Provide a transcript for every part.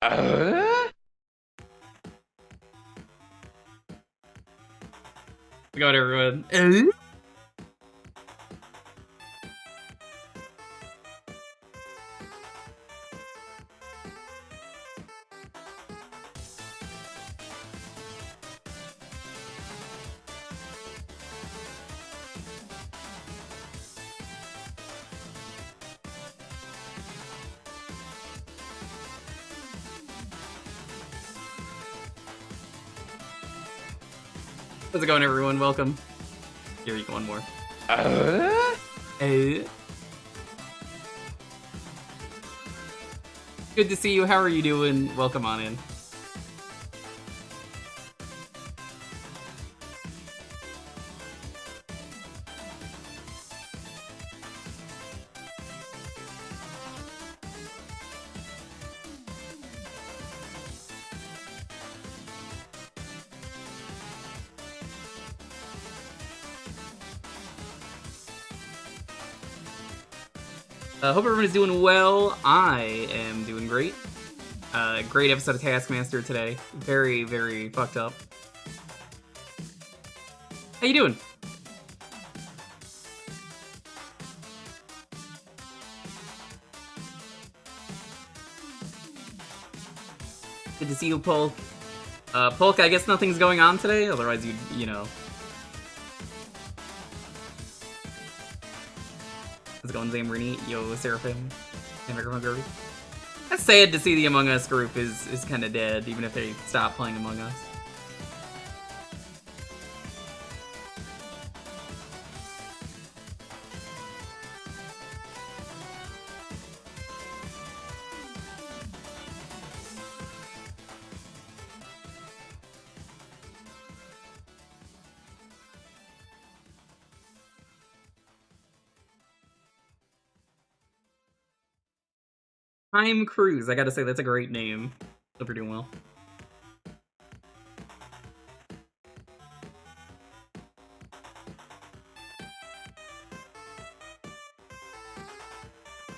Uh? We got everyone. How's it going, everyone? Welcome. Here you go, one more. Good to see you. How are you doing? Welcome on in. Hope everyone is doing well. I am doing great. Great episode of Taskmaster today. Very, very fucked up. How you doing? Good to see you, Polk. Polk, I guess nothing's going on today, otherwise you know. How's it going, Zamrini? Yo, Seraphim. And Microphone Derby. That's sad to see the Among Us group is kind of dead, even if they stop playing Among Us. Time Cruise. I gotta say, that's a great name. Hope you're doing well.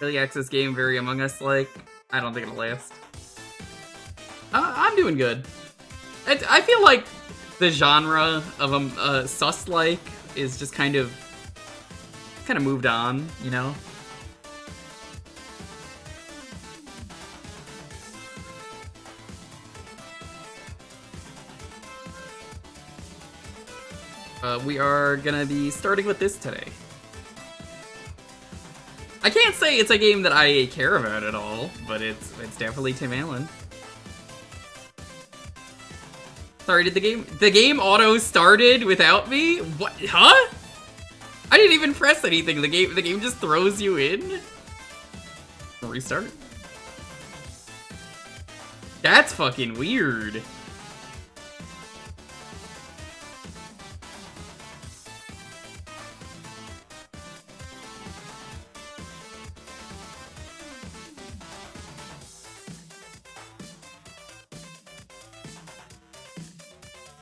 Early access game, very Among Us-like. I don't think it'll last. I'm doing good. I feel like the genre of sus-like is just kind of moved on, you know? We are gonna be starting with this today. I can't say it's a game that I care about at all, but it's definitely Tim Allen. Sorry, did the game auto started without me? What? Huh? I didn't even press anything. The game just throws you in. Restart. That's fucking weird.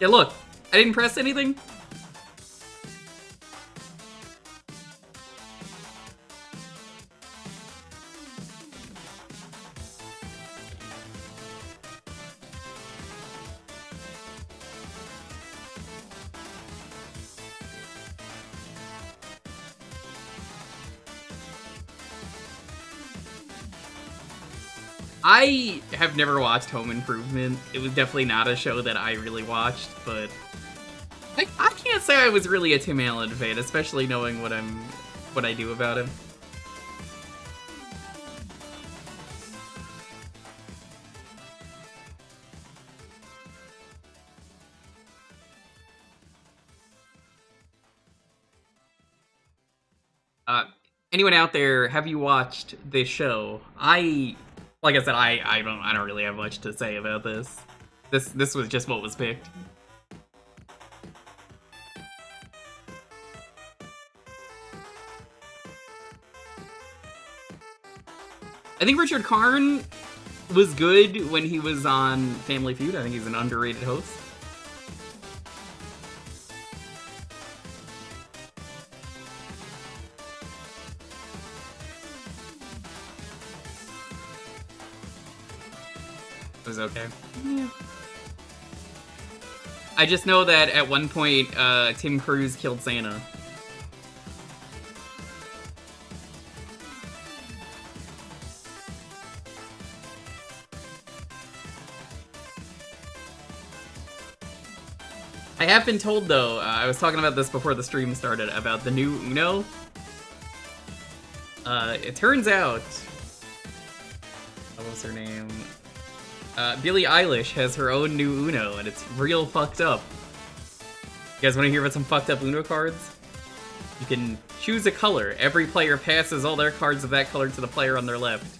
Yeah, look, I didn't press anything. I have never watched Home Improvement. It was definitely not a show that I really watched, but I can't say I was really a Tim Allen fan, especially knowing what I do about him. Anyone out there, have you watched this show? Like I said, I don't really have much to say about this. This was just what was picked. I think Richard Karn was good when he was on Family Feud. I think he's an underrated host. It was okay. Yeah. I just know that at one point, Tim Cruise killed Santa. I have been told, though, I was talking about this before the stream started, about the new Uno. It turns out... What was her name? Billie Eilish has her own new Uno, and it's real fucked up. You guys want to hear about some fucked up Uno cards? You can choose a color. Every player passes all their cards of that color to the player on their left.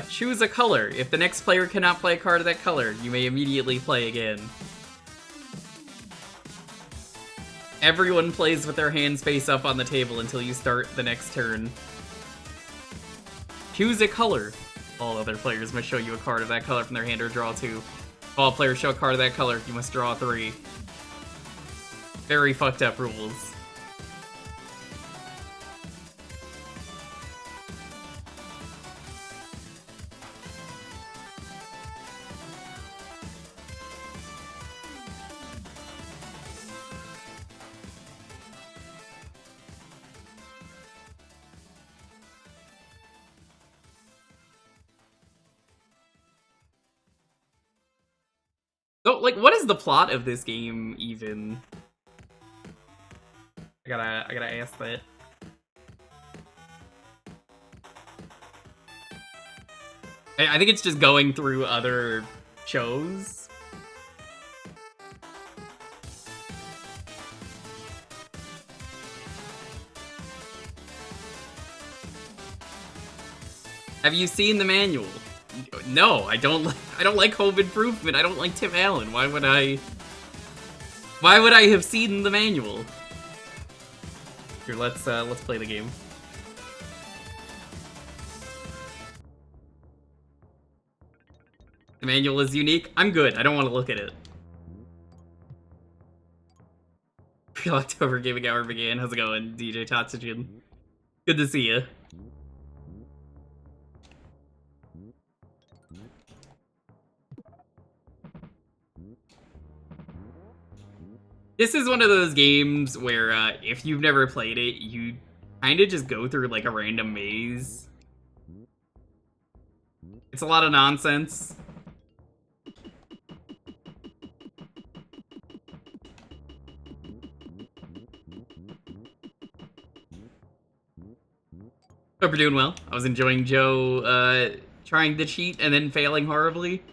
Choose a color. If the next player cannot play a card of that color, you may immediately play again. Everyone plays with their hands face up on the table until you start the next turn. Choose a color. All other players must show you a card of that color from their hand or draw 2. If all players show a card of that color, you must draw 3. Very fucked up rules. So, like, what is the plot of this game, even? I gotta ask that. I think it's just going through other shows. Have you seen the manual? No, I don't like Home Improvement. I don't like Tim Allen. Why would I have seen the manual? Here, let's play the game. The manual is unique. I'm good. I don't want to look at it. Pre-October gaming hour began. How's it going, DJ Tatsujin? Good to see you. This is one of those games where, if you've never played it, you kind of just go through, like, a random maze. It's a lot of nonsense. Hope you're doing well. I was enjoying Joe, trying to cheat and then failing horribly.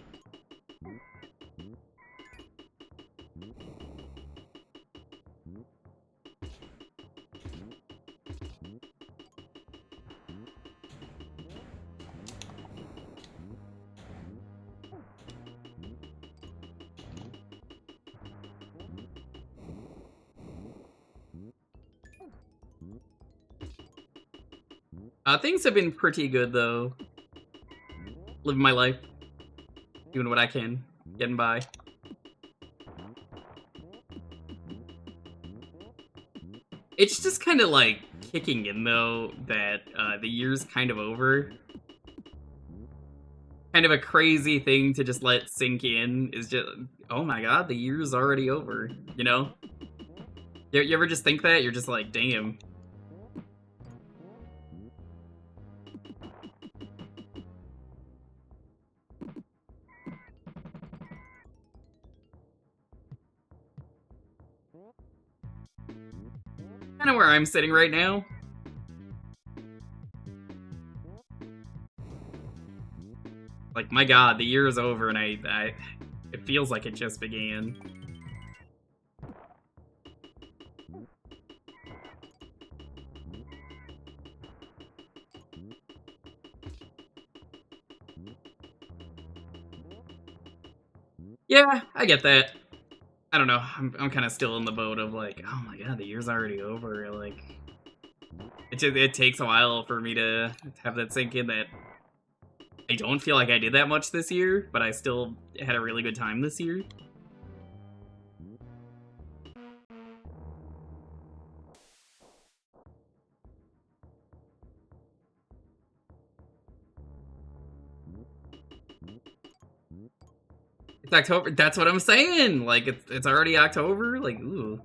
Things have been pretty good, though. Living my life. Doing what I can. Getting by. It's just kind of, like, kicking in, though, that the year's kind of over. Kind of a crazy thing to just let sink in is just, oh my god, the year's already over, you know? You ever just think that? You're just like, damn. Kind of where I'm sitting right now. Like, my god, the year is over, and it feels like it just began. Yeah, I get that. I don't know, I'm kind of still in the boat of like, oh my god, the year's already over, like... It takes a while for me to have that sink in that I don't feel like I did that much this year, but I still had a really good time this year. It's October. That's what I'm saying. Like, it's already October. Like, ooh.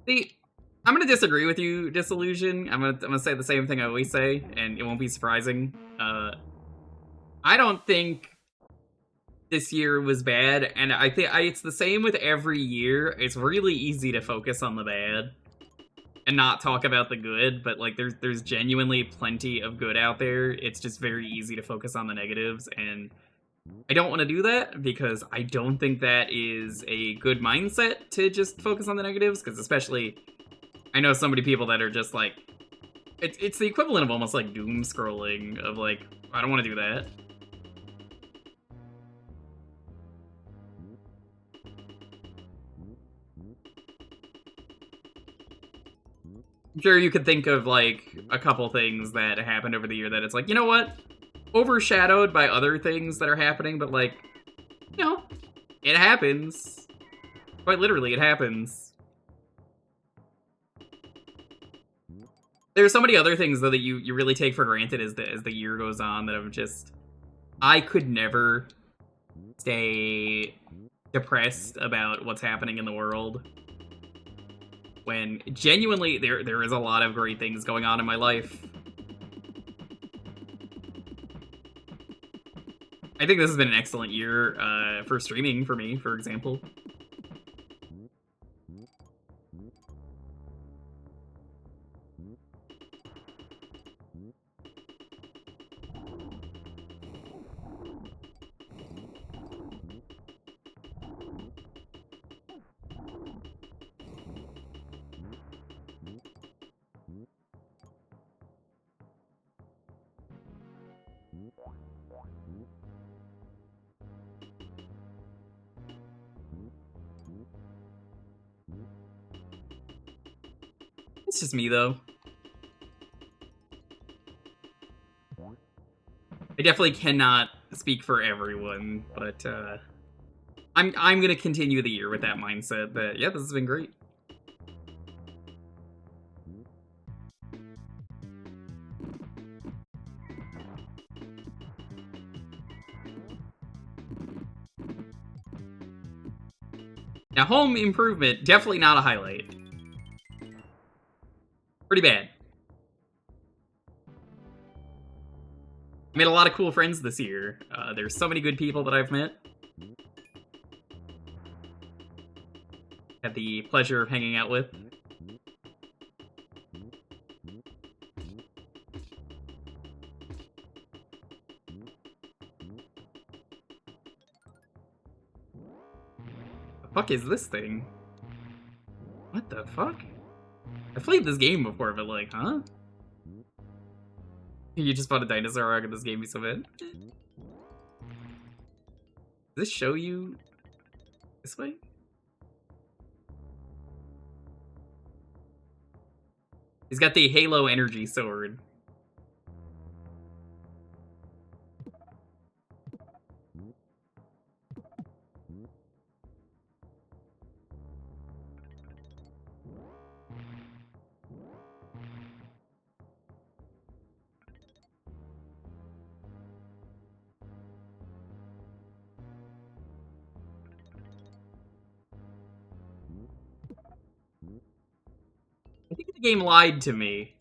See, I'm gonna disagree with you, Disillusion. I'm gonna say the same thing I always say, and it won't be surprising. I don't think this year was bad, and I think it's the same with every year. It's really easy to focus on the bad and not talk about the good, but like there's genuinely plenty of good out there. It's just very easy to focus on the negatives, and I don't want to do that because I don't think that is a good mindset to just focus on the negatives, because especially I know so many people that are just like, it's the equivalent of almost like doom scrolling of like, I don't want to do that. I'm sure you could think of like a couple things that happened over the year that it's like, you know what? Overshadowed by other things that are happening, but like, you know, it happens. Quite literally, it happens. There's so many other things though that you really take for granted as the year goes on that I'm just, I could never stay depressed about what's happening in the world, when genuinely there is a lot of great things going on in my life. I think this has been an excellent year for streaming for me, for example. It's just me, though. I definitely cannot speak for everyone, but I'm gonna continue the year with that mindset that, yeah, this has been great. Now, home improvement, definitely not a highlight. Pretty bad. I made a lot of cool friends this year. There's so many good people that I've met. Had the pleasure of hanging out with. The fuck is this thing? What the fuck? I've played this game before, but like, huh? You just bought a dinosaur, how could this game be so bad? Does this show you this way? He's got the Halo energy sword. I think the game lied to me.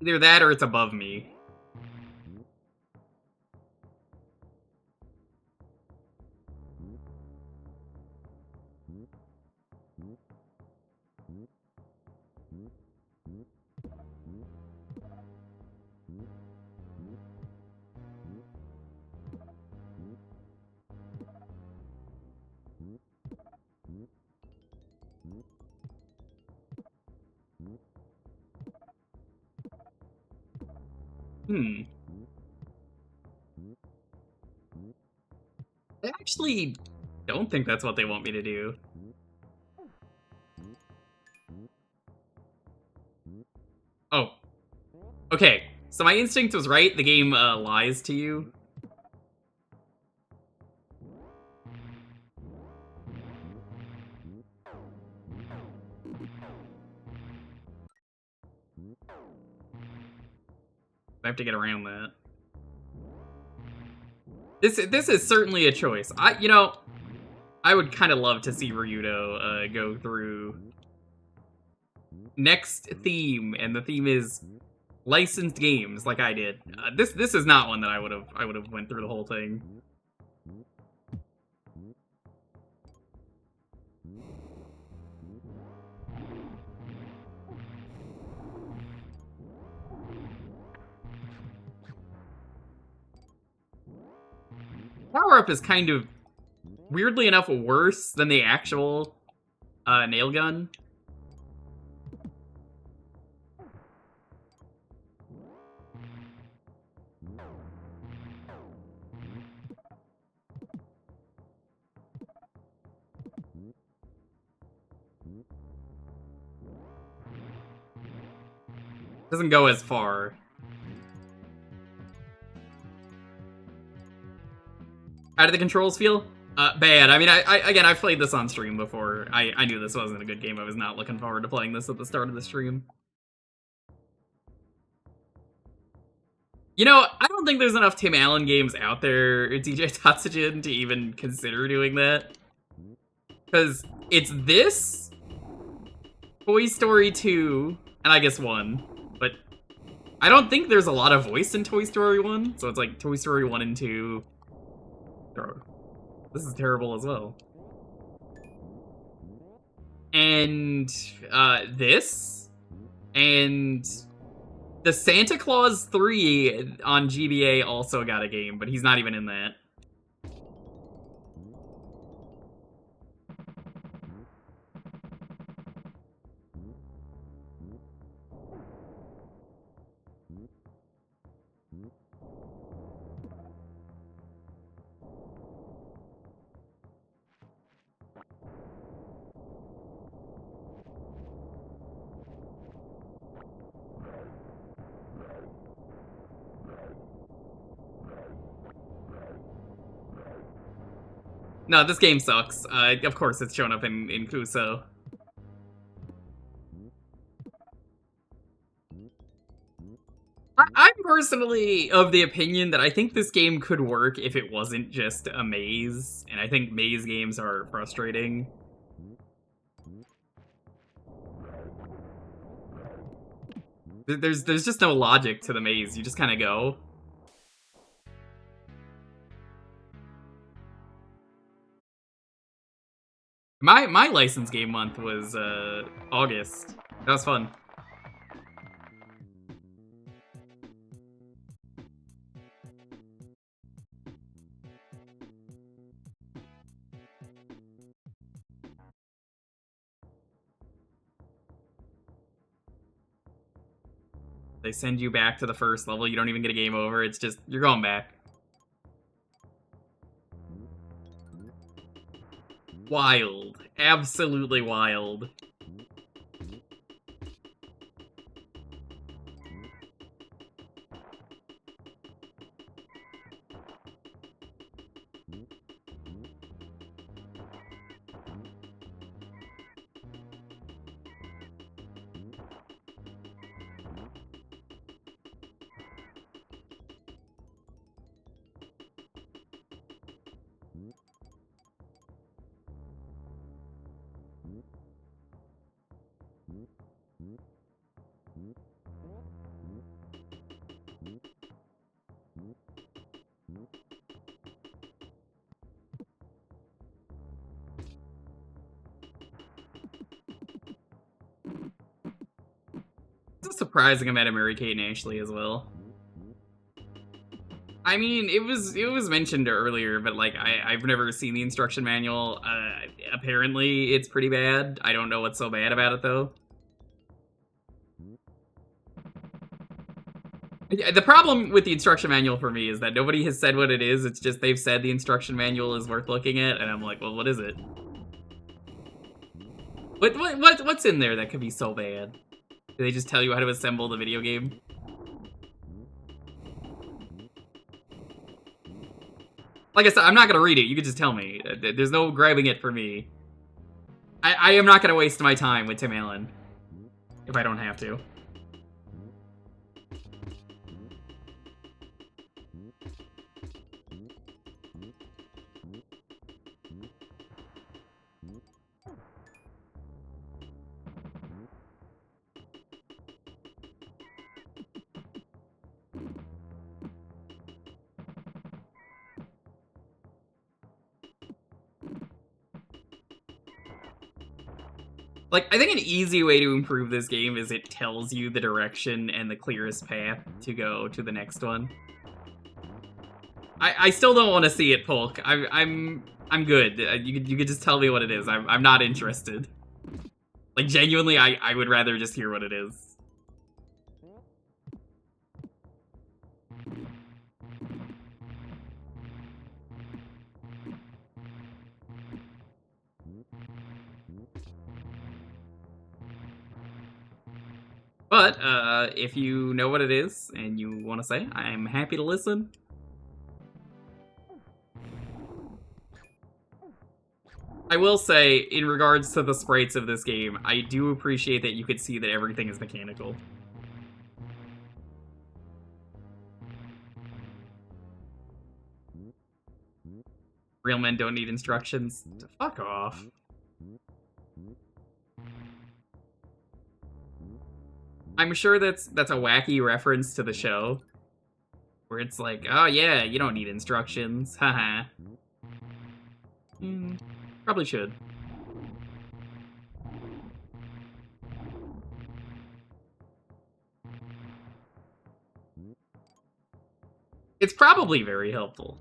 Either that or it's above me. Hmm. I actually don't think that's what they want me to do. Oh. Okay. So my instinct was right. The game lies to you. I have to get around that. This is certainly a choice. I would kind of love to see Ryudo go through next theme, and the theme is licensed games, like I did. This is not one that I would have went through the whole thing. Power Up is kind of, weirdly enough, worse than the actual nail gun. Doesn't go as far. How do the controls feel? Bad. I mean, again, I've played this on stream before. I knew this wasn't a good game. I was not looking forward to playing this at the start of the stream. You know, I don't think there's enough Tim Allen games out there, DJ Tatsujin, to even consider doing that. Because it's this, Toy Story 2, and I guess 1. But I don't think there's a lot of voice in Toy Story 1, so it's like Toy Story 1 and 2. This is terrible as well. And this, and the Santa Claus 3 on GBA also got a game, but he's not even in that. No, this game sucks. Of course it's shown up in Kuso. I'm personally of the opinion that I think this game could work if it wasn't just a maze, and I think maze games are frustrating. There's just no logic to the maze. You just kind of go. My license game month was August. That was fun. They send you back to the first level. You don't even get a game over. It's just, you're going back. Wild. Absolutely wild. It's surprising I'm at Mary Kate and Ashley as well. I mean, it was mentioned earlier, but like I've never seen the instruction manual. Apparently, it's pretty bad. I don't know what's so bad about it though. The problem with the instruction manual for me is that nobody has said what it is. It's just they've said the instruction manual is worth looking at, and I'm like, well, what is it? What's in there that could be so bad? Do they just tell you how to assemble the video game? Like I said, I'm not gonna read it. You can just tell me. There's no grabbing it for me. I am not gonna waste my time with Tim Allen if I don't have to. Like, I think an easy way to improve this game is it tells you the direction and the clearest path to go to the next one. I still don't want to see it, Polk. I'm good. You could just tell me what it is. I'm not interested. Like, genuinely, I would rather just hear what it is. But, if you know what it is and you want to say, I'm happy to listen. I will say, in regards to the sprites of this game, I do appreciate that you could see that everything is mechanical. Real men don't need instructions. Fuck off. I'm sure that's a wacky reference to the show. Where it's like, oh yeah, you don't need instructions. Haha. Probably should. It's probably very helpful.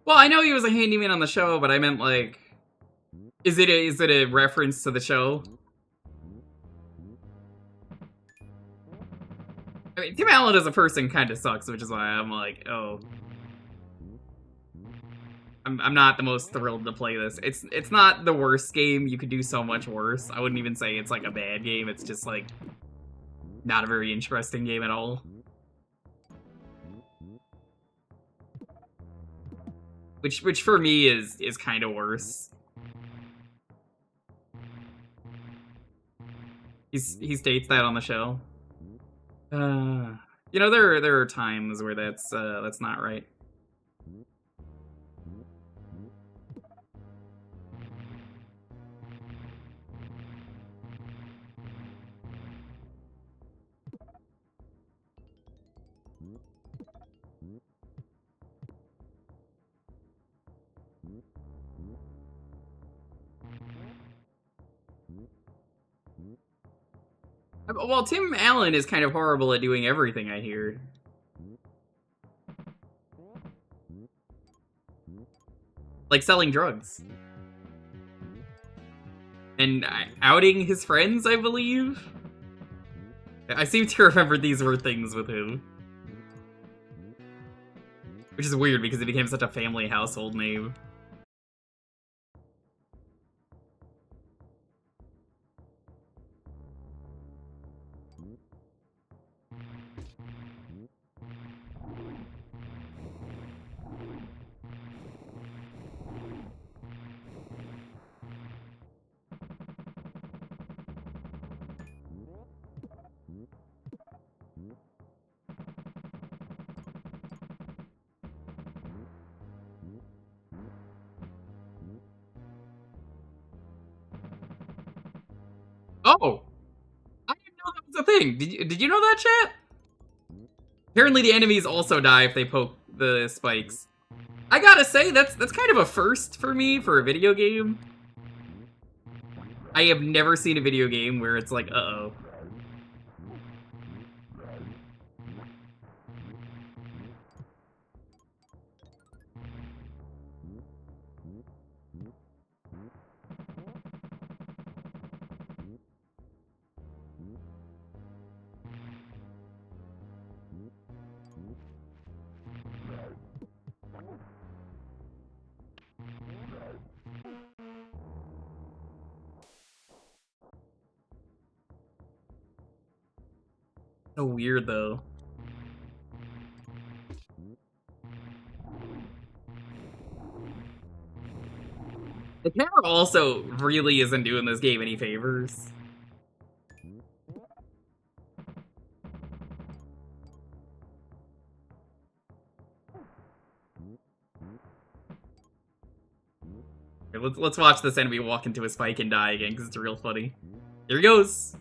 Well, I know he was a handyman on the show, but I meant, like, is it a reference to the show? I mean, Tim Allen as a person kind of sucks, which is why I'm like, oh. I'm not the most thrilled to play this. It's not the worst game. You could do so much worse. I wouldn't even say it's, like, a bad game. It's just, like, not a very interesting game at all. Which for me is kind of worse. He states that on the show. You know, there are times where that's not right. Well, Tim Allen is kind of horrible at doing everything, I hear. Like selling drugs. And outing his friends, I believe? I seem to remember these were things with him. Which is weird because it became such a family household name. Oh! I didn't know that was a thing. Did you know that, chat? Apparently the enemies also die if they poke the spikes. I gotta say, that's kind of a first for me for a video game. I have never seen a video game where it's like, uh-oh. So weird, though. The camera also really isn't doing this game any favors. Okay, let's watch this enemy walk into a spike and die again, because it's real funny. Here he goes!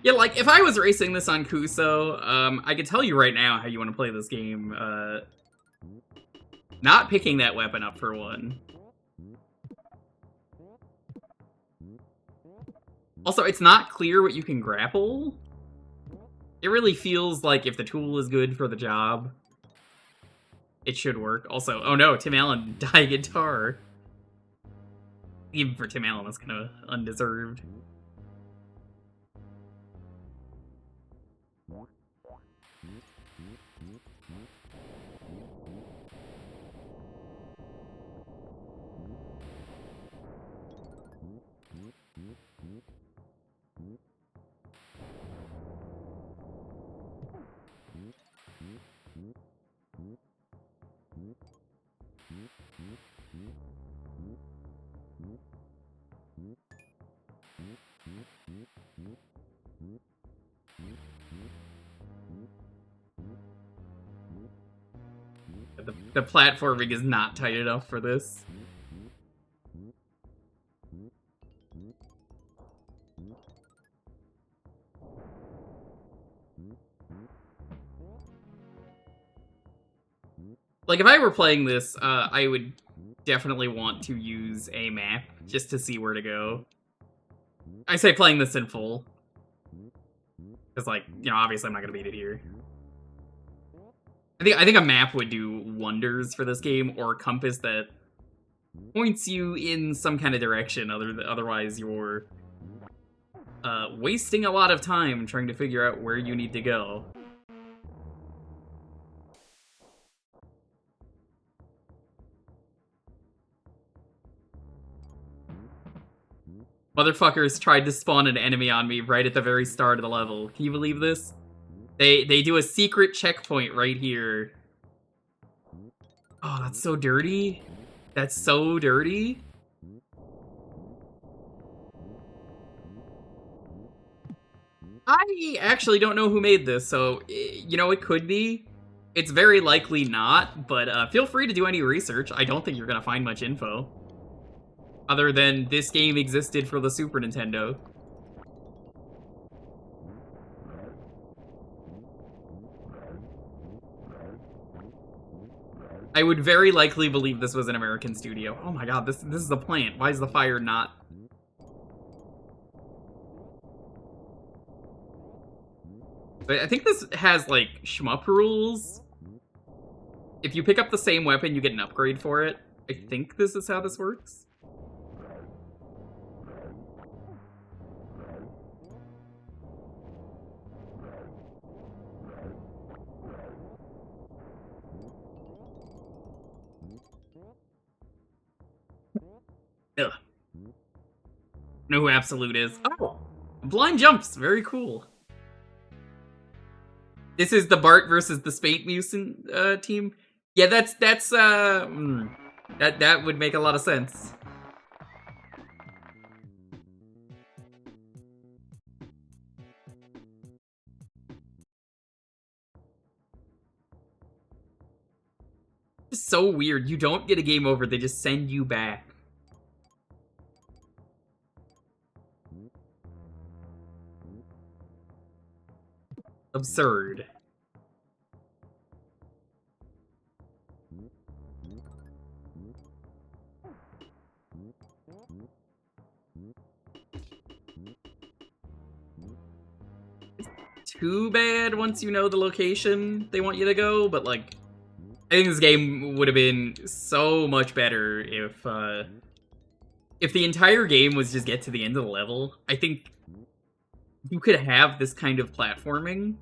Yeah, like, if I was racing this on Kuso, I could tell you right now how you want to play this game. Not picking that weapon up, for one. Also, it's not clear what you can grapple. It really feels like if the tool is good for the job, it should work. Also, oh no, Tim Allen die guitar. Even for Tim Allen, that's kind of undeserved. The platforming is not tight enough for this. Like, if I were playing this, I would definitely want to use a map just to see where to go. I say playing this in full. Because, like, you know, obviously I'm not going to beat it here. I think a map would do wonders for this game, or a compass that points you in some kind of direction. Otherwise, you're wasting a lot of time trying to figure out where you need to go. Motherfuckers tried to spawn an enemy on me right at the very start of the level. Can you believe this? They do a secret checkpoint right here. Oh, that's so dirty. That's so dirty. I actually don't know who made this, so, you know, it could be. It's very likely not, but feel free to do any research. I don't think you're gonna find much info. Other than this game existed for the Super Nintendo. I would very likely believe this was an American studio. Oh my god, this is a plant. Why is the fire not... But I think this has, like, shmup rules. If you pick up the same weapon, you get an upgrade for it. I think this is how this works. Ugh. Know who Absolute is. Oh! Blind jumps! Very cool. This is the Bart versus the Spate Mucin team? Yeah, that would make a lot of sense. So weird. You don't get a game over, they just send you back. Absurd. Too bad once you know the location they want you to go, but like, I think this game would have been so much better if the entire game was just get to the end of the level. I think you could have this kind of platforming.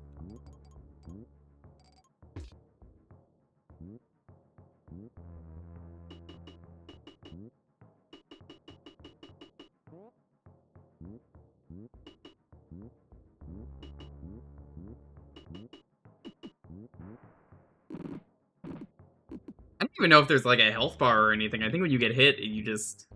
I don't even know if there's like a health bar or anything. I think when you get hit, you just...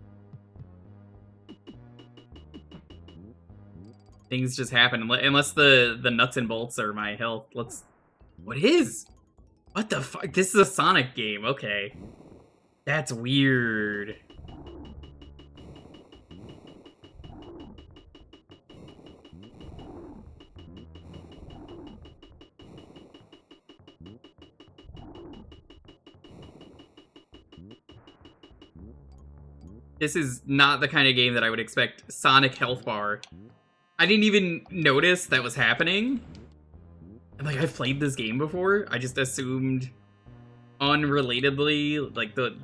things just happen. Unless the nuts and bolts are my health. Let's... What is? What the fuck? This is a Sonic game. Okay. That's weird. This is not the kind of game that I would expect Sonic health bar. I didn't even notice that was happening. And like, I've played this game before. I just assumed unrelatedly, like the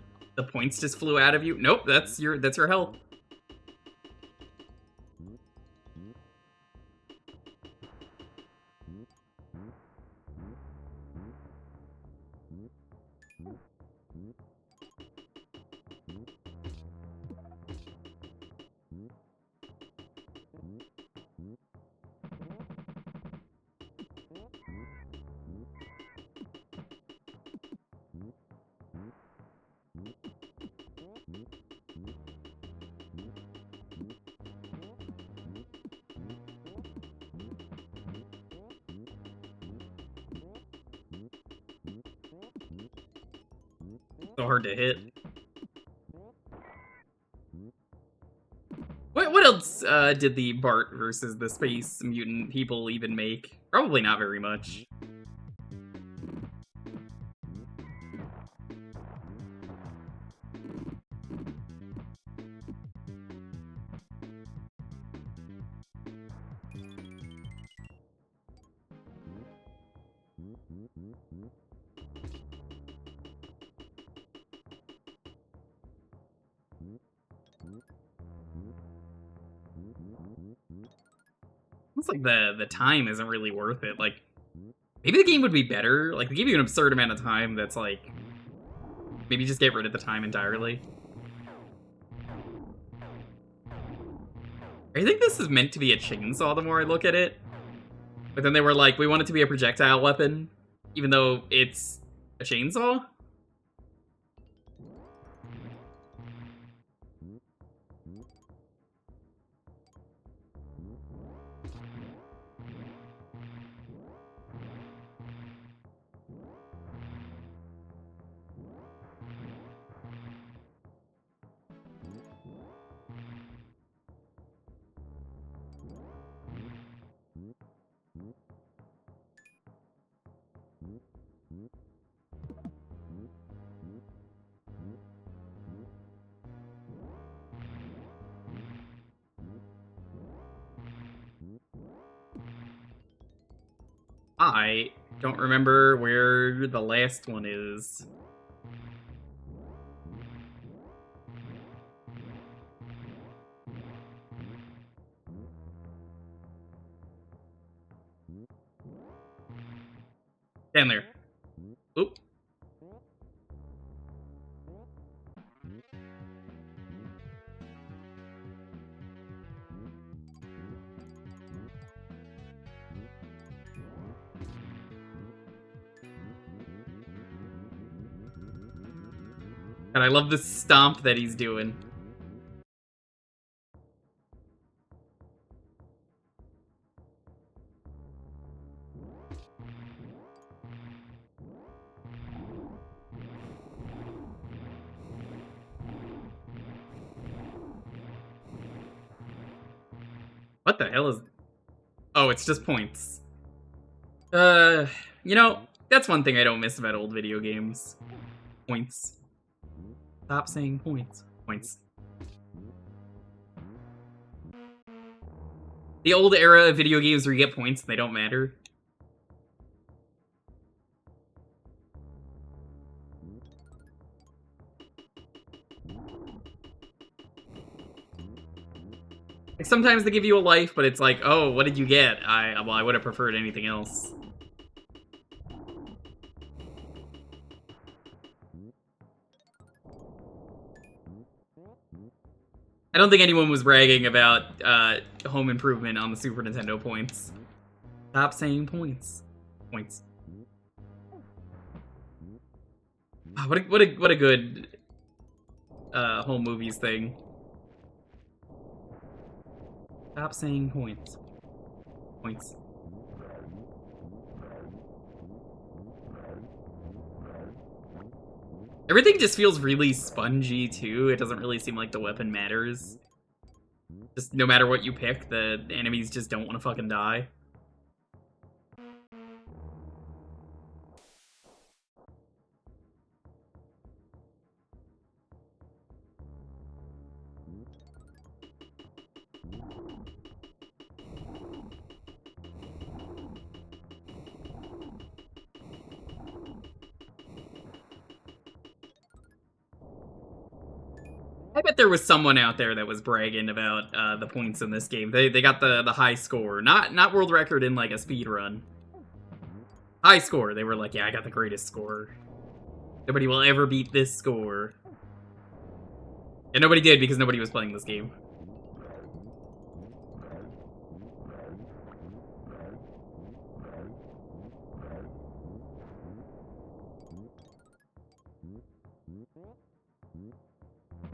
points just flew out of you. Nope, that's your health. So hard to hit. What else did the Bart versus the Space Mutant people even make? Probably not very much. It's like the time isn't really worth it. Like, maybe the game would be better. Like, they give you an absurd amount of time that's like... maybe just get rid of the time entirely. I think this is meant to be a chainsaw the more I look at it. But then they were like, we want it to be a projectile weapon, even though it's a chainsaw? I don't remember where the last one is. Down there. Oop. And I love the stomp that he's doing. What the hell is... Oh, it's just points. You know, that's one thing I don't miss about old video games. Points. Stop saying points. Points. The old era of video games where you get points and they don't matter. Like, sometimes they give you a life, but it's like, oh, what did you get? Well, I would have preferred anything else. I don't think anyone was bragging about Home Improvement on the Super Nintendo points. Stop saying points. Points. Oh, what a good home movies thing. Stop saying points. Points. Everything just feels really spongy, too. It doesn't really seem like the weapon matters. Just no matter what you pick, the enemies just don't want to fucking die. I bet there was someone out there that was bragging about the points in this game. They got the high score, not world record in like a speed run. High score. They were like, yeah, I got the greatest score. Nobody will ever beat this score. And nobody did because nobody was playing this game.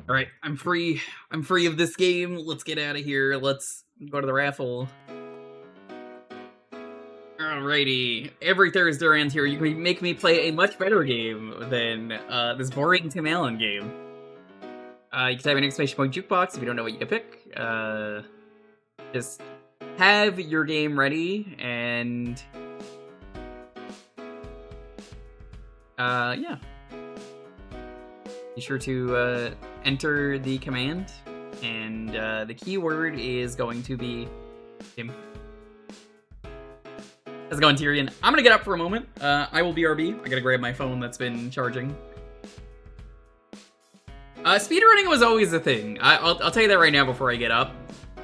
Alright, I'm free. I'm free of this game. Let's get out of here. Let's go to the raffle. Alrighty. Every Thursday around here, you can make me play a much better game than this boring Tim Allen game. You can type in exclamation point Jewkbox if you don't know what you pick. Just have your game ready, and... yeah. Be sure to enter the command, and the keyword is going to be Tim. How's it going, Tyrion? I'm gonna get up for a moment. I will BRB. I gotta grab my phone that's been charging. Speedrunning was always a thing. I'll tell you that right now before I get up.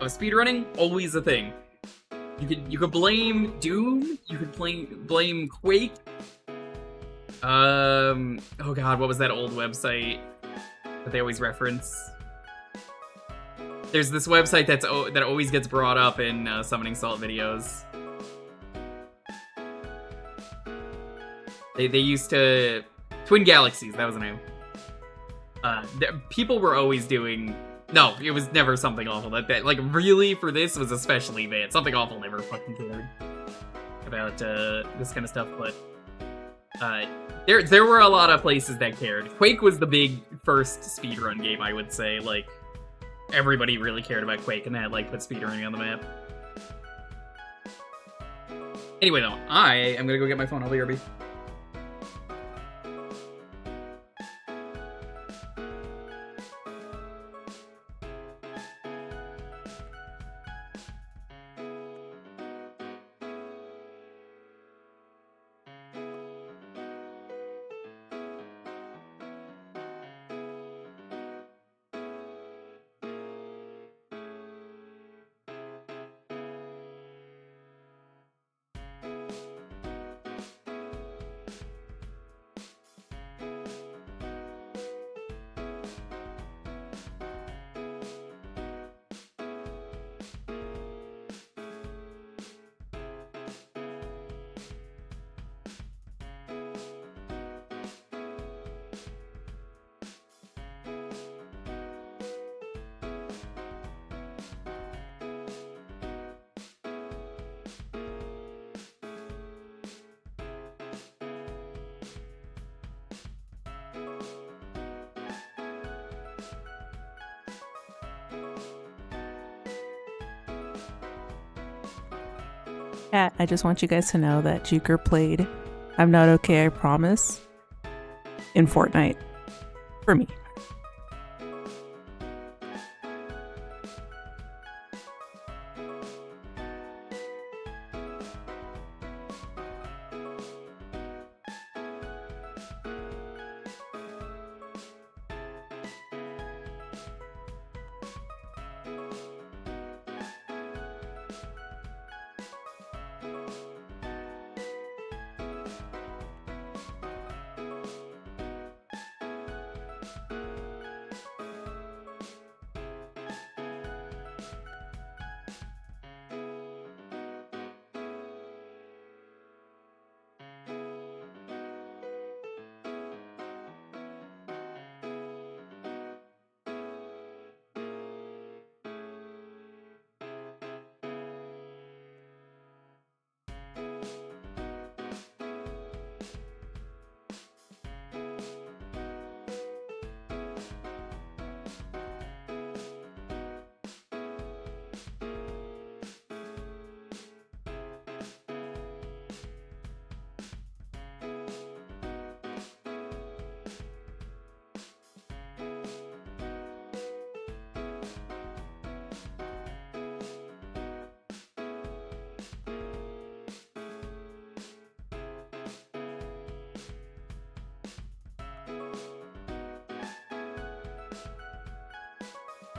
Speedrunning, always a thing. You could blame Doom. You could blame Quake. Oh god, what was that old website that they always reference? There's this website that always gets brought up in Summoning Salt videos. They used to... Twin Galaxies, that was the name. People were always doing... No, it was never Something Awful. That like, really, for this, was especially bad. Something Awful never fucking cared about this kind of stuff, but... there were a lot of places that cared. Quake was the big first speedrun game, I would say. Like, everybody really cared about Quake, and that, like, put speedrunning on the map. Anyway, though, I am gonna go get my phone. I'll be RB. Cat, I just want you guys to know that Jewker played I'm Not Okay, I Promise in Fortnite for me.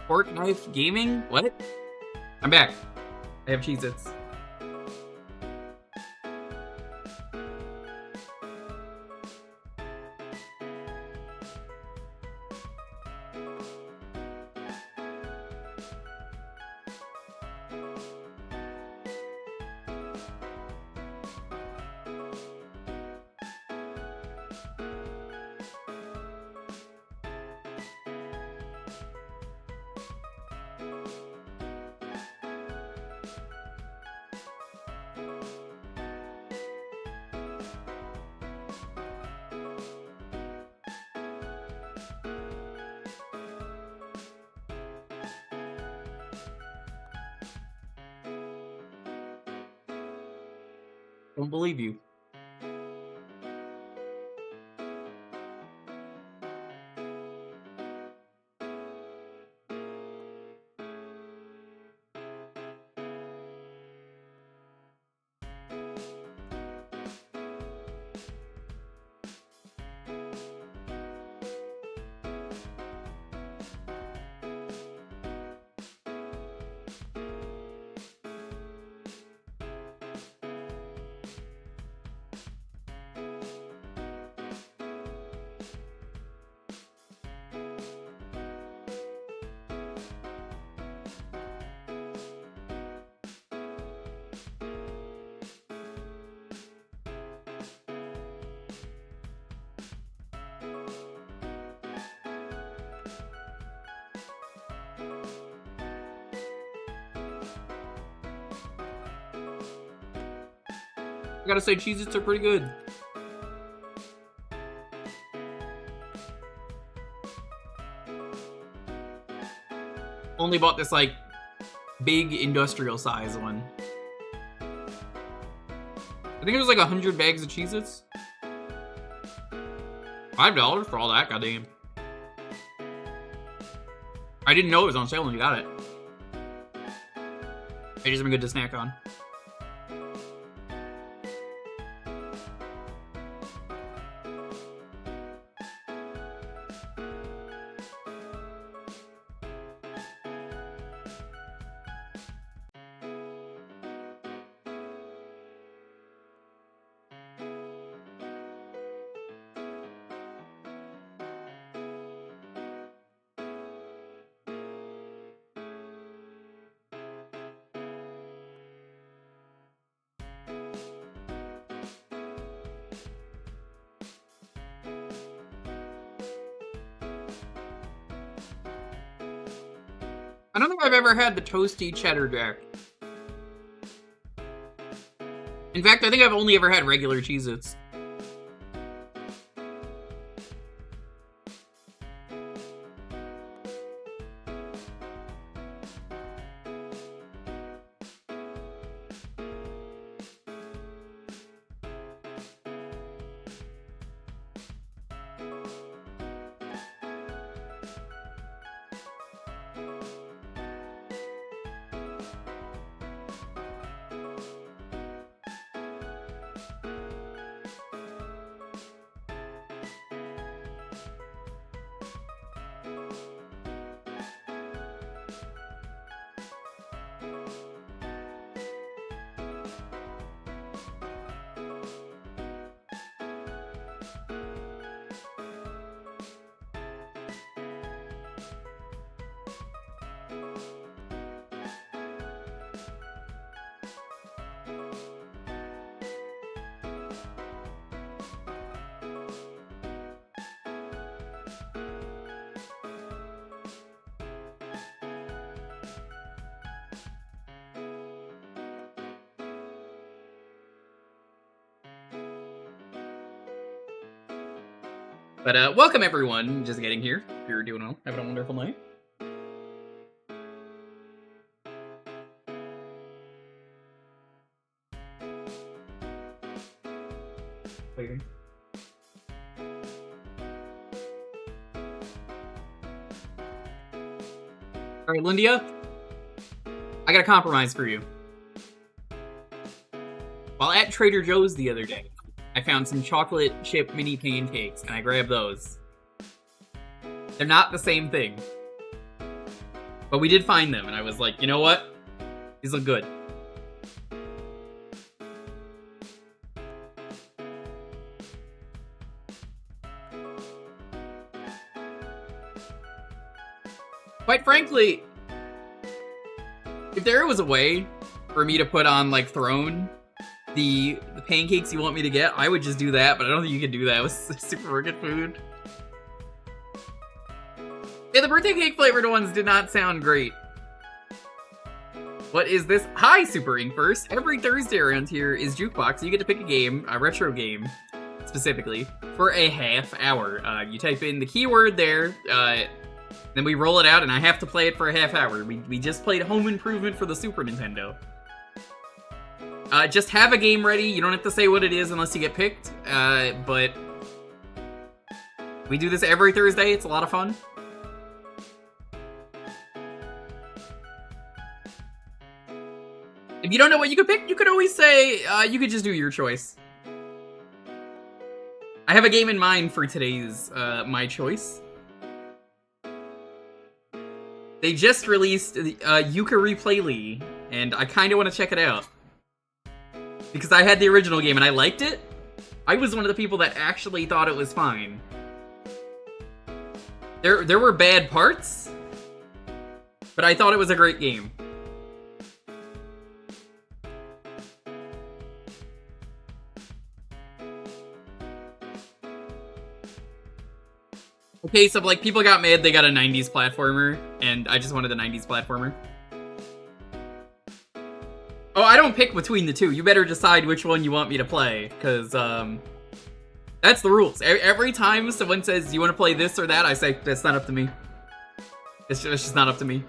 Fork Knife Gaming? What? I'm back. I have Cheez-Its. Don't believe you. I gotta say, Cheez-Its are pretty good. Only bought this, like, big industrial size one. I think it was like 100 bags of Cheez-Its. $5 for all that, goddamn. I didn't know it was on sale when you got it. They just been good to snack on. I don't think I've ever had the toasty cheddar jack. In fact, I think I've only ever had regular Cheez-Its. But welcome everyone, just getting here. If you're doing well, having a wonderful night. Waiting. Alright, Lindia, I got a compromise for you. While at Trader Joe's the other day, I found some chocolate chip mini pancakes, and I grabbed those. They're not the same thing. But we did find them, and I was like, you know what? These look good. Quite frankly, if there was a way for me to put on, like, Throne, the pancakes you want me to get, I would just do that, but I don't think you can do that with super good food. Yeah, the birthday cake flavored ones did not sound great. What is this? Hi, Super Ink First. Every Thursday around here is Jewkbox. You get to pick a game, a retro game, specifically, for a half hour. You type in the keyword there, then we roll it out, and I have to play it for a half hour. We just played Home Improvement for the Super Nintendo. Just have a game ready. You don't have to say what it is unless you get picked. But we do this every Thursday. It's a lot of fun. If you don't know what you could pick, you could always say, you could just do your choice. I have a game in mind for today's, my choice. They just released Jewker Replay, and I kind of want to check it out. Because I had the original game and I liked it. I was one of the people that actually thought it was fine. There were bad parts, but I thought it was a great game. Okay, so like people got mad they got a 90s platformer, and I just wanted a 90s platformer. Oh, I don't pick between the two. You better decide which one you want me to play, because that's the rules. Every time someone says, do you want to play this or that, I say, that's not up to me. It's just not up to me.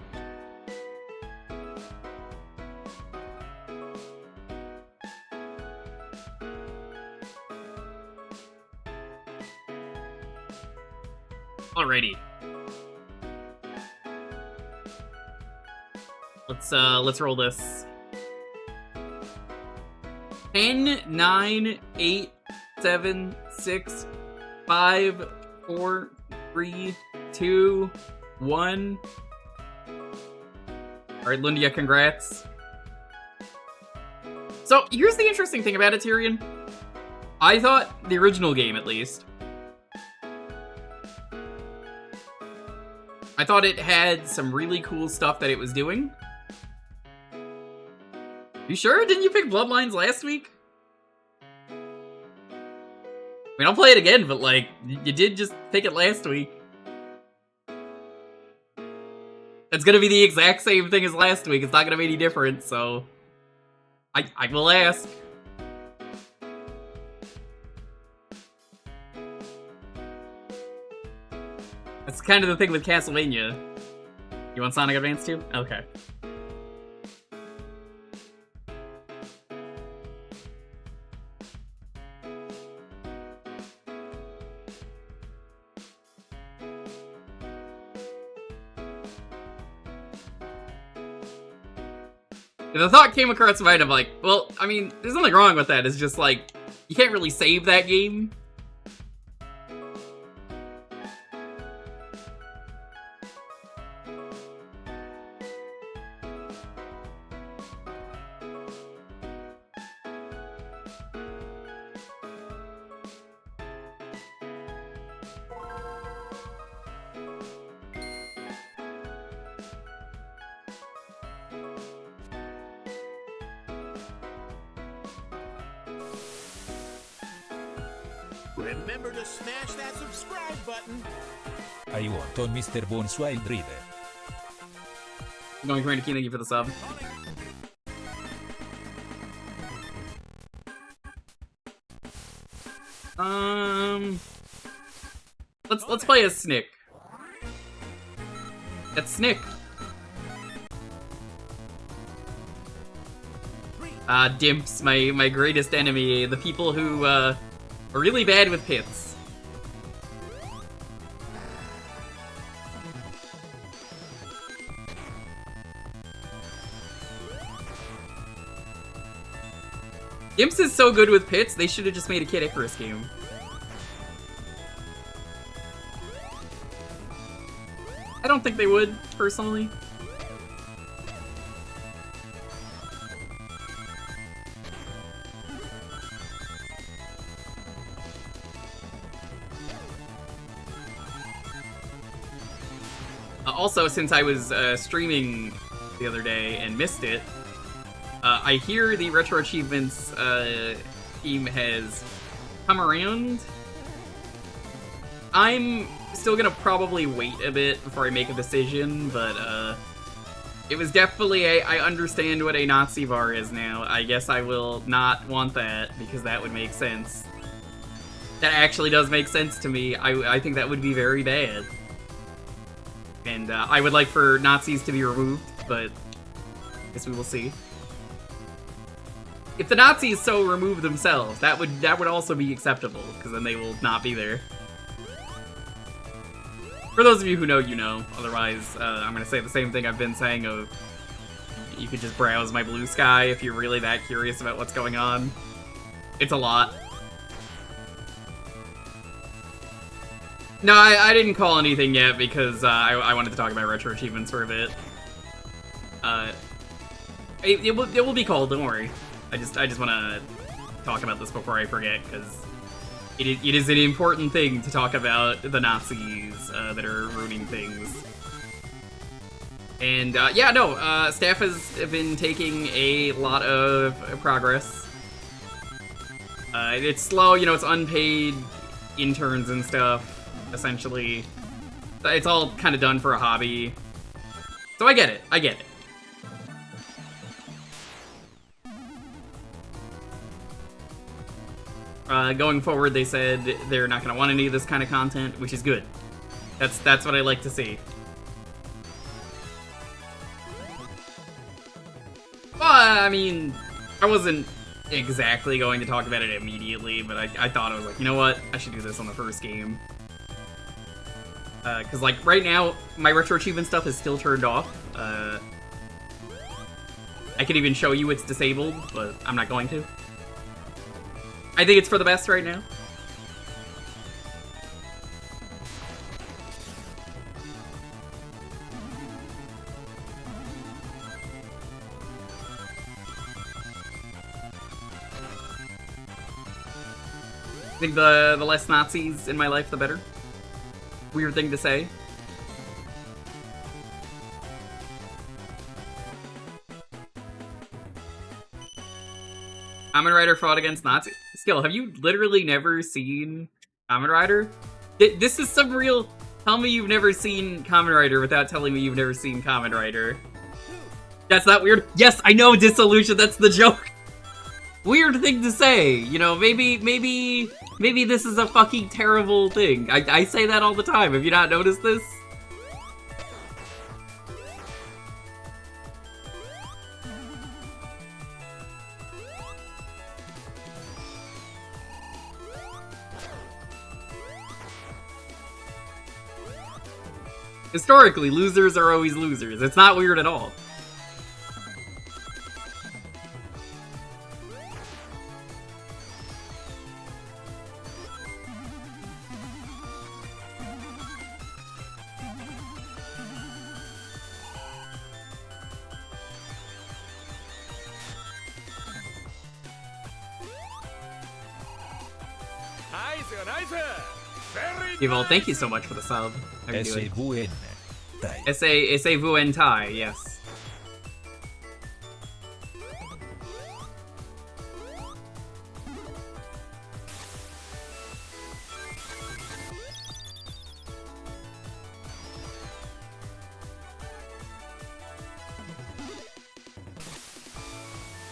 Alrighty. Let's roll this. 10, 9, 8, 7, 6, 5, 4, 3, 2, 1. Alright, Lindia, congrats. So, here's the interesting thing about it, Tyrion. I thought, the original game at least, I thought it had some really cool stuff that it was doing. You sure? Didn't you pick Bloodlines last week? I mean, I'll play it again, but like, you did just pick it last week. It's gonna be the exact same thing as last week. It's not gonna be any different, so I will ask. That's kind of the thing with Castlevania. You want Sonic Advance too? Okay. The thought came across my mind, I'm like, well, I mean, there's nothing wrong with that. It's just like, you can't really save that game. Remember to smash that subscribe button. I want on Mr. Bones Wild River. Going for thank you for the sub. Let's play as Snick. That's Snick. Dimps, my greatest enemy, the people who are really bad with pits. Dimps is so good with pits, they should have just made a Kid Icarus game. I don't think they would, personally. Also, since I was streaming the other day and missed it, I hear the Retro Achievements team has come around. I'm still gonna probably wait a bit before I make a decision, but it was definitely I understand what a Nazi bar is now. I guess I will not want that, because that would make sense. That actually does make sense to me. I think that would be very bad. And I would like for Nazis to be removed, but I guess we will see. If the Nazis so remove themselves, that would also be acceptable, because then they will not be there. For those of you who know, you know. Otherwise, I'm gonna say the same thing I've been saying of you could just browse my blue sky if you're really that curious about what's going on. It's a lot. No, I didn't call anything yet because I wanted to talk about Retro Achievements for a bit. It will be called, don't worry. I just want to talk about this before I forget, because it is an important thing to talk about the Nazis that are ruining things. And yeah, no, staff has been taking a lot of progress. It's slow, you know, it's unpaid interns and stuff. Essentially, it's all kind of done for a hobby. So I get it. Going forward, they said they're not going to want any of this kind of content, which is good. That's what I like to see. Well, I mean, I wasn't exactly going to talk about it immediately, but I thought I was like, you know what? I should do this on the first game. Because, like, right now, my Retro Achievement stuff is still turned off. I could even show you it's disabled, but I'm not going to. I think it's for the best right now. I think the less Nazis in my life, the better. Weird thing to say. Kamen Rider fought against Nazis. Skill, have you literally never seen Kamen Rider? This is some real... Tell me you've never seen Kamen Rider without telling me you've never seen Kamen Rider. That's not weird. Yes, I know, Dissolution, that's the joke. Weird thing to say. You know, maybe this is a fucking terrible thing. I say that all the time. Have you not noticed this? Historically, losers are always losers. It's not weird at all. Evil, thank you so much for the sub. How you doing? SAVN Tai. SAVN Tai, yes.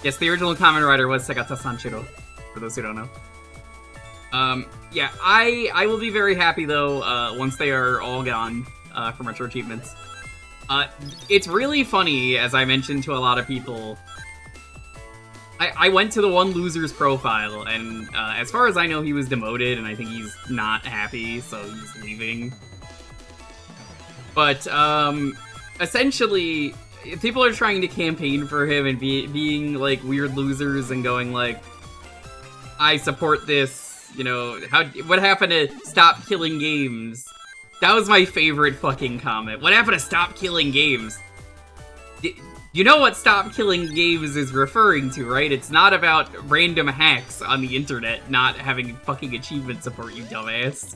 Yes, the original Kamen Rider was Segata Sanshiro, for those who don't know. Yeah, I will be very happy though, once they are all gone, from Retro Achievements. It's really funny, as I mentioned to a lot of people. I went to the one loser's profile, and as far as I know, he was demoted, and I think he's not happy, so he's leaving. But, essentially, people are trying to campaign for him and being, like, weird losers and going, like, I support this, you know, what happened to stop killing games? That was my favorite fucking comment. What happened to stop killing games? You know what stop killing games is referring to, right? It's not about random hacks on the internet not having fucking achievement support, you dumbass.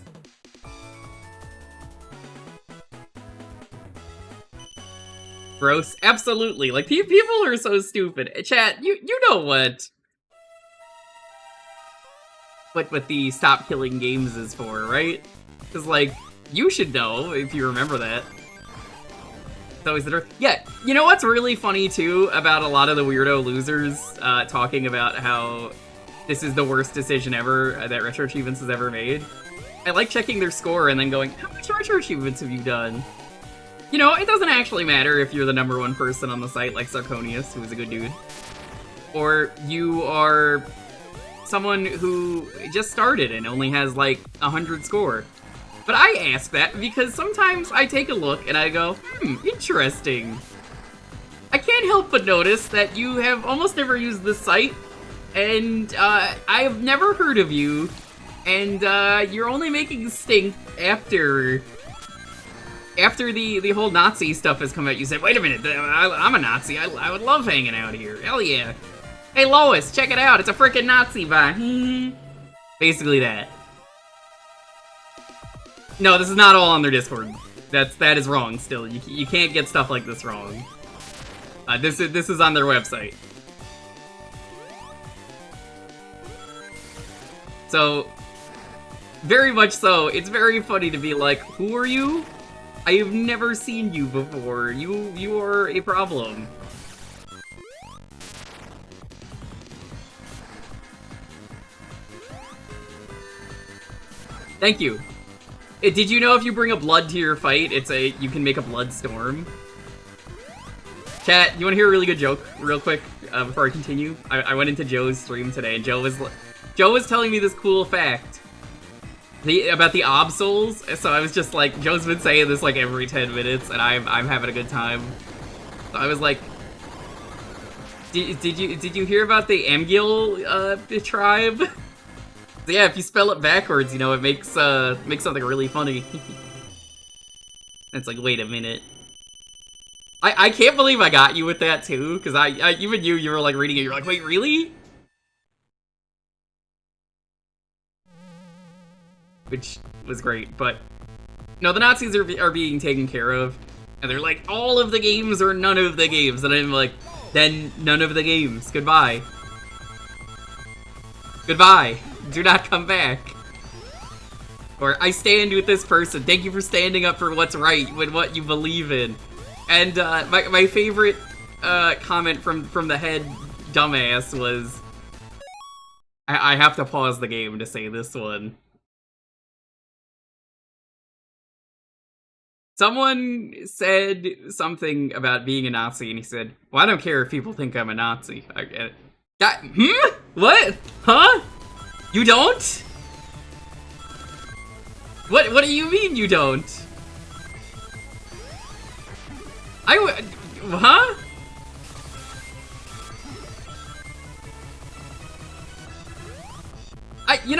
Gross. Absolutely. Like, people are so stupid. Chat, you know what the stop killing games is for, right? Because, like, you should know if you remember that. Yeah, you know what's really funny, too, about a lot of the weirdo losers talking about how this is the worst decision ever that Retro Achievements has ever made? I like checking their score and then going, how much Retro Achievements have you done? You know, it doesn't actually matter if you're the #1 person on the site, like Sarconius, who is a good dude. Or you are someone who just started and only has, like, 100 score. But I ask that because sometimes I take a look and I go, interesting. I can't help but notice that you have almost never used this site, and I have never heard of you, and you're only making stink after the whole Nazi stuff has come out. You said, wait a minute, I'm a Nazi. I would love hanging out here. Hell yeah. Hey Lois, check it out. It's a freaking Nazi vibe. Basically that. No, this is not all on their Discord. That is wrong still. You can't get stuff like this wrong. This is on their website. So, very much so, it's very funny to be like, who are you? I have never seen you before. You are a problem. Thank you. Did you know if you bring a blood to your fight, you can make a blood storm? Chat, you want to hear a really good joke real quick before I continue? I went into Joe's stream today, and Joe was telling me this cool fact about the Absols. So I was just like, Joe's been saying this like every 10 minutes, and I'm having a good time. So I was like, did you hear about the Amgil tribe? So yeah, if you spell it backwards, you know, it makes something really funny. It's like, wait a minute. I can't believe I got you with that too, because even you were like reading it, you're like, wait, really? Which was great, but no, the Nazis are being taken care of, and they're like, all of the games or none of the games, and I'm like, then none of the games. Goodbye. Goodbye. Do not come back. Or, I stand with this person. Thank you for standing up for what's right with what you believe in. And my favorite comment from the head dumbass was, I have to pause the game to say this one. Someone said something about being a Nazi, and he said, well, I don't care if people think I'm a Nazi. What? Huh? You don't? What do you mean you don't? Huh?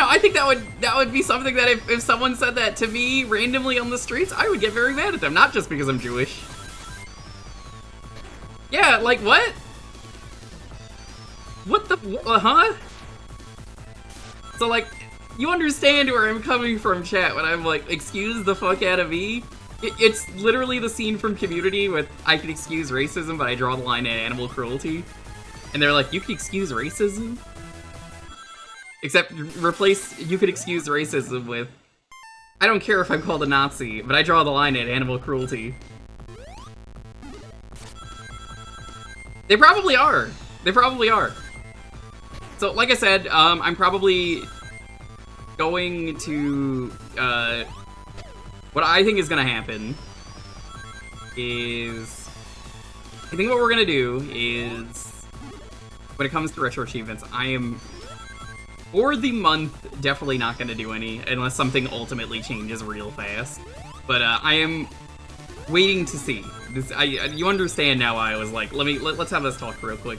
I think that would be something that if someone said that to me randomly on the streets, I would get very mad at them, not just because I'm Jewish. Yeah, like what? What the huh? So like, you understand where I'm coming from, chat, when I'm like, excuse the fuck out of me? It's literally the scene from Community with, I can excuse racism, but I draw the line at animal cruelty. And they're like, you can excuse racism? Except replace you could excuse racism with, I don't care if I'm called a Nazi, but I draw the line at animal cruelty. They probably are. They probably are. So, like I said, I'm probably going to, what I think is gonna happen is, I think what we're gonna do is, when it comes to retro achievements, I am, for the month, definitely not gonna do any, unless something ultimately changes real fast. But, I am waiting to see. This, you understand now why I was like, let's have this talk real quick.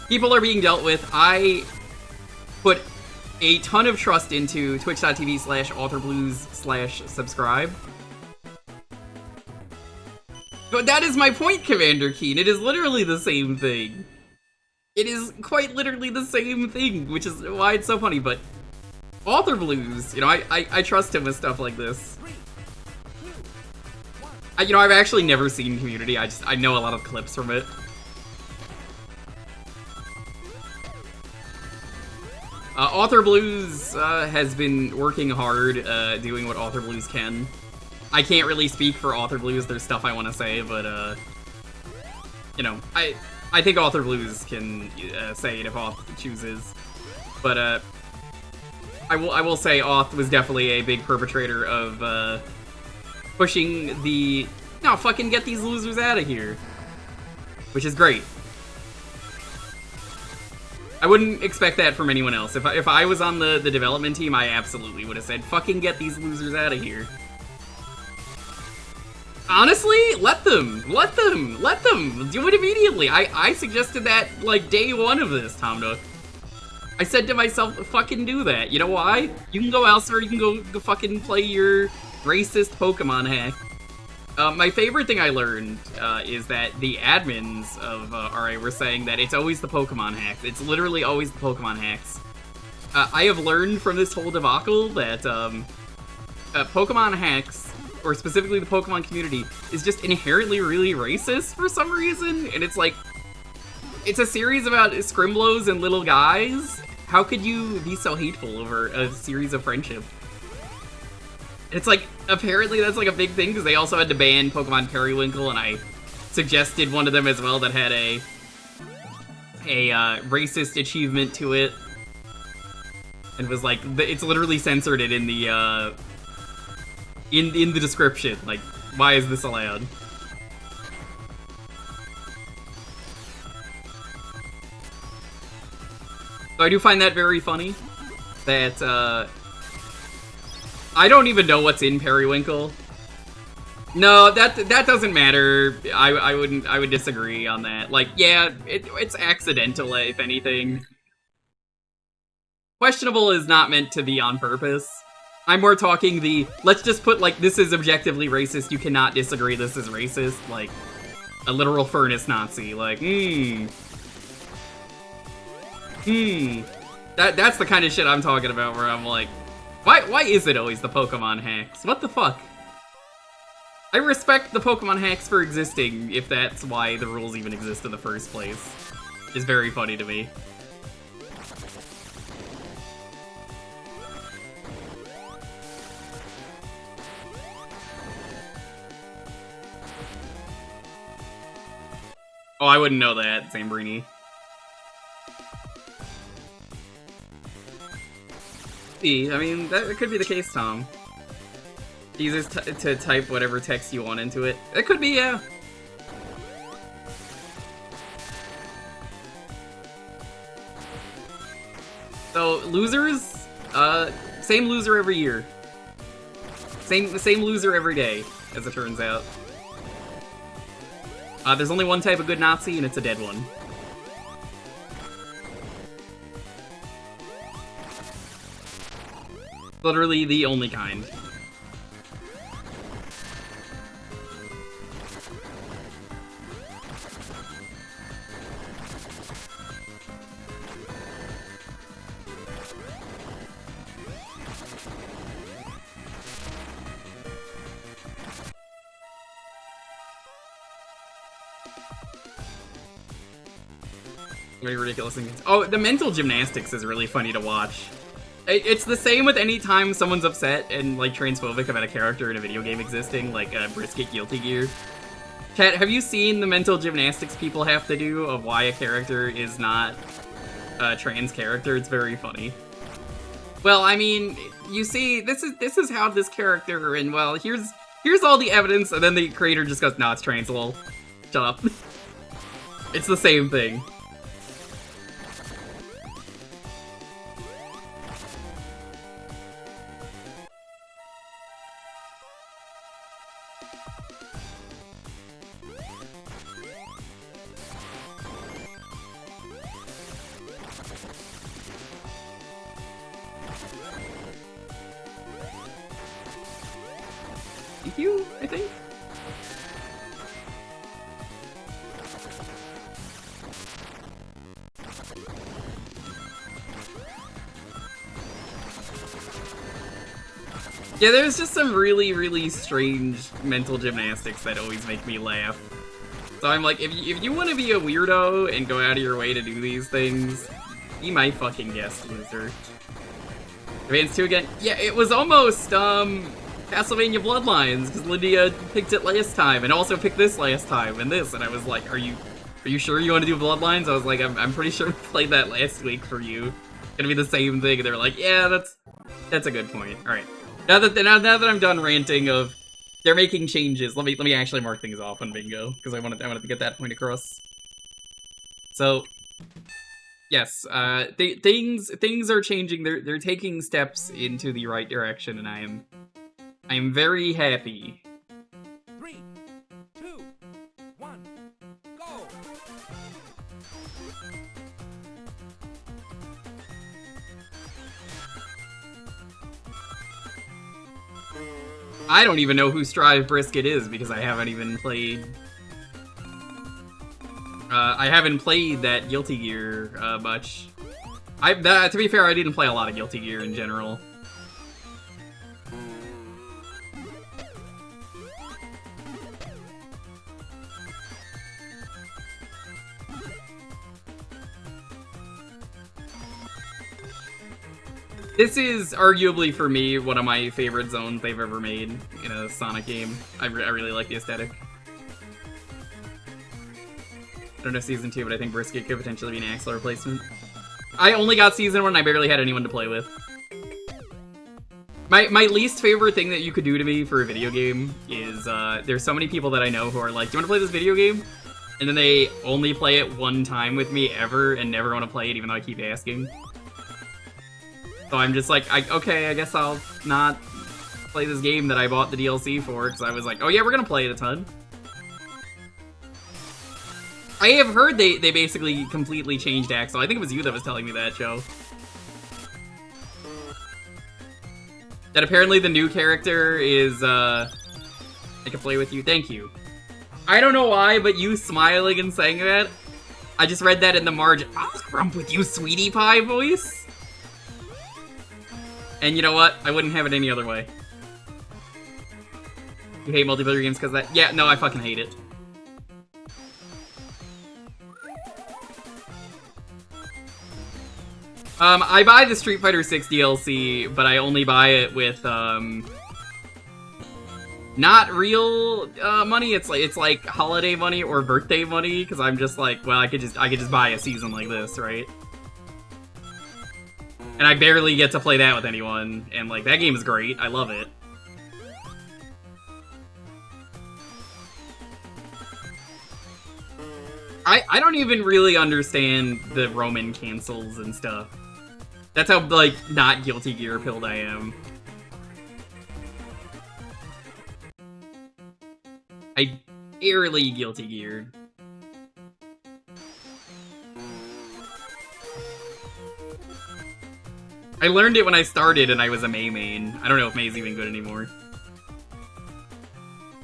People are being dealt with. I put a ton of trust into twitch.tv/authorblues/subscribe. But that is my point, Commander Keen. It is literally the same thing. It is quite literally the same thing, which is why it's so funny, but Author Blues, you know, I trust him with stuff like this. You know, I've actually never seen Community, I know a lot of clips from it. Author Blues has been working hard doing what Author Blues can. I can't really speak for Author Blues, there's stuff I want to say, but you know, I think Author Blues can say it if Auth chooses. But I will say Auth was definitely a big perpetrator of pushing the no, fucking get these losers out of here, which is great. I wouldn't expect that from anyone else. If I was on the development team, I absolutely would have said, fucking get these losers out of here. Honestly, let them do it immediately. I suggested that like day one of this, Tom Nook. I said to myself, fucking do that. You know why? You can go elsewhere, you can go fucking play your racist Pokemon hack. My favorite thing I learned is that the admins of RA were saying that it's always the Pokemon hacks. It's literally always the Pokemon hacks. I have learned from this whole debacle that Pokemon hacks, or specifically the Pokemon community, is just inherently really racist for some reason. And it's like, it's a series about scrimblows and little guys. How could you be so hateful over a series of friendship? It's like, apparently that's like a big thing, because they also had to ban Pokemon Periwinkle, and I suggested one of them as well that had a racist achievement to it. And was like, it's literally censored it in the, in the description. Like, why is this allowed? So I do find that very funny, that, I don't even know what's in Periwinkle. No, that doesn't matter. I would disagree on that. Like, yeah, it's accidental, if anything. Questionable is not meant to be on purpose. I'm more talking the, let's just put, like, this is objectively racist, you cannot disagree this is racist, like, a literal furnace Nazi, like, That's the kind of shit I'm talking about, where I'm like, why is it always the Pokemon hacks? What the fuck? I respect the Pokemon hacks for existing, if that's why the rules even exist in the first place. It's very funny to me. Oh, I wouldn't know that, Zambrini. I mean, that could be the case, Tom. Easier to type whatever text you want into it. It could be, yeah. So, losers, same loser every year. Same loser every day, as it turns out. There's only one type of good Nazi, and it's a dead one. Literally the only kind. Very ridiculous things. Oh, the mental gymnastics is really funny to watch. It's the same with any time someone's upset and, like, transphobic about a character in a video game existing, like Brisket Guilty Gear. Chat, have you seen the mental gymnastics people have to do of why a character is not trans character. It's very funny. Well, I mean, you see, this is how this character, and well, here's all the evidence, and then the creator just goes, nah, it's trans, lol. Shut up. It's the same thing. Thank you, I think. Yeah, there's just some really, really strange mental gymnastics that always make me laugh. So I'm like, if you want to be a weirdo and go out of your way to do these things, be my fucking guest, loser. Advance 2 again? Yeah, it was almost, Castlevania Bloodlines, because Lydia picked it last time, and also picked this last time, and this, and I was like, are you sure you want to do Bloodlines? I was like, I'm pretty sure we played that last week for you. It's gonna be the same thing, and they were like, yeah, that's a good point. Alright. Now that I'm done ranting of they're making changes, let me actually mark things off on bingo, because I wanted to get that point across. So yes, things are changing. They're taking steps into the right direction, and I am very happy. 3, 2, 1, go! I don't even know who Strive Brisket is because I haven't even played. I haven't played that Guilty Gear much. To be fair, I didn't play a lot of Guilty Gear in general. This is arguably, for me, one of my favorite zones they've ever made in a Sonic game. I really like the aesthetic. I don't know Season 2, but I think Brisket could potentially be an Axel replacement. I only got Season 1, I barely had anyone to play with. My least favorite thing that you could do to me for a video game is, there's so many people that I know who are like, do you want to play this video game? And then they only play it one time with me ever and never want to play it even though I keep asking. So I'm just like, okay, I guess I'll not play this game that I bought the DLC for, because I was like, oh yeah, we're gonna play it a ton. I have heard they basically completely changed Axel. I think it was you that was telling me that, Joe. That apparently the new character is, I can play with you. Thank you. I don't know why, but you smiling and saying that, I just read that in the margin. I'll grump with you, sweetie pie voice. And you know what? I wouldn't have it any other way. You hate multiplayer games because that? Yeah, no, I fucking hate it. I buy the Street Fighter 6 DLC, but I only buy it with, not real, money. It's like holiday money or birthday money, because I'm just like, well, I could just buy a season like this, right? And I barely get to play that with anyone, and like, that game is great. I love it. I don't even really understand the Roman cancels and stuff. That's how, like, not Guilty Gear pilled I am. I barely Guilty Geared. I learned it when I started and I was a Mei main. I don't know if Mei's even good anymore.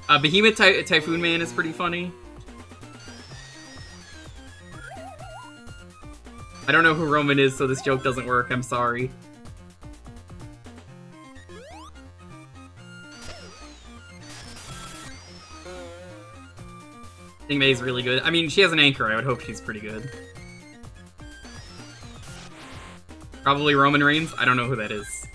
Behemoth Typhoon Man is pretty funny. I don't know who Roman is, so this joke doesn't work. I'm sorry. I think Mei's really good. I mean, she has an anchor. I would hope she's pretty good. Probably Roman Reigns? I don't know who that is.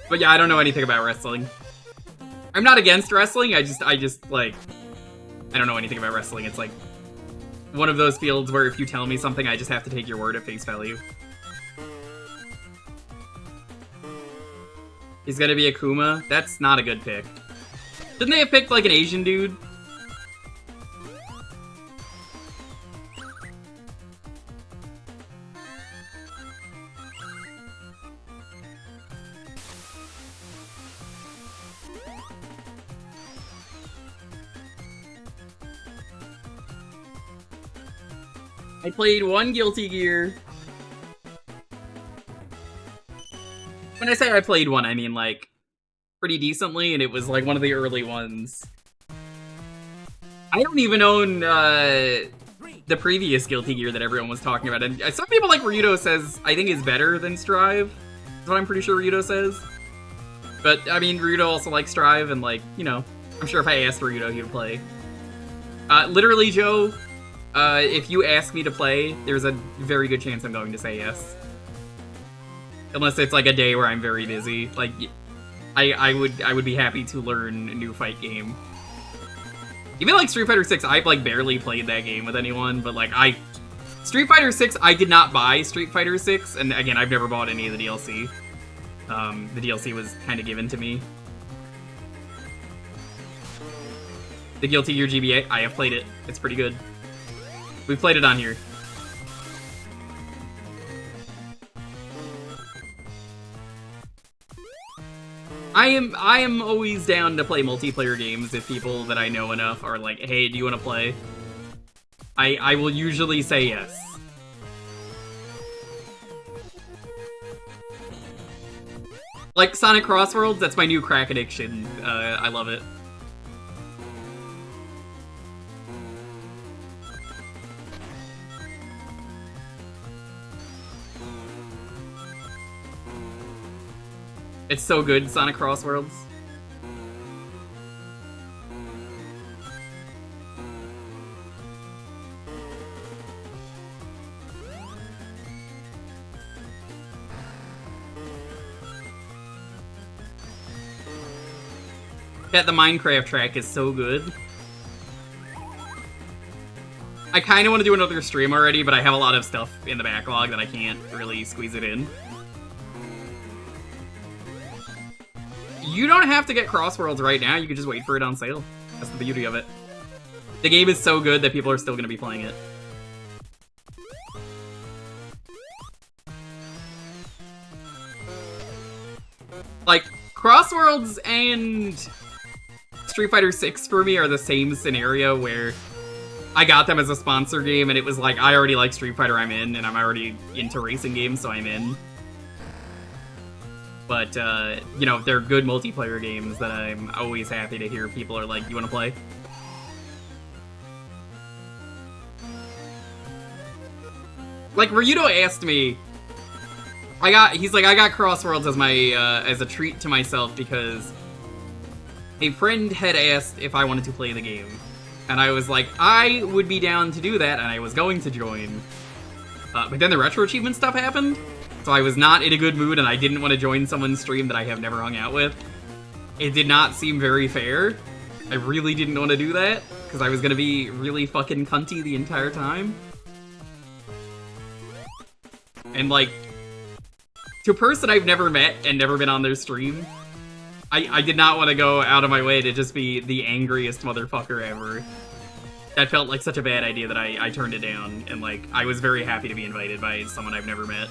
But yeah, I don't know anything about wrestling. I'm not against wrestling, I just, like, I don't know anything about wrestling. It's like one of those fields where if you tell me something, I just have to take your word at face value. He's gonna be Akuma? That's not a good pick. Didn't they have picked, like, an Asian dude? I played one Guilty Gear. When I say I played one, I mean, like, pretty decently, and it was, like, one of the early ones. I don't even own, the previous Guilty Gear that everyone was talking about, and some people, like Ryudo says, I think is better than Strive. That's what I'm pretty sure Ryudo says. But, I mean, Ryudo also likes Strive, and, like, you know, I'm sure if I asked Ryudo, he would play. Literally, Joe, if you ask me to play, there's a very good chance I'm going to say yes. Unless it's like a day where I'm very busy. Like, I would be happy to learn a new fight game. Even like Street Fighter 6, I've like barely played that game with anyone, but like Street Fighter 6, I did not buy Street Fighter 6, and again, I've never bought any of the DLC. The DLC was kind of given to me. The Guilty Gear GBA, I have played it. It's pretty good. We played it on here. I am always down to play multiplayer games if people that I know enough are like, hey, do you want to play? I will usually say yes. Like Sonic Crossworlds, that's my new crack addiction. I love it. It's so good, Sonic Crossworlds. Yeah, the Minecraft track is so good. I kind of want to do another stream already, but I have a lot of stuff in the backlog that I can't really squeeze it in. You don't have to get Crossworlds right now, you can just wait for it on sale. That's the beauty of it. The game is so good that people are still going to be playing it. Like, Crossworlds and Street Fighter 6 for me are the same scenario where I got them as a sponsor game and it was like, I already like Street Fighter, I'm in, and I'm already into racing games, so I'm in. But, you know, they're good multiplayer games that I'm always happy to hear people are like, you wanna play? Like, Ryudo asked me, he's like, I got Crossworlds as my, as a treat to myself because a friend had asked if I wanted to play the game. And I was like, I would be down to do that, and I was going to join. But then the Retro Achievement stuff happened. So I was not in a good mood, and I didn't want to join someone's stream that I have never hung out with. It did not seem very fair. I really didn't want to do that, because I was going to be really fucking cunty the entire time. And, like, to a person I've never met and never been on their stream, I did not want to go out of my way to just be the angriest motherfucker ever. That felt like such a bad idea that I turned it down, and, like, I was very happy to be invited by someone I've never met.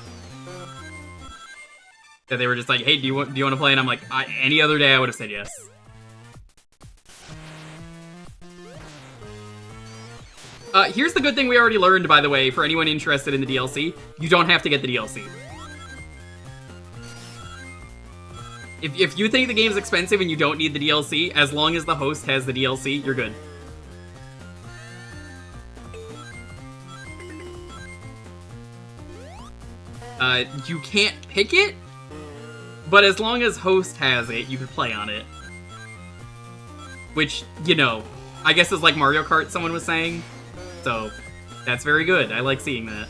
That they were just like, hey, do you want to play? And I'm like, any other day I would have said yes. Here's the good thing we already learned, by the way, for anyone interested in the DLC. You don't have to get the DLC. If you think the game's expensive and you don't need the DLC, as long as the host has the DLC, you're good. You can't pick it, but as long as host has it, you can play on it. Which, you know, I guess is like Mario Kart, someone was saying. So, that's very good. I like seeing that.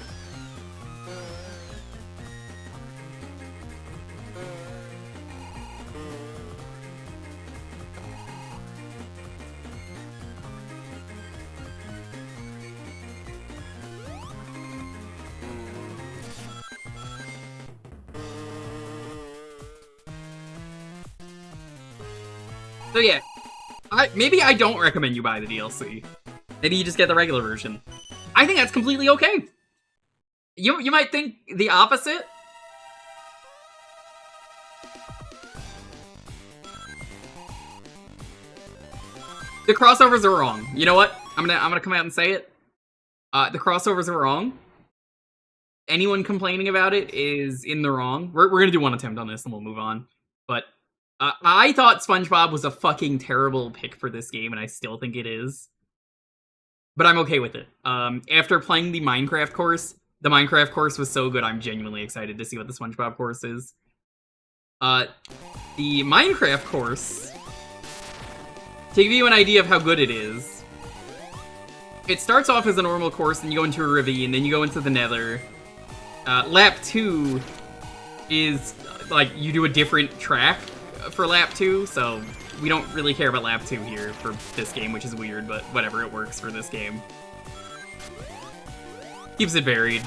So yeah, maybe I don't recommend you buy the DLC. Maybe you just get the regular version. I think that's completely okay. You might think the opposite. The crossovers are wrong. You know what? I'm gonna come out and say it. The crossovers are wrong. Anyone complaining about it is in the wrong. We're gonna do one attempt on this and we'll move on. But I thought SpongeBob was a fucking terrible pick for this game, and I still think it is. But I'm okay with it. After playing the Minecraft course was so good, I'm genuinely excited to see what the SpongeBob course is. The Minecraft course, to give you an idea of how good it is, it starts off as a normal course, then you go into a ravine, then you go into the nether. Lap 2 is, like, you do a different track for lap 2, so we don't really care about lap 2 here for this game, which is weird, but whatever, it works for this game. Keeps it varied.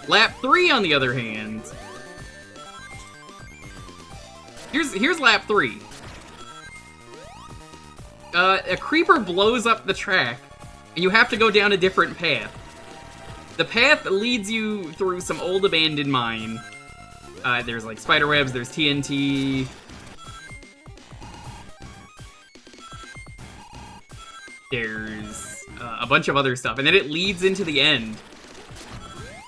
Lap 3, on the other hand, here's lap 3. A creeper blows up the track, and you have to go down a different path. The path leads you through some old abandoned mine. There's like spiderwebs, there's TNT. There's a bunch of other stuff, and then it leads into the end.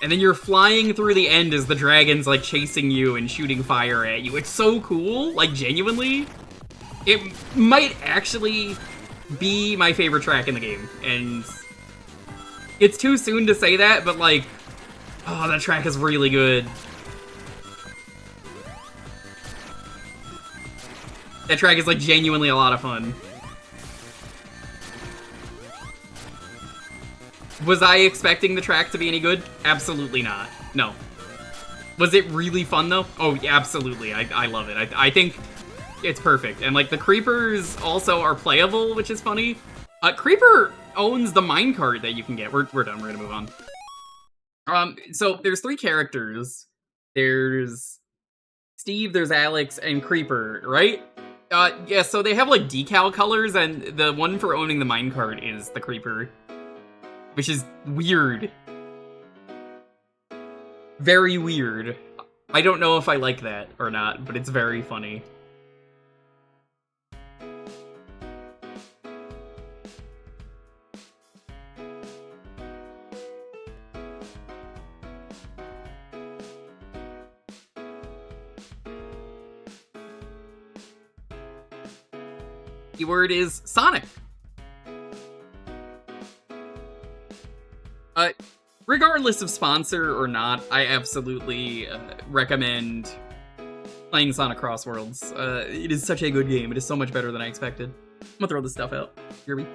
And then you're flying through the end as the dragon's like chasing you and shooting fire at you. It's so cool, like genuinely. It might actually be my favorite track in the game, and it's too soon to say that, but like, oh, that track is really good. That track is like genuinely a lot of fun. Was I expecting the track to be any good? Absolutely not. No. Was it really fun though? Oh, yeah, absolutely. I love it. I think it's perfect. And like the creepers also are playable, which is funny. Creeper owns the minecart that you can get. We're done. We're gonna move on. So there's 3 characters. There's Steve, there's Alex, and Creeper, right? Yeah, so they have like decal colors, and the one for owning the minecart is the Creeper. Which is weird. Very weird. I don't know if I like that or not, but it's very funny. Keyword is Sonic. Regardless of sponsor or not, I absolutely recommend playing Sonic Cross Worlds. It is such a good game. It is so much better than I expected. I'm gonna throw this stuff out. Hear me?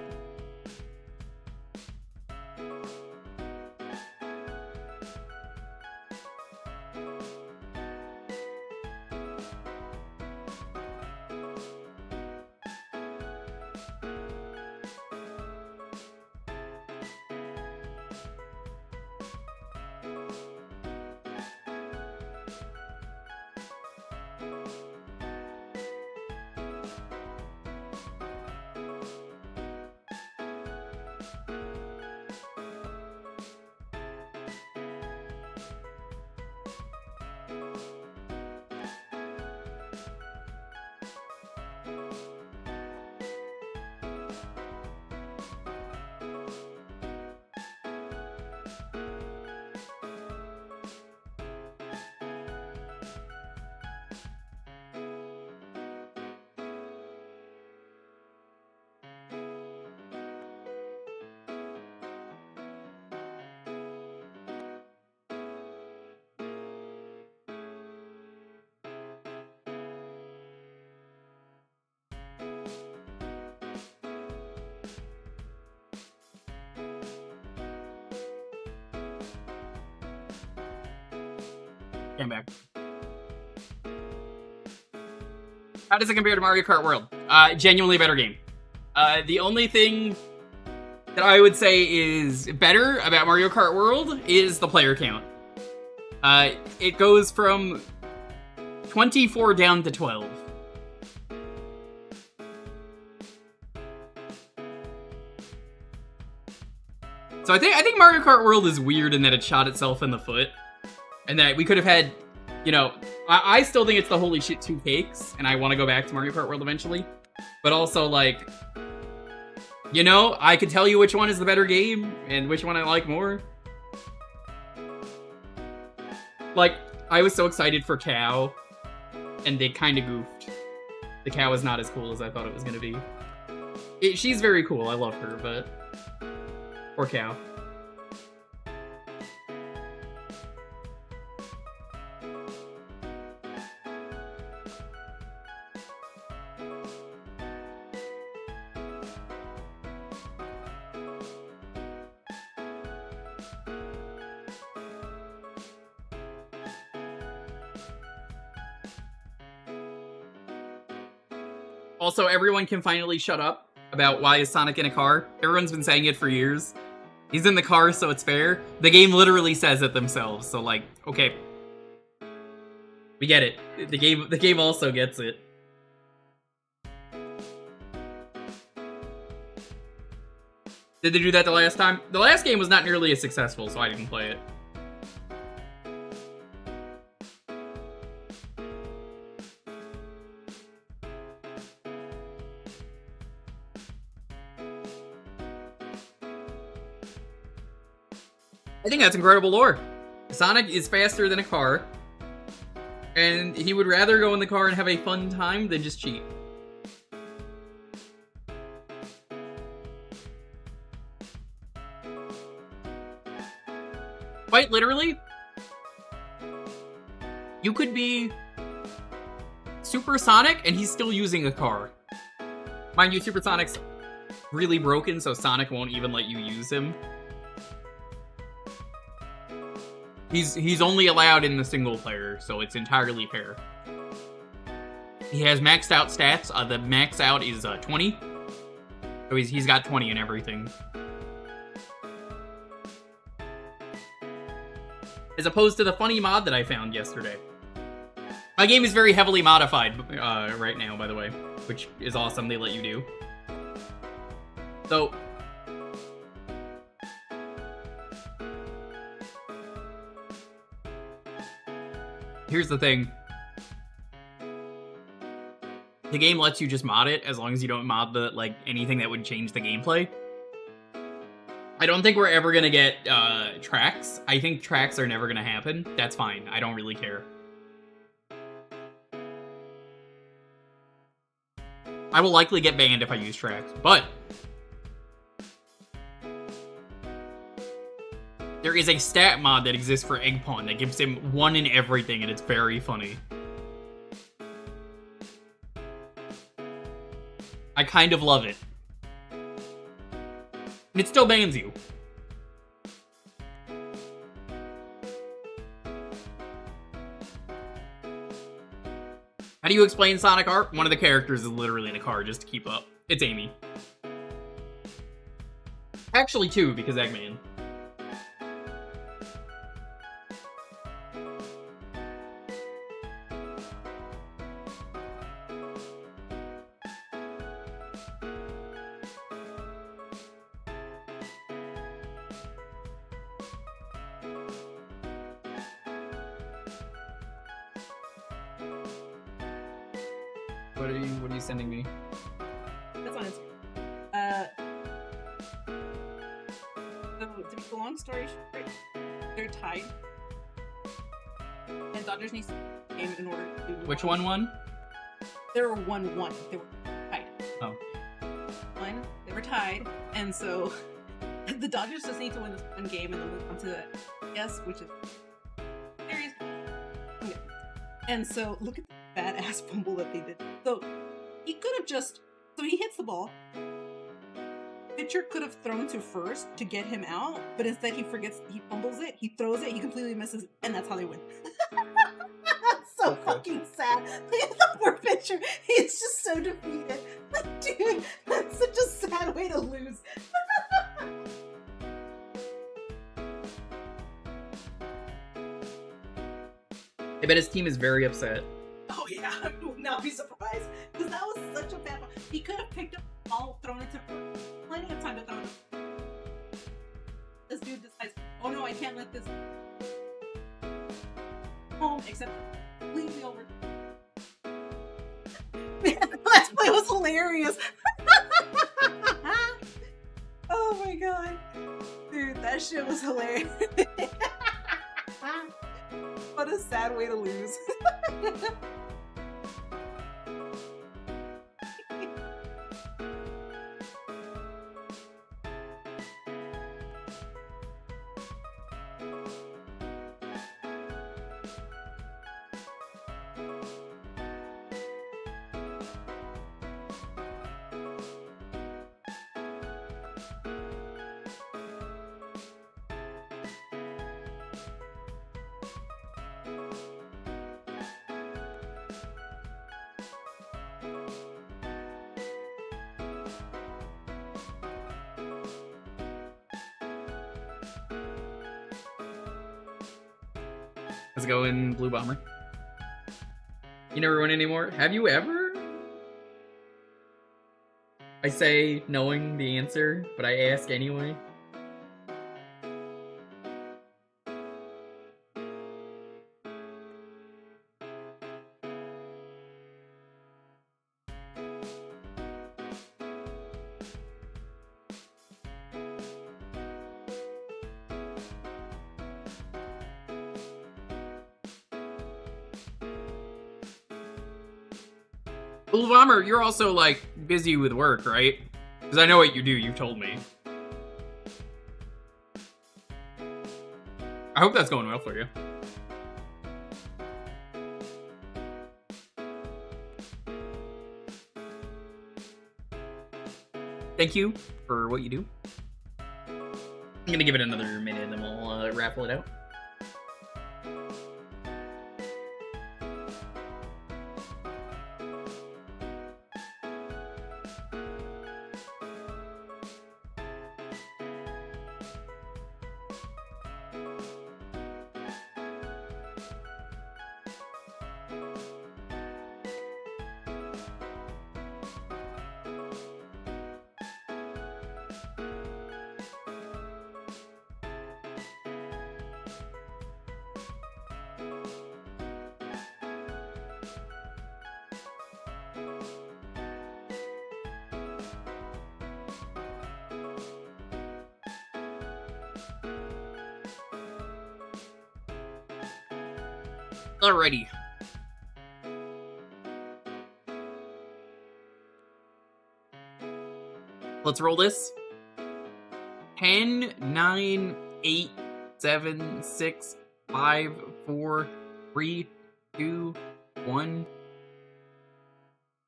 Came back. How does it compare to Mario Kart World? Genuinely better game. The only thing that I would say is better about Mario Kart World is the player count. It goes from 24 down to 12. So I think Mario Kart World is weird in that it shot itself in the foot. And that we could have had, you know, I still think it's the holy shit 2 cakes, and I want to go back to Mario Kart World eventually. But also, like, you know, I could tell you which one is the better game, and which one I like more. Like, I was so excited for Cow, and they kind of goofed. The Cow is not as cool as I thought it was going to be. She's very cool, I love her, but... Poor Cow. Also, everyone can finally shut up about why is Sonic in a car. Everyone's been saying it for years. He's in the car, so it's fair. The game literally says it themselves, so like, okay. We get it. The game also gets it. Did they do that the last time? The last game was not nearly as successful, so I didn't play it. I think that's incredible lore. Sonic is faster than a car, and he would rather go in the car and have a fun time than just cheat. Quite literally, you could be Super Sonic and he's still using a car. Mind you, Super Sonic's really broken, so Sonic won't even let you use him. He's only allowed in the single player, so it's entirely fair. He has maxed out stats. The max out is 20. So he's got 20 and everything. As opposed to the funny mod that I found yesterday. My game is very heavily modified right now, by the way, which is awesome. They let you do. So... here's the thing. The game lets you just mod it as long as you don't mod the anything that would change the gameplay. I don't think we're ever gonna get tracks. I think tracks are never gonna happen. That's fine. I don't really care. I will likely get banned if I use tracks, but there is a stat mod that exists for Egg Pawn that gives him 1 in everything, and it's very funny. I kind of love it. And it still bans you. How do you explain Sonic art? One of the characters is literally in a car just to keep up. It's Amy. Actually 2, because Eggman. What are you sending me? That's on Instagram. So to make a long story short, they're tied. And Dodgers needs to game in order to do Which one won? They were 1-1. They were tied. Oh. They were tied, and so the Dodgers just need to win this one game and then move on to the S, which is series. Okay. And so look at the badass fumble that they did. So he could have just he hits the ball. Pitcher could have thrown to first to get him out, but instead he fumbles it, he throws it, he completely misses, and that's how they win. That's so fucking sad. Look at the poor pitcher. He's just so defeated. Dude, that's such a sad way to lose. I bet his team is very upset. be surprised because that was such a bad one. He could have picked up the ball, thrown it to plenty of time to throw it. This dude decides, oh no, I can't let this home except completely over. Man, the last play was hilarious. Oh my god. Dude, that shit was hilarious. What a sad way to lose. Let's go in Blue Bomber. You never win anymore? Have you ever? I say knowing the answer, but I ask anyway. Blue Bomber, you're also, like, busy with work, right? Because I know what you do, you've told me. I hope that's going well for you. Thank you for what you do. I'm gonna give it another minute and then we'll raffle it out. Alrighty. Let's roll this. 10, 9, 8, 7, 6, 5, 4, 3, 2, 1.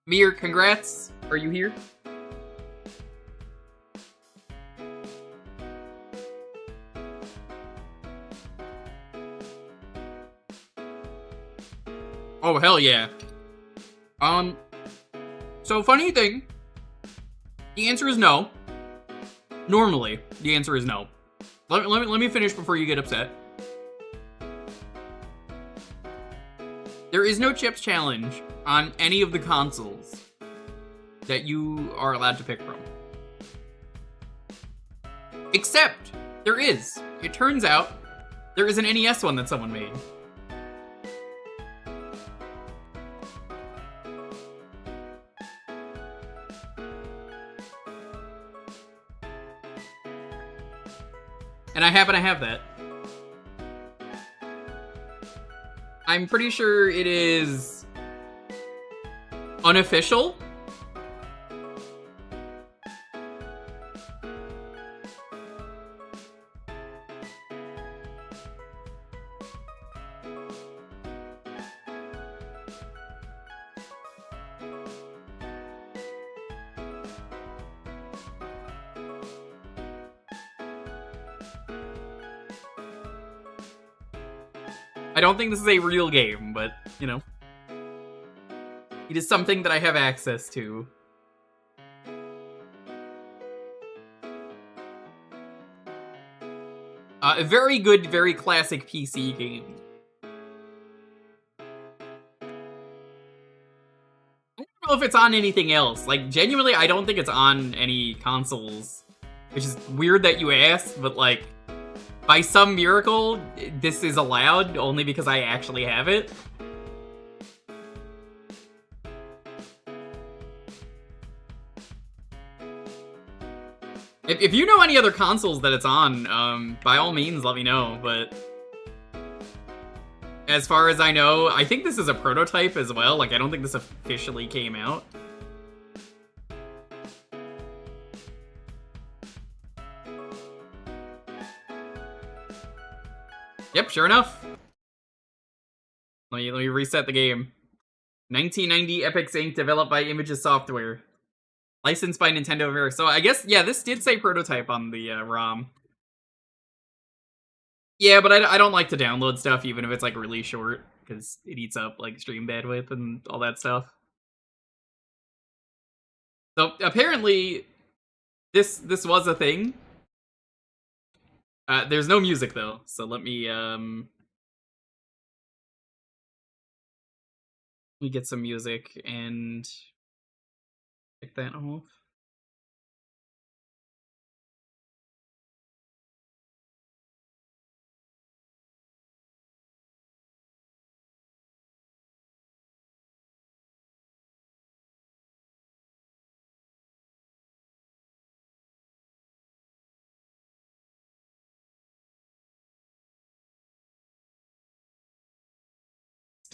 Mir, congrats. Are you here? Oh, hell yeah. So funny thing, the answer is no. Normally, the answer is no. Let me finish before you get upset. There is no chips challenge on any of the consoles that you are allowed to pick from. Except, there is. It turns out, there is an NES one that someone made. And I happen to have that. I'm pretty sure it is unofficial. I don't think this is a real game, but, you know. It is something that I have access to. A very good, very classic PC game. know if it's on anything else. Like, genuinely, I don't think it's on any consoles. Which is weird that you asked, but like, by some miracle, this is allowed only because I actually have it. If you know any other consoles that it's on, by all means, let me know, but as far as I know, I think this is a prototype as well. Like, I don't think this officially came out. Yep, sure enough. Let me reset the game. 1990 Epics Inc. developed by Images Software. Licensed by Nintendo of America. So I guess, yeah, this did say prototype on the ROM. Yeah, but I don't like to download stuff even if it's like really short, because it eats up like stream bandwidth and all that stuff. So apparently, this was a thing. There's no music though, so let me get some music and take that off.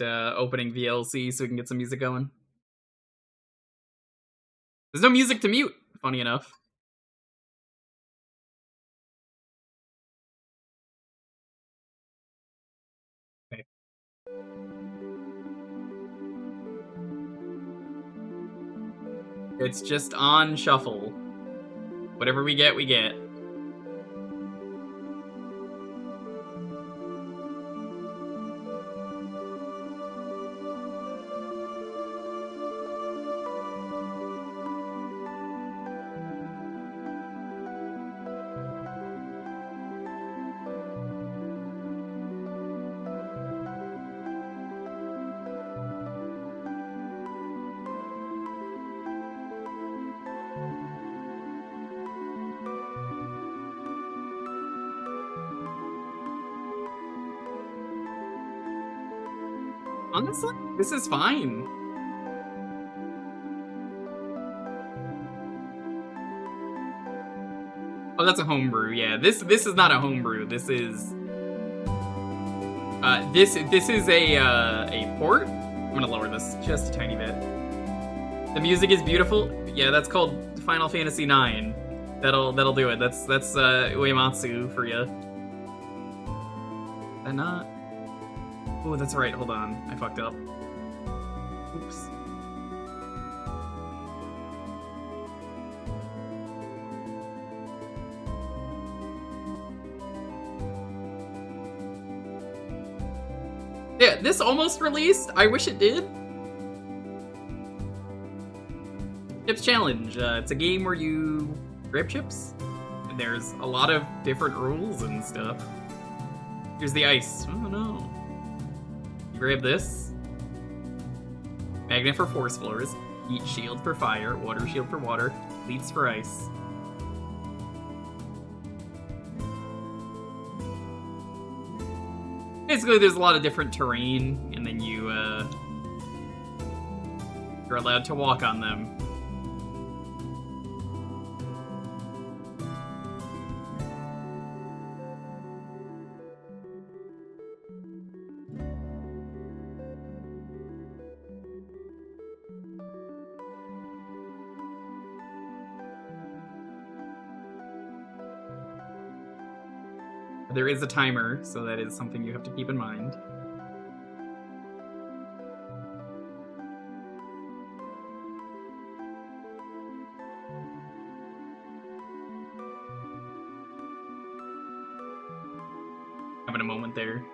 Opening VLC so we can get some music going. There's no music to mute, funny enough. Okay. It's just on shuffle. Whatever we get, we get. Honestly, this is fine. Oh, that's a homebrew. Yeah, this is not a homebrew. This is this is a port. I'm gonna lower this just a tiny bit. The music is beautiful. Yeah, that's called Final Fantasy IX. That'll do it. That's Uematsu for you. Is that not? Oh, that's right. Hold on. I fucked up. Oops. Yeah, this almost released. I wish it did. Chips Challenge. It's a game where you grab chips. And there's a lot of different rules and stuff. Here's the ice. Oh no. You grab this. Magnet for force floors. Heat shield for fire. Water shield for water. Cleats for ice. Basically, there's a lot of different terrain, and then you're allowed to walk on them. There is a timer, so that is something you have to keep in mind. Having a moment there.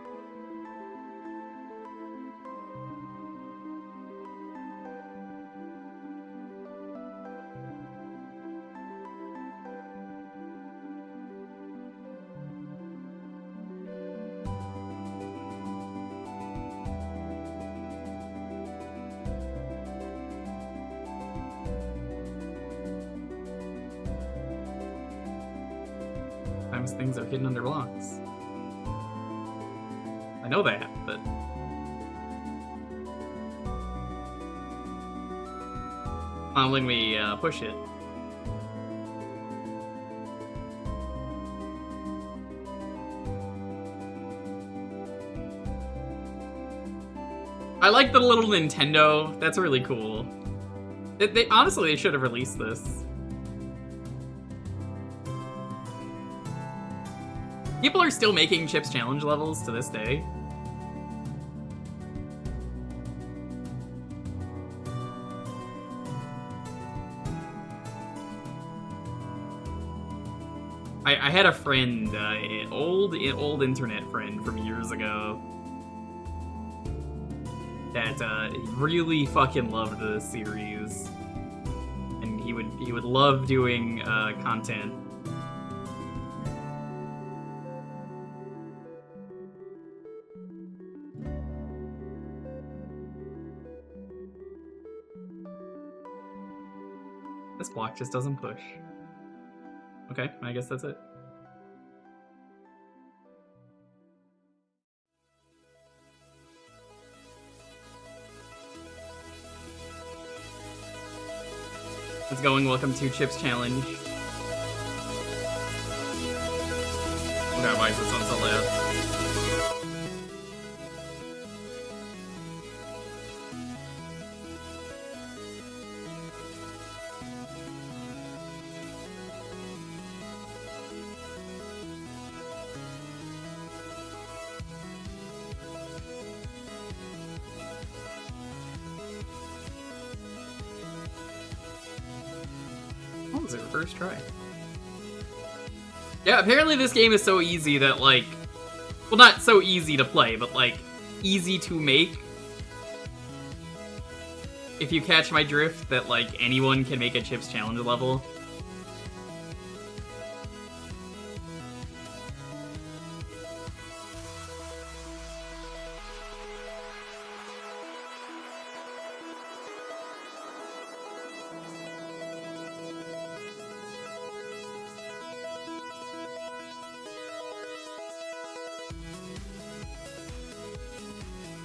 Sometimes things are hidden under blocks. I know that, but... Not letting me push it. I like the little Nintendo. That's really cool. They honestly, they should have released this. People are still making Chips Challenge levels to this day. I had a friend, an old internet friend from years ago that really fucking loved the series, and he would love doing content. This block just doesn't push. Okay, I guess that's it. How's it going? Welcome to Chips Challenge. Oh god, why is this one so loud? What was it? First try. Yeah, apparently this game is so easy that, like... Well, not so easy to play, but, like, easy to make. If you catch my drift, that, like, anyone can make a Chips Challenge level.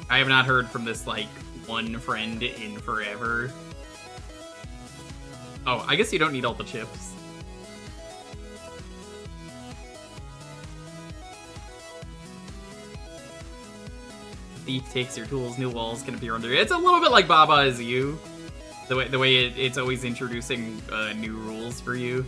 I have not heard from this, like, one friend in forever. Oh, I guess you don't need all the chips. Thief takes your tools, new walls can appear under. It's a little bit like Baba Is You. The way it's always introducing new rules for you.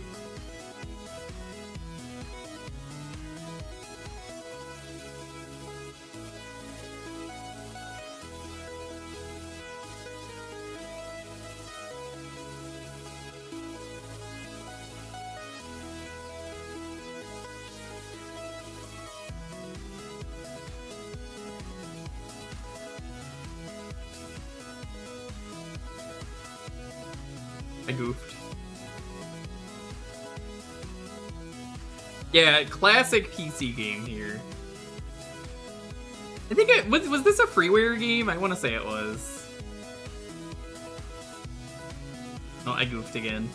I goofed. Yeah, classic PC game here. I think was this a freeware game? I want to say it was. Oh, I goofed again.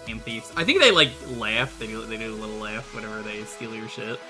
Game thieves. I think they like laugh. They do a little laugh whenever they steal your shit.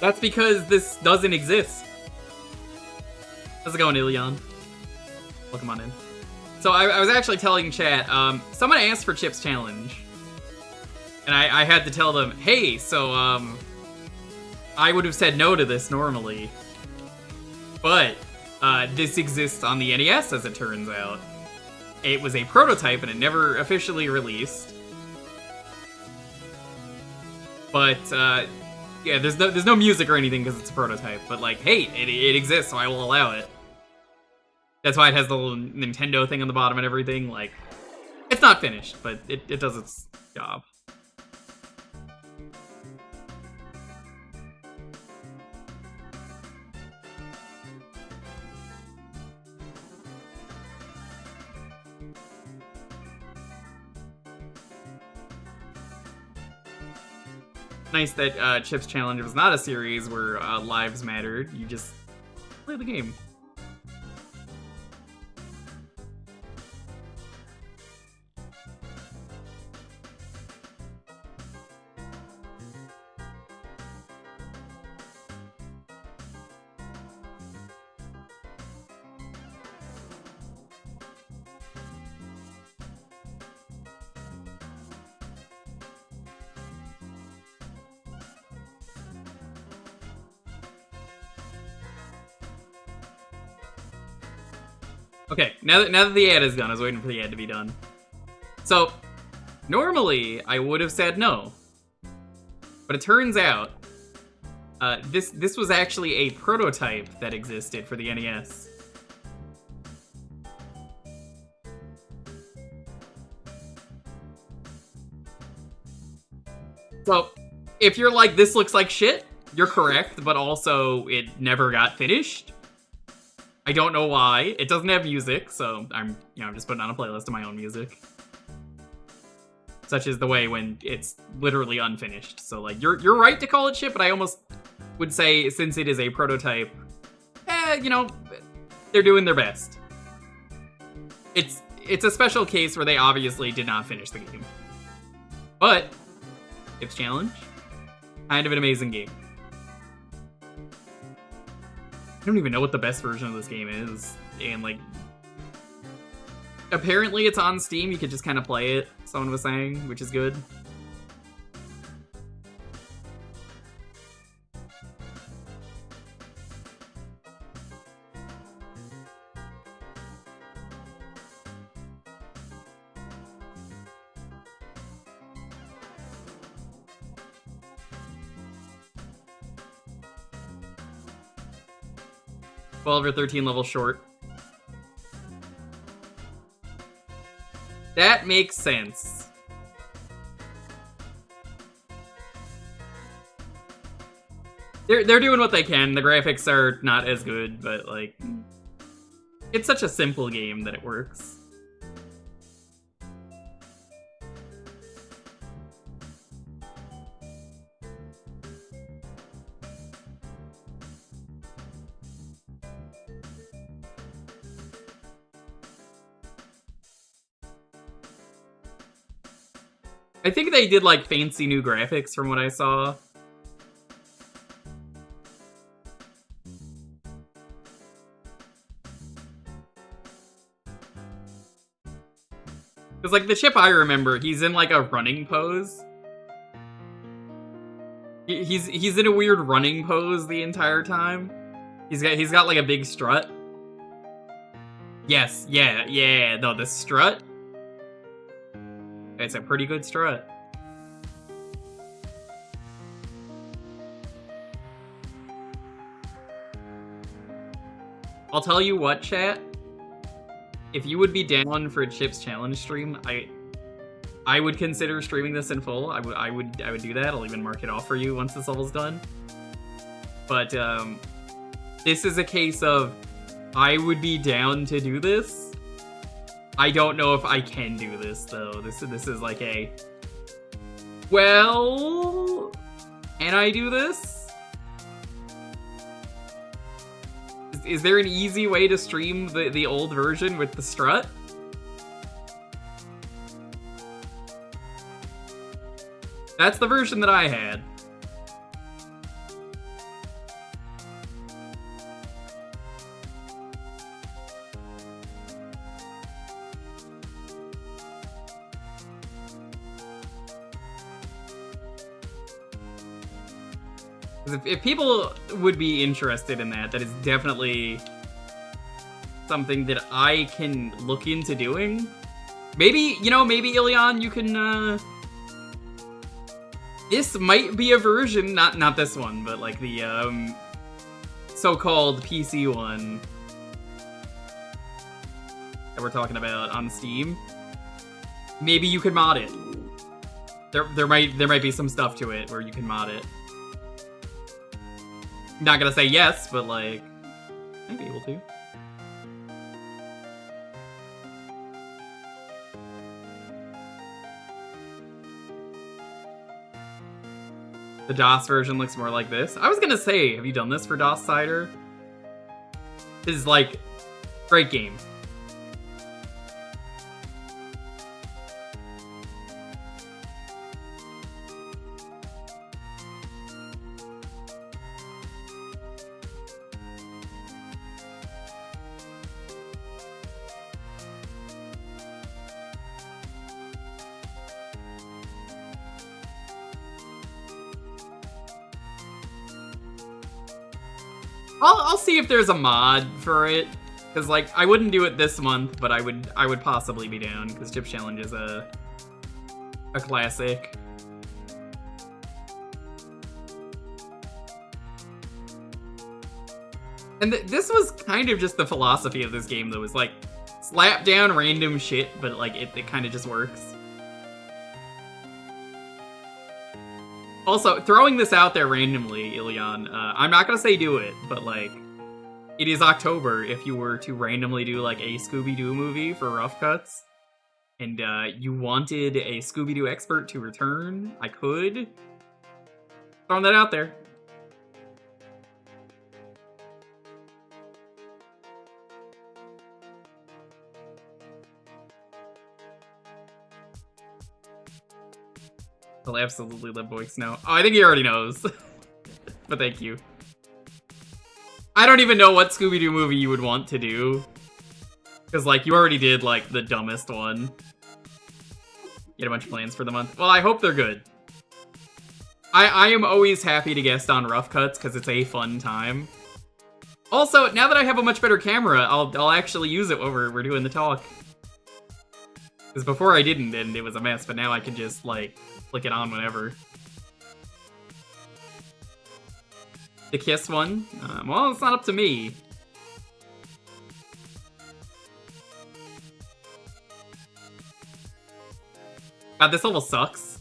That's because this doesn't exist. How's it going, Ilion? Welcome on in. So I was actually telling chat, someone asked for Chips Challenge. And I had to tell them, hey, so, I would have said no to this normally. But This exists on the NES, as it turns out. It was a prototype and it never officially released. But, yeah, there's no music or anything because it's a prototype. But, like, hey, it exists, so I will allow it. That's why it has the little Nintendo thing on the bottom and everything. Like, it's not finished, but it does its job. Nice that Chip's Challenge was not a series where lives mattered. You just play the game. Okay, now that the ad is done, I was waiting for the ad to be done. So, normally, I would have said no. But it turns out, this was actually a prototype that existed for the NES. So, if you're like, this looks like shit, you're correct, but also it never got finished. I don't know why. It doesn't have music, so I'm just putting on a playlist of my own music. Such is the way when it's literally unfinished. So, like, you're right to call it shit, but I almost would say, since it is a prototype, they're doing their best. It's a special case where they obviously did not finish the game. But, Chip's Challenge, kind of an amazing game. I don't even know what the best version of this game is, and, like, apparently it's on Steam, you could just kind of play it, someone was saying, which is good. Or 13 levels short. That makes sense. They're doing what they can. The graphics are not as good, but, like, it's such a simple game that it works. I think they did, like, fancy new graphics from what I saw. Because, like, the Chip I remember, he's in, like, a running pose. He's in a weird running pose the entire time. He's got like, a big strut. Yes, yeah, no, the strut. It's a pretty good strut. I'll tell you what, chat. If you would be down for a Chip's Challenge stream, I would consider streaming this in full. I would do that. I'll even mark it off for you once this level's done. But this is a case of I would be down to do this. I don't know if I can do this though. This is like a, well, can I do this? Is there an easy way to stream the old version with the strut? That's the version that I had. If people would be interested in that, that is definitely something that I can look into doing. Maybe, maybe Ilion, you can, this might be a version, not this one, but like the, so-called PC one that we're talking about on Steam. Maybe you could mod it. There might be some stuff to it where you can mod it. Not gonna say yes, but like, I'd be able to. The DOS version looks more like this. I was gonna say, have you done this for DOS Cider? This is like, great game. I'll see if there's a mod for it, because like I wouldn't do it this month, but I would possibly be down because Chips Challenge is a classic. And this was kind of just the philosophy of this game, though, is like slap down random shit, but like it kind of just works. Also, throwing this out there randomly, Ilion, I'm not gonna say do it, but like, it is October. If you were to randomly do like a Scooby-Doo movie for Rough Cuts, and you wanted a Scooby-Doo expert to return, I could. Throwing that out there. I'll absolutely let Boix know. Oh, I think he already knows. But thank you. I don't even know what Scooby-Doo movie you would want to do. Because, like, you already did, like, the dumbest one. You had a bunch of plans for the month. Well, I hope they're good. I am always happy to guest on Rough Cuts, because it's a fun time. Also, now that I have a much better camera, I'll actually use it while we're doing the talk. Because before I didn't, and it was a mess, but now I can just, like, flick it on whenever. The Kiss one? Well, it's not up to me. God, this level sucks.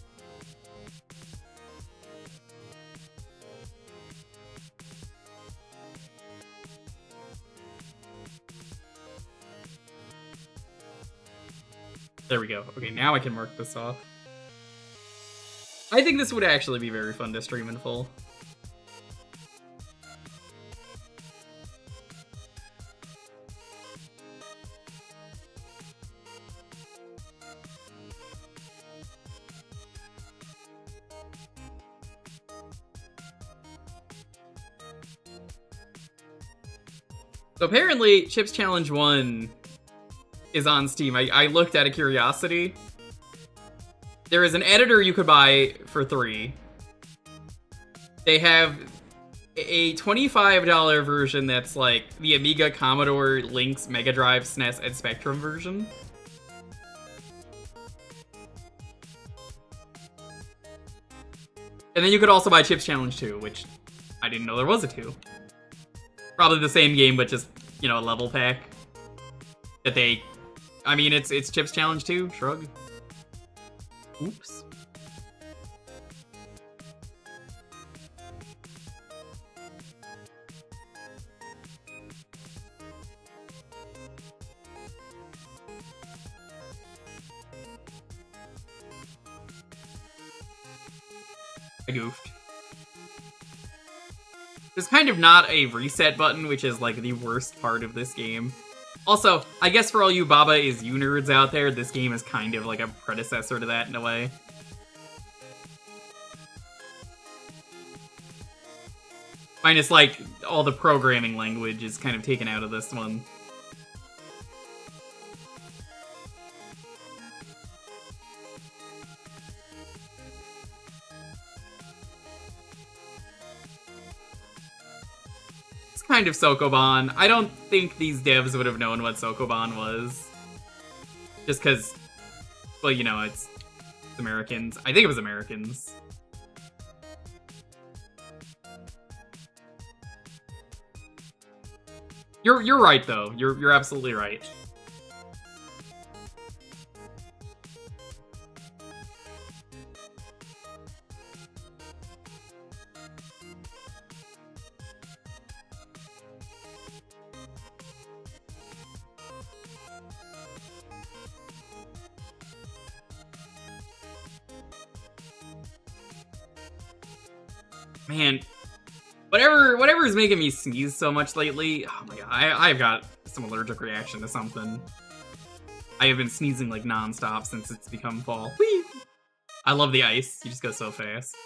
There we go. Okay, now I can mark this off. I think this would actually be very fun to stream in full. So apparently, Chips Challenge 1 is on Steam. I looked out of curiosity. There is an editor you could buy for $3. They have a $25 version that's like the Amiga, Commodore, Lynx, Mega Drive, SNES, and Spectrum version. And then you could also buy Chips Challenge 2, which I didn't know there was a 2. Probably the same game, but just, you know, a level pack. That they... I mean, it's Chips Challenge 2, shrug. Oops. I goofed. There's kind of not a reset button, which is like the worst part of this game. Also, I guess for all you Baba is You nerds out there, this game is kind of like a predecessor to that in a way. Minus like all the programming language is kind of taken out of this one. kind of Sokoban. I don't think these devs would have known what Sokoban was. Just because, well, you know, it's Americans. I think it was Americans. You're right though. You're absolutely right. Man, whatever is making me sneeze so much lately. Oh my god, I've got some allergic reaction to something. I have been sneezing like nonstop since it's become fall. Whee! I love the ice. You just go so fast.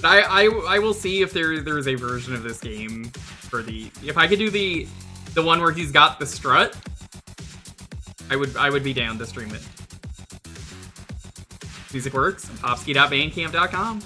I will see if there's a version of this game for the, if I could do the one where he's got the strut, I would be down to stream it. Music works on popski.bandcamp.com.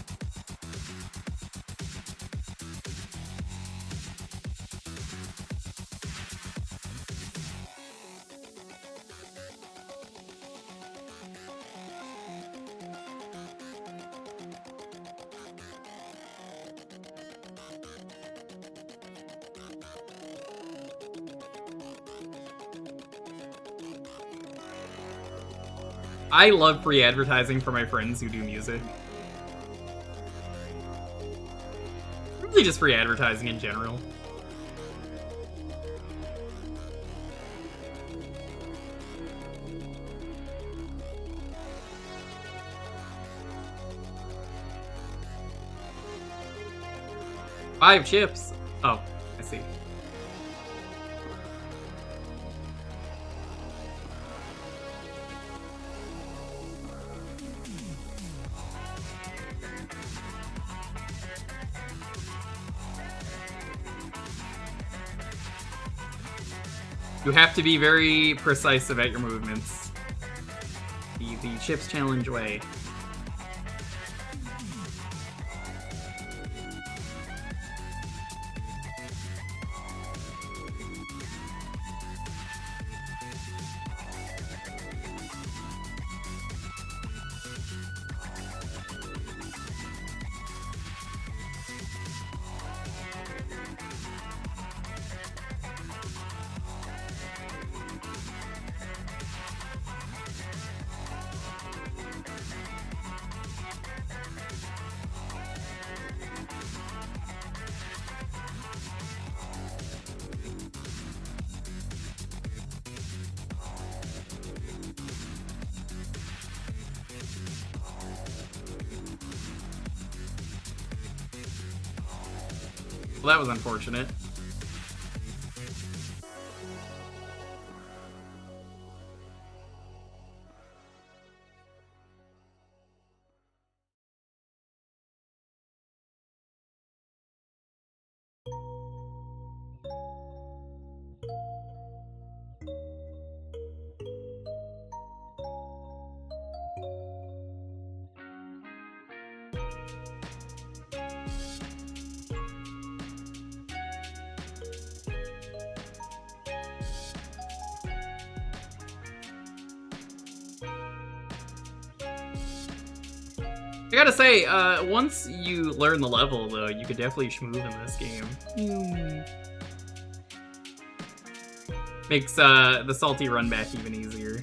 I love free advertising for my friends who do music. Really just free advertising in general. Five chips. Oh, I see. You have to be very precise about your movements. The chips challenge way. Well, that was unfortunate. I gotta say, once you learn the level, though, you could definitely schmoove in this game. Makes the salty run back even easier.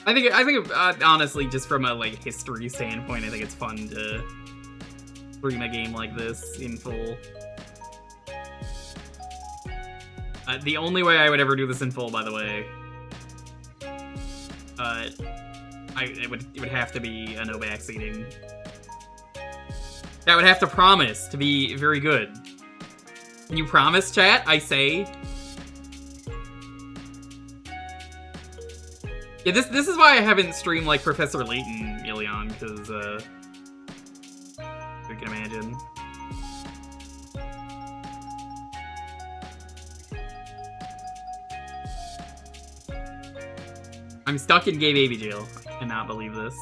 I think honestly, just from a like history standpoint, I think it's fun to stream a game like this in full. The only way I would ever do this in full, by the way, it would have to be a no backseating. That would have to promise to be very good. Can you promise, chat? I say. Yeah, this is why I haven't streamed like Professor Layton, Ilion, because you can imagine. I'm stuck in gay baby jail. I cannot believe this.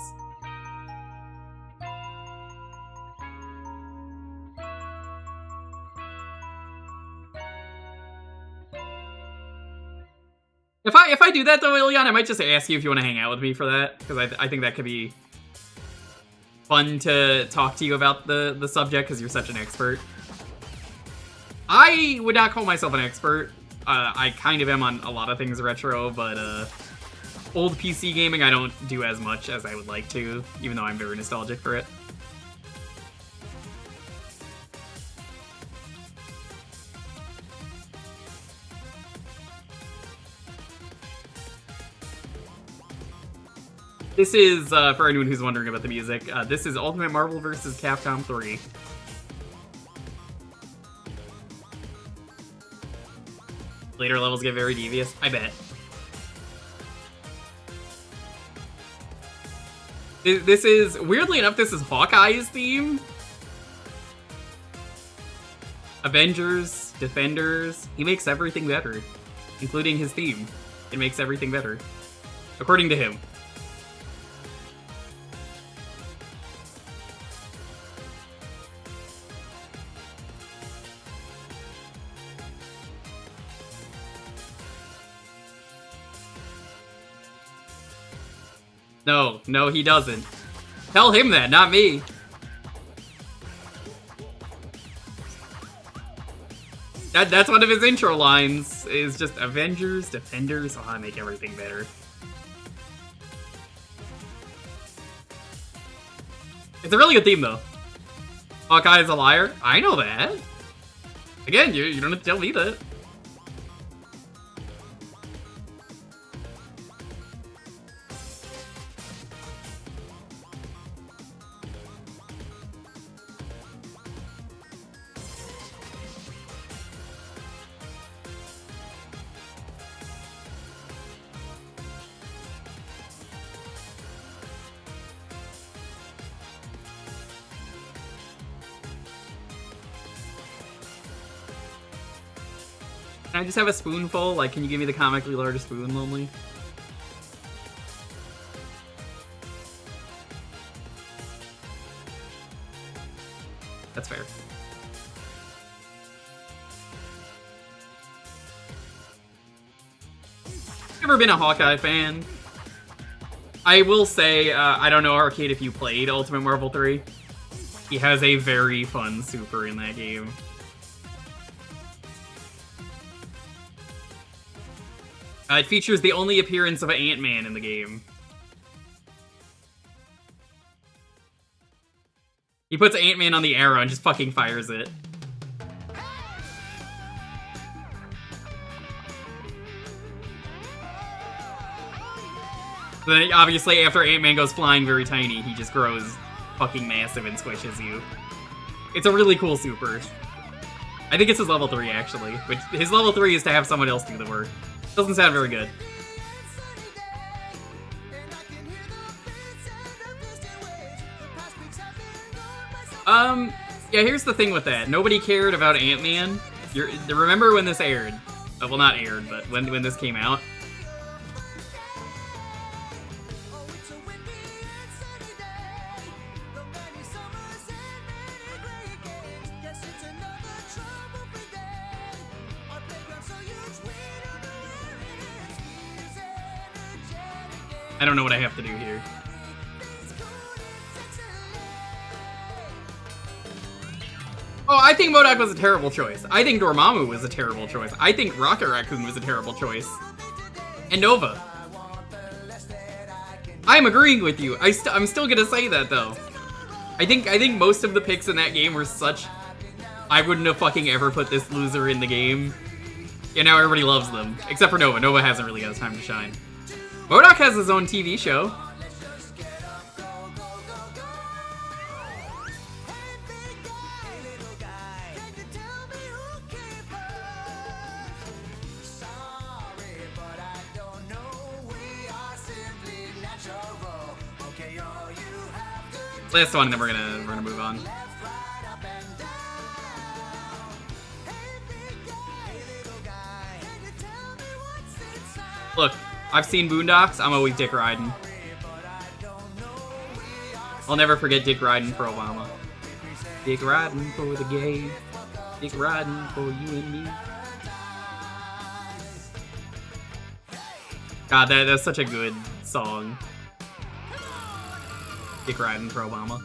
If I do that though, Ilion, I might just ask you if you want to hang out with me for that, because I think that could be fun to talk to you about the subject, because you're such an expert. I would not call myself an expert. I kind of am on a lot of things retro, but old PC gaming I don't do as much as I would like to, even though I'm very nostalgic for it. This is, for anyone who's wondering about the music, this is Ultimate Marvel vs. Capcom 3. Later levels get very devious, I bet. This is, weirdly enough, this is Hawkeye's theme. Avengers, Defenders, he makes everything better, including his theme. It makes everything better, according to him. No, he doesn't. Tell him that, not me. That's one of his intro lines, is just Avengers, Defenders, I make everything better. It's a really good theme, though. Hawkeye's a liar? I know that. Again, you don't have to tell me that. Can I just have a spoonful? Like, can you give me the comically large spoon, Lonely? That's fair. Never been a Hawkeye fan. I will say, I don't know, Arcade, if you played Ultimate Marvel 3. He has a very fun super in that game. It features the only appearance of Ant-Man in the game. He puts Ant-Man on the arrow and just fucking fires it. Then, obviously, after Ant-Man goes flying very tiny, he just grows fucking massive and squishes you. It's a really cool super. I think it's his level 3, actually. But his level 3 is to have someone else do the work. Doesn't sound very good. Yeah, here's the thing with that. Nobody cared about Ant-Man. Remember when this aired? Well, not aired, but when this came out? I don't know what I have to do here. Oh, I think MODOK was a terrible choice. I think Dormammu was a terrible choice. I think Rocket Raccoon was a terrible choice. And Nova. I'm agreeing with you. I'm still gonna say that though. I think most of the picks in that game were such. I wouldn't have fucking ever put this loser in the game. Yeah, now everybody loves them. Except for Nova. Nova hasn't really got his time to shine. MODOK has his own TV show. Last one, then we're gonna move on. Look, I've seen Boondocks. I'm always dick riding. I'll never forget dick riding for Obama. Dick riding for the gay. Dick riding for you and me. God, that's such a good song. Dick riding for Obama.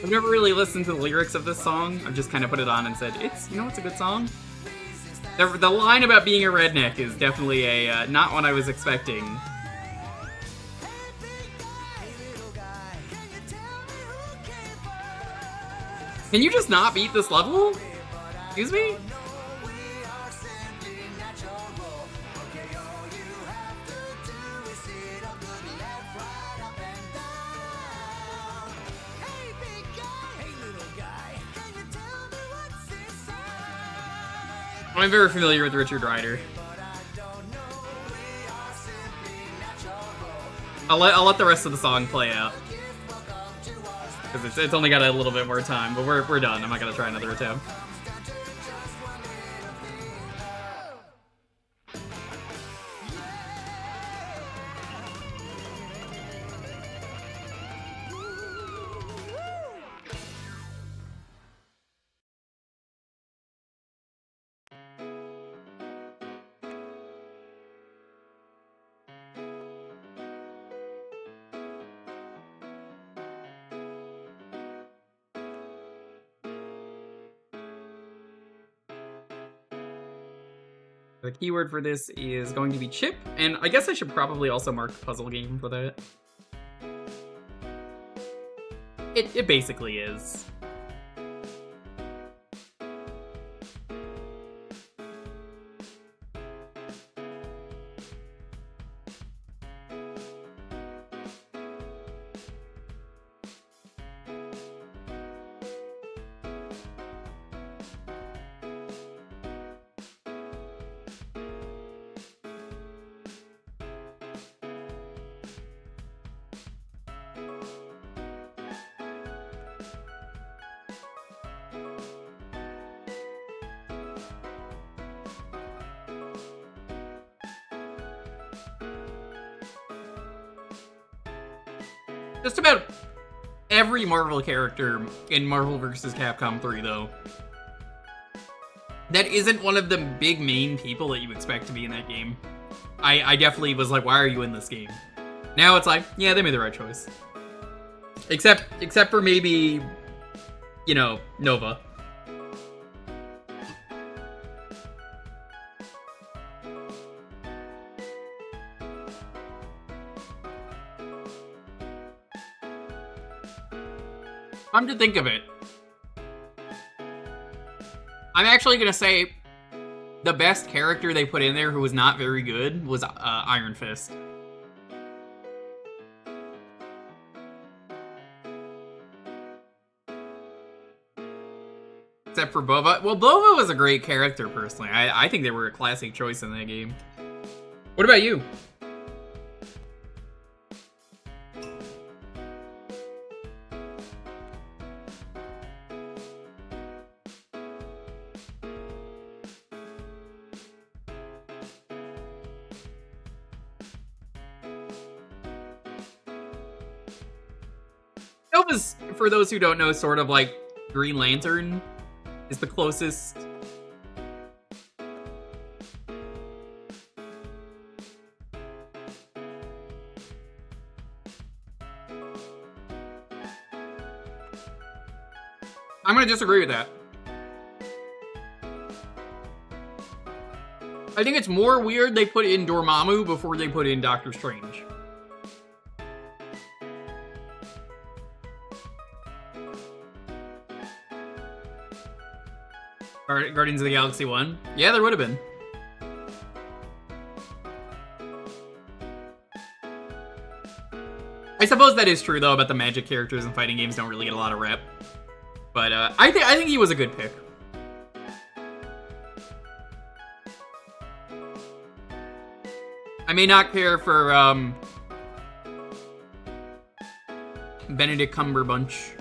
I've never really listened to the lyrics of this song. I've just kind of put it on and said, it's a good song. The line about being a redneck is definitely a, not one I was expecting. Can you just not beat this level? Excuse me? I'm very familiar with Richard Rider. I'll let the rest of the song play out. Because it's only got a little bit more time, but we're done. I'm not gonna try another attempt. The keyword for this is going to be chip, and I guess I should probably also mark puzzle game for that. It basically is. Just about every Marvel character in Marvel vs. Capcom 3, though, that isn't one of the big main people that you expect to be in that game. I definitely was like, why are you in this game? Now it's like, yeah, they made the right choice. Except for maybe, you know, Nova. Come to think of it, I'm actually gonna say the best character they put in there who was not very good was Iron Fist. Except for Bova. Well, Bova was a great character, personally. I think they were a classic choice in that game. What about you? Nova's, for those who don't know, sort of like Green Lantern is the closest. I'm gonna disagree with that. I think it's more weird they put in Dormammu before they put in Doctor Strange. Guardians of the Galaxy 1? Yeah, there would have been. I suppose that is true, though, about the magic characters in fighting games don't really get a lot of rep. But I think he was a good pick. I may not care for Benedict Cumberbatch.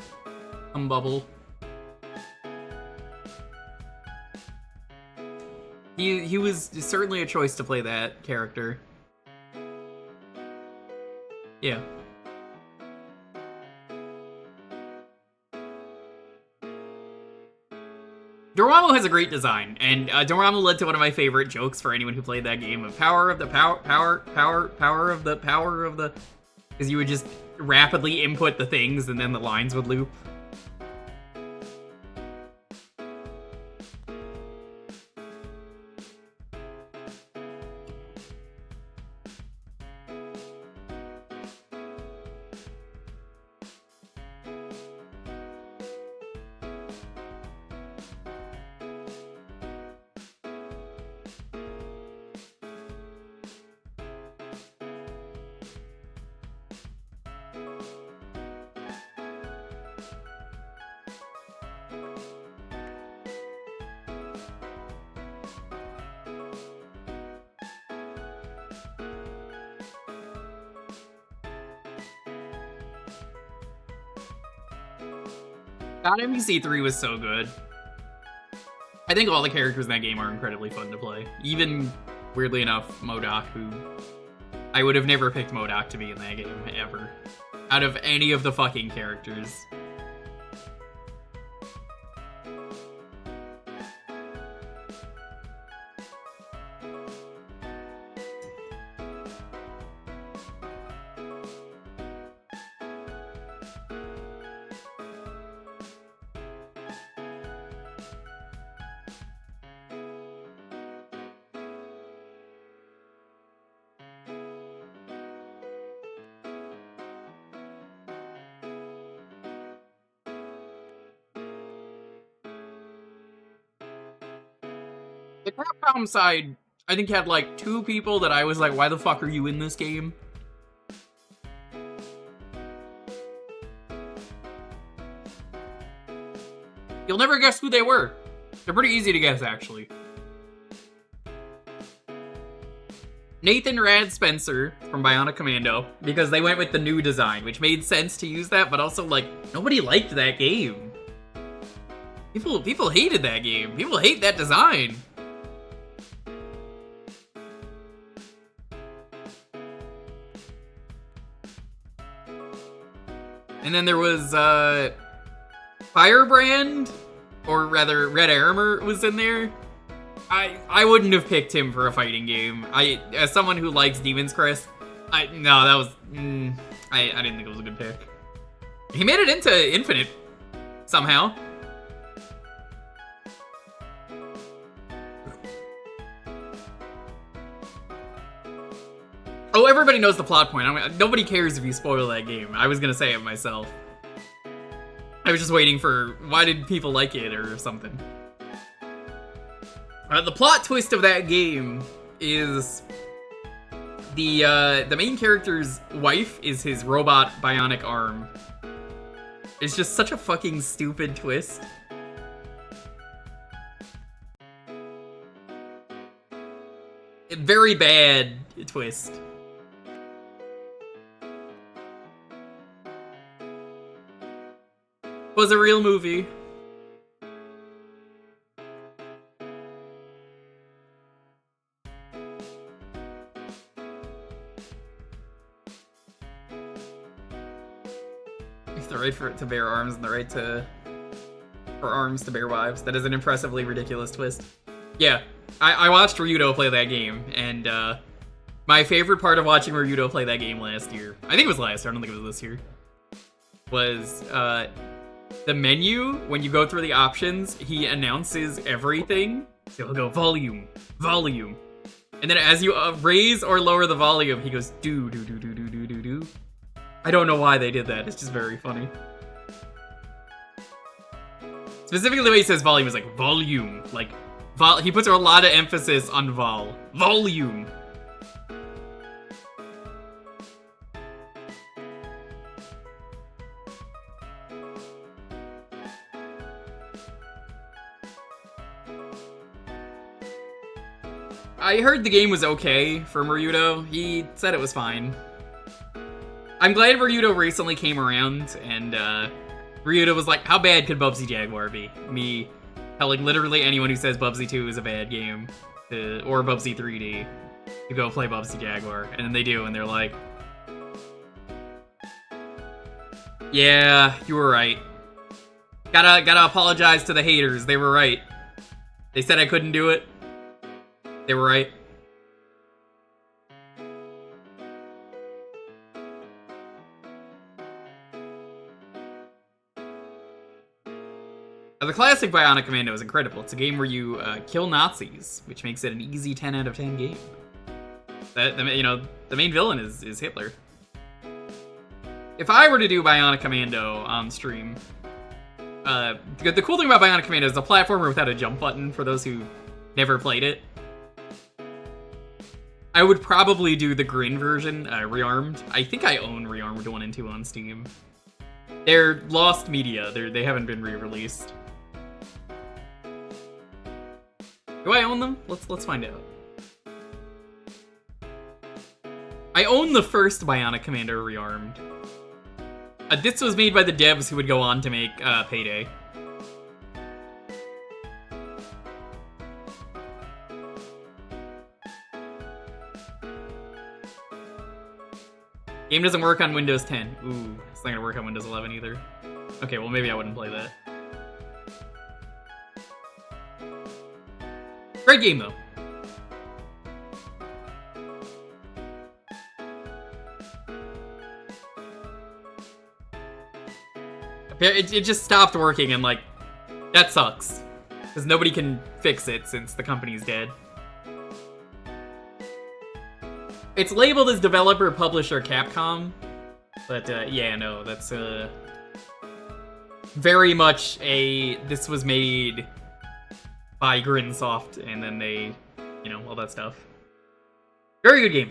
Cumbubble. He was certainly a choice to play that character. Yeah. Dormammu has a great design, and Dormammu led to one of my favorite jokes for anyone who played that game of power of the because you would just rapidly input the things and then the lines would loop. God, MVC3 was so good. I think all the characters in that game are incredibly fun to play. Even, weirdly enough, MODOK, who... I would have never picked MODOK to be in that game, ever. Out of any of the fucking characters. The Capcom side, I think, had like 2 people that I was like, why the fuck are you in this game? You'll never guess who they were. They're pretty easy to guess, actually. Nathan Rad Spencer from Bionic Commando, because they went with the new design, which made sense to use that, but also, like, nobody liked that game. People hated that game. People hate that design. And then there was, Firebrand, or rather, Red Armor was in there. I wouldn't have picked him for a fighting game. As someone who likes Demon's Crest, I didn't think it was a good pick. He made it into Infinite, somehow. Oh, everybody knows the plot point. Nobody cares if you spoil that game. I was gonna say it myself. I was just waiting for, why did people like it or something. The plot twist of that game is the main character's wife is his robot bionic arm. It's just such a fucking stupid twist. A very bad twist. Was a real movie. The right to bear arms and the right for arms to bear wives. That is an impressively ridiculous twist. Yeah, I watched Ryudo play that game, and my favorite part of watching Ryudo play that game last year, I think it was last year, I don't think it was this year, was the menu. When you go through the options, he announces everything. So he'll go volume, volume. And then as you raise or lower the volume, he goes do, do, do, do, do, do, do, do. I don't know why they did that. It's just very funny. Specifically the way he says volume is like volume. Like, he puts a lot of emphasis on volume. I heard the game was okay for Naruto. He said it was fine. I'm glad Naruto recently came around, and Naruto was like, how bad could Bubsy Jaguar be? Me telling literally anyone who says Bubsy 2 is a bad game, or Bubsy 3D, to go play Bubsy Jaguar. And then they do, and they're like, yeah, you were right. Gotta apologize to the haters, they were right. They said I couldn't do it. They were right. The classic Bionic Commando is incredible. It's a game where you kill Nazis, which makes it an easy 10 out of 10 game. You know, the main villain is Hitler. If I were to do Bionic Commando on stream, the cool thing about Bionic Commando is the platformer without a jump button, for those who never played it. I would probably do the Grin version, Rearmed. I think I own Rearmed 1 and 2 on Steam. They're lost media. They haven't been re-released. Do I own them? Let's find out. I own the first Bionic Commando Rearmed. This was made by the devs who would go on to make Payday. Game doesn't work on Windows 10. Ooh, it's not gonna work on Windows 11 either. Okay, well maybe I wouldn't play that. Great game though. It just stopped working, and like, that sucks. Because nobody can fix it since the company's dead. It's labeled as developer, publisher, Capcom. But yeah, no, that's very much this was made by Grinsoft, and then they, you know, all that stuff. Very good game.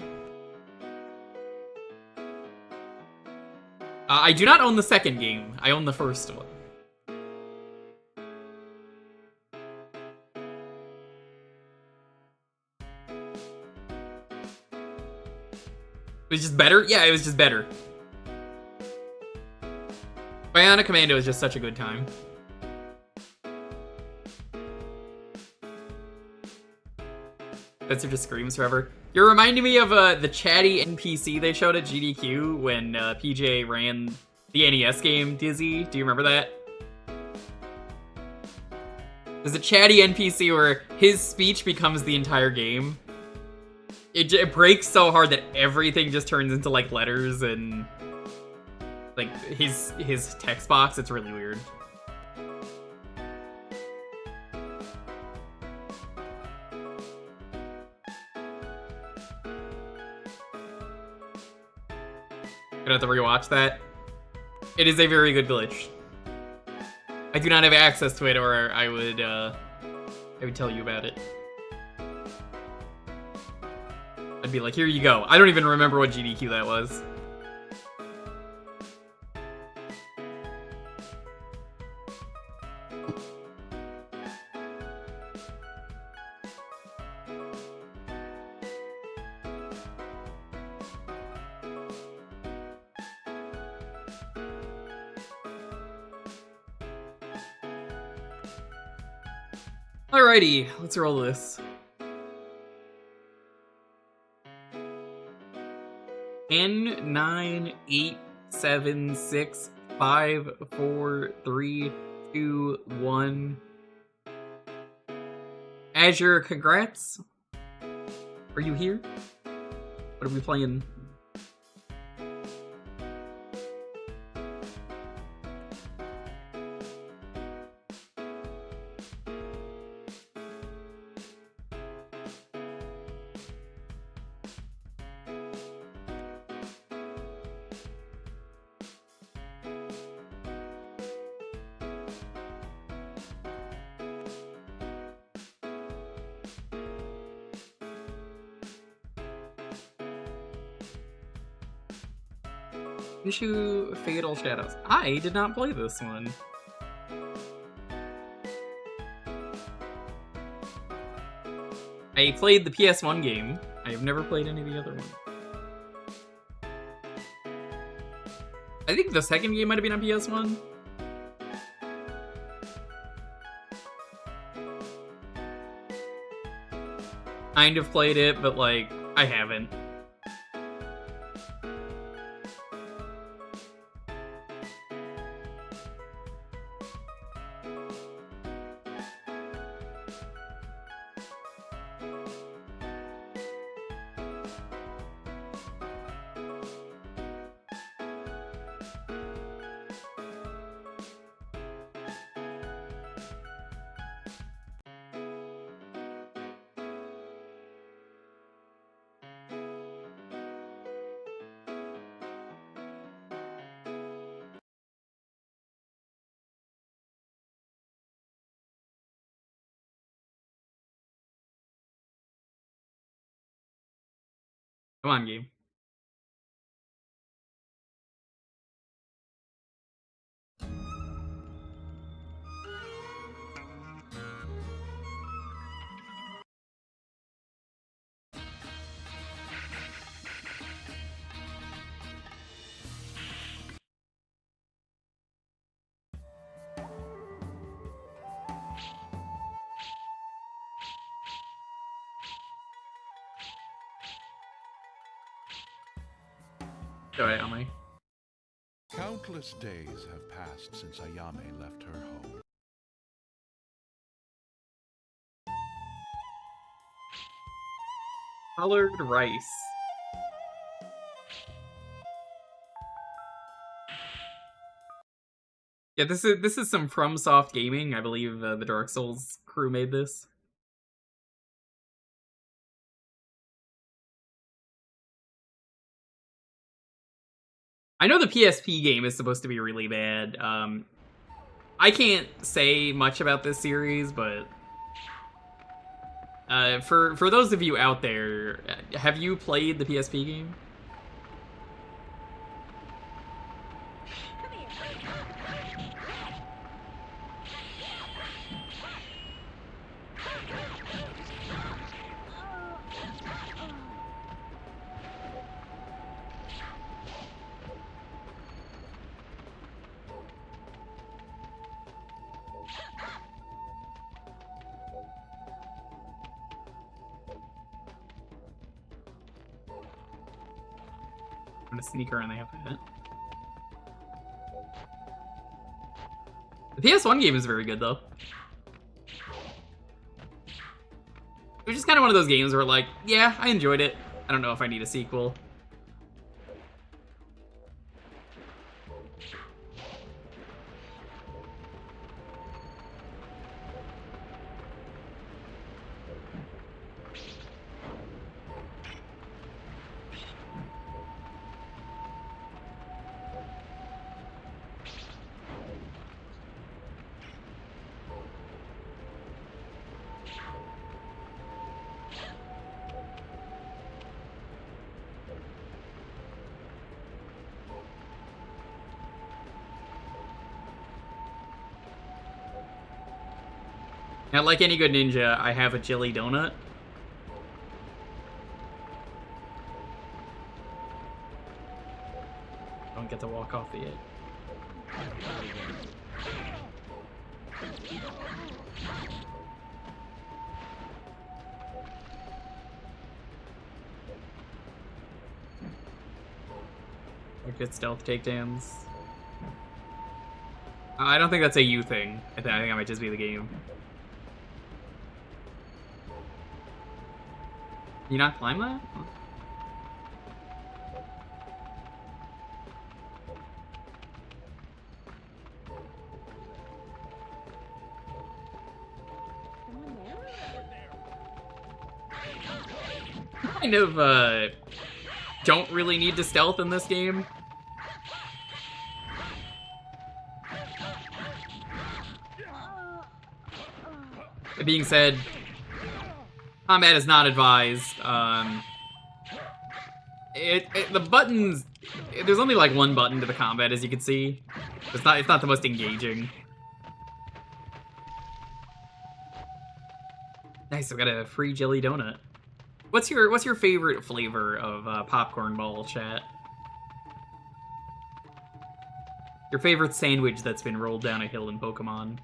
I do not own the second game. I own the first one. It was just better? Yeah, it was just better. Bionic Commando is just such a good time. Spencer just screams forever. You're reminding me of the chatty NPC they showed at GDQ when PJ ran the NES game Dizzy. Do you remember that? There's a chatty NPC where his speech becomes the entire game. It breaks so hard that everything just turns into like letters and like his text box. It's really weird. Gonna have to rewatch that. It is a very good glitch. I do not have access to it, or I would tell you about it. I'd be like, here you go. I don't even remember what GDQ that was. Alrighty, let's roll this. 10, 9, 8, 7, 6, 5, 4, 3, 2, 1. Azure, congrats. Are you here? What are we playing? Issue Fatal Shadows. I did not play this one. I played the PS1 game. I have never played any of the other ones. I think the second game might have been on PS1. Kind of played it, but like, I haven't. Come on, game. Alright, Ami. Countless days have passed since Ayame left her home. Colored rice. Yeah, this is some FromSoft gaming. I believe the Dark Souls crew made this. I know the PSP game is supposed to be really bad. I can't say much about this series, but for those of you out there, have you played the PSP game? A sneaker and they have that. The PS1 game is very good though. It was just kind of one of those games where like, yeah, I enjoyed it. I don't know if I need a sequel. Now, like any good ninja, I have a chili donut. Don't get to walk off the edge. Good stealth takedowns. I don't think that's a you thing. I think that might just be the game. You not climb that? Kind of, don't really need to stealth in this game. That being said, combat is not advised. The buttons, there's only like one button to the combat, as you can see. It's not the most engaging. Nice, I've got a free jelly donut. What's your favorite flavor of popcorn ball, chat? Your favorite sandwich that's been rolled down a hill in Pokemon?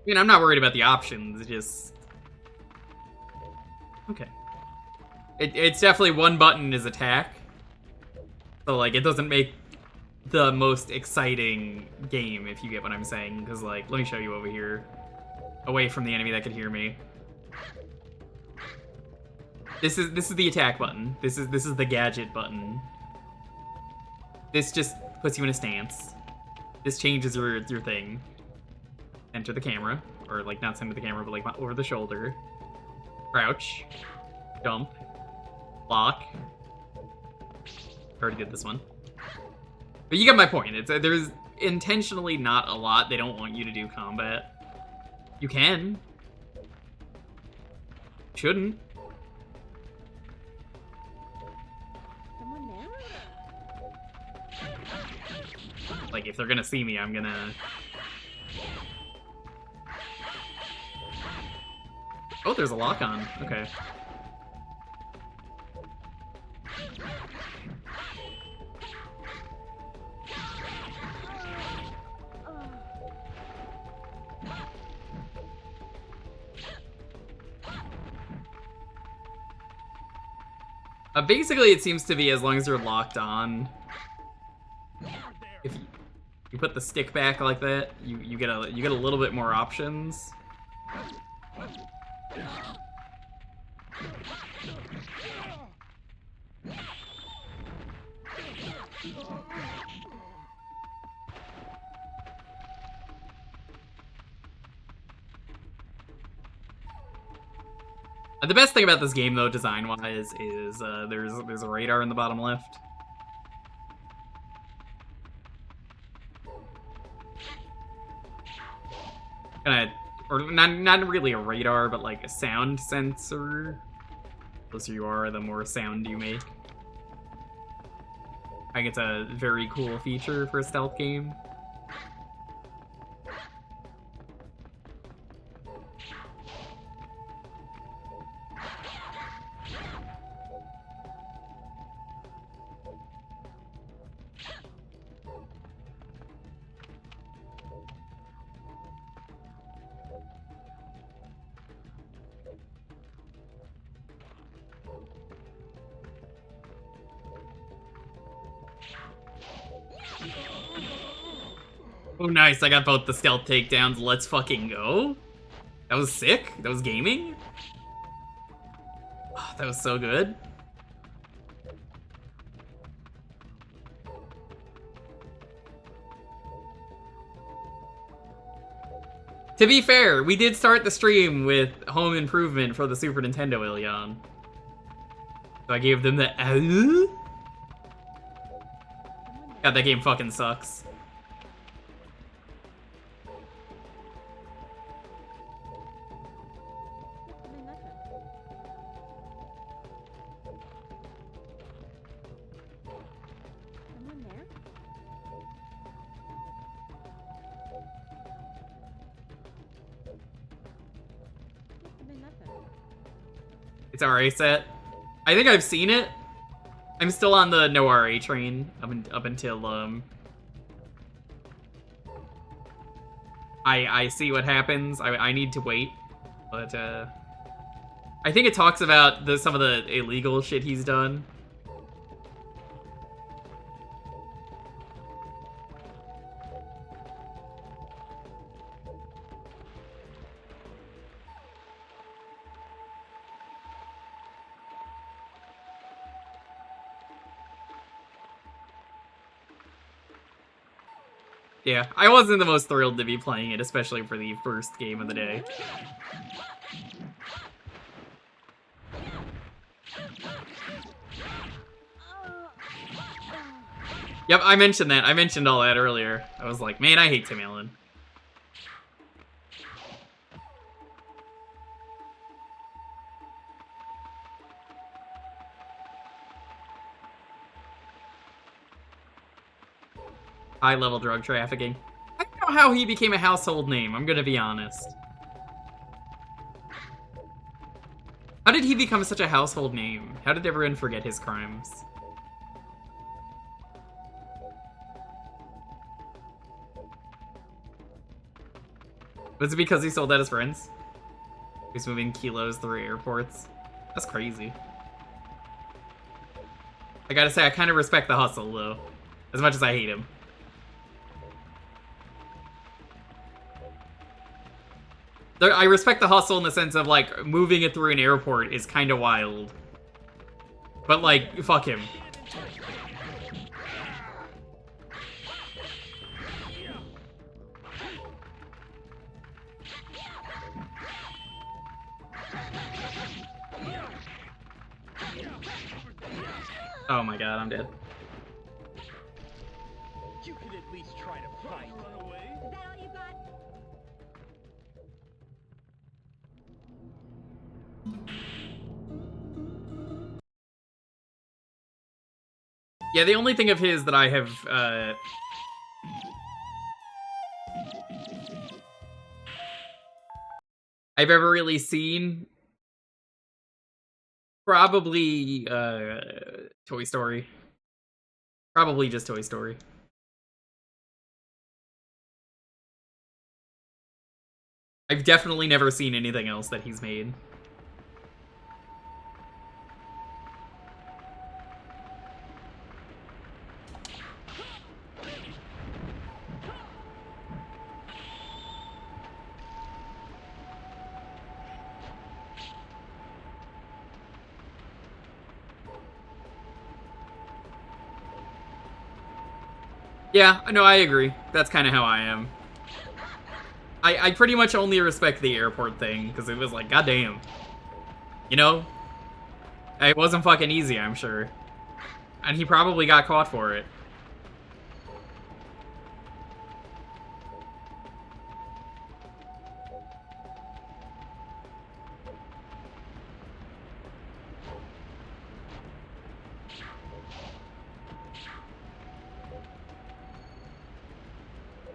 I mean, I'm not worried about the options, just... Okay. It's definitely one button is attack. So, like, it doesn't make the most exciting game, if you get what I'm saying. Because, like, let me show you over here. Away from the enemy that could hear me. This is the attack button. This is the gadget button. This just puts you in a stance. This changes your thing. Enter the camera, or like not center the camera, but like over the shoulder. Crouch, jump, lock. Already did this one, but you get my point. There's intentionally not a lot. They don't want you to do combat. You can, shouldn't. Like if they're gonna see me, I'm gonna. Oh, there's a lock on. Okay. Basically, it seems to be as long as they're locked on. If you put the stick back like that, you get a little bit more options. The best thing about this game, though, design-wise, is there's a radar in the bottom left. Or not really a radar, but like a sound sensor. The closer you are, the more sound you make. I think it's a very cool feature for a stealth game. Oh, nice. I got both the stealth takedowns. Let's fucking go. That was sick. That was gaming. Oh, that was so good. To be fair, we did start the stream with Home Improvement for the Super Nintendo, Ilion. So I gave them the God, that game fucking sucks. It's RA set. I think I've seen it. I'm still on the no RA train up until I see what happens. I need to wait, but I think it talks about some of the illegal shit he's done. Yeah, I wasn't the most thrilled to be playing it, especially for the first game of the day. Yep, I mentioned that. I mentioned all that earlier. I was like, man, I hate Tim Allen. High-level drug trafficking. I don't know how he became a household name, I'm gonna be honest. How did he become such a household name? How did everyone forget his crimes? Was it because he sold out his friends? He's moving kilos through airports. That's crazy. I gotta say, I kind of respect the hustle, though. As much as I hate him. I respect the hustle in the sense of, like, moving it through an airport is kind of wild. But, like, fuck him. Oh my god, I'm dead. You could at least try to fight. Run away. Is that all you got? Yeah, the only thing of his that I have, I've ever really seen, probably, Toy Story. Probably just Toy Story. I've definitely never seen anything else that he's made. Yeah, no, I agree. That's kind of how I am. I pretty much only respect the airport thing, because it was like, goddamn. You know? It wasn't fucking easy, I'm sure. And he probably got caught for it.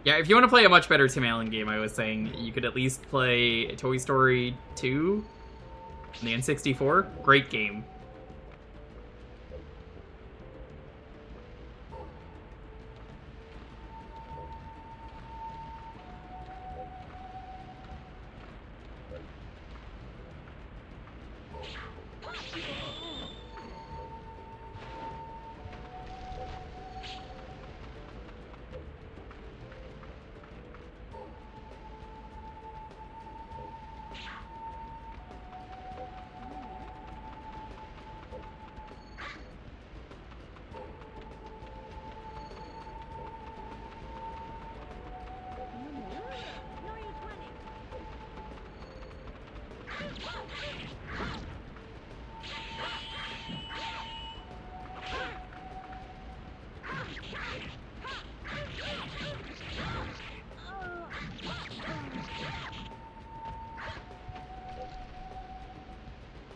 Yeah, if you want to play a much better Tim Allen game, I was saying you could at least play Toy Story 2 on the N64. Great game.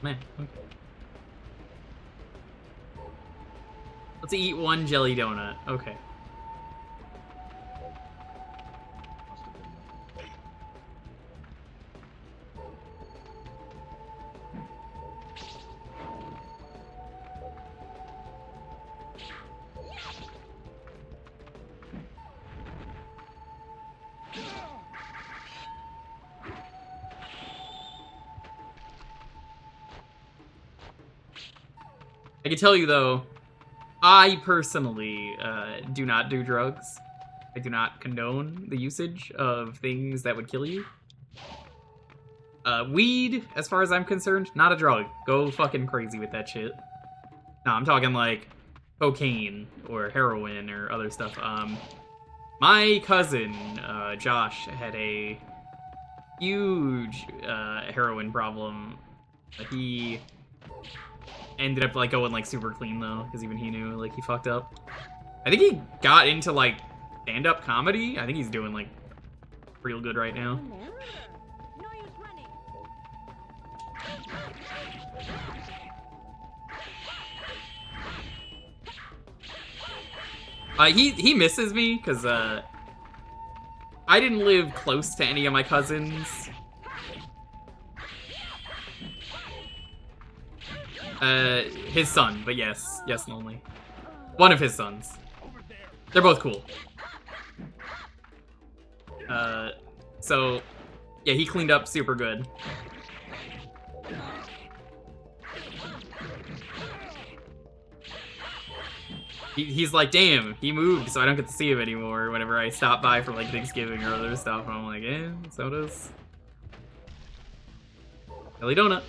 Man, okay. Let's eat one jelly donut. Okay. I can tell you though, I personally do not do drugs. I do not condone the usage of things that would kill you. Weed, as far as I'm concerned, not a drug. Go fucking crazy with that shit. No, I'm talking like cocaine or heroin or other stuff. My cousin, Josh, had a huge heroin problem. He ended up like going like super clean though, because even he knew like he fucked up. I think he got into like stand-up comedy. I think he's doing like real good right now. He misses me because I didn't live close to any of my cousins. His son, but yes and only. One of his sons. They're both cool. So, yeah, he cleaned up super good. He's like, damn, he moved, so I don't get to see him anymore whenever I stop by for like Thanksgiving or other stuff. And I'm like, eh, sodas. Jelly donut.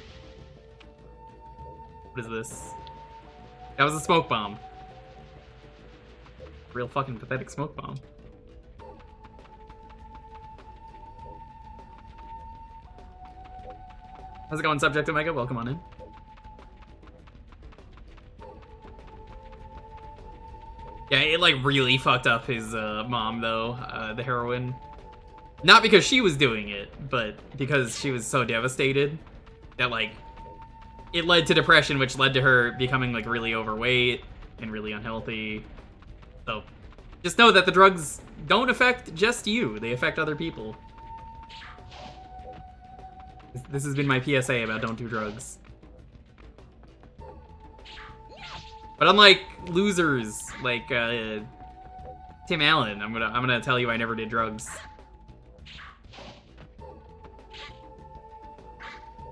What is this? That was a smoke bomb. Real fucking pathetic smoke bomb. How's it going, Subject Omega? Welcome on in. Yeah, it like really fucked up his mom though, the heroin. Not because she was doing it, but because she was so devastated that like it led to depression, which led to her becoming like really overweight and really unhealthy. So just know that the drugs don't affect just you, they affect other people. This has been my PSA about don't do drugs. But unlike losers like Tim Allen, I'm gonna tell you I never did drugs.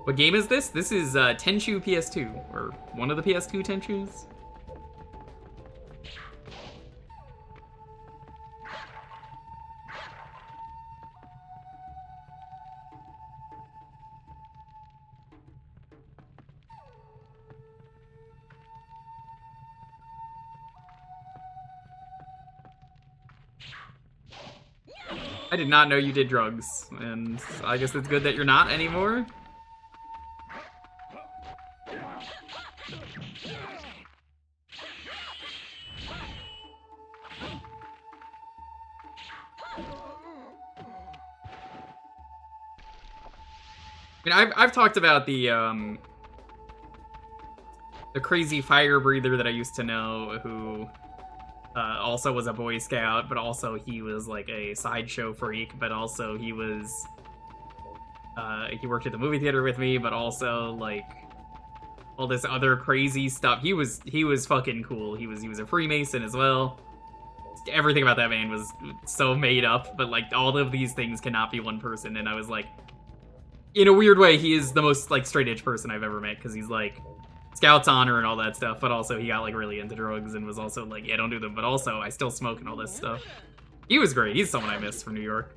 What game is this? This is Tenchu PS2, or one of the PS2 Tenchus. I did not know you did drugs, and I guess it's good that you're not anymore. I mean, I've talked about the crazy fire breather that I used to know who also was a Boy Scout, but also he was like a sideshow freak, but also he was he worked at the movie theater with me, but also like all this other crazy stuff. He was fucking cool. He was a Freemason as well. Everything about that man was so made up, but like all of these things cannot be one person. And I was like, in a weird way, he is the most like straight edge person I've ever met, because he's like Scout's honor and all that stuff, but also he got like really into drugs and was also like, yeah, don't do them, but also I still smoke and all this stuff. He was great. He's someone I miss from New York.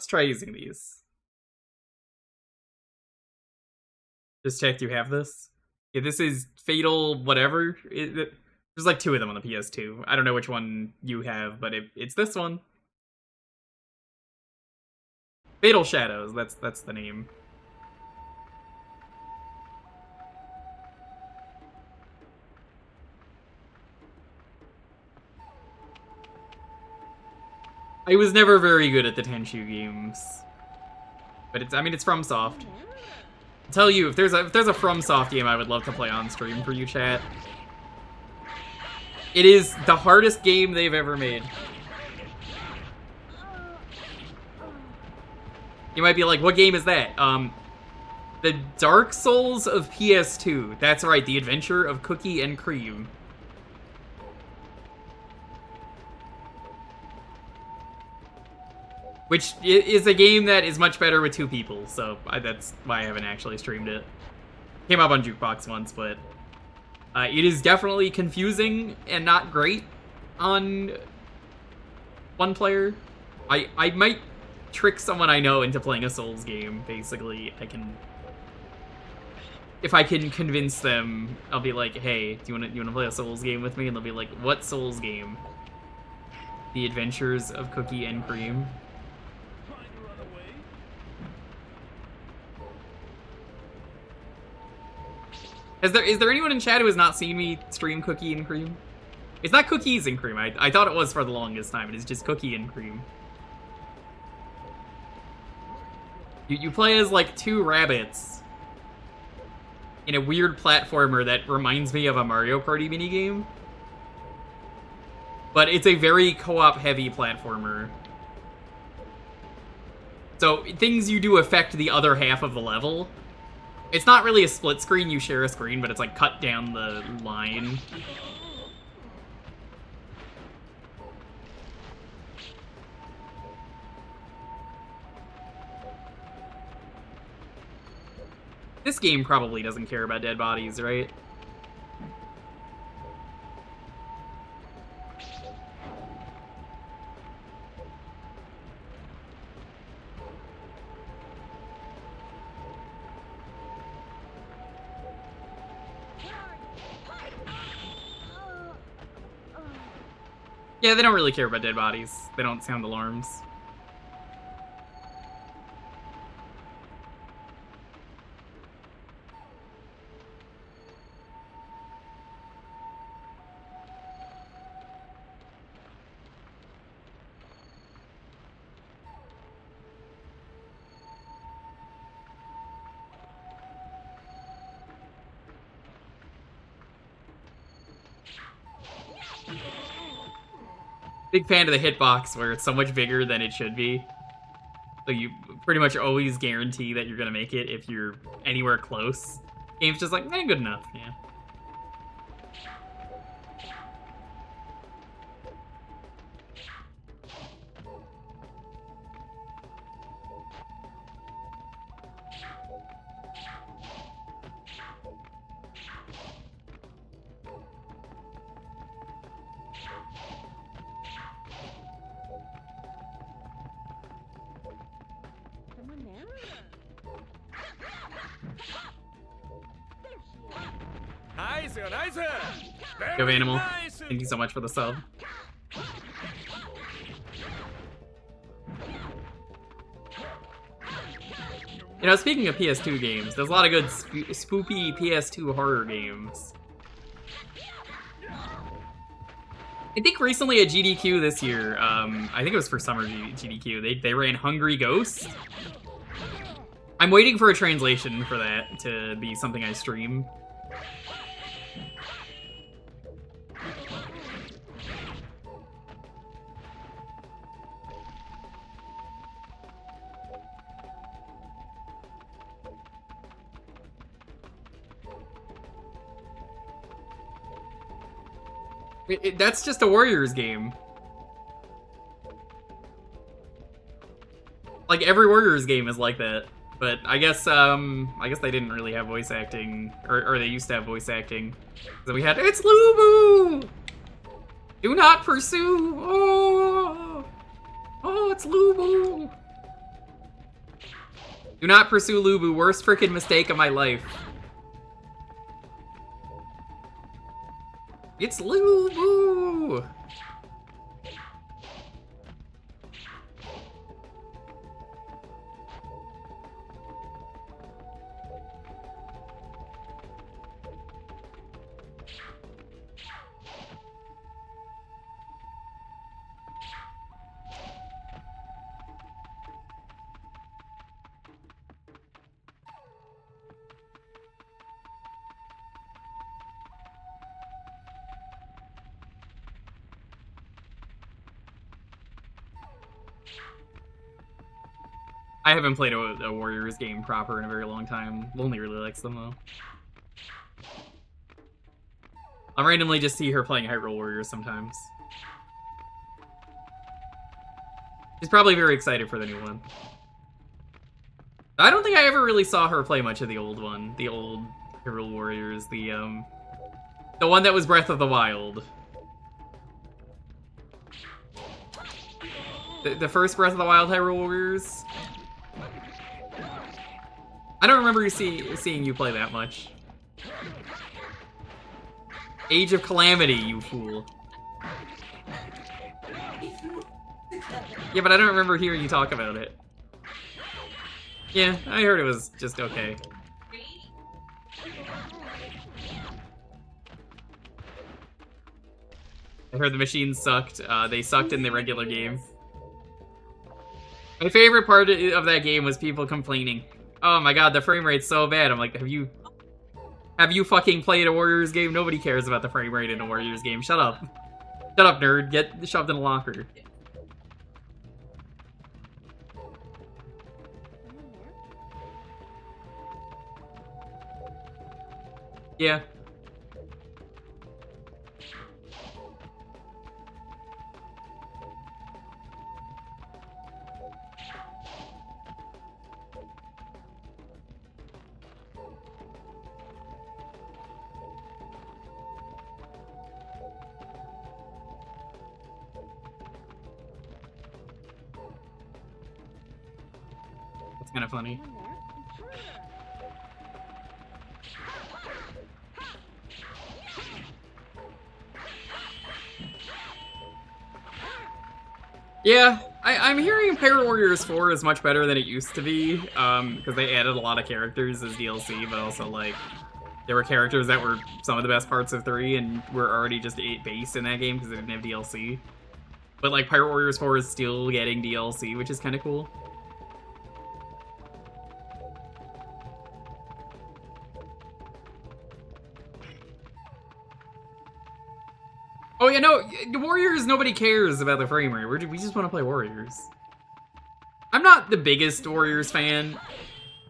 Let's try using these. Just check, do you have this? Yeah, this is Fatal whatever. There's like 2 of them on the PS2. I don't know which one you have, but it's this one. Fatal Shadows, that's the name. I was never very good at the Tenchu games. But it's FromSoft. I'll tell you, if there's a FromSoft game I would love to play on stream for you, chat. It is the hardest game they've ever made. You might be like, what game is that? The Dark Souls of PS2. That's right, the adventure of Cookie and Cream. Which is a game that is much better with 2 people, so that's why I haven't actually streamed it. Came up on Jewkbox once, but it is definitely confusing and not great on 1 player. I might trick someone I know into playing a Souls game, basically. If I can convince them, I'll be like, hey, do you wanna play a Souls game with me? And they'll be like, what Souls game? The Adventures of Cookie and Cream. Is there anyone in chat who has not seen me stream Cookie and Cream? It's not Cookies and Cream. I thought it was for the longest time. It is just Cookie and Cream. You play as like 2 rabbits in a weird platformer that reminds me of a Mario Party minigame. But it's a very co-op heavy platformer. So things you do affect the other half of the level. It's not really a split screen, you share a screen, but it's like cut down the line. This game probably doesn't care about dead bodies, right? Yeah, they don't really care about dead bodies. They don't sound alarms. Big fan of the hitbox, where it's so much bigger than it should be. So you pretty much always guarantee that you're gonna make it if you're anywhere close. Game's just like, eh, good enough, yeah. Go Animal. Thank you so much for the sub. You know, speaking of PS2 games, there's a lot of good spoopy PS2 horror games. I think recently at GDQ this year, I think it was for summer GDQ, they ran Hungry Ghost. I'm waiting for a translation for that to be something I stream. That's just a Warriors game. Like, every Warriors game is like that. But I guess they didn't really have voice acting, or they used to have voice acting. So we had, it's Lubu! Do not pursue! Oh! Oh, it's Lubu! Do not pursue Lubu. Worst freaking mistake of my life. It's Lubu! I haven't played a Warriors game proper in a very long time. Lonely really likes them, though. I'll randomly just see her playing Hyrule Warriors sometimes. She's probably very excited for the new one. I don't think I ever really saw her play much of the old one. The old Hyrule Warriors. The one that was Breath of the Wild. The first Breath of the Wild Hyrule Warriors. I don't remember seeing you play that much. Age of Calamity, you fool. Yeah, but I don't remember hearing you talk about it. Yeah, I heard it was just okay. I heard the machines sucked. They sucked in the regular game. My favorite part of that game was people complaining. Oh my god, the frame rate's so bad. I'm like, have you fucking played a Warriors game? Nobody cares about the frame rate in a Warriors game. Shut up. Shut up, nerd. Get shoved in a locker. Yeah. That's kind of funny. Yeah, I'm hearing Pirate Warriors 4 is much better than it used to be, because they added a lot of characters as DLC, but also, like, there were characters that were some of the best parts of 3 and were already just base in that game because they didn't have DLC. But, like, Pirate Warriors 4 is still getting DLC, which is kind of cool. Oh yeah, no, Warriors, nobody cares about the frame rate. We just want to play Warriors. I'm not the biggest Warriors fan.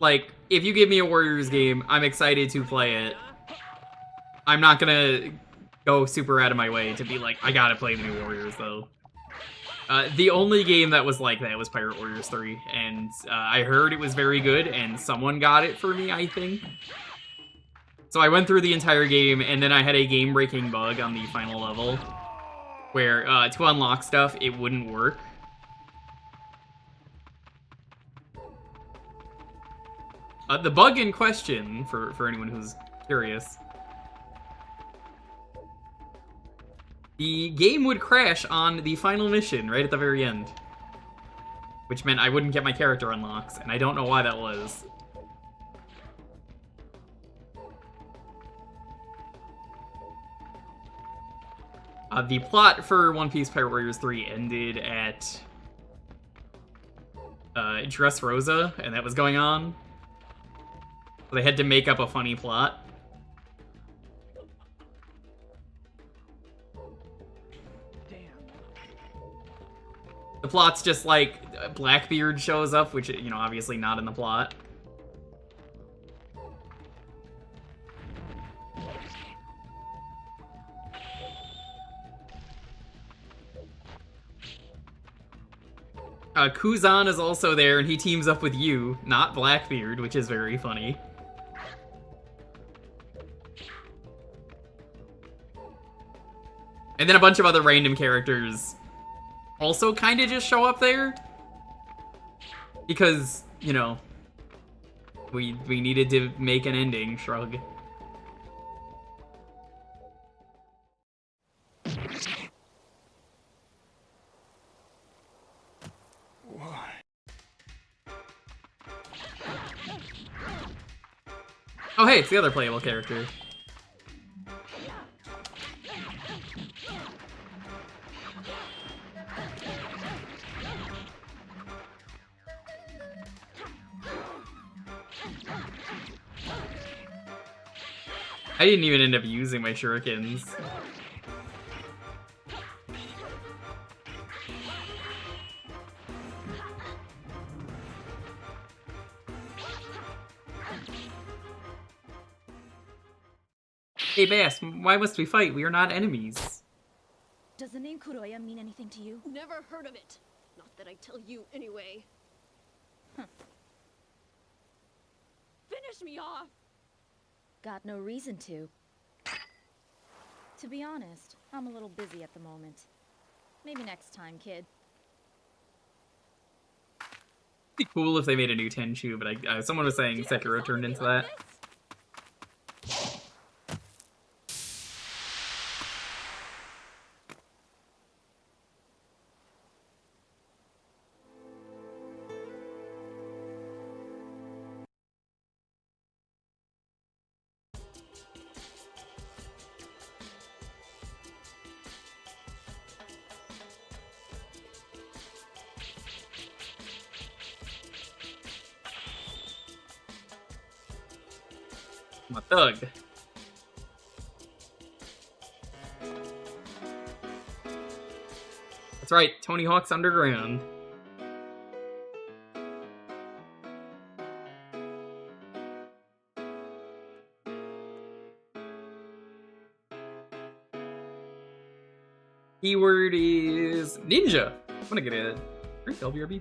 Like, if you give me a Warriors game, I'm excited to play it. I'm not gonna go super out of my way to be like, I gotta play the new Warriors, though. The only game that was like that was Pirate Warriors 3, and I heard it was very good, and someone got it for me, I think. So I went through the entire game, and then I had a game-breaking bug on the final level, where to unlock stuff, it wouldn't work. The bug in question, for anyone who's curious, the game would crash on the final mission right at the very end, which meant I wouldn't get my character unlocks, and I don't know why that was. The plot for One Piece Pirate Warriors 3 ended at Dressrosa, and that was going on. So they had to make up a funny plot. The plot's just like Blackbeard shows up, which, you know, obviously not in the plot. Kuzan is also there, and he teams up with you, not Blackbeard, which is very funny. And then a bunch of other random characters also kind of just show up there. Because, you know, We needed to make an ending, shrug. Oh hey, it's the other playable character. I didn't even end up using my shurikens. Hey Bass, why must we fight? We are not enemies. Does the name Kuroya mean anything to you? Never heard of it. Not that I tell you anyway. Huh. Finish me off! Got no reason to. To be honest, I'm a little busy at the moment. Maybe next time, kid. It'd be cool if they made a new Tenchu, but someone was saying Sekiro turned into that. I'm a thug. That's right, Tony Hawk's Underground. Keyword is ninja. I'm gonna get a drink, LBRB.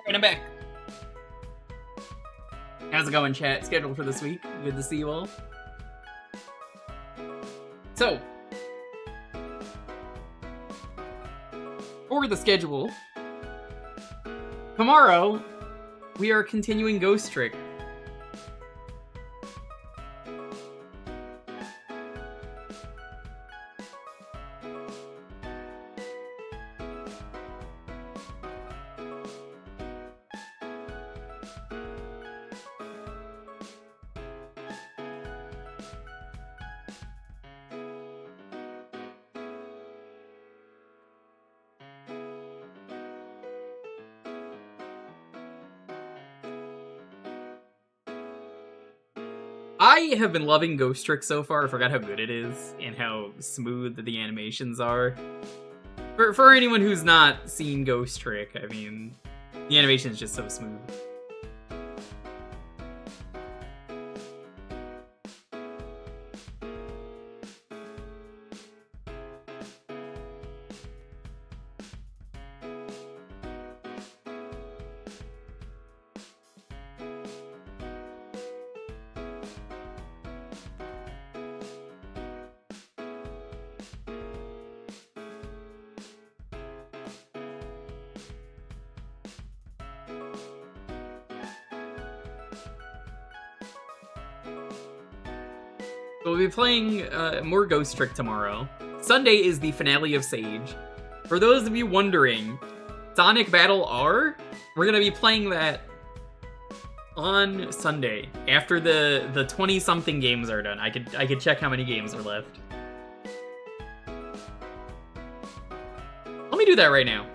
And I'm back. How's it going, chat? Scheduled for this week. Good to see you all. So, for the schedule, tomorrow we are continuing Ghost Trick. I have been loving Ghost Trick so far. I forgot how good it is and how smooth the animations are. For anyone who's not seen Ghost Trick, I mean, the animation is just so smooth. We'll be playing more Ghost Trick tomorrow. Sunday is the finale of Sage. For those of you wondering, Sonic Battle R, we're gonna be playing that on Sunday after the 20-something games are done. I could check how many games are left. Let me do that right now.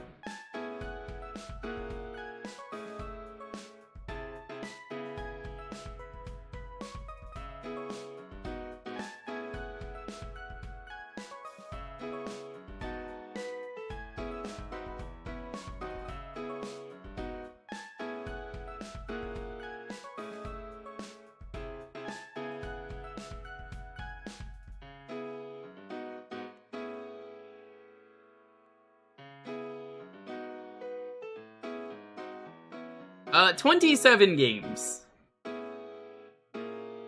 Uh, 27 games.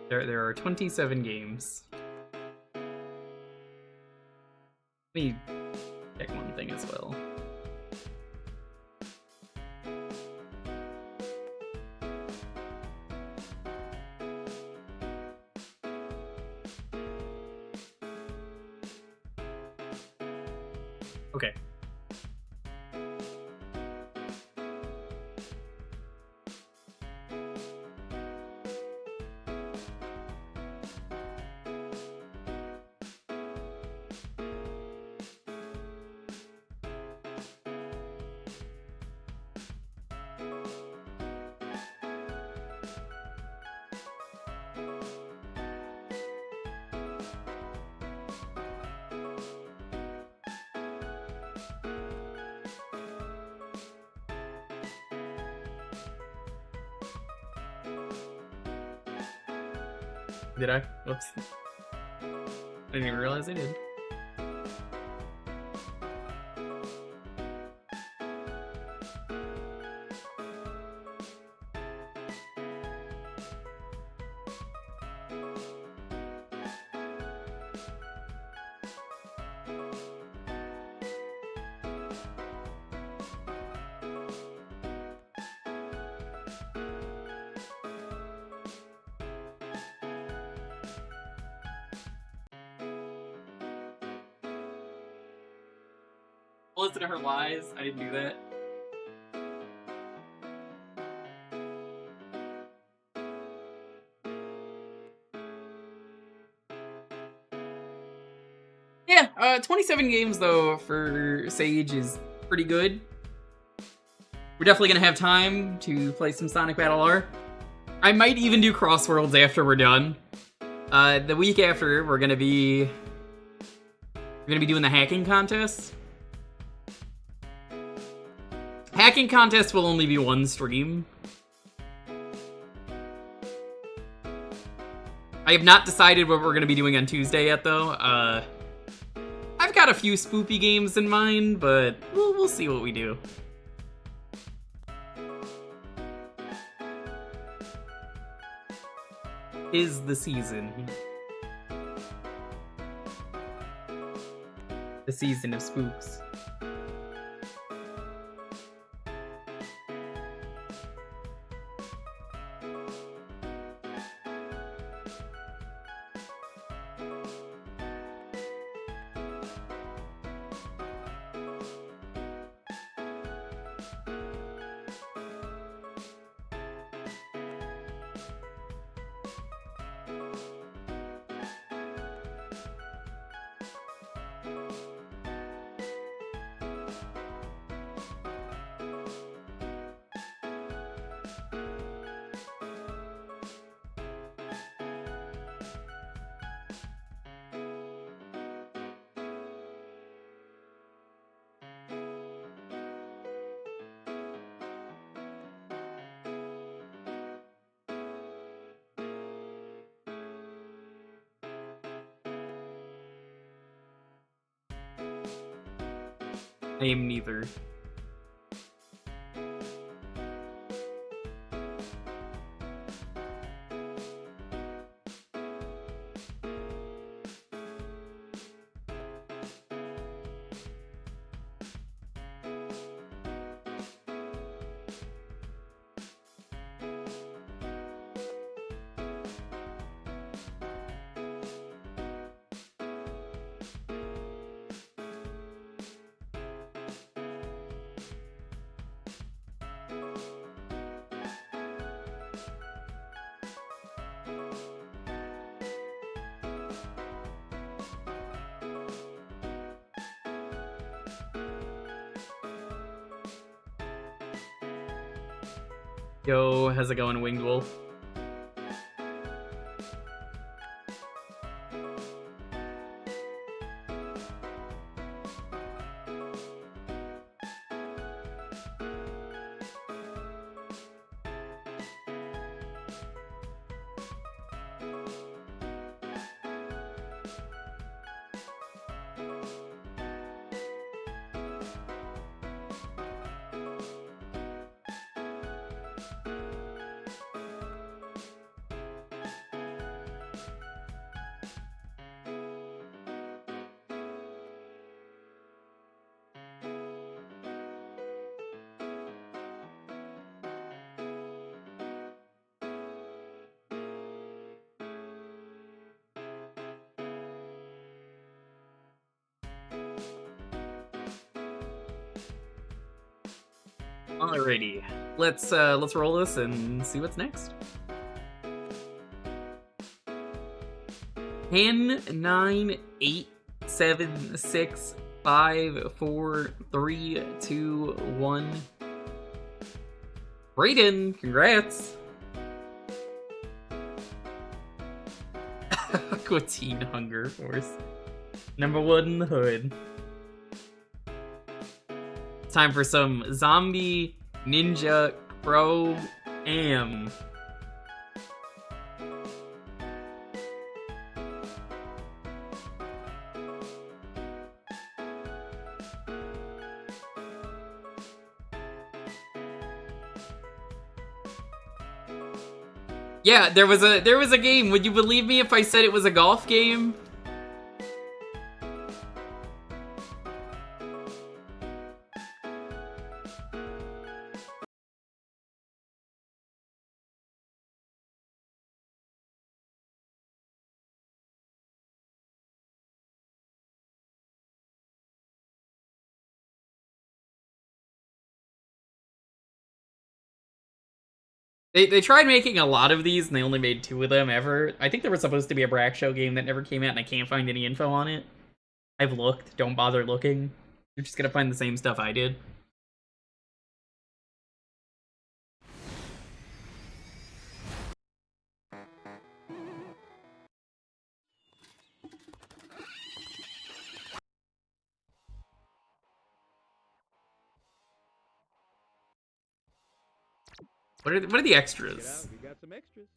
There are 27 games. Let me check one thing as well. Okay. Did I? Oops. I didn't even realize I did. Listen to her lies. I didn't do that. Yeah, 27 games though for Sage is pretty good. We're definitely gonna have time to play some Sonic Battle R. I might even do Crossworlds after we're done. The week after, we're gonna be doing the hacking contest. Hacking contest will only be one stream. I have not decided what we're going to be doing on Tuesday yet, though. I've got a few spoopy games in mind, but we'll see what we do. Is the season. The season of spooks. I am neither. Yo, how's it going, Winged Wolf? Alrighty, let's roll this and see what's next. 10, 9, 8, 7, 6, 5, 4, 3, 2, 1. Brayden, congrats! Aqua Teen Hunger Force. Number 1 in the hood. Time for some Zombie Ninja Pro Am. Yeah, there was a game. Would you believe me if I said it was a golf game? They tried making a lot of these, and they only made 2 of them ever. I think there was supposed to be a Brack Show game that never came out, and I can't find any info on it. I've looked. Don't bother looking. You're just gonna find the same stuff I did. What are the extras? We got some extras.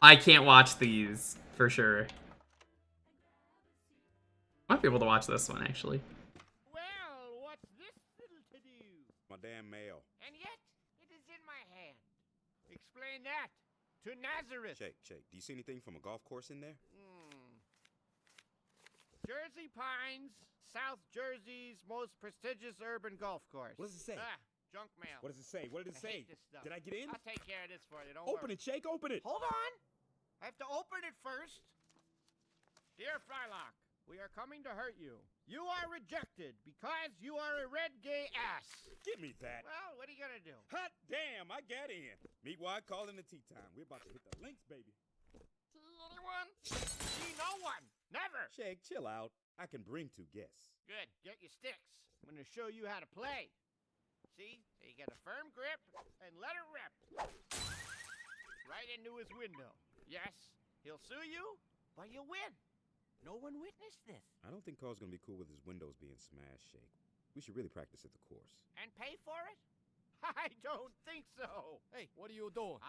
I can't watch these, for sure. Might be able to watch this one, actually. Well, what's this little to-do? My damn mail. And yet, it is in my hand. Explain that to Nazareth. Shake. Do you see anything from a golf course in there? Jersey Pines, South Jersey's most prestigious urban golf course. What does it say? Junk mail. What does it say? What did it I say? hate this stuff. Did I get in? I'll take care of this for you. Don't Open worry. it, Shake. Open it. Hold on. I have to open it first. Dear Frylock, we are coming to hurt you. You are rejected because you are a red gay ass. Give me that. Well, what are you gonna do? Hot damn, I got in. Meet Wide calling the tea time. We're about to hit the links, baby. See anyone? See no one. Never. Shake, chill out. I can bring 2 guests. Good. Get your sticks. I'm gonna show you how to play. See? So you get a firm grip and let it rip. Right into his window. Yes, he'll sue you, but you'll win. No one witnessed this. I don't think Carl's gonna be cool with his windows being smashed, Shake. We should really practice at the course. And pay for it? I don't think so. Hey, what are you doing?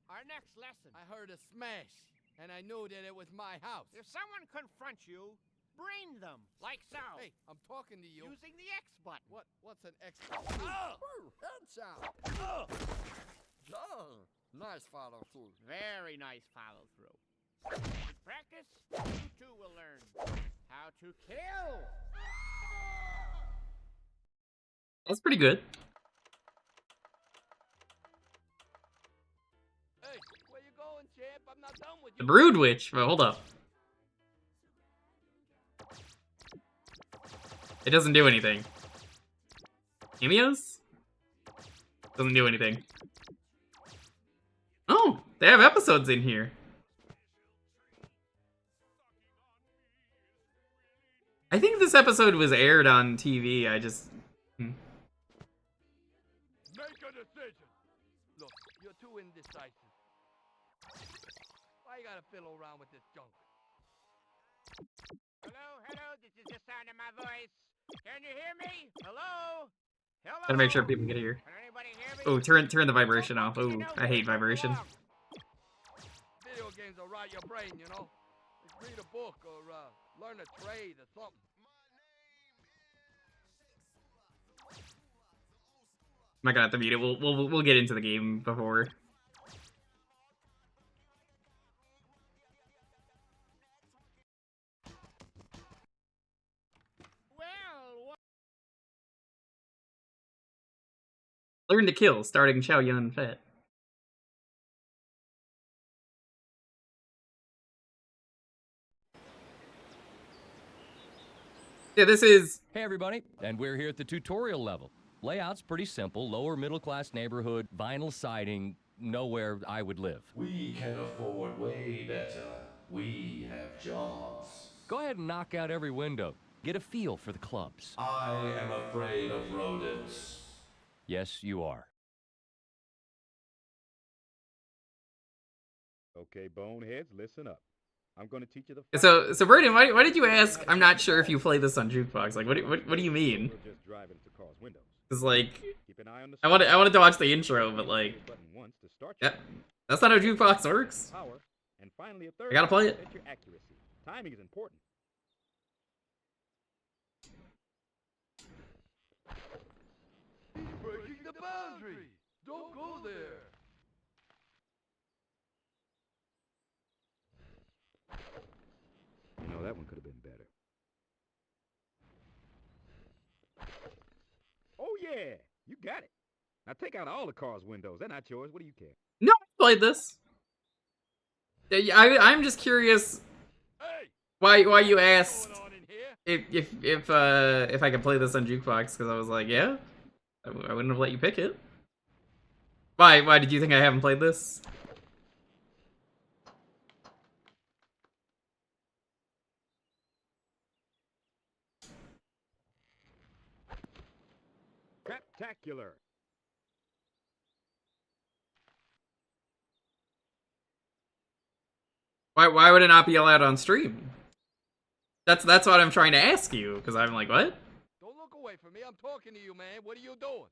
Our next lesson. I heard a smash. and I knew that it was my house. If someone confronts you, brain them, like so. Hey, I'm talking to you. Using the X button. What's an X button? Oh! Headshot! Oh! Oh! Nice follow through. Very nice follow through. With practice, you too will learn how to kill. That's pretty good. Hey, where you going, champ? I'm not done with The you. Brood Witch. But hold up. It doesn't do anything. Cameos? Doesn't do anything. Oh, they have episodes in here. I think this episode was aired on TV. I just... Make a decision. Look, you're too indecisive. Why you gotta fiddle around with this junk? Hello, this is the sound of my voice. Can you hear me? Hello? Hello? Gotta make sure people can hear. Can anybody hear me? Oh, turn the vibration off. Oh, I hate vibration. Video games will rot your brain, you know? Just read a book or learn a trade or something. I'm not gonna have to mute it. We'll get into the game before. Well, Learn to Kill, starting Chow Yun Fat. Yeah, this is... Hey everybody, and we're here at the tutorial level. Layout's pretty simple, lower middle class neighborhood, vinyl siding, nowhere I would live. We can afford way better. We have jobs. Go ahead and knock out every window. Get a feel for the clubs. I am afraid of rodents. Yes, you are. Okay, boneheads, listen up. I'm going to teach you the. So Brayden, why did you ask? I'm not sure if you play this on Jewkbox. Like, what do you mean? Just driving to Carl's windows. Cause like, Keep an eye on the I wanted to watch the intro, but like, button once to start yeah, that's not how Jewkbox works. power, and finally a third. I gotta play it. Set your accuracy. Timing is important. breaking the boundary. Don't go there. You know, that one could have been better. Oh yeah, you got it. Now take out all the car's windows. They're not yours. What do you care? No, I played this. Yeah, I'm just curious Hey, why you what's asked going on in here? if I could play this on Jewkbox, because I was like, yeah, I wouldn't have let you pick it. Why did you think I haven't played this? Craptacular. Why would it not be allowed on stream? That's what I'm trying to ask you, because I'm like, what? Don't look away from me. I'm talking to you, man. What are you doing?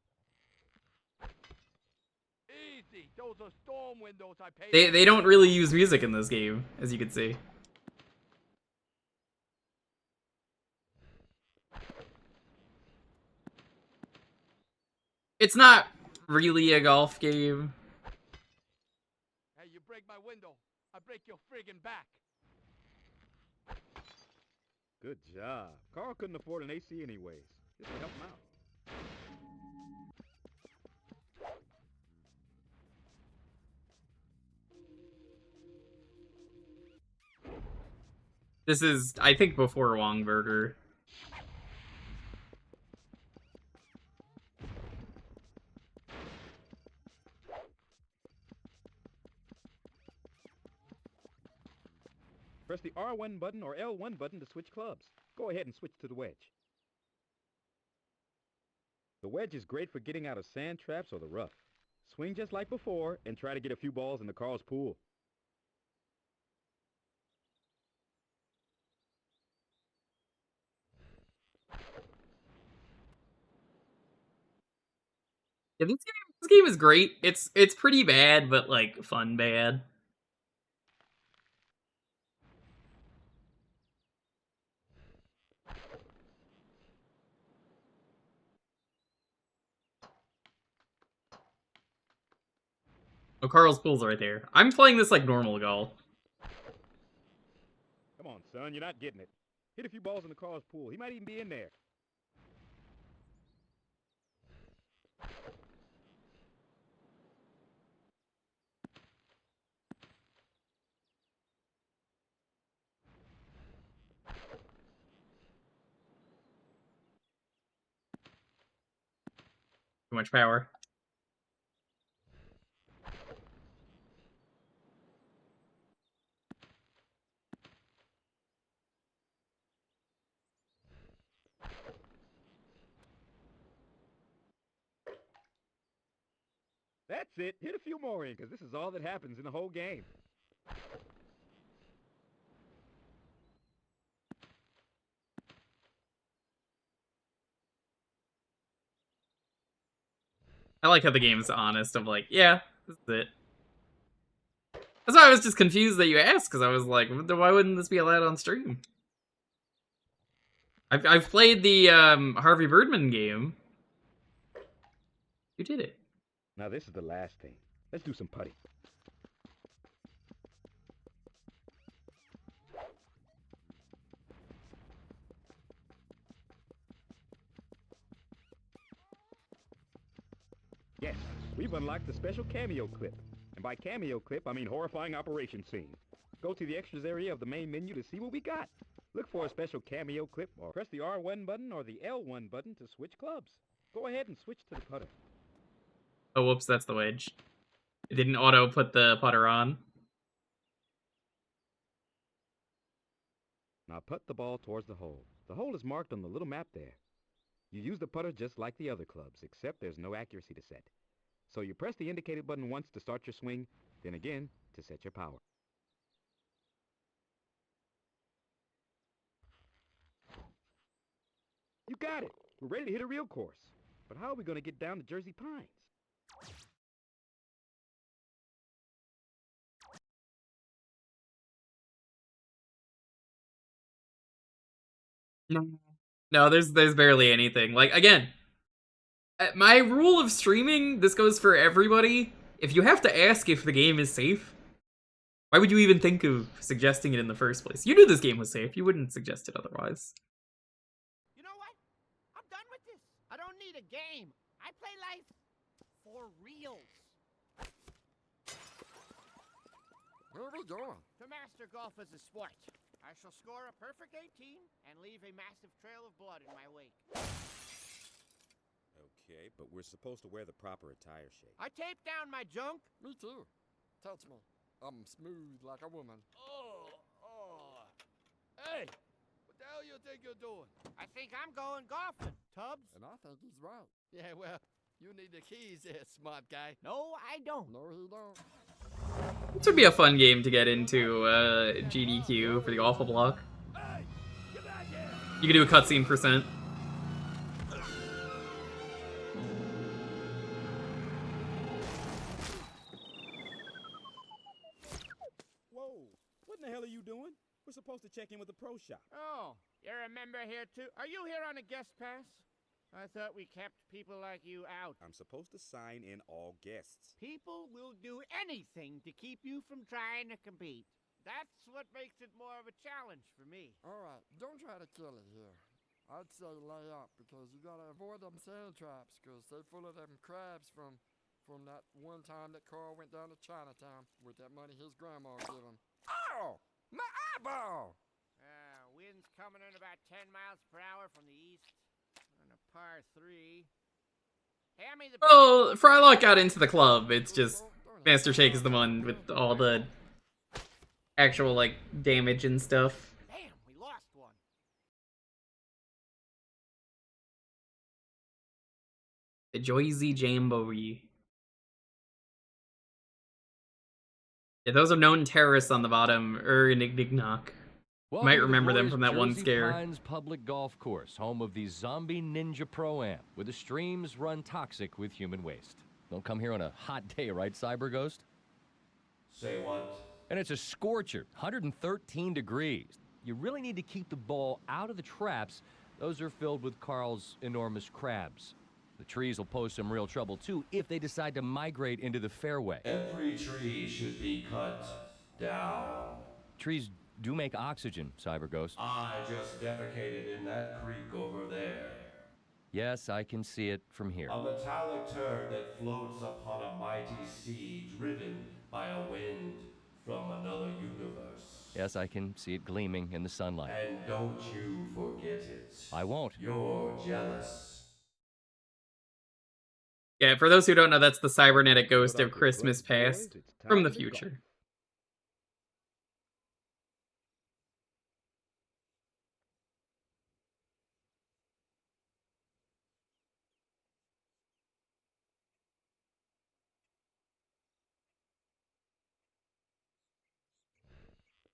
Easy. Those are storm windows I paid. They don't really use music in this game, as you can see. It's not really a golf game. Hey, you break my window, I break your friggin' back. Good job. Carl couldn't afford an AC anyways. This will help him out. This is, I think, before Wong Burger. Press the R1 button or L1 button to switch clubs. Go ahead and switch to the wedge. The wedge is great for getting out of sand traps or the rough. Swing just like before and try to get a few balls in the Carl's pool. Yeah, this game is great. It's pretty bad, but like fun bad. Oh, Carl's pool's right there. I'm playing this like normal golf. Come on, son, you're not getting it. Hit a few balls in the Carl's pool. He might even be in there. Too much power. That's it. Hit a few more in, because this is all that happens in the whole game. I like how the game's honest of like, yeah, this is it. That's why I was just confused that you asked, because I was like, why wouldn't this be allowed on stream? I've played the Harvey Birdman game. You did it. Now this is the last thing. Let's do some putting. Yes, we've unlocked the special cameo clip. And by cameo clip, I mean horrifying operation scene. Go to the extras area of the main menu to see what we got. Look for a special cameo clip, or press the R1 button or the L1 button to switch clubs. Go ahead and switch to the putter. Oh, whoops, that's the wedge. It didn't auto put the putter on. Now put the ball towards the hole. The hole is marked on the little map there. You use the putter just like the other clubs, except there's no accuracy to set. So you press the indicated button once to start your swing, then again to set your power. You got it! We're ready to hit a real course. But how are we going to get down to Jersey Pines? No, there's barely anything. Like, again, my rule of streaming, this goes for everybody. If you have to ask if the game is safe, why would you even think of suggesting it in the first place? You knew this game was safe. You wouldn't suggest it otherwise. You know what? I'm done with this. I don't need a game. I play life for reals. Where are we going? To master golf as a sport. I shall score a perfect 18 and leave a massive trail of blood in my wake. Okay, but we're supposed to wear the proper attire shape. I tape down my junk. Me too. Touch me. I'm smooth like a woman. Oh. Hey, what the hell you think you're doing? I think I'm going golfing, Tubbs. And I think he's right. Yeah, well, you need the keys there, smart guy. No, I don't. No, he don't. This would be a fun game to get into GDQ for the awful block. Hey, get back here. You could do a cutscene %. Whoa! What in the hell are you doing? We're supposed to check in with the pro shop. Oh, you're a member here too? Are you here on a guest pass? I thought we kept people like you out. I'm supposed to sign in all guests. People will do anything to keep you from trying to compete. That's what makes it more of a challenge for me. All right, don't try to kill it here. I'd say lay up, because you gotta avoid them sand traps, because they're full of them crabs from that one time that Carl went down to Chinatown with that money his grandma gave him. Ow! My eyeball! Wind's coming in about 10 miles per hour from the east. On a par 3. Hand me the... Well, Frylock got into the club. It's just Master Shake is the one with all the actual, like, damage and stuff. Damn, we lost one. The Joyzy Jamboree. Yeah, those are known terrorists on the bottom. Nignock. Welcome Might to the remember them glorious from that one Jersey scare. Pines Public Golf Course, home of the Zombie Ninja Pro-Am, where the streams run toxic with human waste. Don't come here on a hot day, right, Cyber Ghost? Say what? And it's a scorcher, 113 degrees. You really need to keep the ball out of the traps. Those are filled with Carl's enormous crabs. The trees will pose some real trouble, too, if they decide to migrate into the fairway. Every tree should be cut down. Trees do make oxygen, Cyber Ghost. I just defecated in that creek over there. Yes, I can see it from here. A metallic turd that floats upon a mighty sea driven by a wind from another universe. Yes, I can see it gleaming in the sunlight. And don't you forget it. I won't. You're jealous. Yeah, for those who don't know, that's the cybernetic ghost of Christmas Past from the future.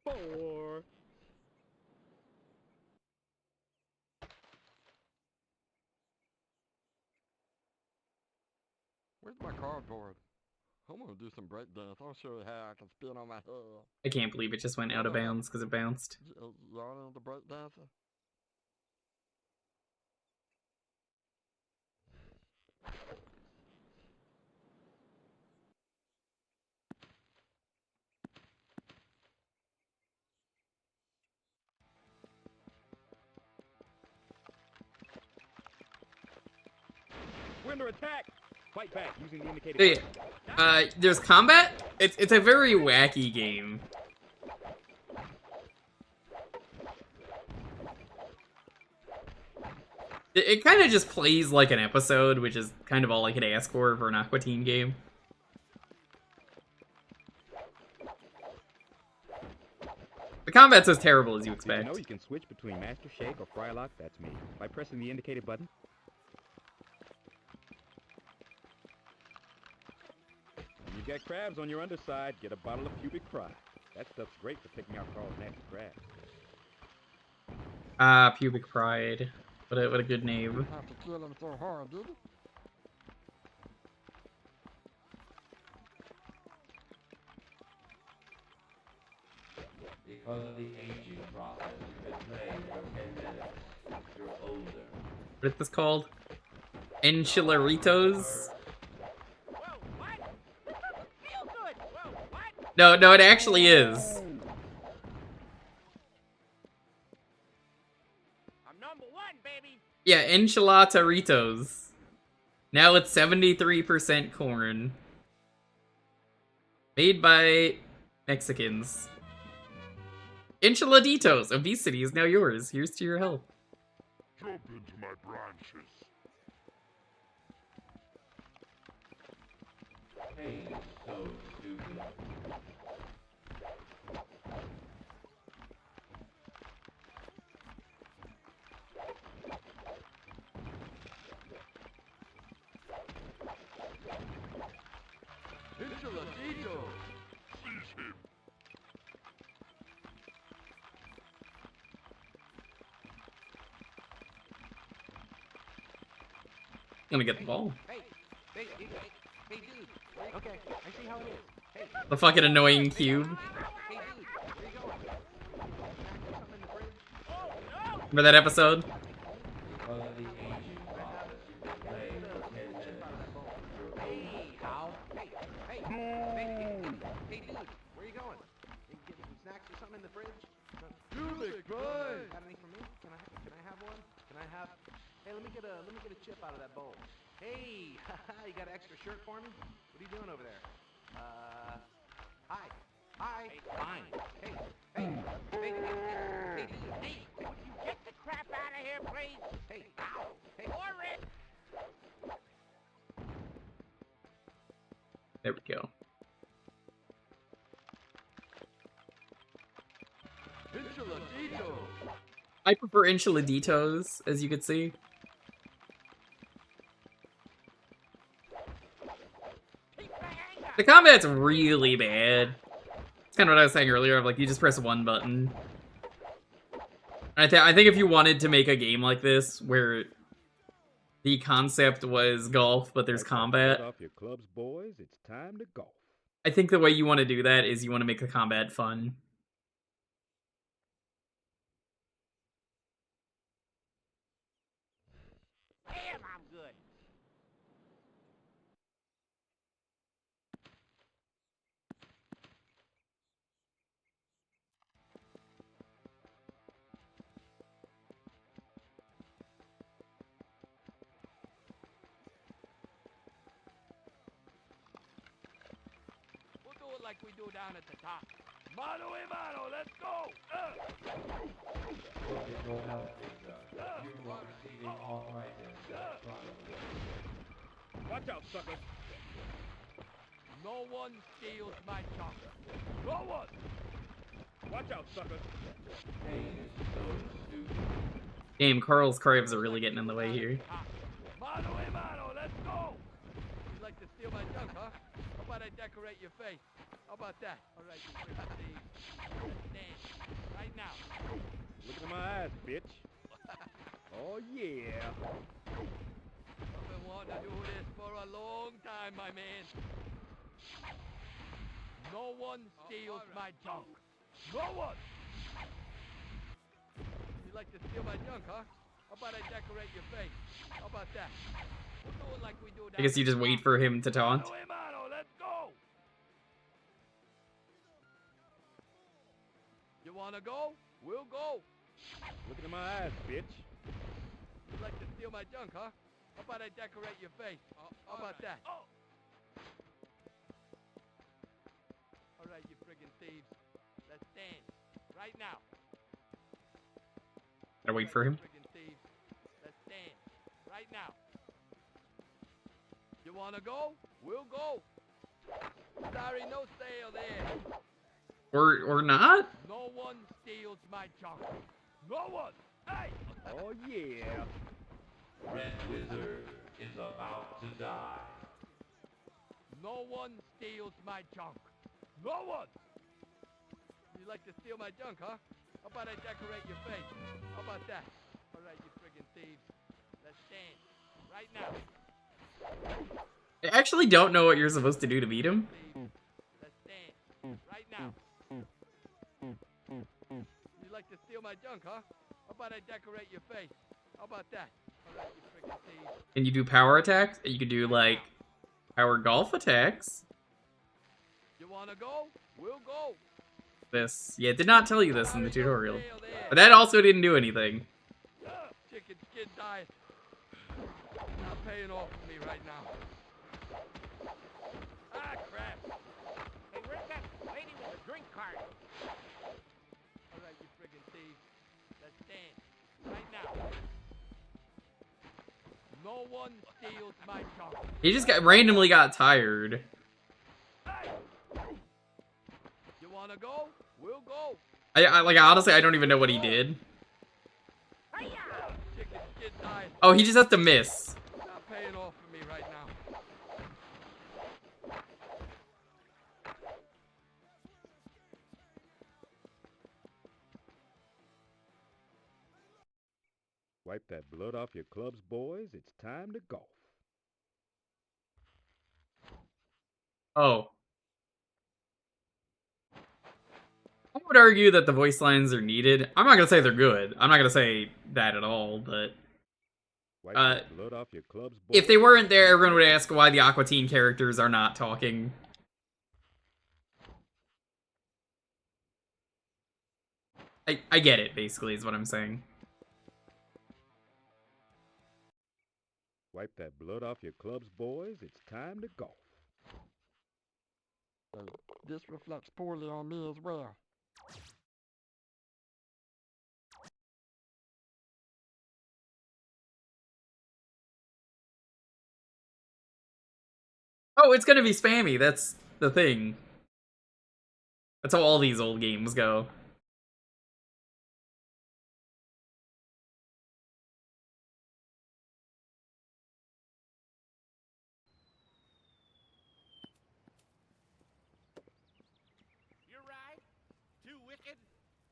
Four. Where's my cardboard? I'm gonna do some break dance. I'll show you how I can spin on my head. I can't believe it just went out of bounds because it bounced. Y'all know the break dancer? We're under attack! Fight back using the indicated. Hey, there's combat? It's a very wacky game. It kind of just plays like an episode, which is kind of all I could ask for an Aqua Teen game. The combat's as terrible as you expect. Did you know you can switch between Master Shake or Frylock? That's me. By pressing the indicated button. When you've got crabs on your underside, get a bottle of Pubic Pride. That stuff's great for picking out Carl's nasty crabs. Ah, Pubic Pride. What a good name. Have to kill him so hard, did it? Because of the aging process, you've been playing for 10 minutes. You're older. What is this called? Enchilaritos? No, it actually is. I'm number one, baby. Yeah, enchilataritos. Now it's 73% corn. Made by Mexicans. Enchiladitos. Obesity is now yours. Here's to your health. Jump into my branches. Pain is so stupid. Seize him. Gonna get the ball. Hey, dude. Okay, I see how it is. Hey, The fucking annoying cube. hey, dude, where you going? Something in the fridge? Remember that episode? Because of the aging process, you've been playing for 10 minutes. You're older. How? Hey, dude, where you going? You get some snacks or something in the fridge? Pubic Pride! Got any for me? Can I have one? Can I have? Hey, let me get a chip out of that bowl. Hey, you got an extra shirt for me? What are you doing over there? Hi. Fine. Hey, dude, would you get the crap out of here, please? Hey, ow. Hey, Orin! There we go. I prefer enchiladitos, as you can see. The combat's really bad. It's kind of what I was saying earlier, of like, you just press one button. I think if you wanted to make a game like this, where the concept was golf, but there's combat, Off your clubs, boys. It's time to golf. I think the way you want to do that is you want to make the combat fun. Damn, I'm good. like we do down at the top. Mano a mano, let's go! Okay, go ahead, Big Duck. You are proceeding all right in front of me. Watch out, suckers! No one steals my junk. No one! Watch out, suckers! Pain is so stupid. Damn, Carl's craves are really getting in the way here. Mano a mano, let's go! You'd like to steal my junk, huh? How about I decorate your face? How about that? All right, you freaking thieves. Let's dance. Right now. Look at my eyes, bitch. Oh, yeah. I've been wanting to do this for a long time, my man. No one steals my junk. No one! You'd like to steal my junk, huh? How about I decorate your face? How about that? We'll do it like we do down I guess you just wait for him to taunt. Mano a mano, let's go! You wanna go? We'll go. Look into my eyes, bitch. You'd like to steal my junk, huh? How about I decorate your face? How about that? All right, you friggin' thieves. Let's dance. Right now. Gotta wait for him. Friggin' thieves. Let's dance. Right now. You wanna go? We'll go. Sorry, no sale there. Or not? No one steals my junk. No one! Hey! Oh, yeah. Red Wizard is about to die. No one steals my junk. No one! You like to steal my junk, huh? How about I decorate your face? How about that? All right, you friggin' thieves. Let's dance. Right now. I actually don't know what you're supposed to do to beat him. Let's dance. Right now. You like to steal my junk, huh? How about I decorate your face? How about that? All right, you friggin' thieves. And you do power attacks? You could do, like, power golf attacks. You wanna go? We'll go. This. Yeah, it did not tell you this in the tutorial. But that also didn't do anything. Chicken skin diet. Not paying off for me right now. Ah, crap. Hey, where's that lady with the drink cart? All right, you friggin' thieves. Let's dance. Right now. No one steals my junk. He just randomly got tired. Hey! You wanna go? We'll go. Like, honestly, I don't even know what he did. Chicken skin diet. Oh, he just has to miss. Not paying off for me right now. Wipe that blood off your clubs, boys. It's time to golf. Oh. I would argue that the voice lines are needed. I'm not gonna say they're good. I'm not gonna say that at all, but Wipe that blood off your clubs, boys. if they weren't there, everyone would ask why the Aqua Teen characters are not talking. I get it, basically, is what I'm saying. Wipe that blood off your clubs, boys. It's time to golf. This reflects poorly on me as well. Oh, it's gonna be spammy, that's the thing. That's how all these old games go. You're right. Too wicked.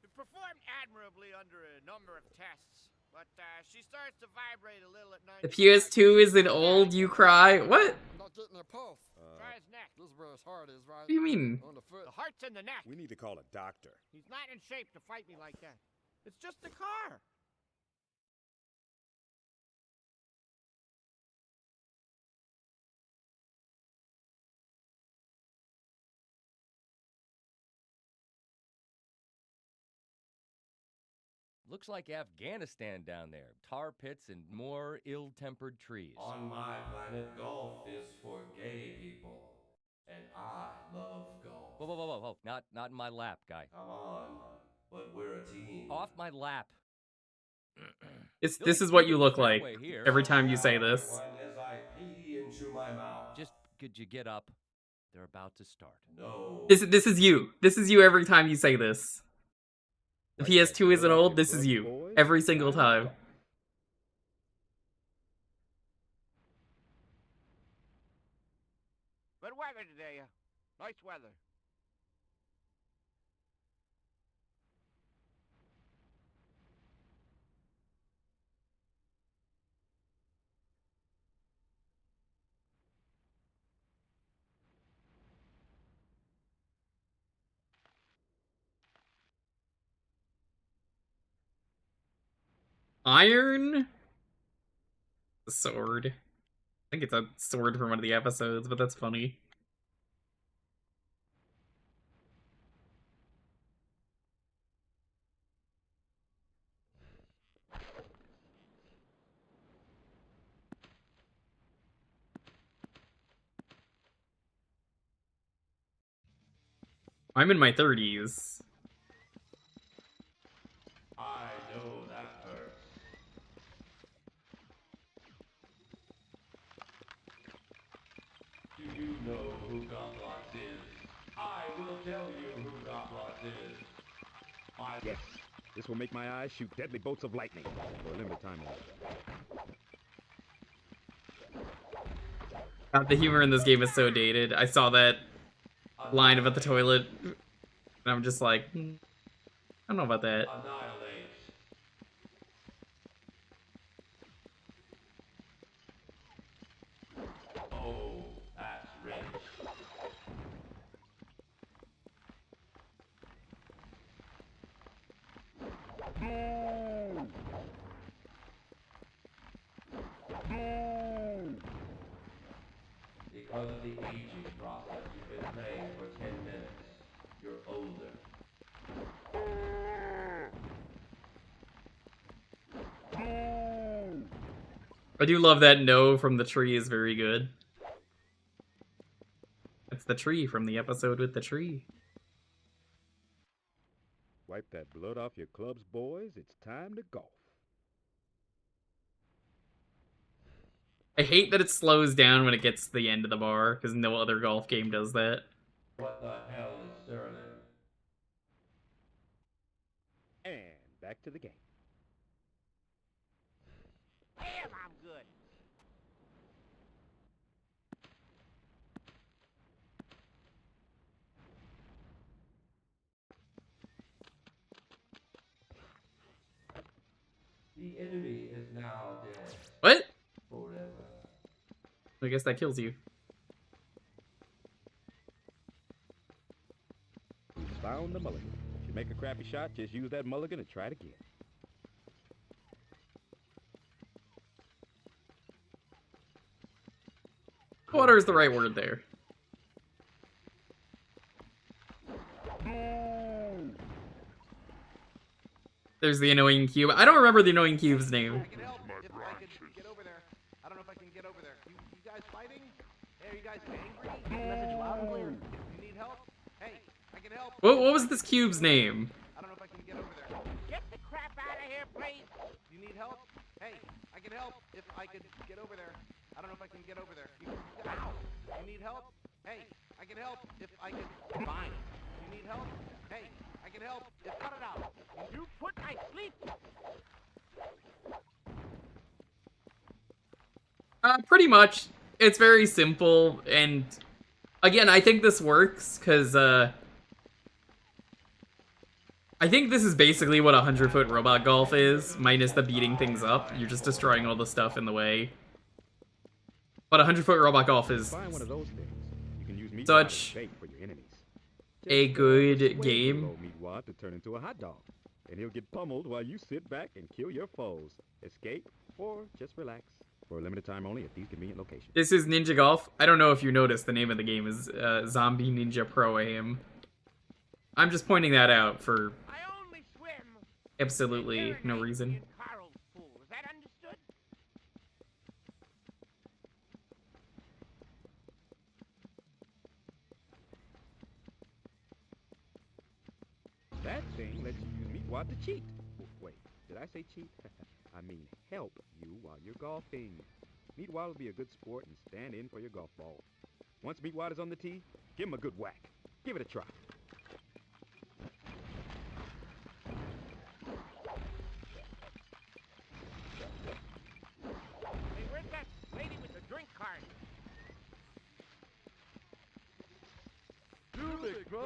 It performed admirably under a number of tests, but she starts to vibrate a little at night. The PS2 is an old, you cry. What? Not getting a pulse. Try his neck. This is where his heart is, right? What do you mean? On the foot. The heart's in the neck. We need to call a doctor. He's not in shape to fight me like that. It's just a car. Looks like Afghanistan down there. Tar pits and more ill-tempered trees. On my planet, golf is for gay people. And I love golf. Whoa, whoa, whoa, whoa, whoa. Not in my lap, guy. Come on, but we're a team. Off my lap. This is what you look like every time you say this. As I pee into my mouth. Just could you get up? They're about to start. No. This is you. This is you every time you say this. The PS2 isn't old, this is you. Every single time. Good weather today. Nice weather. Iron? The sword. I think it's a sword from one of the episodes, but that's funny. I'm in my 30s. I know that hurts. Do you know who Gowcaizer is? I will tell you who Gowcaizer is. Yes, this will make my eyes shoot deadly bolts of lightning for a limited time only. The humor in this game is so dated. I saw that line about the toilet, and I'm just like, I don't know about that. Annihilate. Oh, that's rich. Because of the aging process, you've been playing for 10 minutes. You're older. I do love that no from the tree is very good. That's the tree from the episode with the tree. Wipe that blood off your clubs, boys. It's time to golf. I hate that it slows down when it gets to the end of the bar, because no other golf game does that. What the hell is Sterling? And back to the game. Damn, I'm good. The enemy is now dead. What? Forever. I guess that kills you. Found the mulligan. If you make a crappy shot, just use that mulligan and try it again. Water is the right word there. There's the annoying cube. I don't remember the annoying cube's name. I can help if I could get over there. I don't know if I can get over there. You guys fighting? Hey, are you guys angry? Message loud and clear. If you need help, hey, I can help. What was this cube's name? I don't know if I can get over there. Get the crap out of here, please. You need help? Hey, I can help if I could get over there. I don't know if I can get over there. Ow! You need help? Hey, I can help if I could. Fine. You need help? Hey, I can help if. Cut it out. You put my sleep. Pretty much. It's very simple, and again, I think this works, because, I think this is basically what 100-foot robot golf is, minus the beating things up. You're just destroying all the stuff in the way. But 100-foot robot golf is Find one of those things. You can use meat such bait for your enemies. a good Wait for game. old meat wad to turn into a hot dog, and he'll get pummeled while you sit back and kill your foes. Escape or just relax for a limited time only at these convenient locations. This is Ninja Golf. I don't know if you noticed, the name of the game is Zombie Ninja Pro-Am. I'm just pointing that out for absolutely no reason. Is that understood? that thing lets you use Meatwad to cheat. Oh, wait, did I say cheat? I mean help you while you're golfing. Meatwad will be a good sport and stand in for your golf ball. Once Meatwad is on the tee, give him a good whack. Give it a try. Hey, where's that lady with the drink cart? You big boy!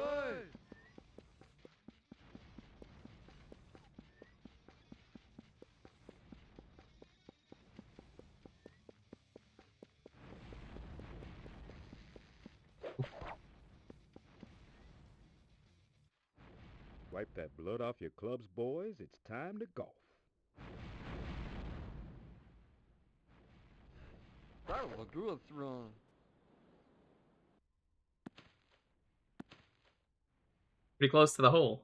Wipe that blood off your clubs, boys. It's time to golf. That was a good throw. Pretty close to the hole.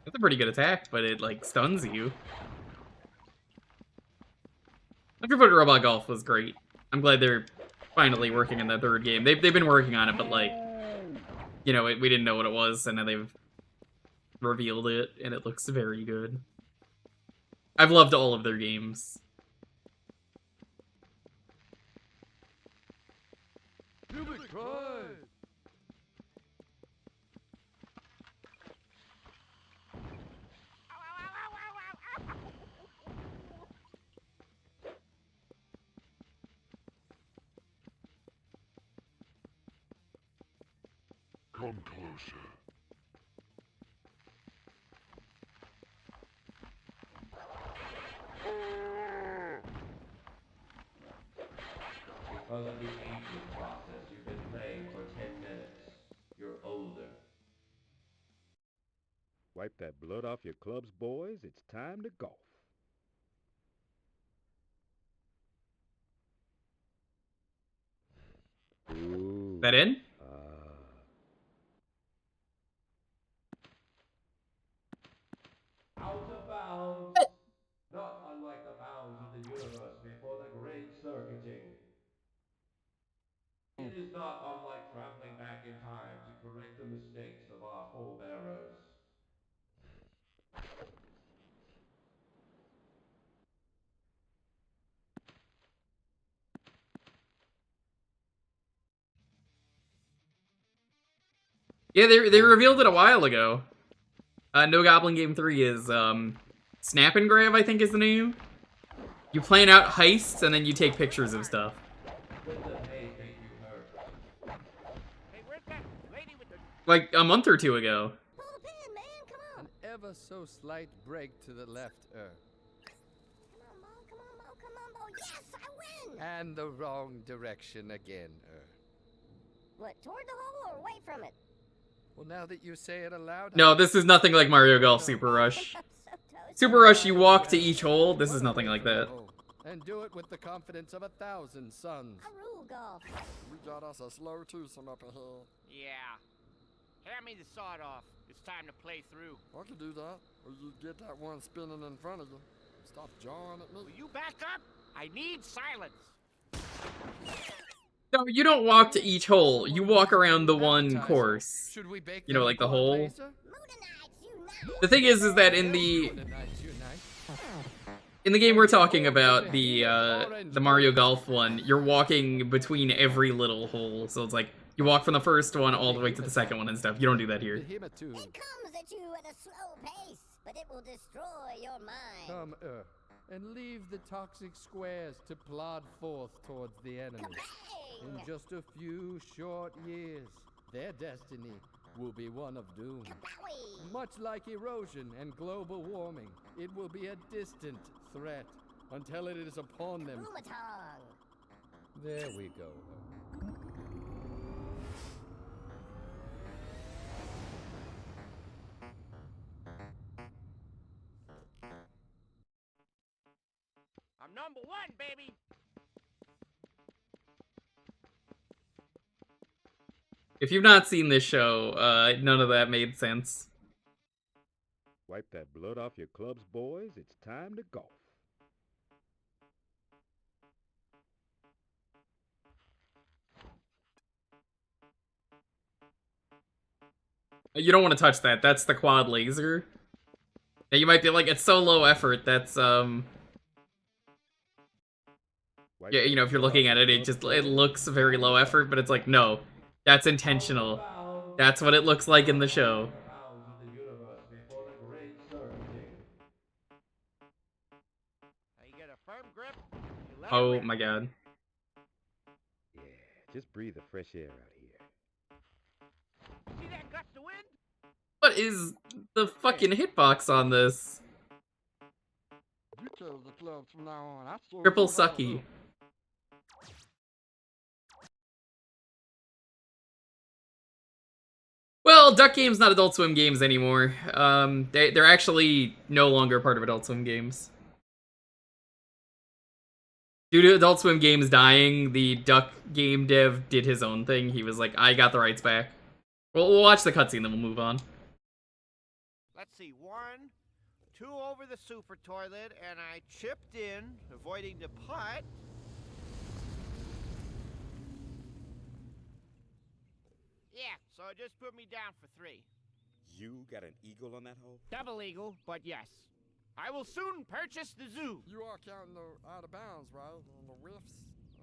That's a pretty good attack, but it, like, stuns you. 100-foot robot golf was great. I'm glad they're finally working in the third game. They've been working on it, but, like, you know, we didn't know what it was, and now they've revealed it, and it looks very good. I've loved all of their games. You big boy! Come closer. Because of the aging process, you've been playing for 10 minutes. You're older. Wipe that blood off your clubs, boys. It's time to golf. Ooh. That in? Out of bounds. Not unlike the bounds of the universe before the great circuiting. It is not unlike traveling back in time to correct the mistakes of our forebearers. Yeah, they revealed it a while ago. No Goblin Game 3 is, Snap and Grab, I think is the name. You plan out heists, and then you take pictures of stuff. Hey, where's that lady with the... Like, a month or two ago. An ever so slight break to the left, Yes, I win! And the wrong direction again, What, toward the hole or away from it? Well, now that you say it aloud... No, this is nothing like Mario Golf Super Rush. Super Rush, you walk to each hole. This is nothing like that. And do it with the confidence of 1,000 suns. I rule golf. We got us a slow twosome up ahead. Yeah. Hand me the sawed off. It's time to play through. I could do that, or you get that one spinning in front of you. Stop jawing at me. Will you back up? I need silence. No, you don't walk to each hole. You walk around the one course. Should we bake You know, like the hole. laser? The thing is that in the game we're talking about, the Mario Golf one, you're walking between every little hole. So it's like you walk from the first one all the way to the second one and stuff. You don't do that here. It comes at you at a slow pace, but it will destroy your mind. Come, and leave the toxic squares to plod forth towards the enemy. In just a few short years, their destiny will be one of doom. Much like erosion and global warming, it will be a distant threat until it is upon them. There we go. I'm number one, baby. If you've not seen this show, none of that made sense. Wipe that blood off your clubs, boys. It's time to golf. You don't want to touch that. That's the quad laser. And you might be like, it's so low effort. That's yeah, you know, if you're looking at it, it looks very low effort, but it's like, no, that's intentional. That's what it looks like in the show. You get a firm grip. You let it Oh rip. my god. Yeah, just breathe the fresh air out here. See that gust of wind? What is the fucking hitbox on this? You tell the clubs from now on. I saw Triple you how to sucky. hoop. Well, Duck Game's not Adult Swim Games anymore. They're actually no longer part of Adult Swim Games. Due to Adult Swim Games dying, the Duck Game dev did his own thing. He was like, I got the rights back. We'll watch the cutscene, then we'll move on. Let's see. 1, 2 over the super toilet, and I chipped in, avoiding the putt. Yeah, so just put me down for 3. You got an eagle on that hole? Double eagle, but yes. I will soon purchase the zoo. You are counting the out of bounds, right? And the whiffs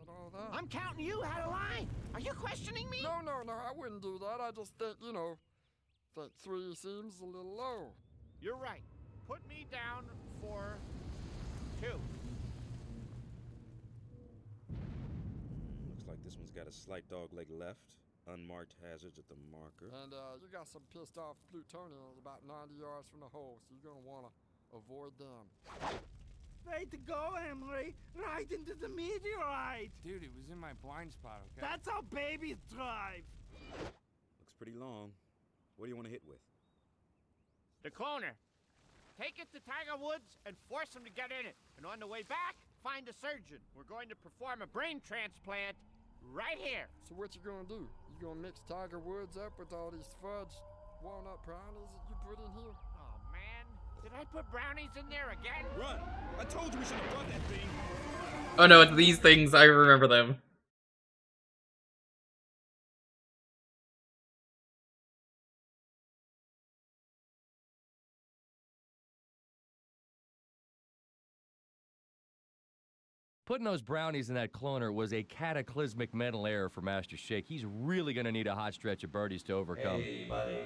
and all that. I'm counting you out of line. Are you questioning me? No, I wouldn't do that. I just think, you know, that 3 seems a little low. You're right. Put me down for 2. Looks like this one's got a slight dog leg left. Unmarked hazards at the marker. And you got some pissed off plutonians about 90 yards from the hole, so you're gonna want to avoid them. Way to go, Emery! Right into the meteorite! Dude, it was in my blind spot, okay? That's how babies drive! Looks pretty long. What do you want to hit with? The cloner. Take it to Tiger Woods and force him to get in it. And on the way back, find a surgeon. We're going to perform a brain transplant right here. So what you gonna do? You gonna mix Tiger Woods up with all these fudge walnut brownies that you put in here? Oh, man. Did I put brownies in there again? Run! I told you we should have brought that thing. Oh no, it's these things. I remember them. Putting those brownies in that cloner was a cataclysmic mental error for Master Shake. He's really gonna need a hot stretch of birdies to overcome. Hey, buddy.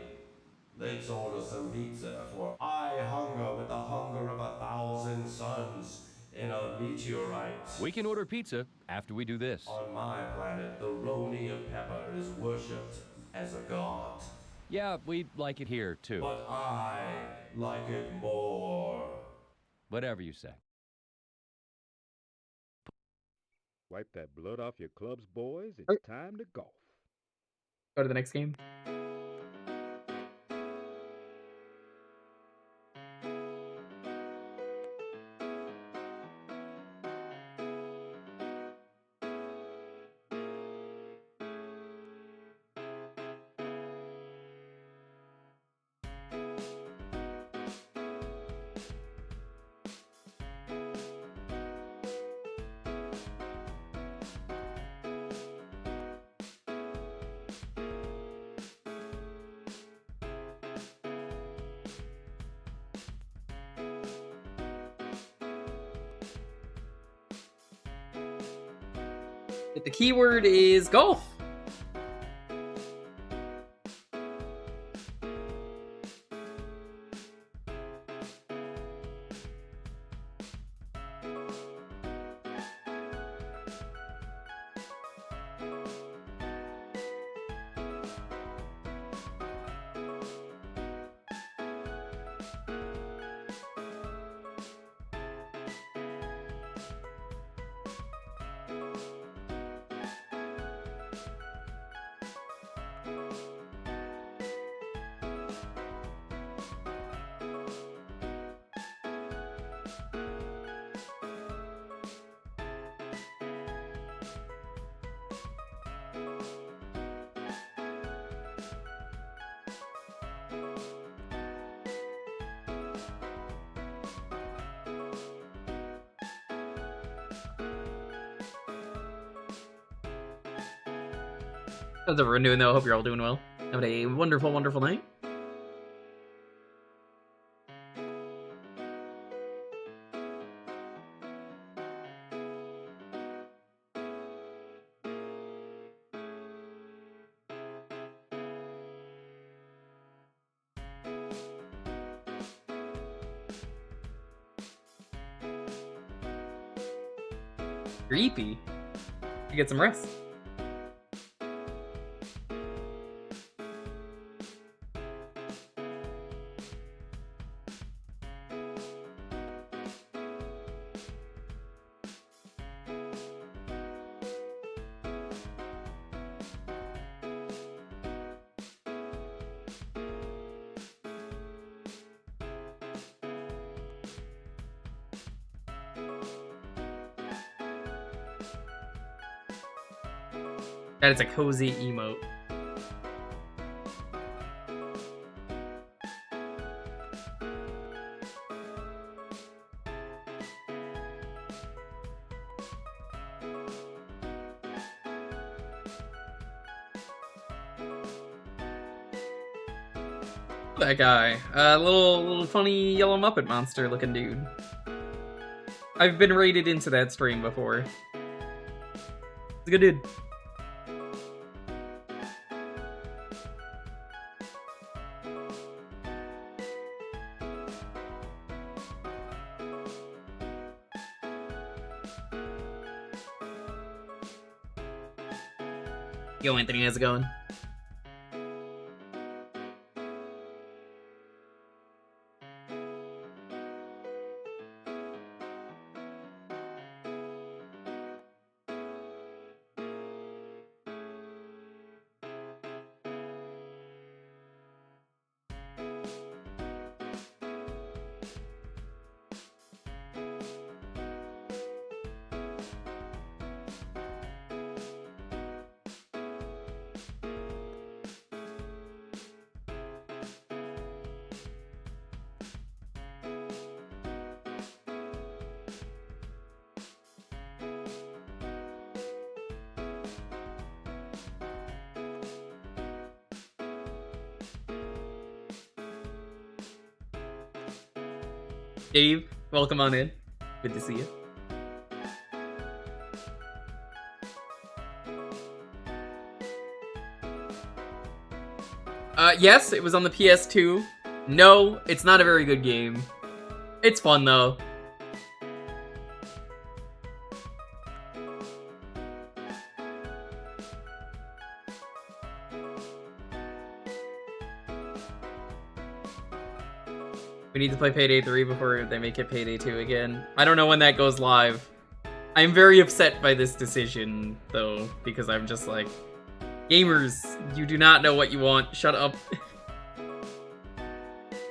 Let's order some pizza, for I hunger with the hunger of 1,000 suns in a meteorite. We can order pizza after we do this. On my planet, the Roni of Pepper is worshipped as a god. Yeah, we like it here, too. But I like it more. Whatever you say. Wipe that blood off your clubs, boys. It's time to golf. Go to the next game. The keyword is golf. How's everyone doing though? I hope you're all doing well. Having a wonderful, wonderful night. Creepy. You get some rest. That is a cozy emote. That guy, little funny yellow Muppet monster looking dude. I've been raided into that stream before. It's a good dude. Yo, Anthony, how's it going? Dave, welcome on in. Good to see you. Yes, it was on the PS2. No, it's not a very good game. It's fun, though. We need to play Payday 3 before they make it Payday 2 again. I don't know when that goes live. I'm very upset by this decision, though, because I'm just like, gamers, you do not know what you want. Shut up.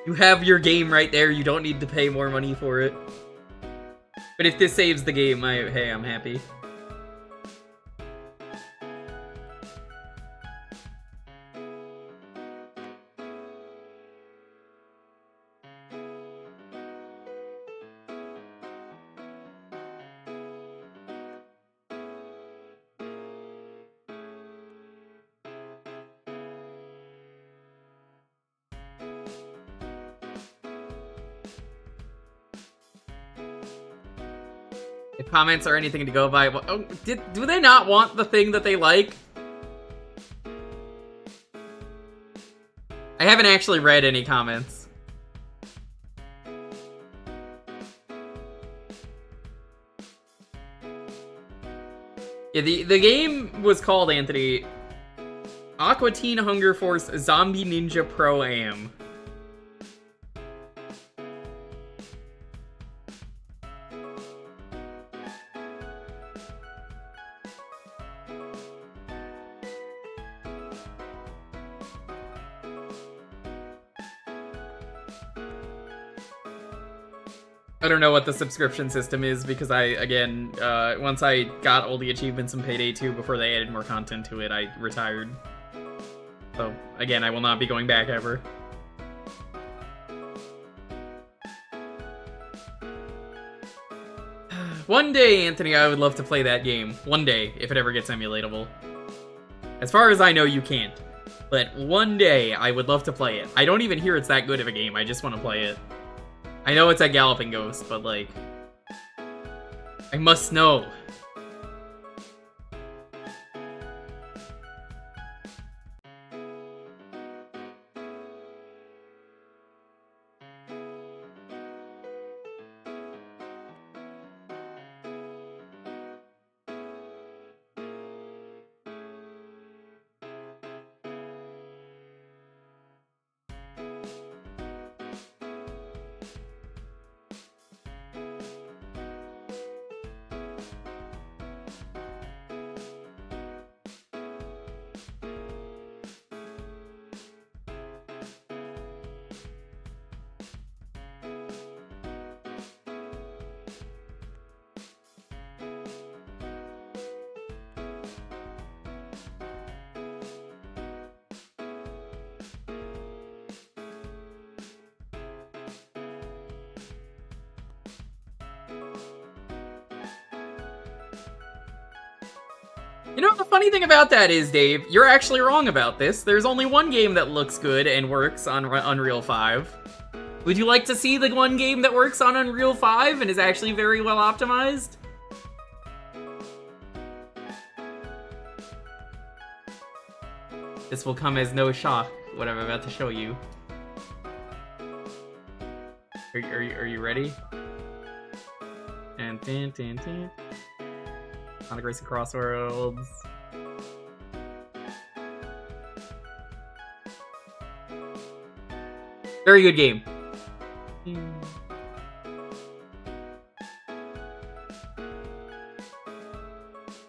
You have your game right there. You don't need to pay more money for it. But if this saves the game, hey, I'm happy. If comments are anything to go by, well, oh, do they not want the thing that they like? I haven't actually read any comments. Yeah, the game was called, Anthony, Aqua Teen Hunger Force Zombie Ninja Pro-Am. I don't know what the subscription system is because again, once I got all the achievements in Payday 2 before they added more content to it, I retired. So, again, I will not be going back ever. One day, Anthony, I would love to play that game. One day, if it ever gets emulatable. As far as I know, you can't. But one day, I would love to play it. I don't even hear it's that good of a game. I just want to play it. I know it's at Galloping Ghost, but like... I must know. You know, the funny thing about that is, Dave, you're actually wrong about this. There's only one game that looks good and works on Unreal 5. Would you like to see the one game that works on Unreal 5 and is actually very well optimized? This will come as no shock, what I'm about to show you. Are you ready? And Sonic Racing Crossworlds. Very good game.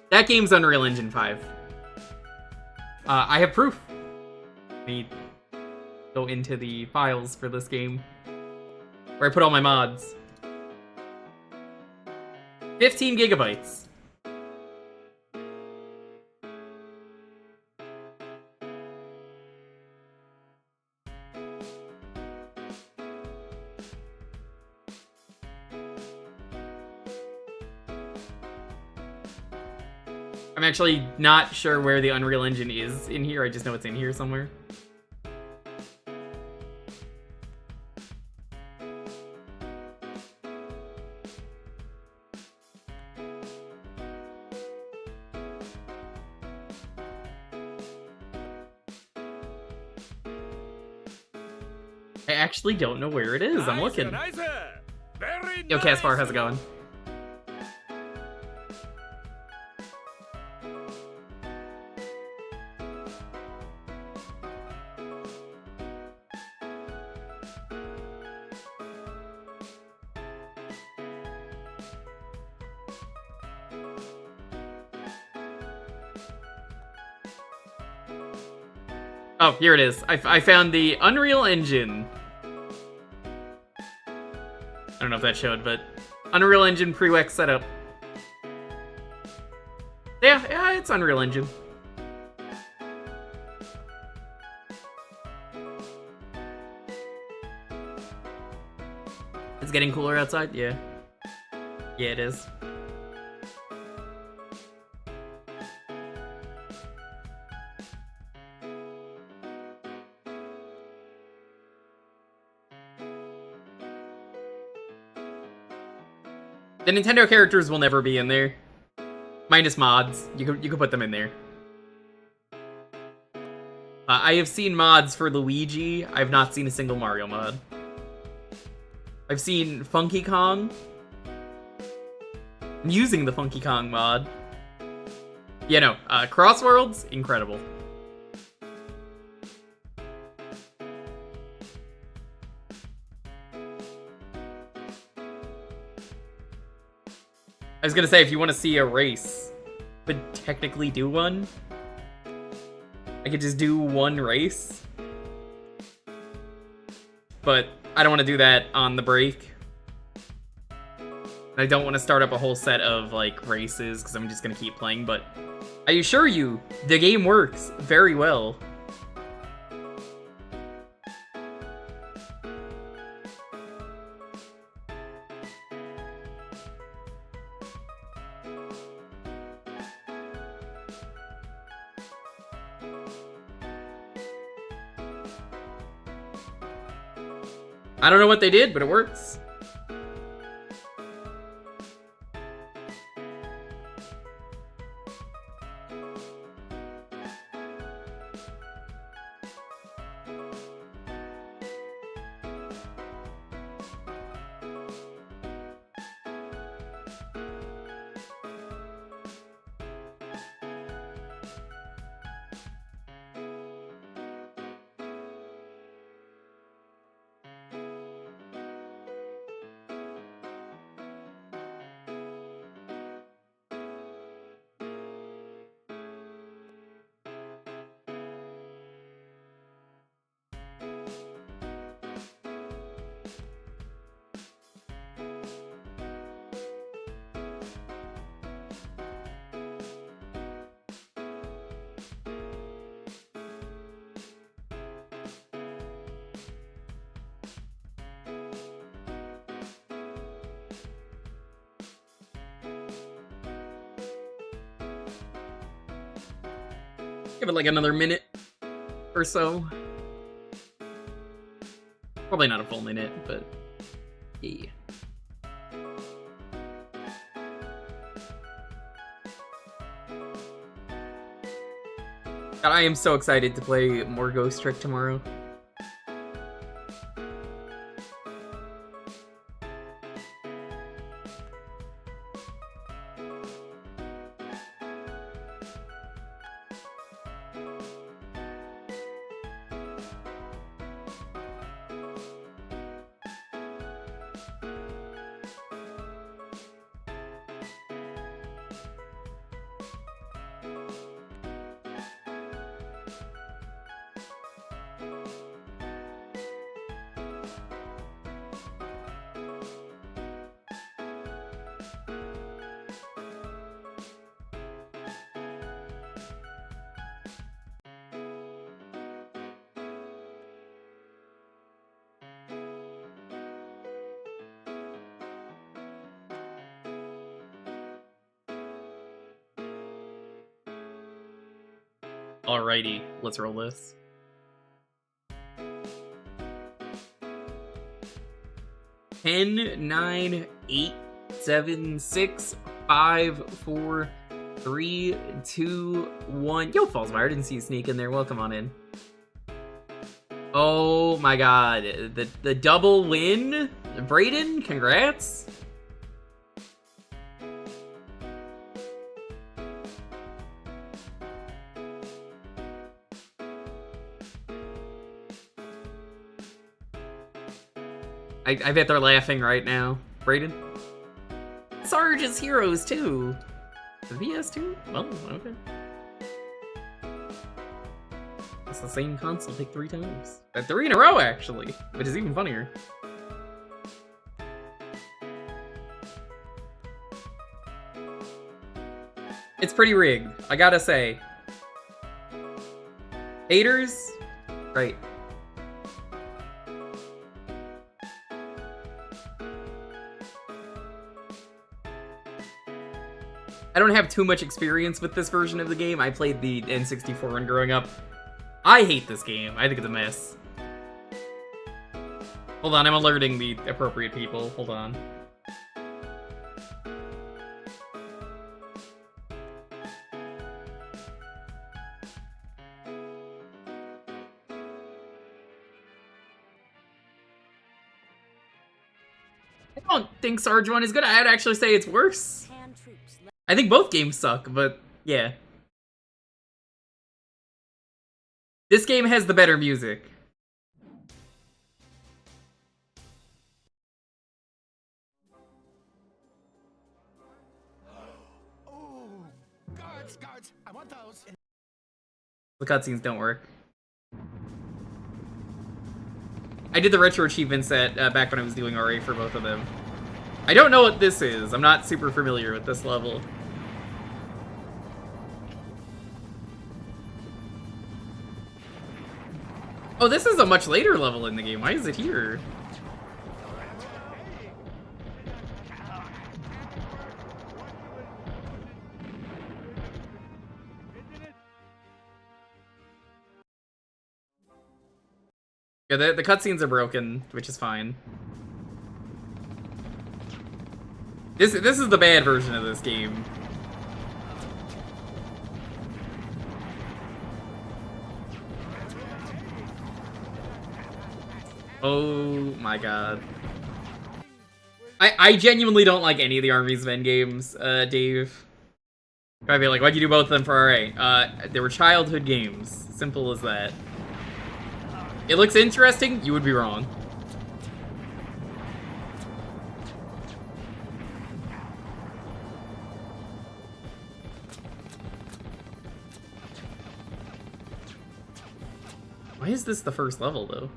That game's Unreal Engine 5. I have proof. Let me go into the files for this game, where I put all my mods. 15 gigabytes. I'm actually not sure where the Unreal Engine is in here. I just know it's in here somewhere. I actually don't know where it is. I'm looking. Yo, Caspar, how's it going? Oh, here it is. I found the Unreal Engine. I don't know if that showed, but Unreal Engine prereq setup. Yeah, it's Unreal Engine. It's getting cooler outside? Yeah. Yeah, it is. The Nintendo characters will never be in there. Minus mods. You could put them in there. I have seen mods for Luigi. I've not seen a single Mario mod. I've seen Funky Kong. I'm using the Funky Kong mod. Yeah, no. Crossworlds, incredible. I was gonna say, if you want to see a race, could technically do one. I could just do one race. But I don't want to do that on the break. I don't want to start up a whole set of, like, races, because I'm just gonna keep playing, but I assure you, the game works very well. I don't know what they did, but it works. Give it like another minute or so. Probably not a full minute, but yeah. God, I am so excited to play more Ghost Trick tomorrow. Alrighty, let's roll this. Ten, 9, 8, 7, 6, 5, 4, 3, 2, 1. Yo, Fallsmeyer, I didn't see you sneak in there. Welcome on in. Oh my god, the double win? Brayden, congrats. I bet they're laughing right now. Brayden? Sarge is Heroes too. The PS2? Well, okay. It's the same console take 3 times. 3 in a row, actually, which is even funnier. It's pretty rigged, I gotta say. Haters? Right. I don't have too much experience with this version of the game. I played the N64 one growing up. I hate this game. I think it's a mess. Hold on, I'm alerting the appropriate people. Hold on. I don't think Sarge 1 is good. I'd actually say it's worse. I think both games suck, but yeah. This game has the better music. Oh, guards, I want those. The cutscenes don't work. I did the retro achievements at back when I was doing RA for both of them. I don't know what this is. I'm not super familiar with this level. Oh, this is a much later level in the game. Why is it here? Yeah, the cutscenes are broken, which is fine. This is the bad version of this game. Oh my god. I genuinely don't like any of the Armies of Men games, Dave. I'd be like, why'd you do both of them for RA? They were childhood games. Simple as that. It looks interesting, you would be wrong. Why is this the first level, though?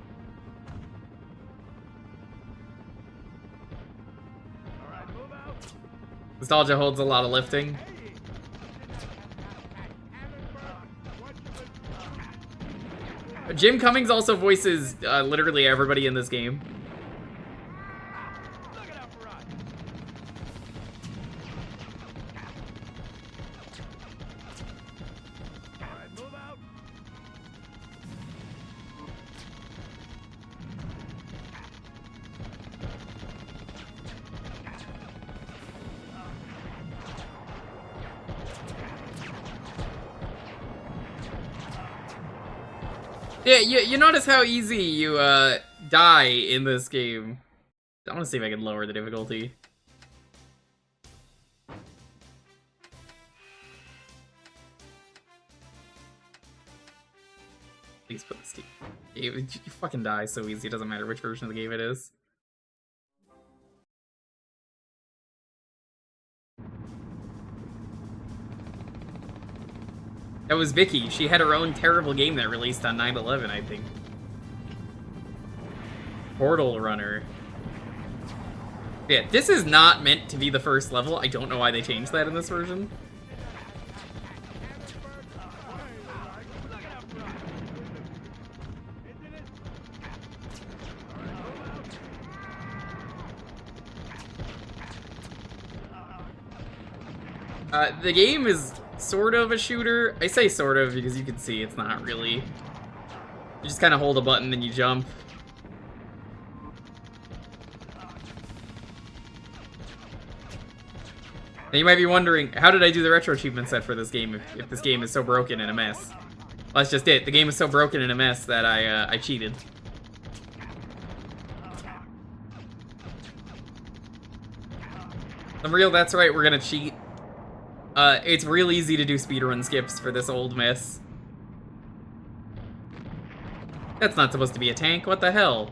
Nostalgia holds a lot of lifting. Jim Cummings also voices literally everybody in this game. Yeah, you notice how easy you die in this game. I want to see if I can lower the difficulty. Please put this. You fucking die so easy. It doesn't matter which version of the game it is. That was Vicky. She had her own terrible game that released on 9/11, I think. Portal Runner. Yeah, this is not meant to be the first level. I don't know why they changed that in this version. The game is sort of a shooter. I say sort of because you can see it's not really. You just kind of hold a button and you jump. Now you might be wondering, how did I do the retro achievement set for this game if this game is so broken and a mess? Well, that's just it. The game is so broken and a mess that I cheated. I'm real, that's right, we're gonna cheat. It's real easy to do speedrun skips for this old mess. That's not supposed to be a tank, what the hell?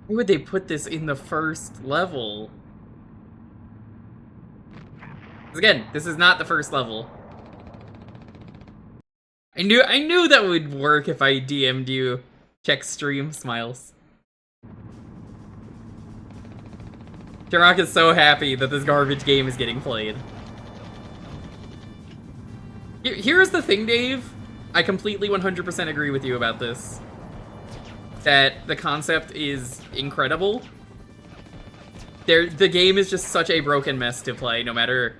Why would they put this in the first level? Because again, this is not the first level. I knew that would work if I DM'd you. Check stream, smiles. Shamrock is so happy that this garbage game is getting played. Here's the thing, Dave. I completely 100% agree with you about this. That the concept is incredible. The game is just such a broken mess to play, no matter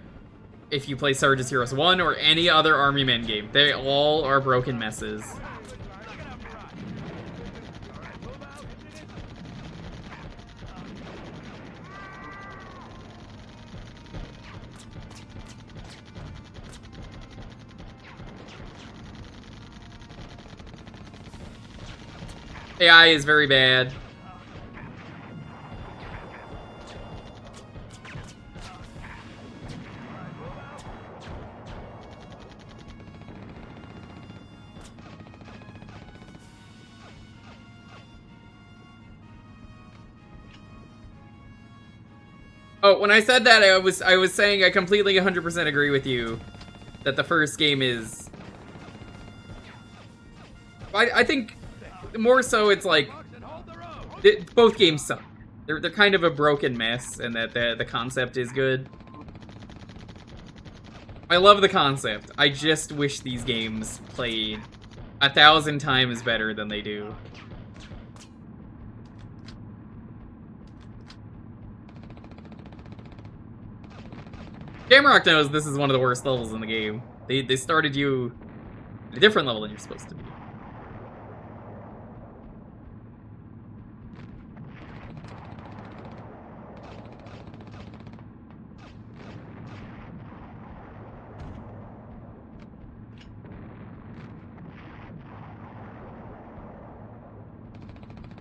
if you play Sarge's Heroes 1 or any other Army Men game. They all are broken messes. AI is very bad. Oh, when I said that, I was saying I completely 100% agree with you that the first game is. I think more so it's like Both games suck. They're kind of a broken mess, and that the concept is good. I love the concept. I just wish these games played 1,000 times better than they do. Shamrock knows this is one of the worst levels in the game. They started you at a different level than you're supposed to be.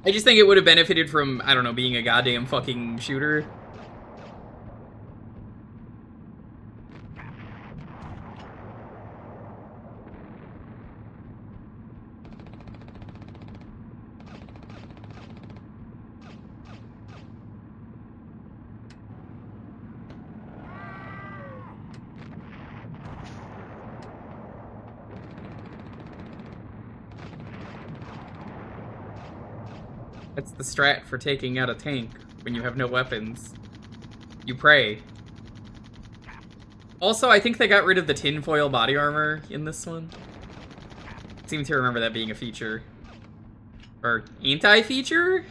I just think it would have benefited from, I don't know, being a goddamn fucking shooter. That's the strat for taking out a tank when you have no weapons. You pray. Also, I think they got rid of the tinfoil body armor in this one. I seem to remember that being a feature. Or anti-feature?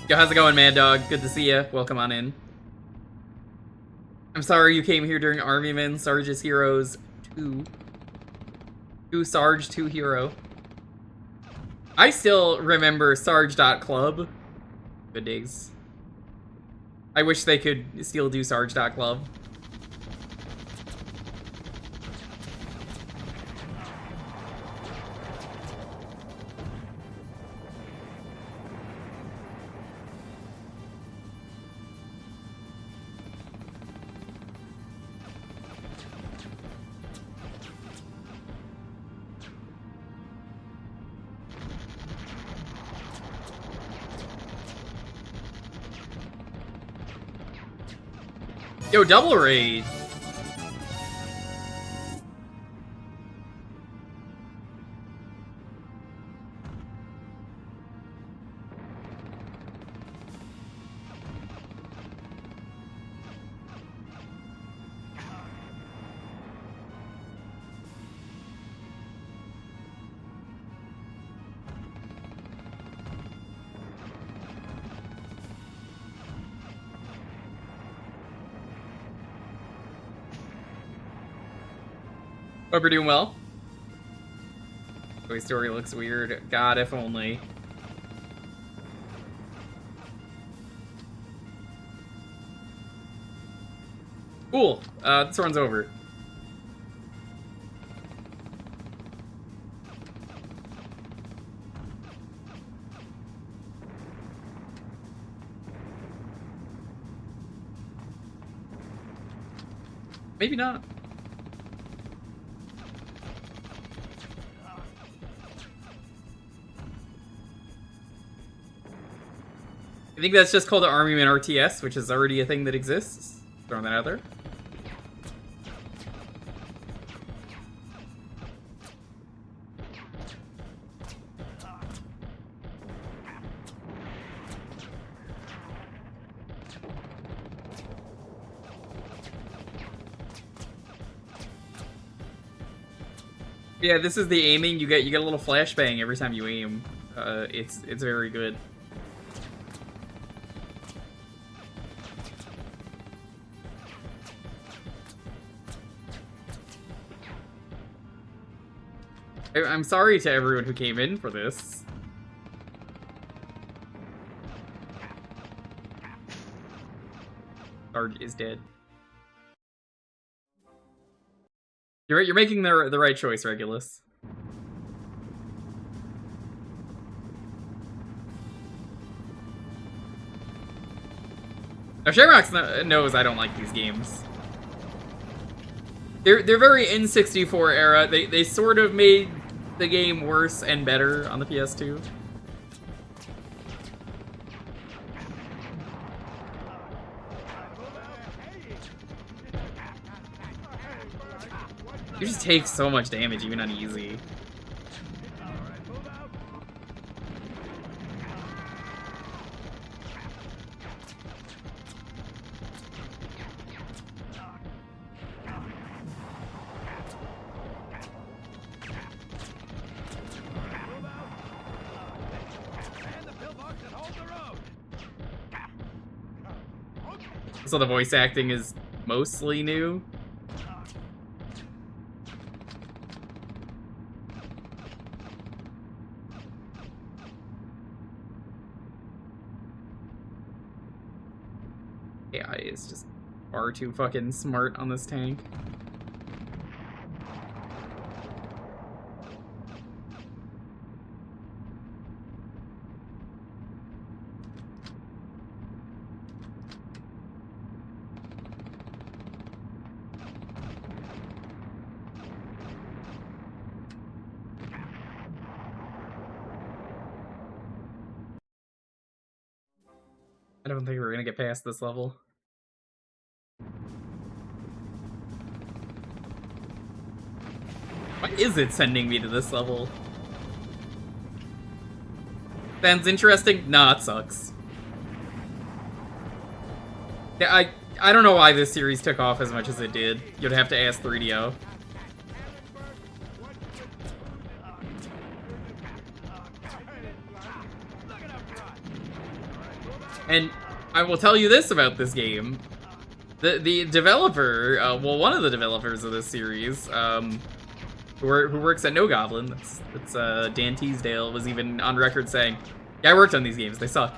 Yo, how's it going, Mad Dog? Good to see ya. Welcome on in. I'm sorry you came here during Army Men, Sarge's Heroes 2. 2 Sarge, 2 Hero. I still remember Sarge.club. Good days. I wish they could still do Sarge.club. Yo, double raid. Hope you're doing well. Toy Story looks weird. God, if only. Cool. This one's over. Maybe not. I think that's just called the Army Man RTS, which is already a thing that exists. Throwing that out there. Yeah, this is the aiming. You get a little flashbang every time you aim. It's very good. I'm sorry to everyone who came in for this. Sarge is dead. You're making the right choice, Regulus. Now, Shamrock knows I don't like these games. They're very N64 era. They sort of made the game worse and better on the PS2. You just take so much damage even on easy. So the voice acting is mostly new. AI is just far too fucking smart on this tank. I don't think we're gonna get past this level. Why is it sending me to this level? Sounds interesting? Nah, it sucks. Yeah, I don't know why this series took off as much as it did. You'd have to ask 3DO. And I will tell you this about this game. The developer, well, one of the developers of this series, who works at No Goblin, that's Dan Teasdale, was even on record saying, yeah, I worked on these games, they suck.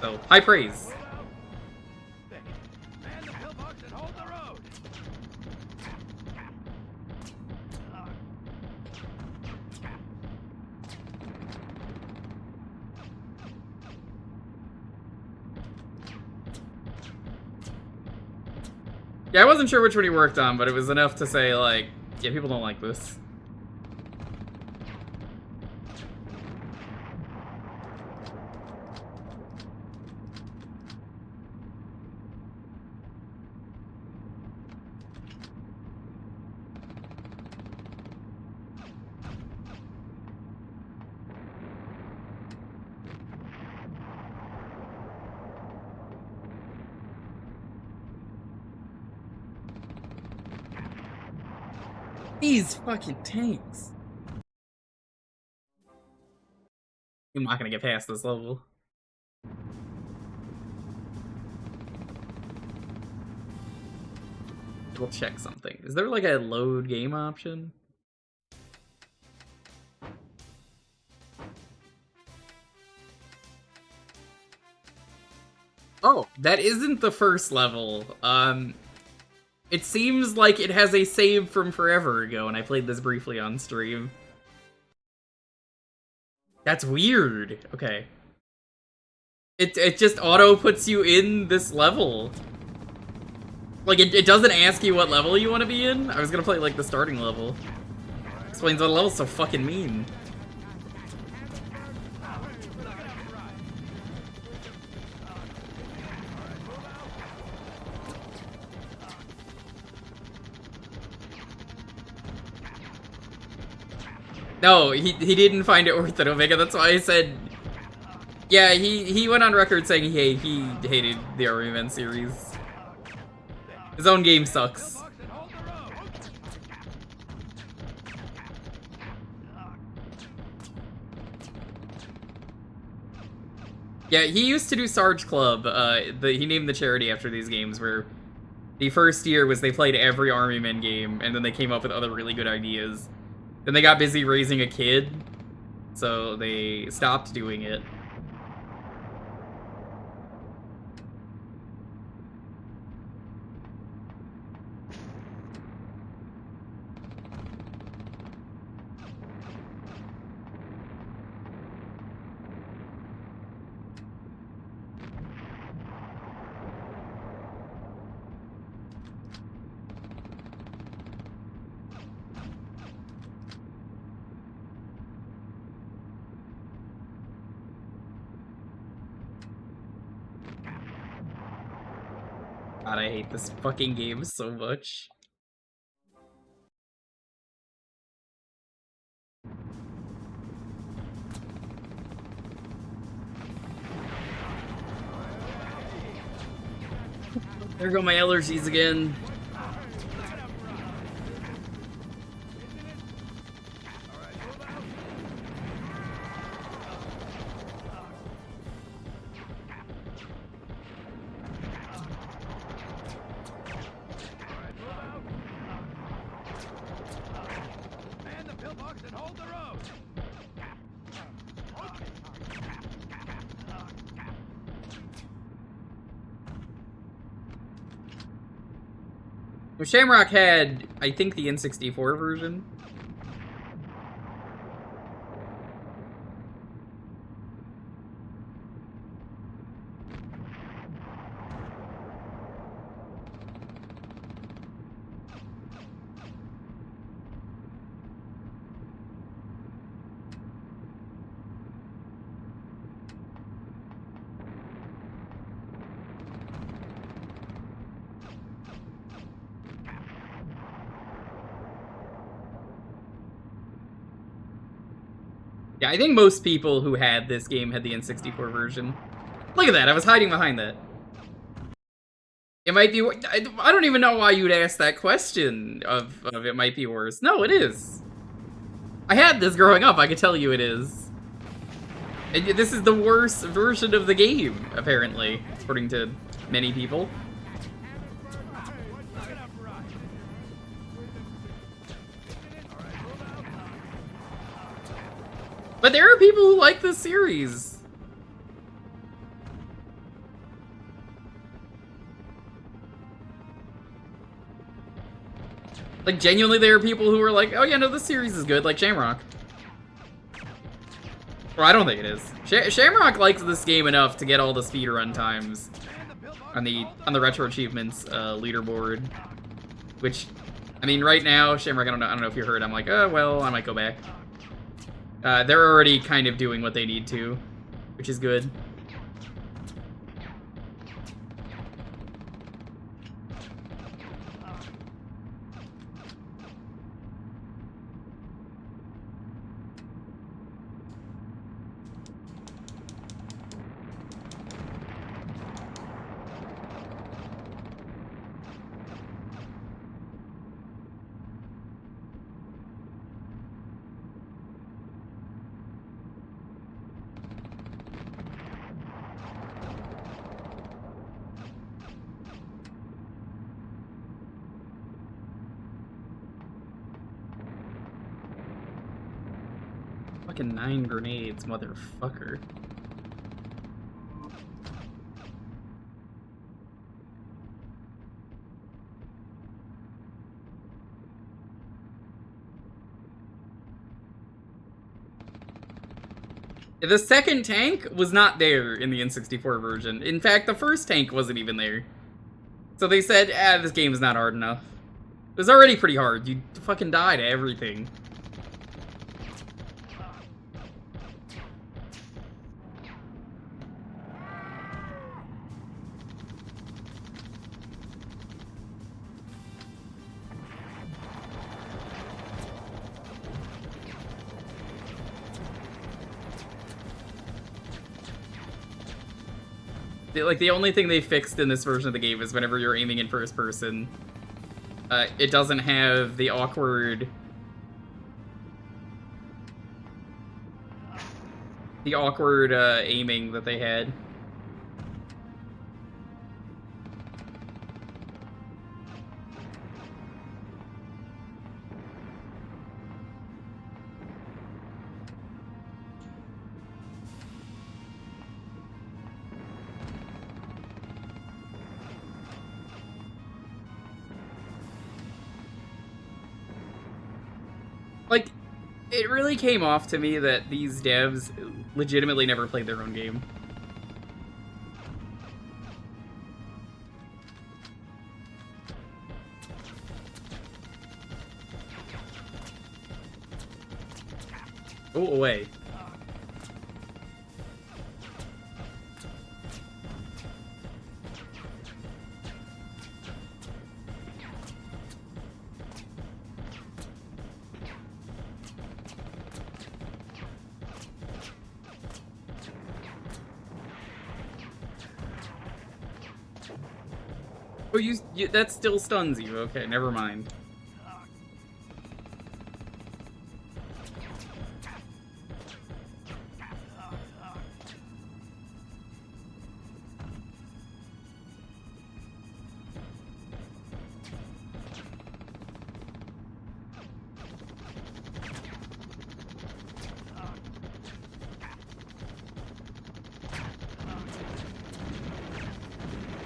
So, high praise. Yeah, I wasn't sure which one he worked on, but it was enough to say, like, yeah, people don't like this. These fucking tanks. I'm not gonna get past this level. We'll check something. Is there like a load game option? Oh, that isn't the first level. It seems like it has a save from forever ago, and I played this briefly on stream. That's weird. Okay. It just auto puts you in this level. Like, it doesn't ask you what level you want to be in. I was gonna play, like, the starting level. Explains why the level's so fucking mean. No, he didn't find it worth it, Omega. That's why I said... Yeah, he went on record saying he hated the Army Men series. His own game sucks. Yeah, he used to do Sarge Club. He named the charity after these games, where the first year was they played every Army Men game, and then they came up with other really good ideas. Then they got busy raising a kid, so they stopped doing it. God, I hate this fucking game so much. There go my allergies again. Man the pillbox and hold the road. Well, Shamrock had, I think, the N64 version. Yeah, I think most people who had this game had the N64 version. Look at that, I was hiding behind that. It might be... I don't even know why you'd ask that question of it might be worse. No, it is. I had this growing up, I can tell you it is. And this is the worst version of the game, apparently, according to many people. But there are people who like this series. Like, genuinely, there are people who are like, oh yeah, no, this series is good, like Shamrock. Or I don't think it is. Shamrock likes this game enough to get all the speedrun times on the Retro Achievements leaderboard. Which, I mean, right now, Shamrock, I don't know if you heard, I'm like, oh, well, I might go back. They're already kind of doing what they need to, which is good. Fucking 9 grenades, motherfucker. The second tank was not there in the N64 version. In fact, the first tank wasn't even there. So they said, this game is not hard enough. It was already pretty hard. You fucking die to everything. Like, the only thing they fixed in this version of the game is whenever you're aiming in first person, it doesn't have the awkward... aiming that they had. Like, it really came off to me that these devs legitimately never played their own game. Go away. Oh, that still stuns you. Okay, never mind.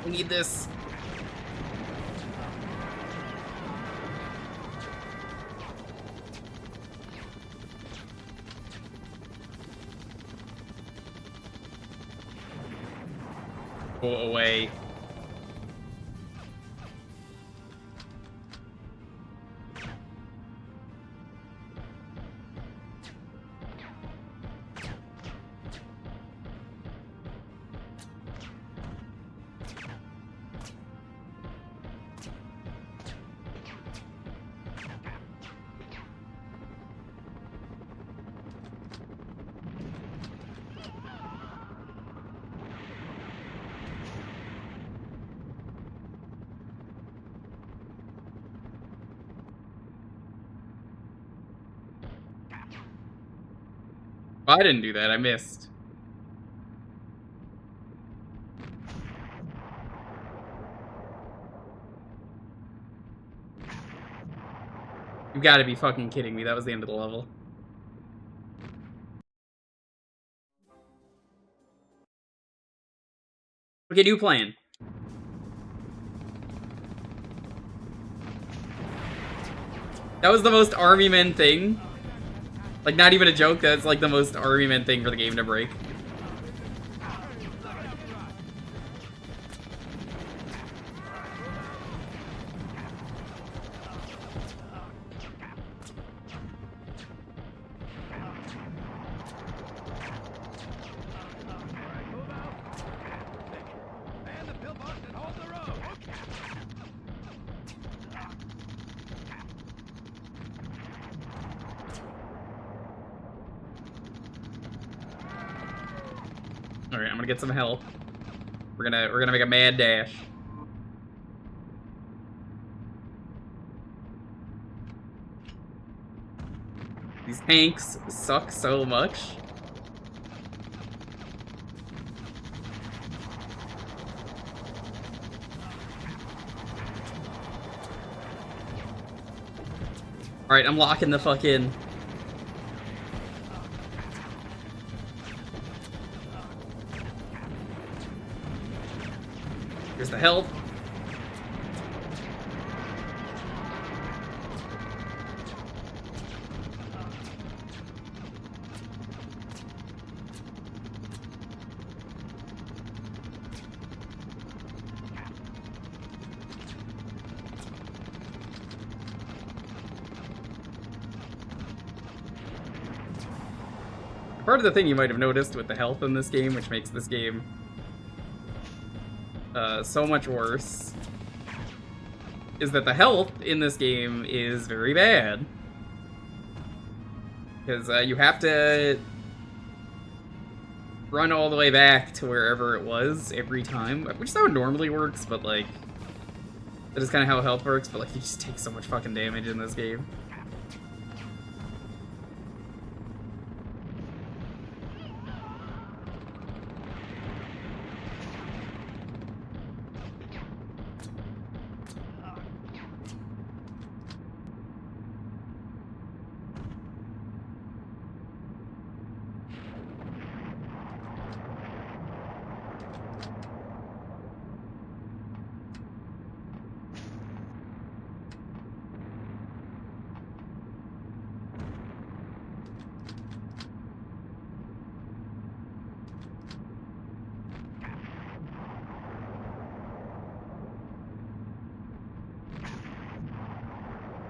I need this. Go away. I didn't do that, I missed. You gotta be fucking kidding me, that was the end of the level. Okay, new plan. That was the most army men thing. Like, not even a joke, that's like the most army men thing for the game to break. Alright, I'm gonna get some help. We're gonna make a mad dash. These tanks suck so much. Alright, I'm locking the fuck in. Here's the health. Part of the thing you might have noticed with the health in this game, which makes this game so much worse, is that the health in this game is very bad. Because you have to run all the way back to wherever it was every time, which is how it normally works, but like, that is kind of how health works, but like, you just take so much fucking damage in this game.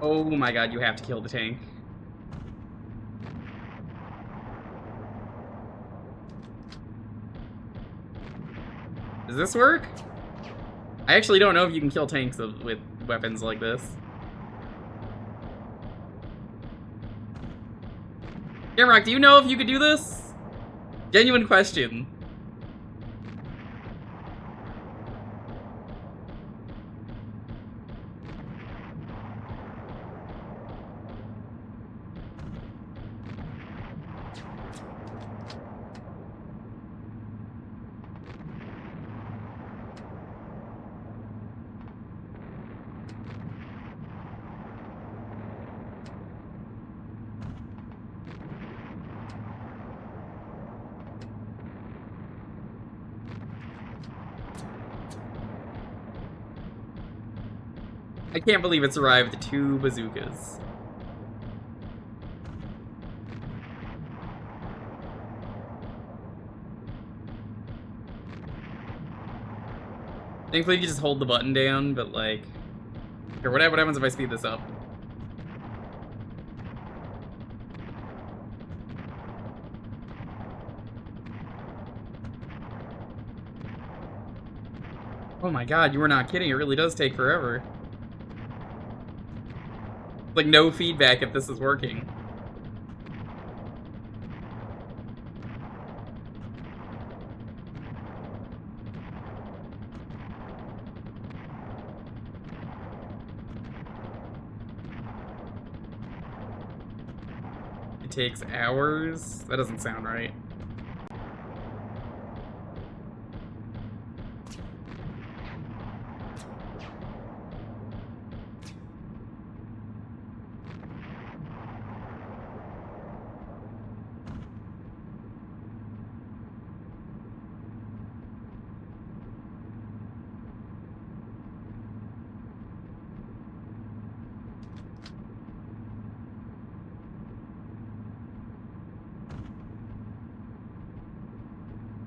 Oh my god, you have to kill the tank. Does this work? I actually don't know if you can kill tanks with weapons like this. Gamrock, do you know if you could do this? Genuine question. I can't believe it survived 2 bazookas. Thankfully, you can just hold the button down, but like... Here, what happens if I speed this up? Oh my god, you were not kidding. It really does take forever. Like, no feedback if this is working. It takes hours? That doesn't sound right.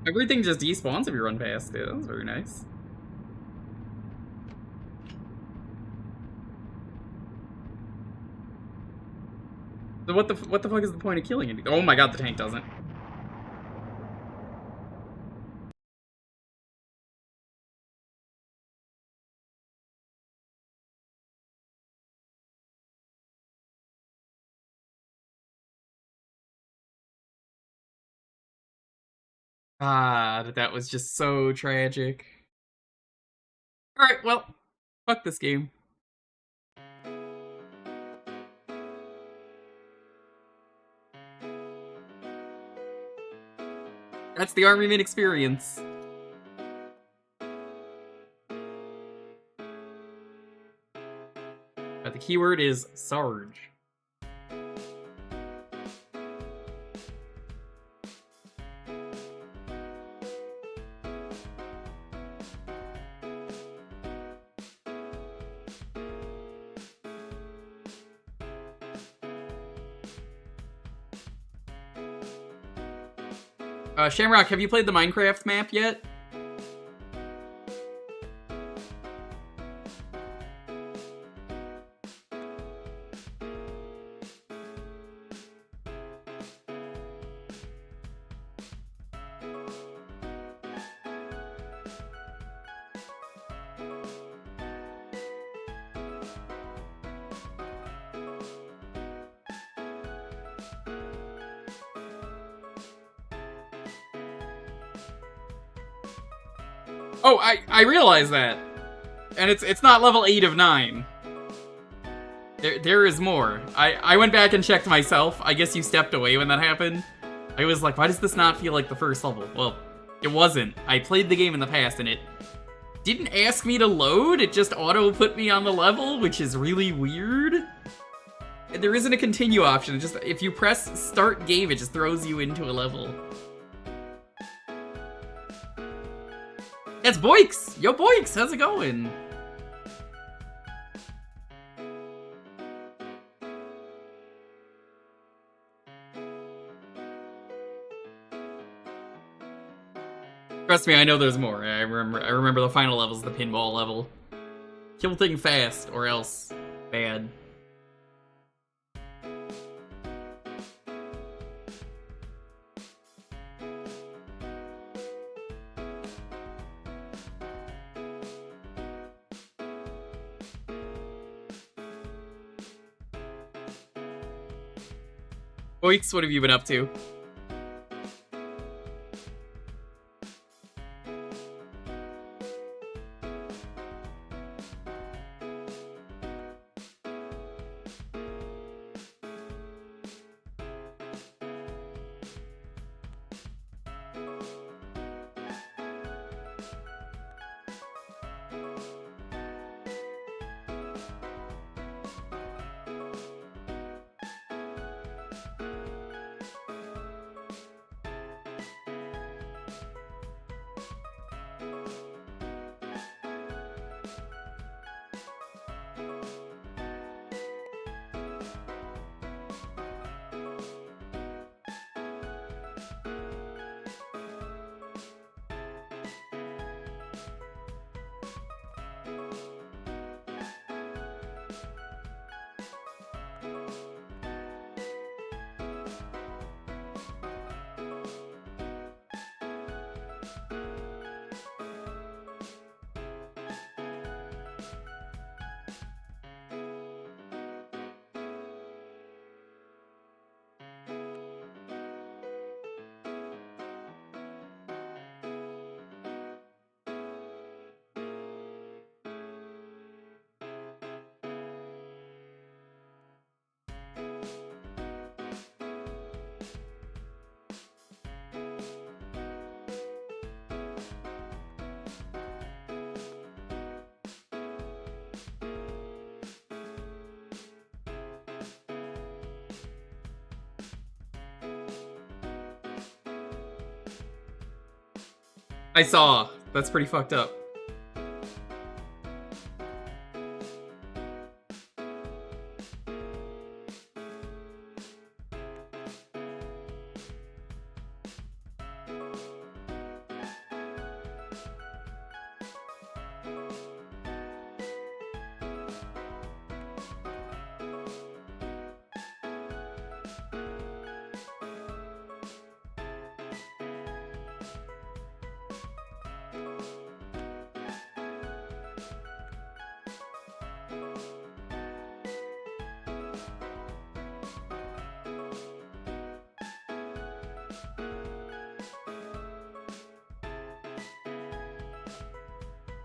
Everything just despawns if you run past it. That was very nice. So what the fuck is the point of killing it? Oh my god, the tank doesn't. Ah, that was just so tragic. Alright, well, fuck this game. That's the Army Man experience. The keyword is Sarge. Shamrock, have you played the Minecraft map yet? Oh, I realize that. And it's not level 8 of 9. There is more. I went back and checked myself. I guess you stepped away when that happened. I was like, why does this not feel like the first level? Well, it wasn't. I played the game in the past and it didn't ask me to load. It just auto put me on the level, which is really weird. And there isn't a continue option. It just, if you press start game, it just throws you into a level. That's Boix! Yo, Boix, how's it going? Trust me, I know there's more. I remember the final level's the pinball level. Kill thing fast, or else bad. Boix, what have you been up to? I saw. That's pretty fucked up.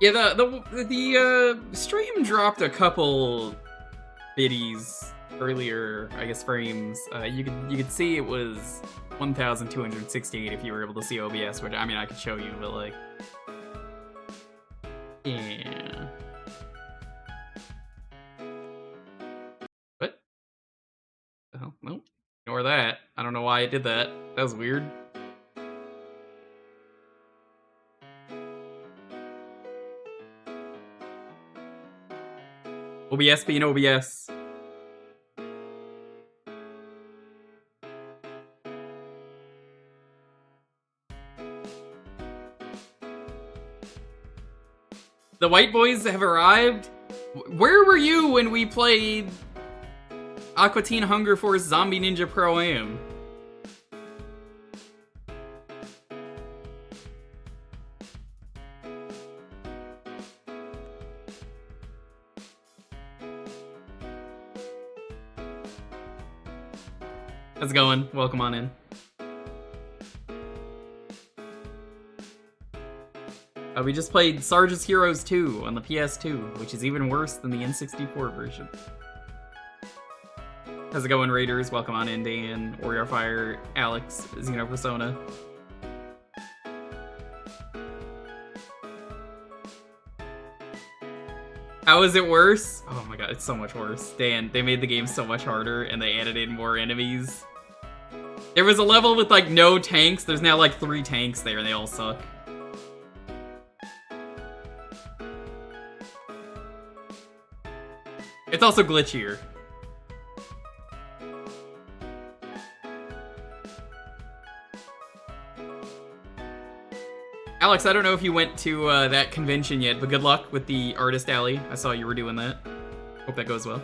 Yeah, the stream dropped a couple biddies earlier, I guess frames. You could see it was 1,268 if you were able to see OBS, which I mean I could show you, but like, yeah. What? Oh, nope. Ignore that. I don't know why it did that. That was weird. OBS being OBS. The white boys have arrived? Where were you when we played Aqua Teen Hunger Force Zombie Ninja Pro-Am? How's it going? Welcome on in. We just played Sarge's Heroes 2 on the PS2, which is even worse than the N64 version. How's it going, Raiders? Welcome on in, Dan, Warrior Fire, Alex, Xenopersona. How is it worse? Oh my god, it's so much worse. Dan, they made the game so much harder and they added in more enemies. There was a level with like no tanks, there's now like 3 tanks there and they all suck. It's also glitchier. Alex, I don't know if you went to that convention yet, but good luck with the Artist Alley. I saw you were doing that. Hope that goes well.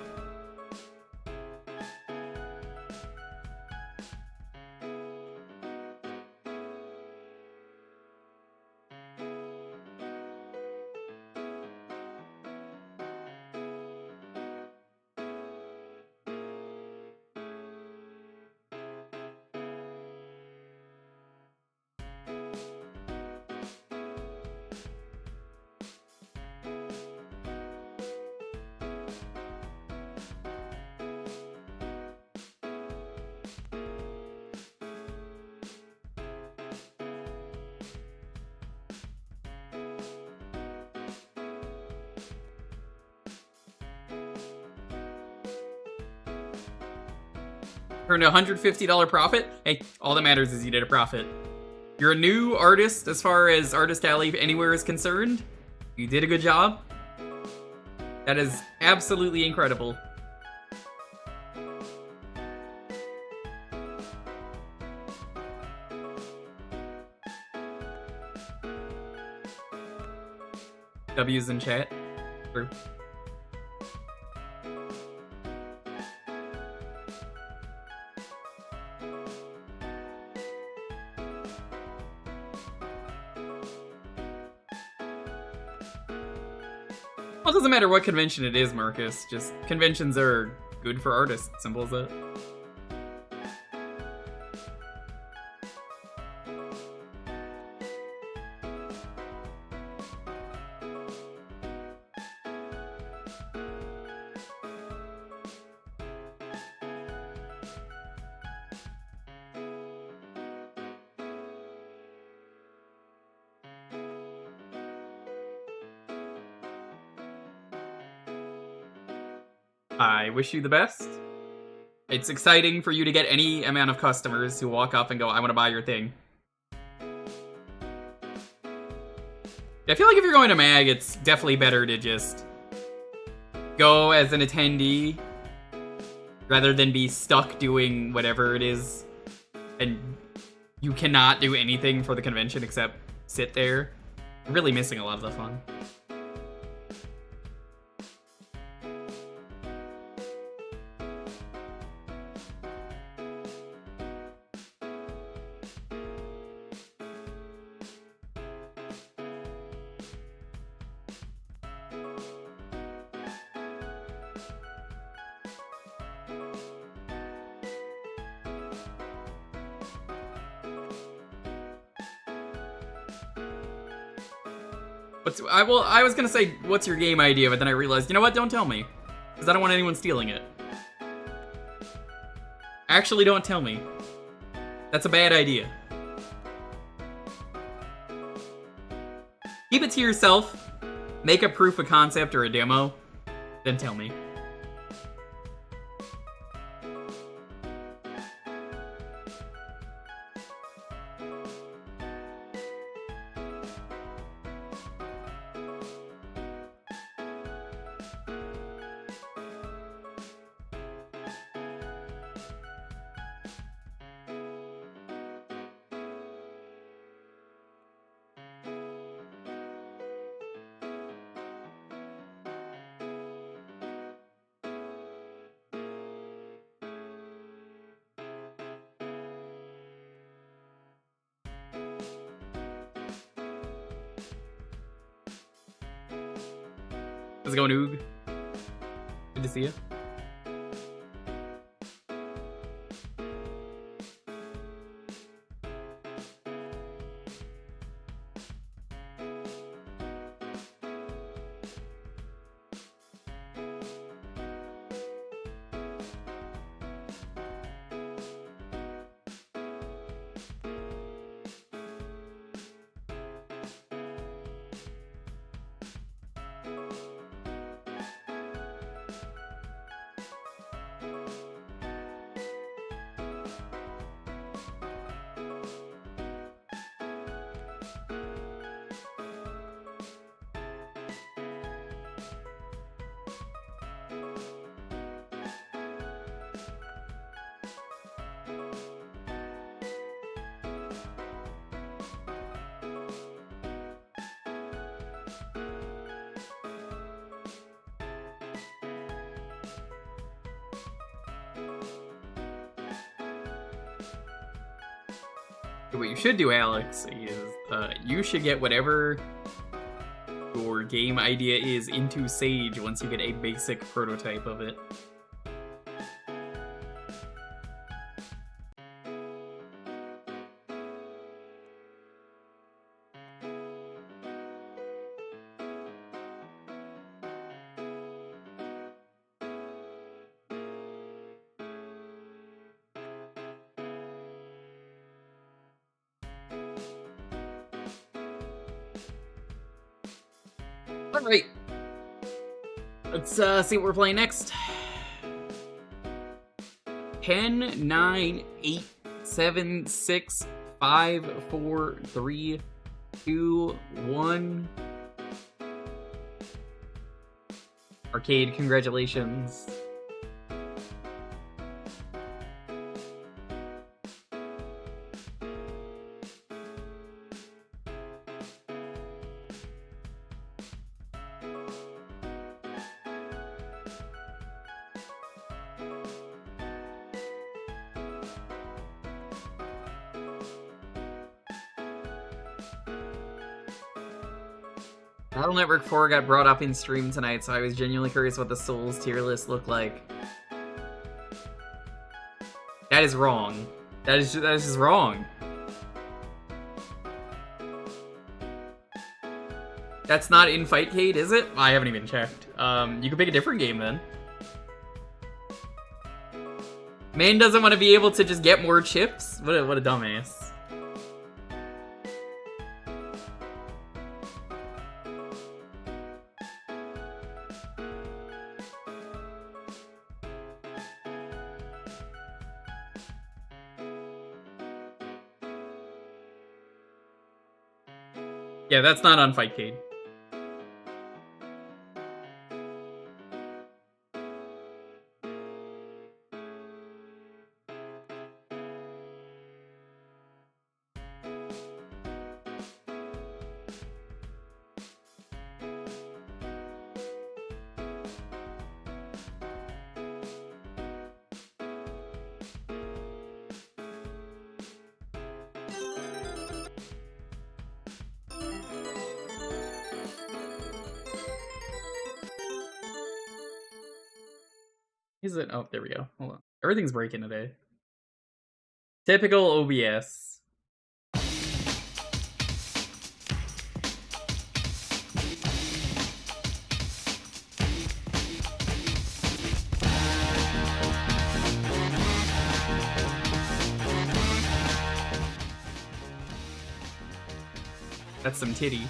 Earned a $150 profit. Hey, all that matters is you did a profit. You're a new artist as far as Artist Alley Anywhere is concerned. You did a good job. That is absolutely incredible. W's in chat. True. Well, it doesn't matter what convention it is, Marcus. Just conventions are good for artists. Simple as that. I wish you the best. It's exciting for you to get any amount of customers who walk up and go, I want to buy your thing. I feel like if you're going to MAG, it's definitely better to just go as an attendee rather than be stuck doing whatever it is and you cannot do anything for the convention except sit there. You're really missing a lot of the fun. I was gonna say, what's your game idea, but then I realized, you know what, don't tell me. Because I don't want anyone stealing it. Actually, don't tell me. That's a bad idea. Keep it to yourself. Make a proof of concept or a demo. Then tell me. How's it going, Oog? Good to see you. What you should do, Alex, is you should get whatever your game idea is into Sage once you get a basic prototype of it. Alright. Let's see what we're playing next. 10, 9, 8, 7, 6, 5, 4, 3, 2, 1. Arcade, congratulations. Battle Network 4 got brought up in stream tonight, so I was genuinely curious what the Souls tier list looked like. That is wrong. That is just wrong. That's not in Fightcade, is it? I haven't even checked. You could pick a different game then. Man doesn't want to be able to just get more chips? What a dumbass. Yeah, that's not on Fightcade. Is it? Oh, there we go. Hold on. Everything's breaking today. Typical OBS. That's some titty.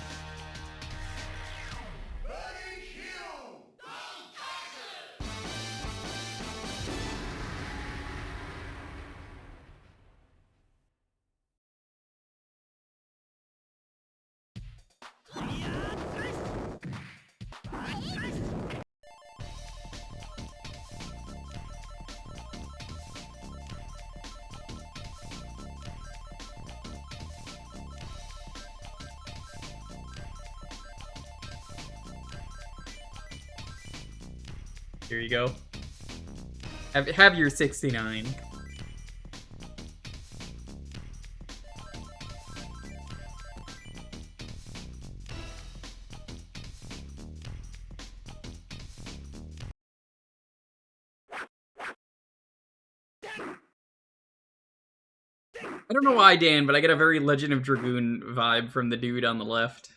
Here you go. Have your 69. I don't know why, Dan, but I get a very Legend of Dragoon vibe from the dude on the left.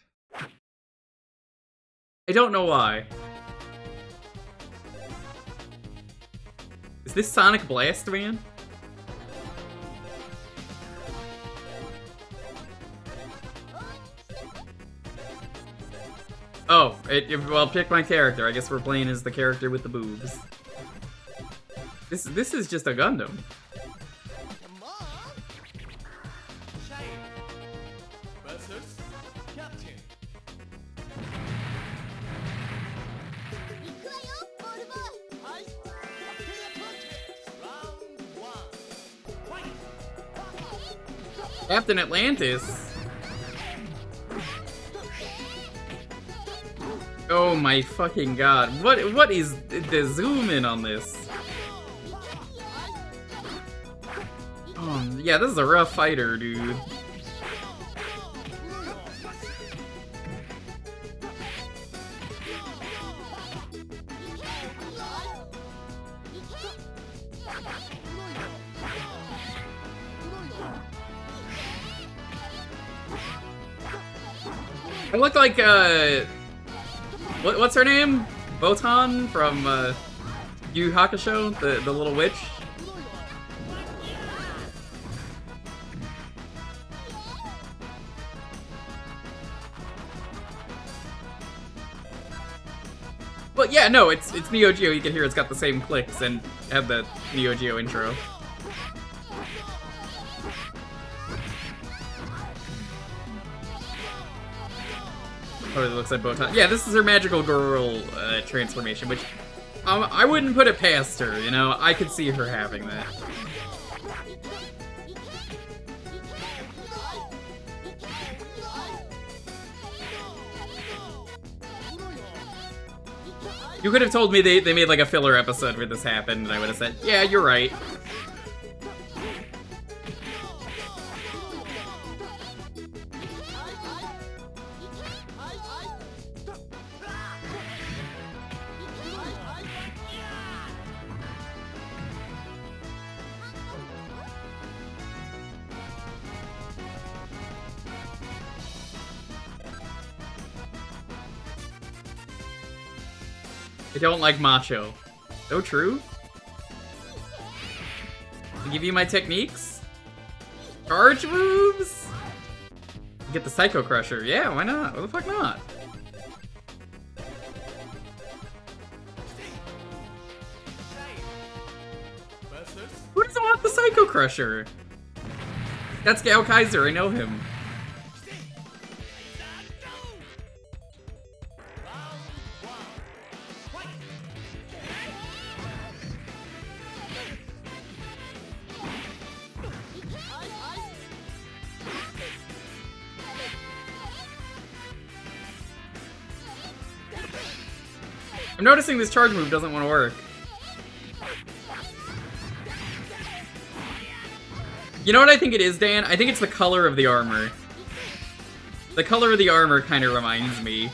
I don't know why. Is this Sonic Blast Man? Oh, well, pick my character. I guess we're playing as the character with the boobs. This is just a Gundam. Captain Atlantis. Oh my fucking god. What is the zoom in on this? Yeah, this is a rough fighter, dude. I look like, what's her name? Botan from, Yu Hakusho, the little witch? Well, yeah, no, it's Neo Geo. You can hear it's got the same clicks and have the Neo Geo intro. Totally looks like Botan. Yeah, this is her magical girl transformation, which I wouldn't put it past her, you know? I could see her having that. You could have told me they made like a filler episode where this happened, and I would have said, yeah, you're right. I don't like macho. So true. I give you my techniques? Charge moves? Get the Psycho Crusher. Yeah, why not? Why the fuck not? Who doesn't want the Psycho Crusher? That's Gowcaizer, I know him. I'm noticing this charge move doesn't want to work. You know what I think it is, Dan? I think it's the color of the armor. The color of the armor kind of reminds me.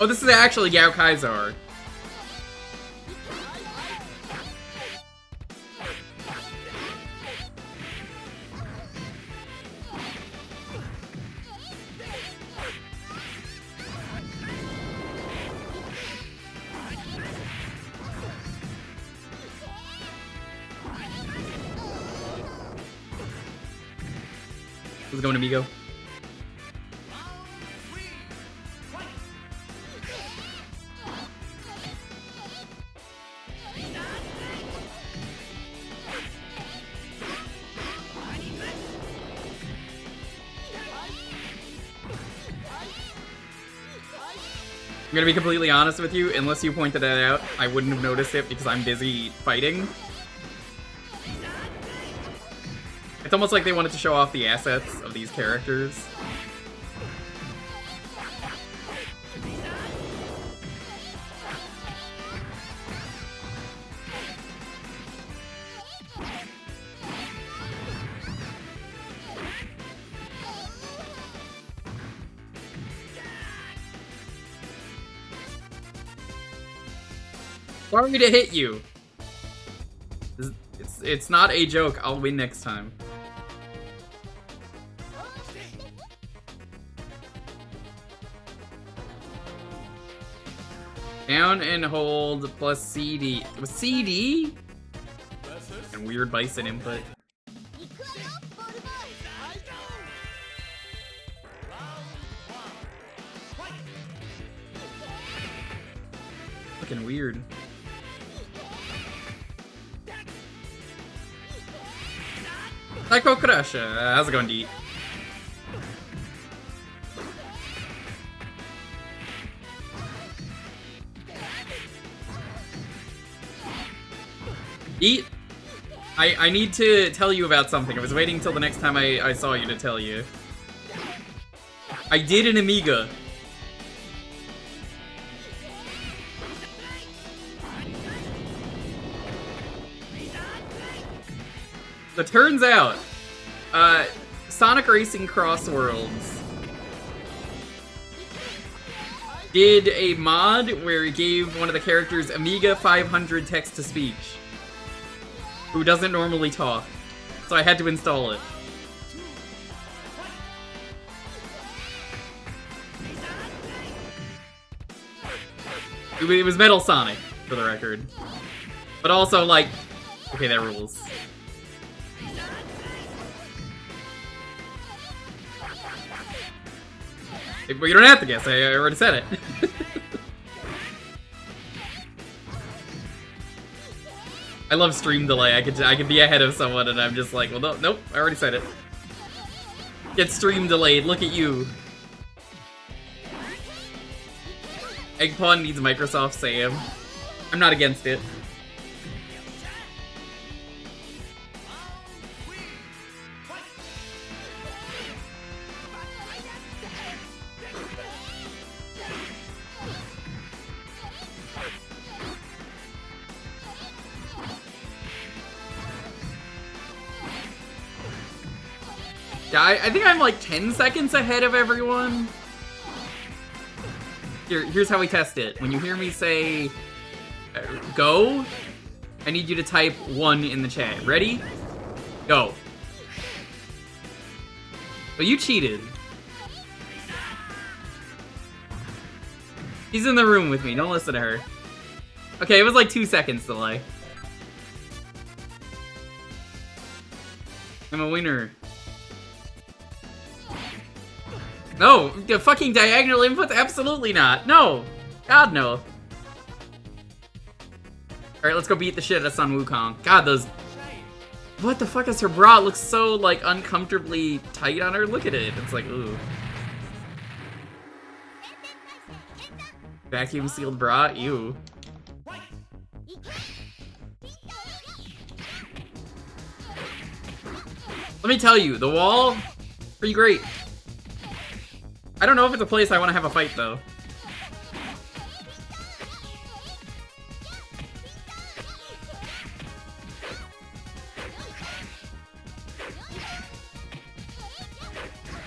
Oh, this is actually Gowcaizer. How's it going, amigo? I'm gonna be completely honest with you, unless you pointed that out, I wouldn't have noticed it because I'm busy fighting. It's almost like they wanted to show off the assets of these characters. Sorry to hit you. It's not a joke. I'll win next time. Down and hold plus CD. With CD? And weird bison input. Fucking weird. Psycho Crush, how's it going, D? Eat. I need to tell you about something. I was waiting till the next time I saw you to tell you. I did an Amiga. So it turns out, Sonic Racing Cross Worlds did a mod where it gave one of the characters Amiga 500 text-to-speech, who doesn't normally talk, so I had to install it. It was Metal Sonic, for the record. But also, like, okay, that rules. Well, you don't have to guess, I already said it. I love stream delay. I could be ahead of someone and I'm just like, well, no, nope, I already said it. Get stream delayed, look at you. Eggpon needs Microsoft Sam. I'm not against it. Yeah, I think I'm like 10 seconds ahead of everyone. Here's how we test it. When you hear me say, go, I need you to type 1 in the chat. Ready? Go. But you cheated. She's in the room with me. Don't listen to her. Okay, it was like 2 seconds delay. I'm a winner. No, the fucking diagonal inputs? Absolutely not. No. God, no. Alright, let's go beat the shit out of Sun Wukong. God, those... What the fuck is her bra? It looks so, like, uncomfortably tight on her. Look at it. It's like, ooh. Vacuum sealed bra? Ew. Let me tell you, the wall, pretty great. I don't know if it's a place I want to have a fight, though.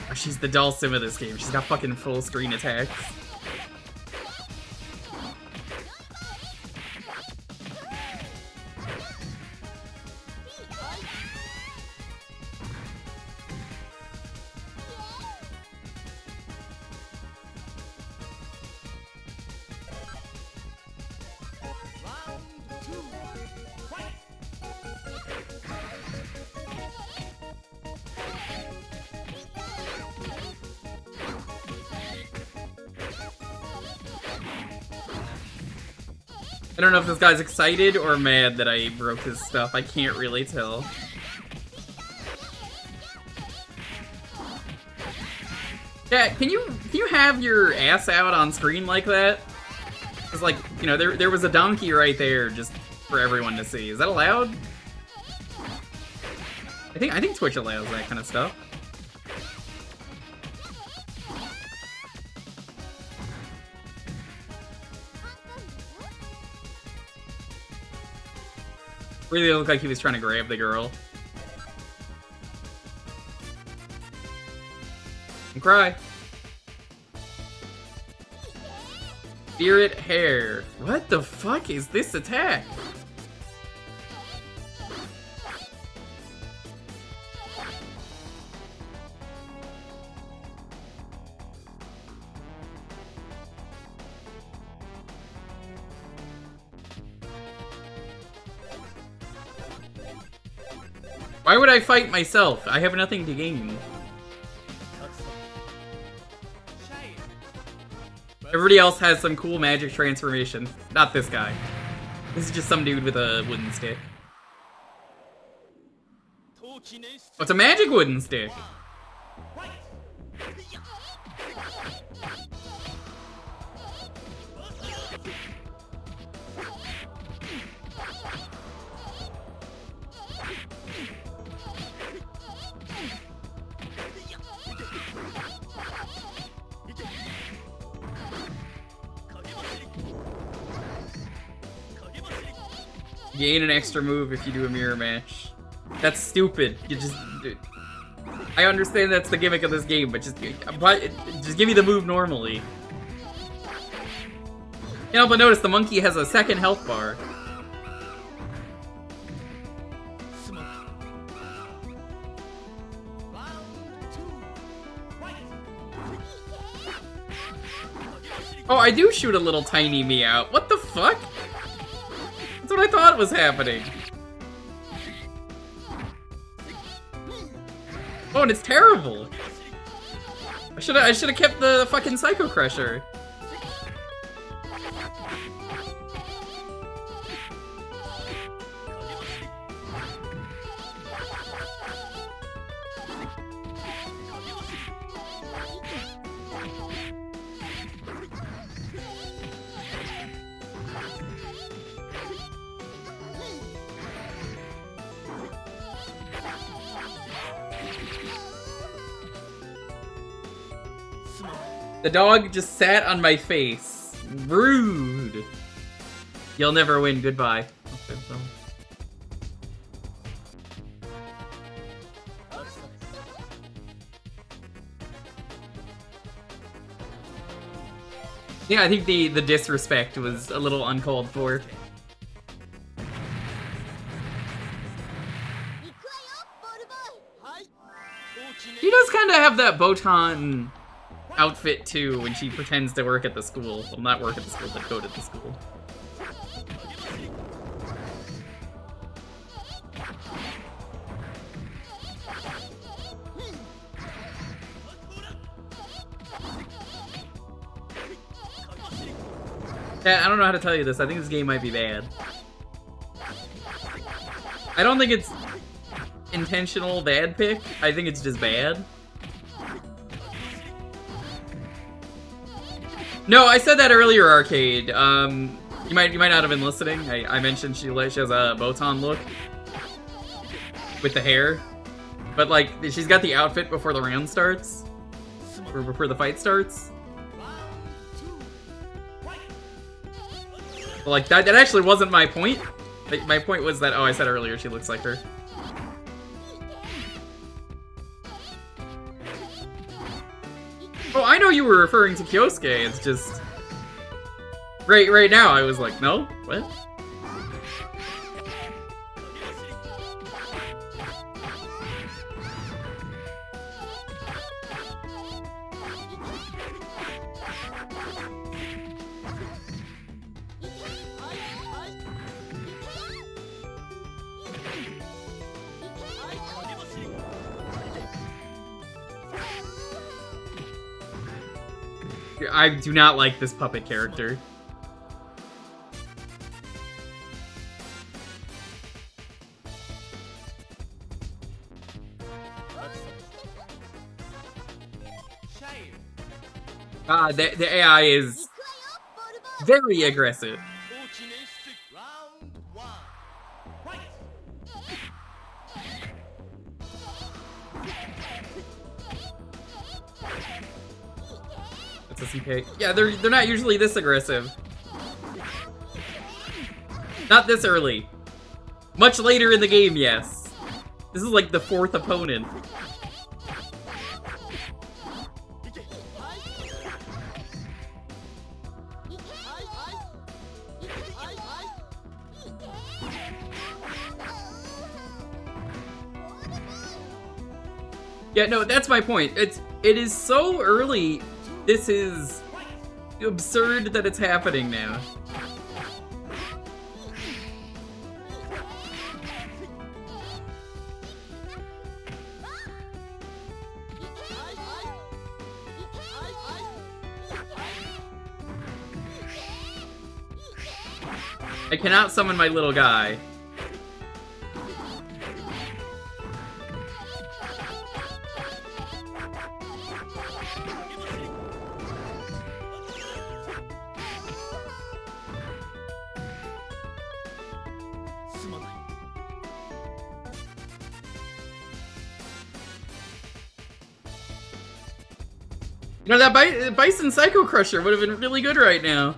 Oh, she's the dull sim of this game. She's got fucking full screen attacks. I don't know if this guy's excited or mad that I broke his stuff. I can't really tell. Yeah, can you have your ass out on screen like that? It's like, you know, there was a donkey right there just for everyone to see. Is that allowed? I think Twitch allows that kind of stuff. Really looked like he was trying to grab the girl. And cry. Spirit hair. What the fuck is this attack? Why would I fight myself? I have nothing to gain. Everybody else has some cool magic transformation. Not this guy. This is just some dude with a wooden stick. Oh, it's a magic wooden stick. Gain an extra move if you do a mirror match. That's stupid. You just... I understand that's the gimmick of this game, but just give me the move normally. Can't help but notice the monkey has a second health bar. Oh, I do shoot a little tiny me out. What the fuck? That's what I thought was happening. Oh, and it's terrible. I should have kept the fucking Psycho Crusher. The dog just sat on my face. Rude. You'll never win. Goodbye. Yeah, I think the disrespect was a little uncalled for. She does kind of have that Botan outfit too when she pretends to work at the school. Well, not work at the school, but go to the school. Yeah, I don't know how to tell you this. I think this game might be bad. I don't think it's intentional bad pick. I think it's just bad. No, I said that earlier, Arcade. You might not have been listening. I mentioned she has a Botan look with the hair, but like she's got the outfit before the round starts, or before the fight starts. But like that actually wasn't my point. Like, my point was that, oh, I said earlier she looks like her. Oh, I know you were referring to Kyosuke. It's just right now I was like, no, what? I do not like this puppet character. The AI is very aggressive. SNK. Yeah, they're not usually this aggressive. Not this early. Much later in the game, yes. This is like the 4th opponent. Yeah, no, that's my point. It is so early. This is absurd that it's happening now. I cannot summon my little guy. You know, that Bison Psycho Crusher would have been really good right now.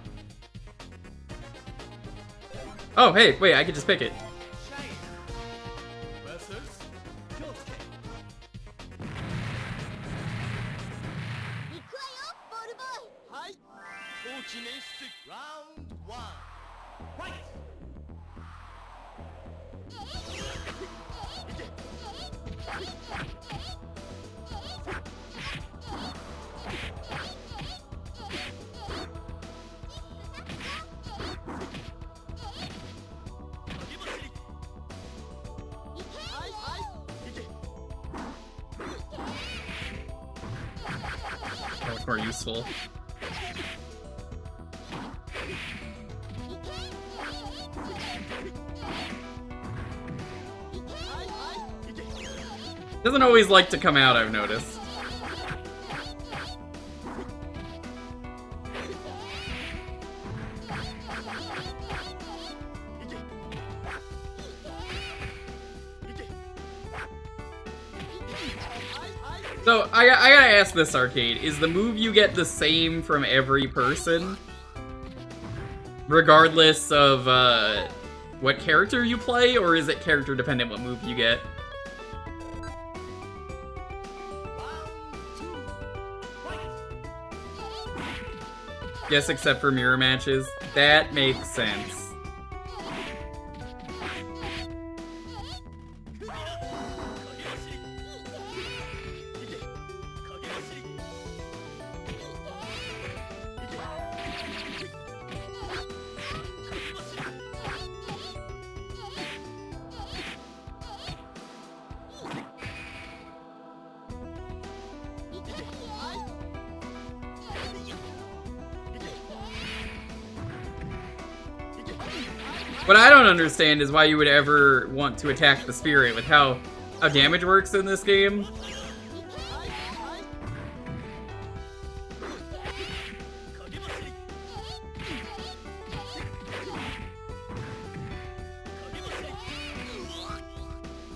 Oh, hey, wait, I could just pick it. More useful. Doesn't always like to come out, I've noticed. So, I gotta ask this, Arcade. Is the move you get the same from every person? Regardless of, what character you play, or is it character dependent what move you get? Yes, except for mirror matches. That makes sense. What I don't understand is why you would ever want to attack the spirit with how damage works in this game.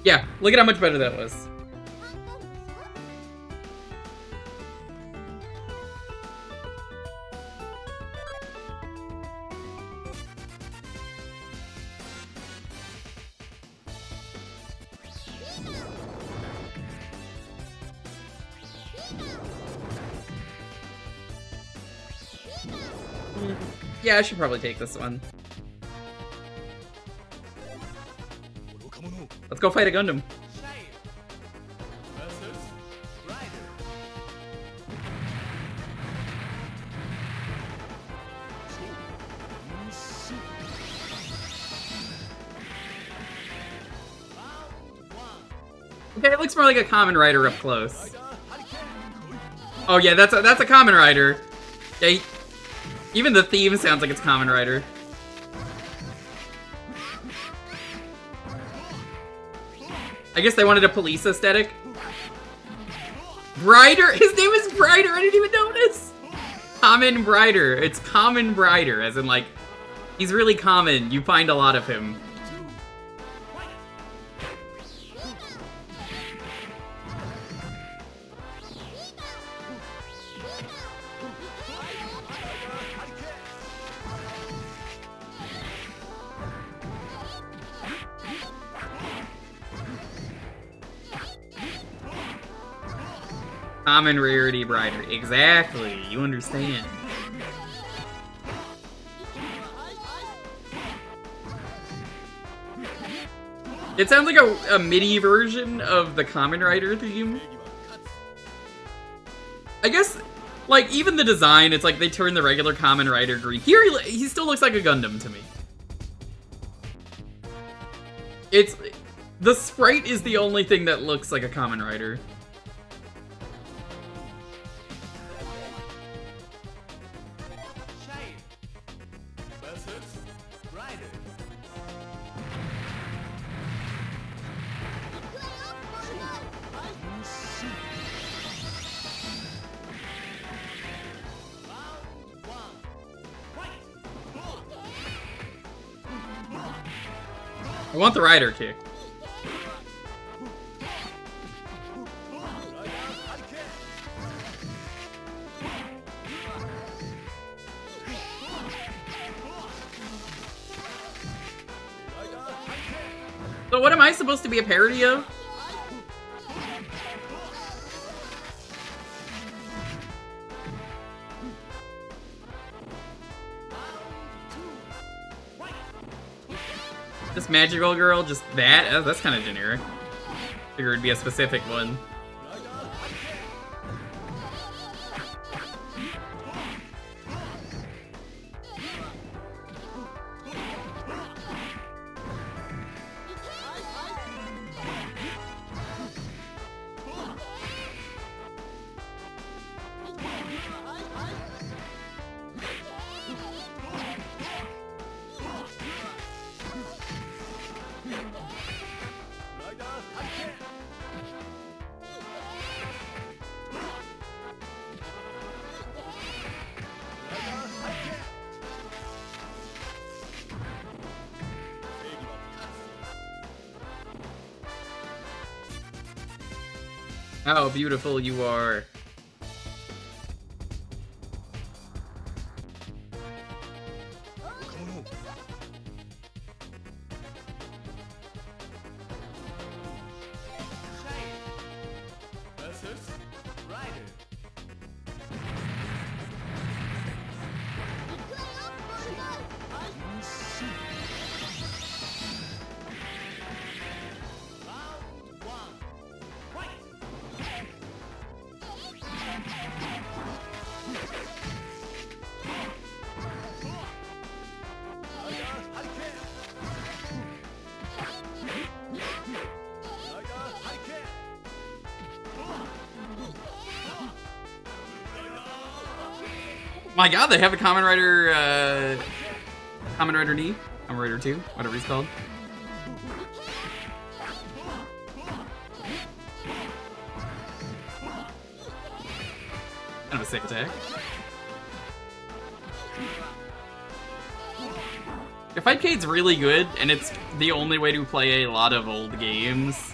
Yeah, look at how much better that was. Yeah, I should probably take this one. Let's go fight a Gundam. Okay, it looks more like a Kamen Rider up close. Oh yeah, that's a Kamen Rider. Yeah, even the theme sounds like it's Kamen Rider. I guess they wanted a police aesthetic. Brighter? His name is Brighter, I didn't even notice! Common Brighter. It's Common Brighter, as in like, he's really common. You find a lot of him. Common rarity Brighter. Exactly. You understand. It sounds like a MIDI version of the Kamen Rider theme. I guess, like, even the design, it's like they turned the regular Kamen Rider green. Here, he still looks like a Gundam to me. The sprite is the only thing that looks like a Kamen Rider. I want the rider kick. So what am I supposed to be a parody of? This magical girl, just that? That's kind of generic. Figured it'd be a specific one. How beautiful you are. My god, they have a Kamen Rider knee. Kamen Rider 2, whatever he's called. Kind of a sick attack. The Fightcade's really good, and it's the only way to play a lot of old games.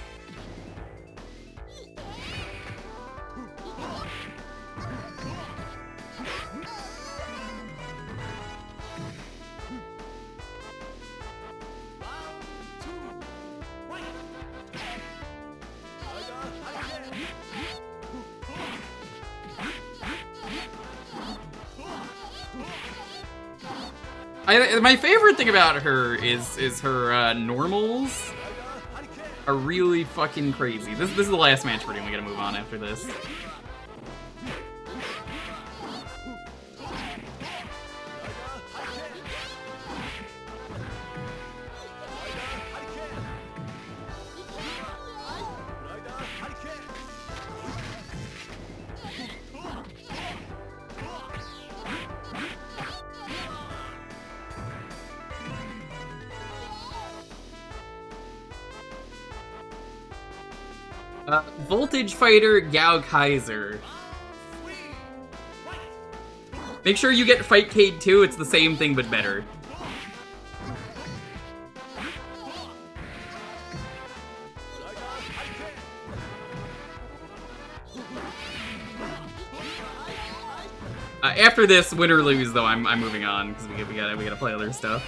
My favorite thing about her is her normals are really fucking crazy. This is the last match we're doing. We gotta move on after this. Voltage Fighter Gowcaizer. Make sure you get Fightcade too, it's the same thing but better. After this, win or lose though, I'm moving on because we gotta play other stuff.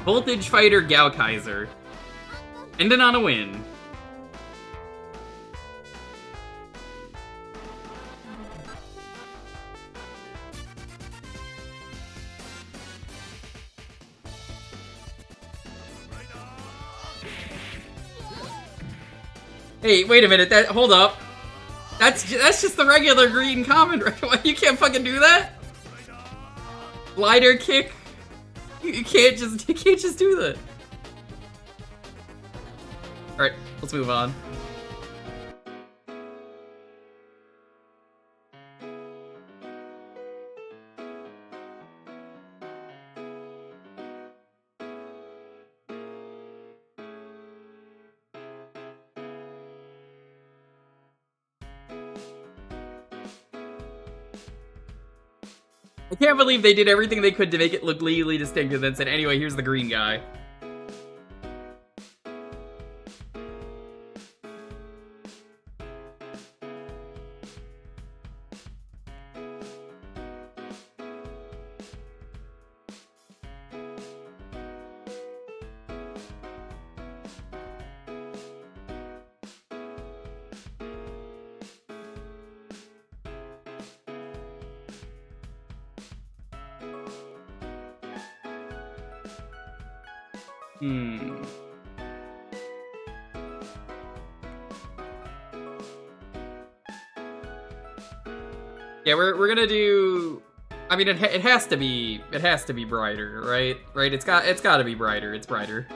Voltage Fighter Gowcaizer. Ending on a win. Hey, wait a minute. Hold up. That's just the regular green common. You can't fucking do that. Glider kick. You can't just do that. Alright, let's move on. I can't believe they did everything they could to make it look legally distinct and then said, anyway, here's the green guy. Yeah, we're gonna do. I mean, it has to be brighter, right? Right? It's got to be brighter. It's brighter.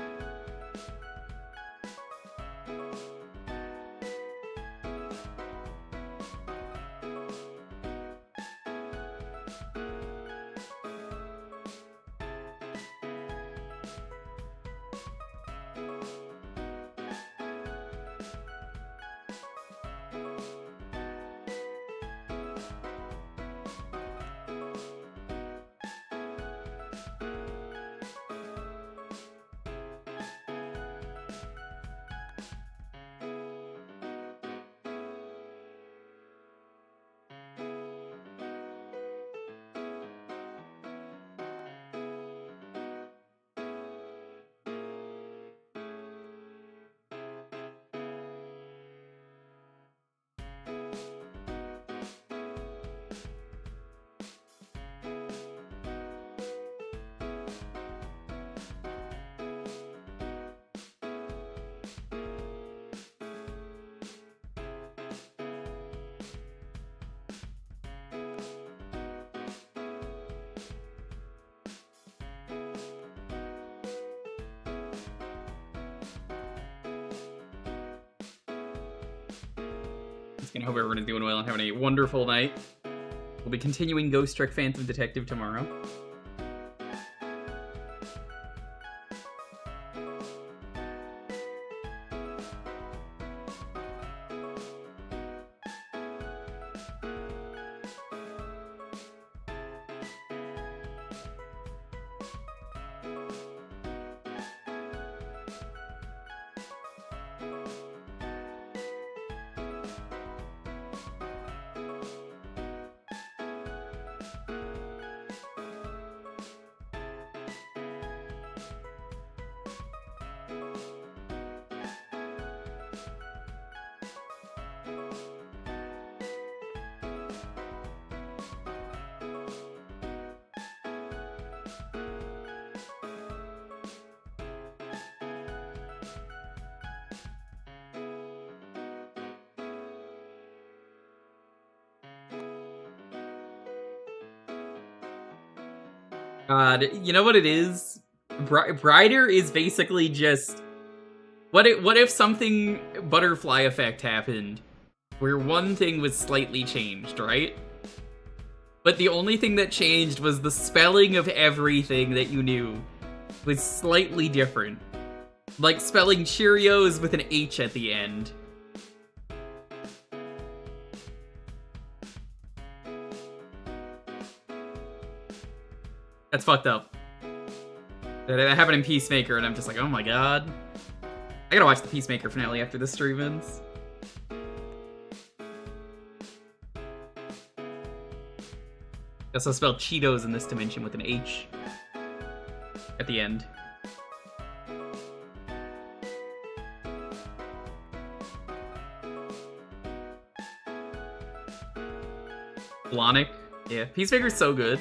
Just gonna hope everyone is doing well and having a wonderful night. We'll be continuing Ghost Trick Phantom Detective tomorrow. God, you know what it is? Brighter is basically just... What if something butterfly effect happened, where one thing was slightly changed, right? But the only thing that changed was the spelling of everything that you knew was slightly different. Like spelling Cheerios with an H at the end. That's fucked up. That happened in Peacemaker, and I'm just like, oh my god. I gotta watch the Peacemaker finale after this stream ends. I also spelled Cheetos in this dimension with an H at the end. Blonic. Yeah, Peacemaker's so good.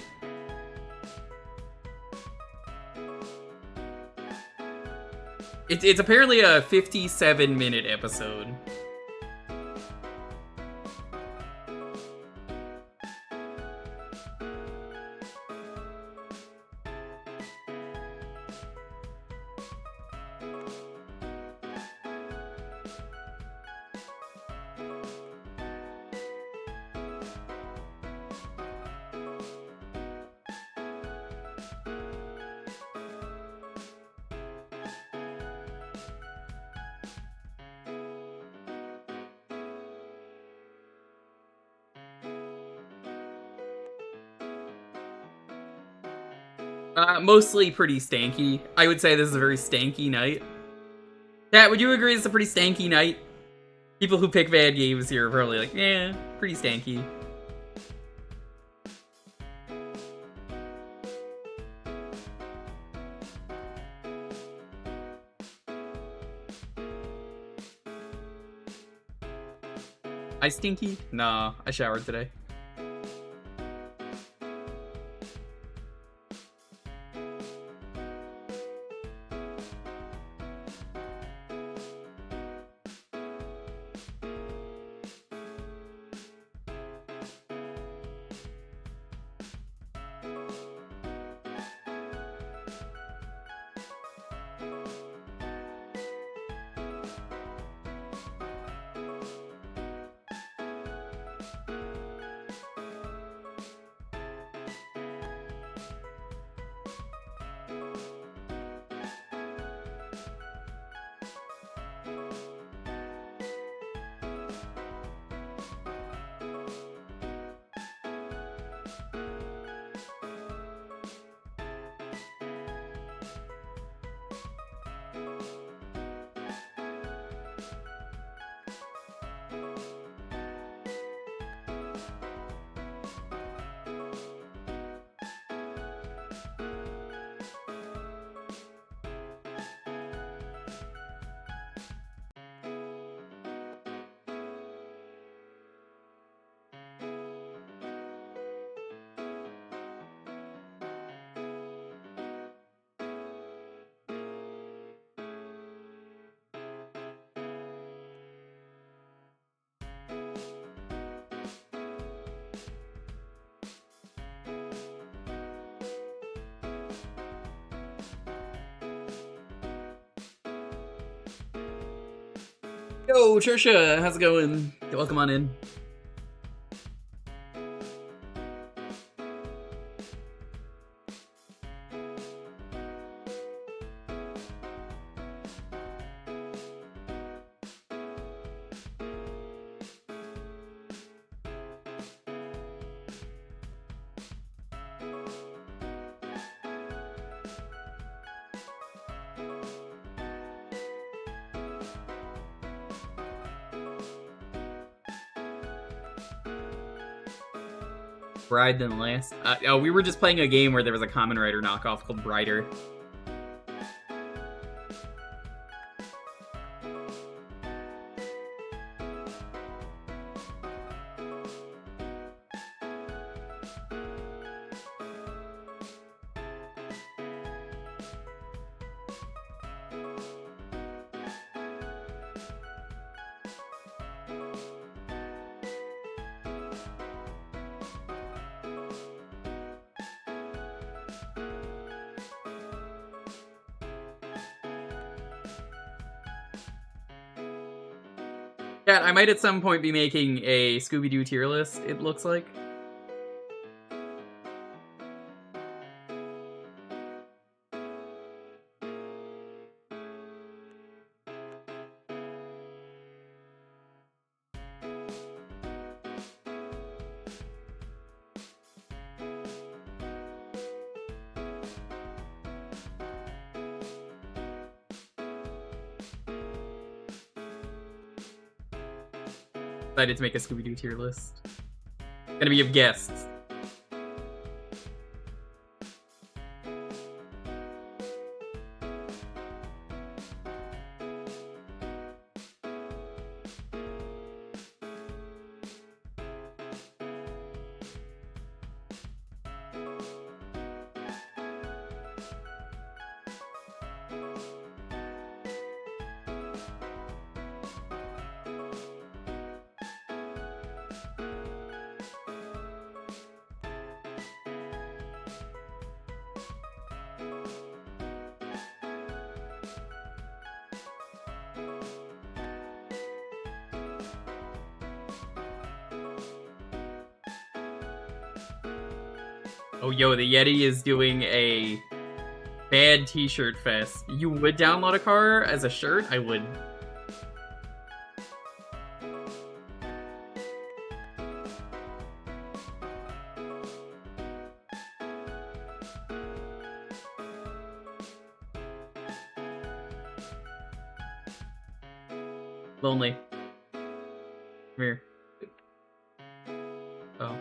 It's apparently a 57-minute episode. Mostly pretty stanky. I would say this is a very stanky night. Kat, would you agree it's a pretty stanky night? People who pick bad games here are probably like, yeah, pretty stanky. I stinky? Nah, I showered today. Yo, Trisha, how's it going? Welcome on in. Bride Than Last. Oh, we were just playing a game where there was a Kamen Rider knockoff called Brider. Yeah, I might at some point be making a Scooby-Doo tier list, it looks like. Decided to make a Scooby-Doo tier list. Gonna be of guests. Oh, yo, the Yeti is doing a bad t-shirt fest. You would download a car as a shirt? I would. Lonely. Come here. Oh.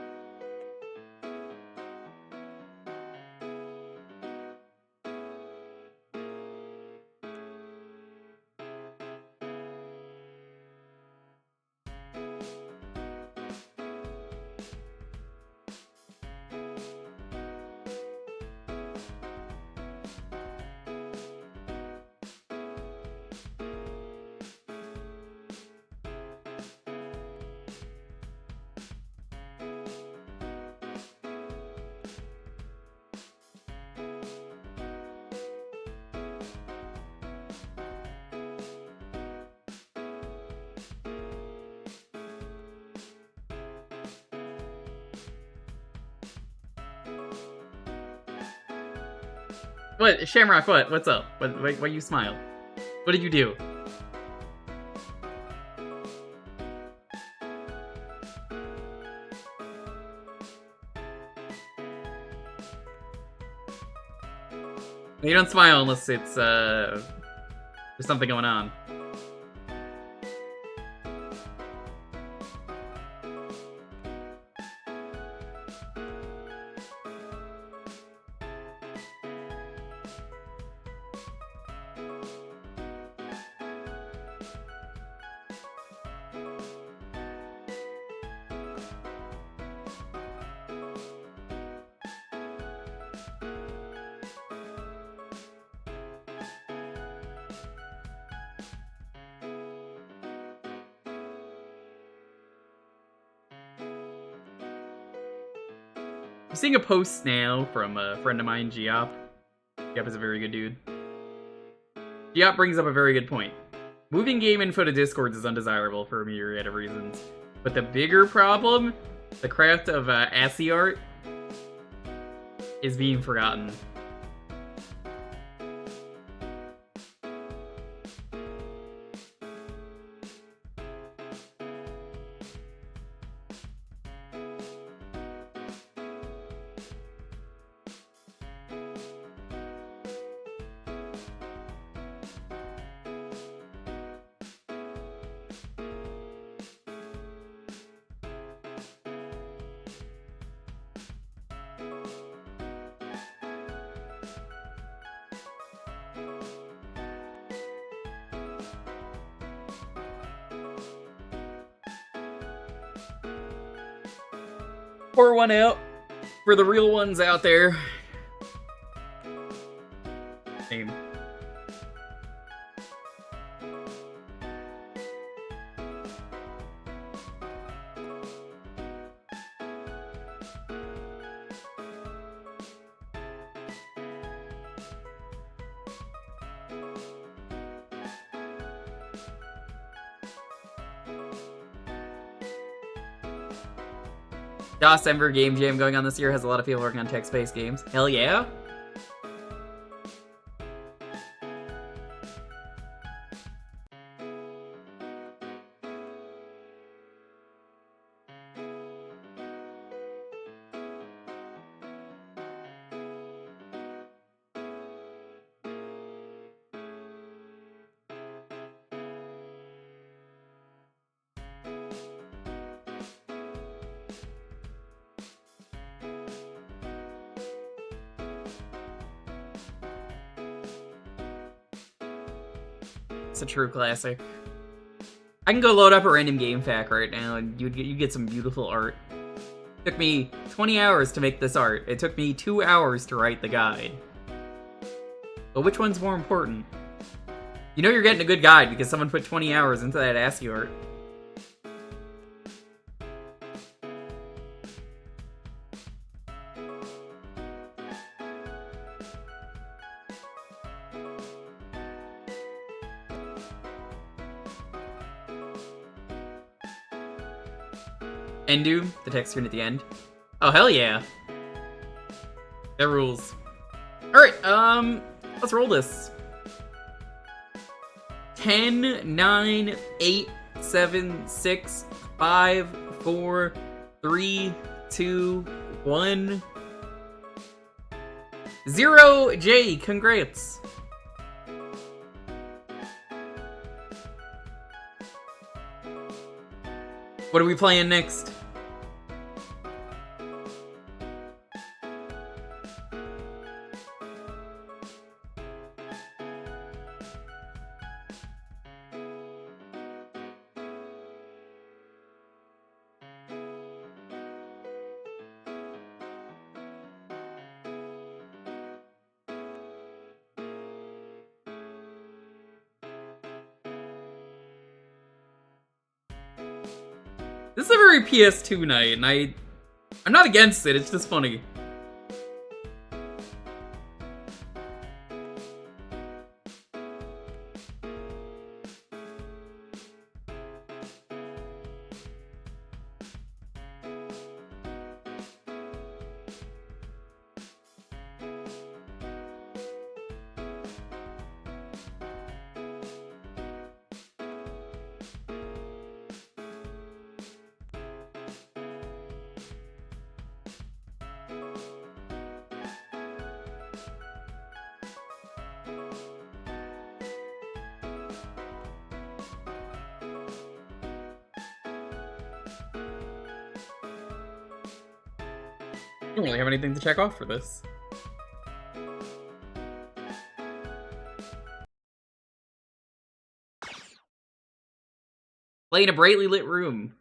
What? Shamrock, what? What's up? Why you smile? What did you do? You don't smile unless it's, there's something going on. I'm seeing a post now from a friend of mine, Giop. Giop is a very good dude. Giop brings up a very good point. Moving game info to Discords is undesirable for a myriad of reasons. But the bigger problem, the craft of ASCII art, is being forgotten. Pour one out for the real ones out there. Same. DOS Ember Game Jam going on this year has a lot of people working on text-based games. Hell yeah! It's a true classic. I can go load up a random game fact right now and you get some beautiful art. It took me 20 hours to make this art. It took me 2 hours to write the guide. But which one's more important? You know you're getting a good guide because someone put 20 hours into that ASCII art. Endu, the text screen at the end. Oh, hell yeah. That rules. Alright, let's roll this. 10, 9, 8, 7, 6, 5, 4, 3, 2, 1. 0, J, congrats. What are we playing next? This is a very PS2 night, and I'm not against it, it's just funny. I don't really have anything to check off for this. Play in a brightly lit room.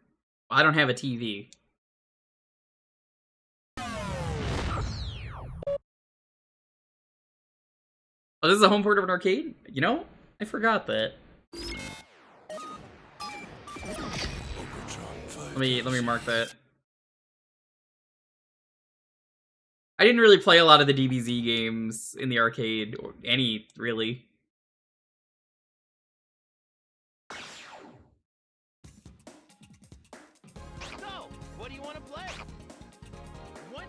I don't have a TV. Oh, this is a home port of an arcade? You know, I forgot that. Let me mark that. I didn't really play a lot of the DBZ games in the arcade, or any, really. What do you want to play? What?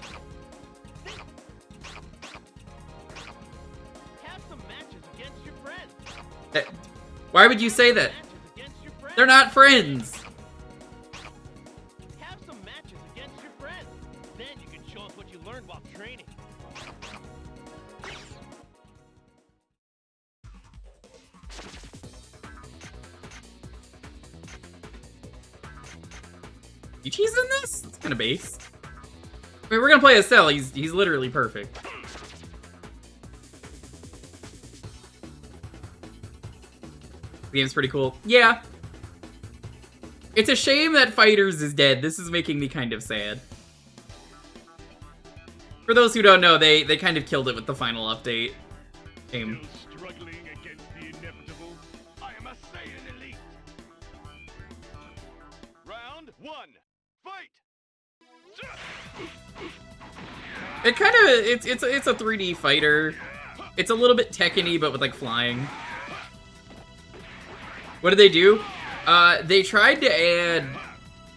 Have some matches against your friends. Why would you say that? They're not friends. Have some matches against your friends. Then you can show us what you learned while training. Ichi's in this? It's kind of base. I mean, we're gonna play Estelle. He's literally perfect. The game's pretty cool. Yeah. It's a shame that Fighters is dead. This is making me kind of sad. For those who don't know, they kind of killed it with the final update. Game. Struggling against the inevitable. I am a Saiyan elite. Round 1. Fight. It kind of it's a 3D fighter. It's a little bit Tekken-y, but with like flying. What did they do? They tried to add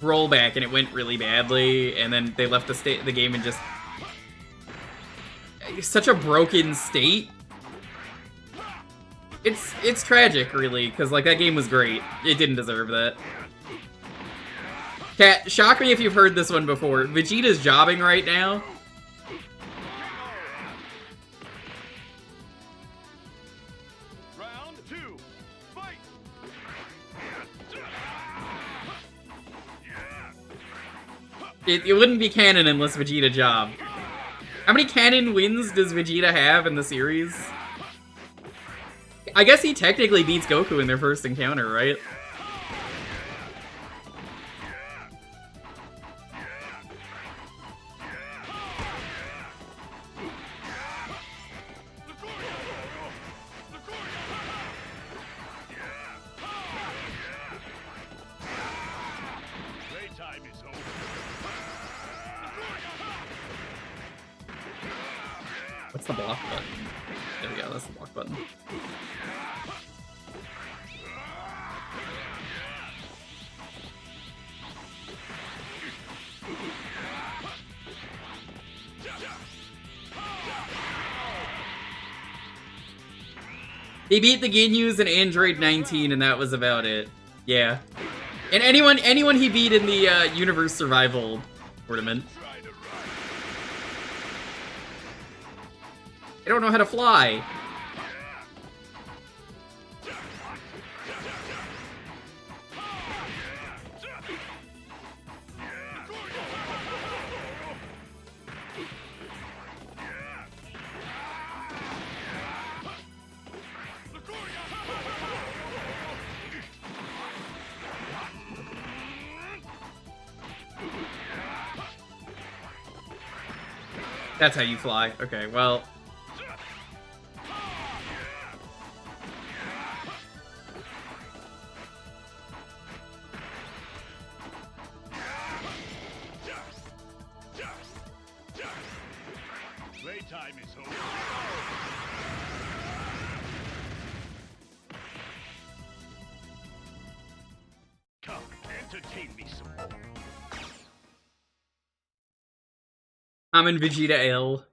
rollback and it went really badly, and then they left the game in just such a broken state. It's tragic, really, because like that game was great. It didn't deserve that. Cat, shock me if you've heard this one before. Vegeta's jobbing right now. Round 2. Fight. It wouldn't be canon unless Vegeta jobbed. How many canon wins does Vegeta have in the series? I guess he technically beats Goku in their first encounter, right? What's the block button? There we go, that's the block button. He beat the Ginyus in Android 19 and that was about it. Yeah. And anyone he beat in the Universe Survival tournament. I don't know how to fly. That's how you fly. Okay, well. Playtime is over. Come, entertain me some more. I'm in Vegeta L.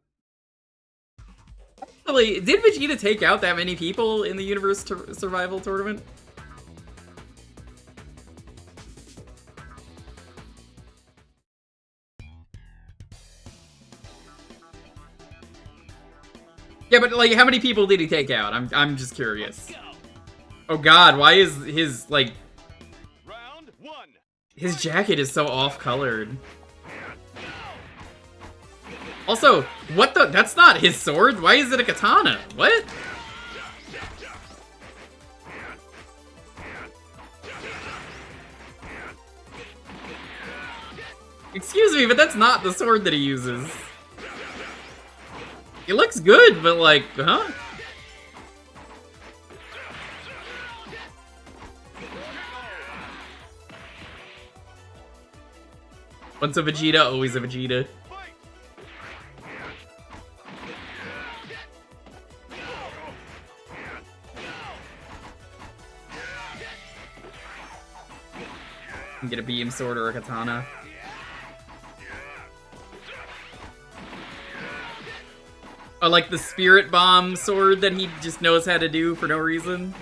Actually, did Vegeta take out that many people in the Universe Survival tournament? Yeah, but like, how many people did he take out? I'm just curious. Oh God, why is his like his jacket is so off-colored? Also, what the? That's not his sword. Why is it a katana? What? Excuse me, but that's not the sword that he uses. It looks good, but like, huh? Once a Vegeta, always a Vegeta. Get a beam sword or a katana. Oh, like the spirit bomb sword that he just knows how to do for no reason.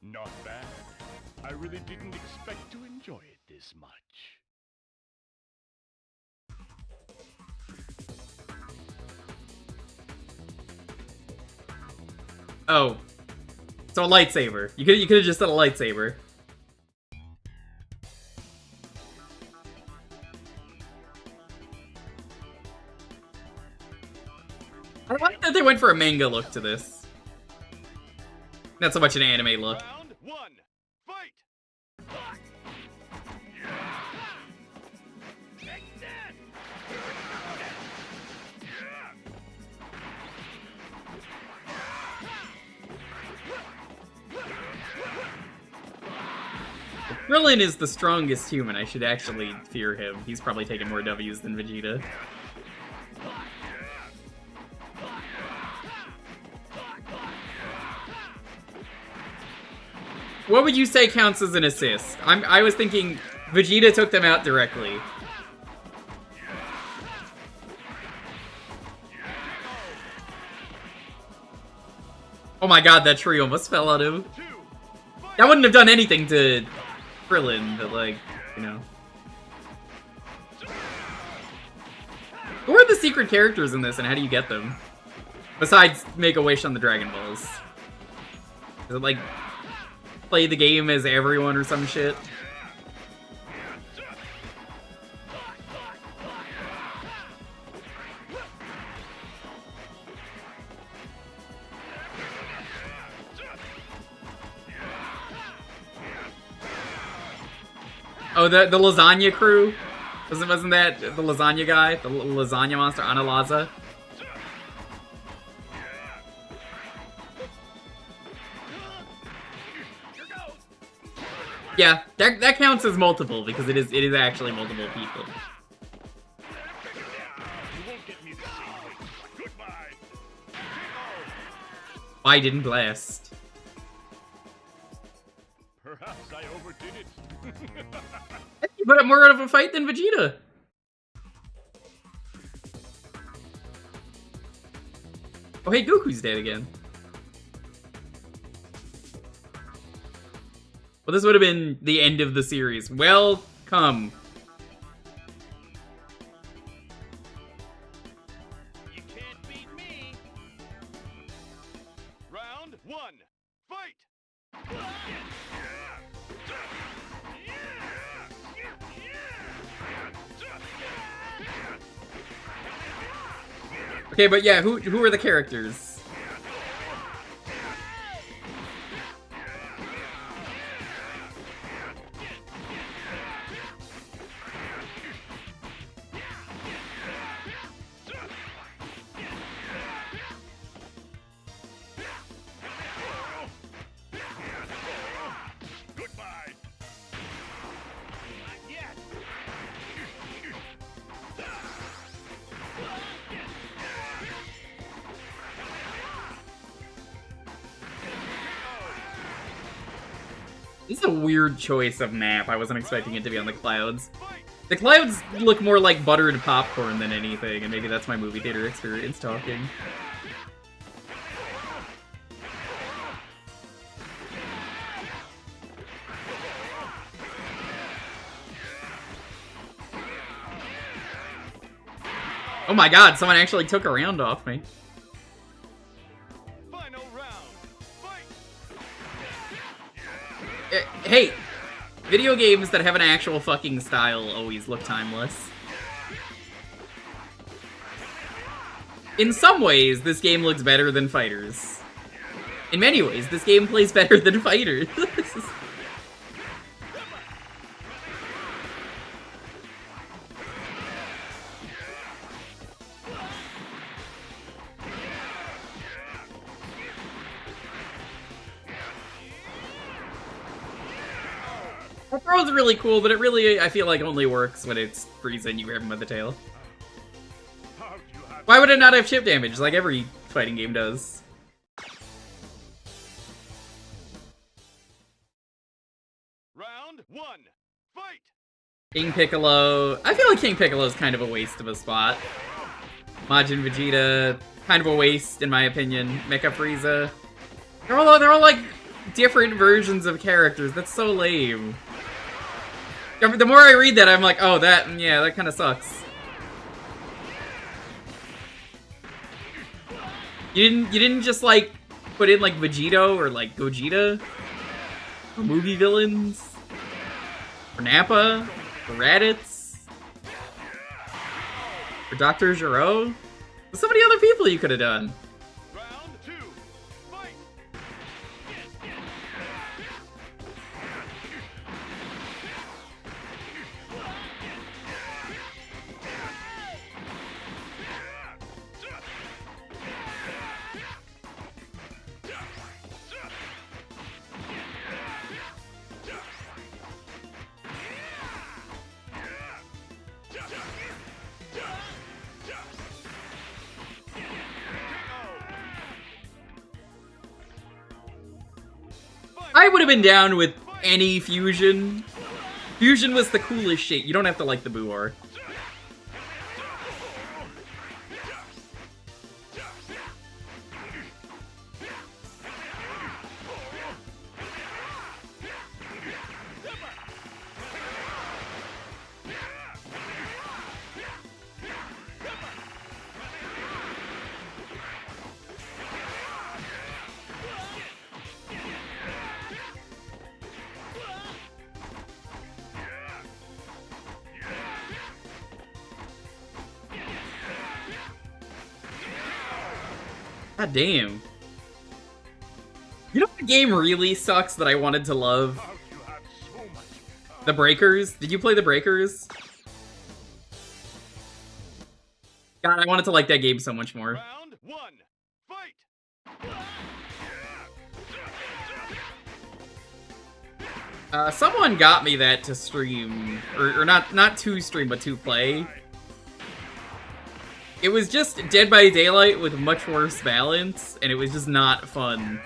Not bad. I really didn't expect to enjoy it this much. Oh. So a lightsaber. You could have just said a lightsaber. I like that they went for a manga look to this. Not so much an anime look. Round one, fight! Krillin is the strongest human. I should actually fear him. He's probably taken more W's than Vegeta. What would you say counts as an assist? I was thinking Vegeta took them out directly. Oh my god, that tree almost fell on him. That wouldn't have done anything to Krillin, but like, you know. Who are the secret characters in this and how do you get them? Besides make a wish on the Dragon Balls. Is it like play the game as everyone or some shit? Oh, the lasagna crew? Wasn't that the lasagna guy? The lasagna monster, Analaza? Yeah, that counts as multiple because it is actually multiple people. I didn't blast. Perhaps I overdid it. You put up more out of a fight than Vegeta. Oh hey, Goku's dead again. Well, this would have been the end of the series. Welcome. You can't beat me. Round one, fight! Okay, but yeah, who are the characters? This is a weird choice of map. I wasn't expecting it to be on the clouds. The clouds look more like buttered popcorn than anything, and maybe that's my movie theater experience talking. Oh my god, someone actually took a round off me. Hey, video games that have an actual fucking style always look timeless. In some ways, this game looks better than Fighters. In many ways, this game plays better than Fighters. That throw's really cool, but it really, I feel like, only works when it's Frieza and you grab him by the tail. Why would it not have chip damage like every fighting game does? Round 1, fight! King Piccolo. I feel like King Piccolo is kind of a waste of a spot. Majin Vegeta, kind of a waste in my opinion. Mecha Frieza. They're all like different versions of characters. That's so lame. The more I read that, I'm like, oh, that kind of sucks. You didn't just like put in like Vegito or like Gogeta for movie villains, for Nappa, for Raditz, for Dr. Gero. There's so many other people you could have done. I would have been down with any fusion. Fusion was the coolest shit. You don't have to like the Boo art. God damn. You know what game really sucks that I wanted to love? The Breakers. Did you play The Breakers? God, I wanted to like that game so much more. Round 1, fight! Someone got me that to stream, or not to stream, but to play. It was just Dead by Daylight with much worse balance, and it was just not fun.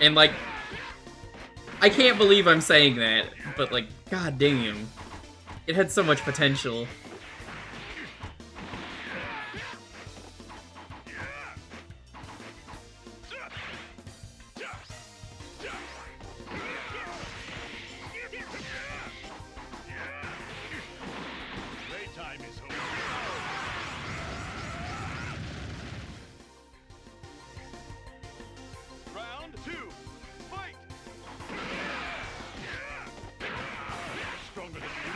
And, like, I can't believe I'm saying that, but, like, god damn. It had so much potential.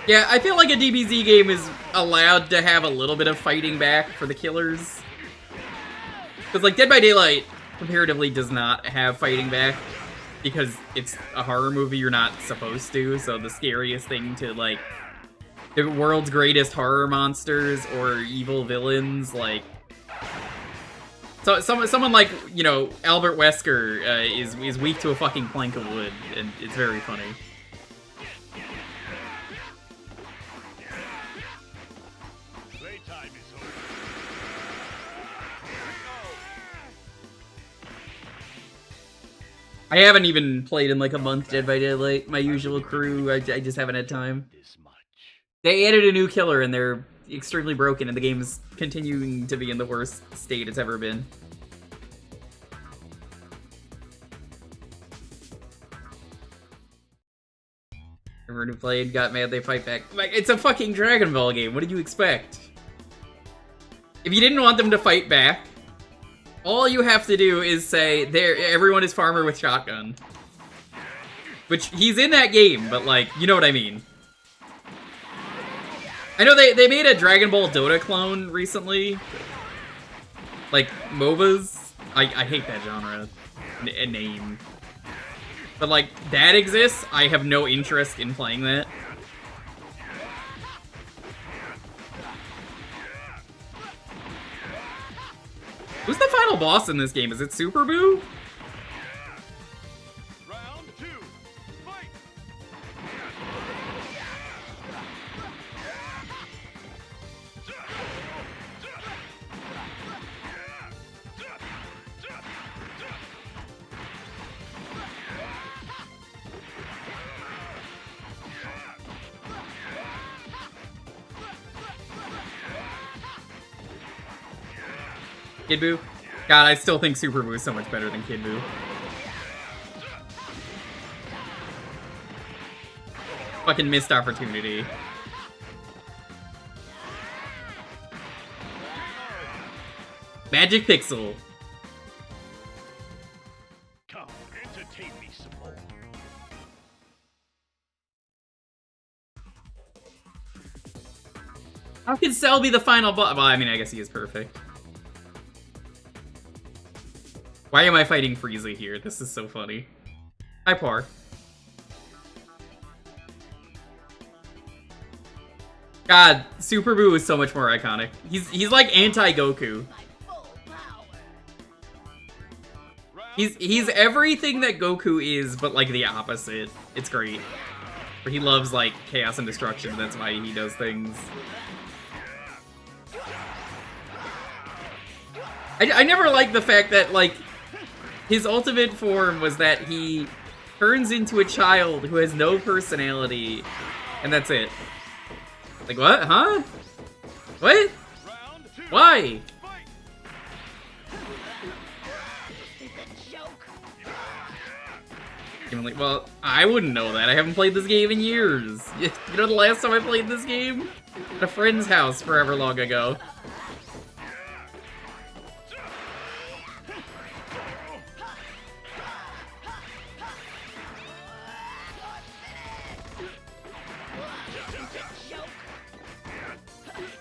Yeah, I feel like a DBZ game is allowed to have a little bit of fighting back for the killers. Because, like, Dead by Daylight, comparatively, does not have fighting back. Because it's a horror movie, you're not supposed to. So the scariest thing to, like, the world's greatest horror monsters or evil villains, like... So someone like, you know, Albert Wesker is weak to a fucking plank of wood, and it's very funny. I haven't even played in like a month Dead by Daylight, my usual crew. I just haven't had time. They added a new killer and they're extremely broken, and the game is continuing to be in the worst state it's ever been. Everyone who played got mad they fight back. Like, it's a fucking Dragon Ball game. What did you expect? If you didn't want them to fight back, all you have to do is say, everyone is farmer with shotgun. Which, he's in that game, but like, you know what I mean. I know they made a Dragon Ball Dota clone recently. Like, MOBAs. I hate that genre name. But like, that exists, I have no interest in playing that. Who's the final boss in this game? Is it Super Boo? Round 2, fight! Kid Buu? God, I still think Super Buu is so much better than Kid Buu. Fucking missed opportunity. Magic Pixel. Come, entertain me some more. How can Cell be the final boss? Well, I mean, I guess he is perfect. Why am I fighting Frieza here? This is so funny. Hi, Par. God, Super Buu is so much more iconic. He's like anti-Goku. He's everything that Goku is, but like the opposite. It's great. But he loves like chaos and destruction. That's why he does things. I never liked the fact that like his ultimate form was that he turns into a child who has no personality, and that's it. Like what? Huh? What? Why? I'm like, well, I wouldn't know that. I haven't played this game in years. You know the last time I played this game? At a friend's house forever long ago.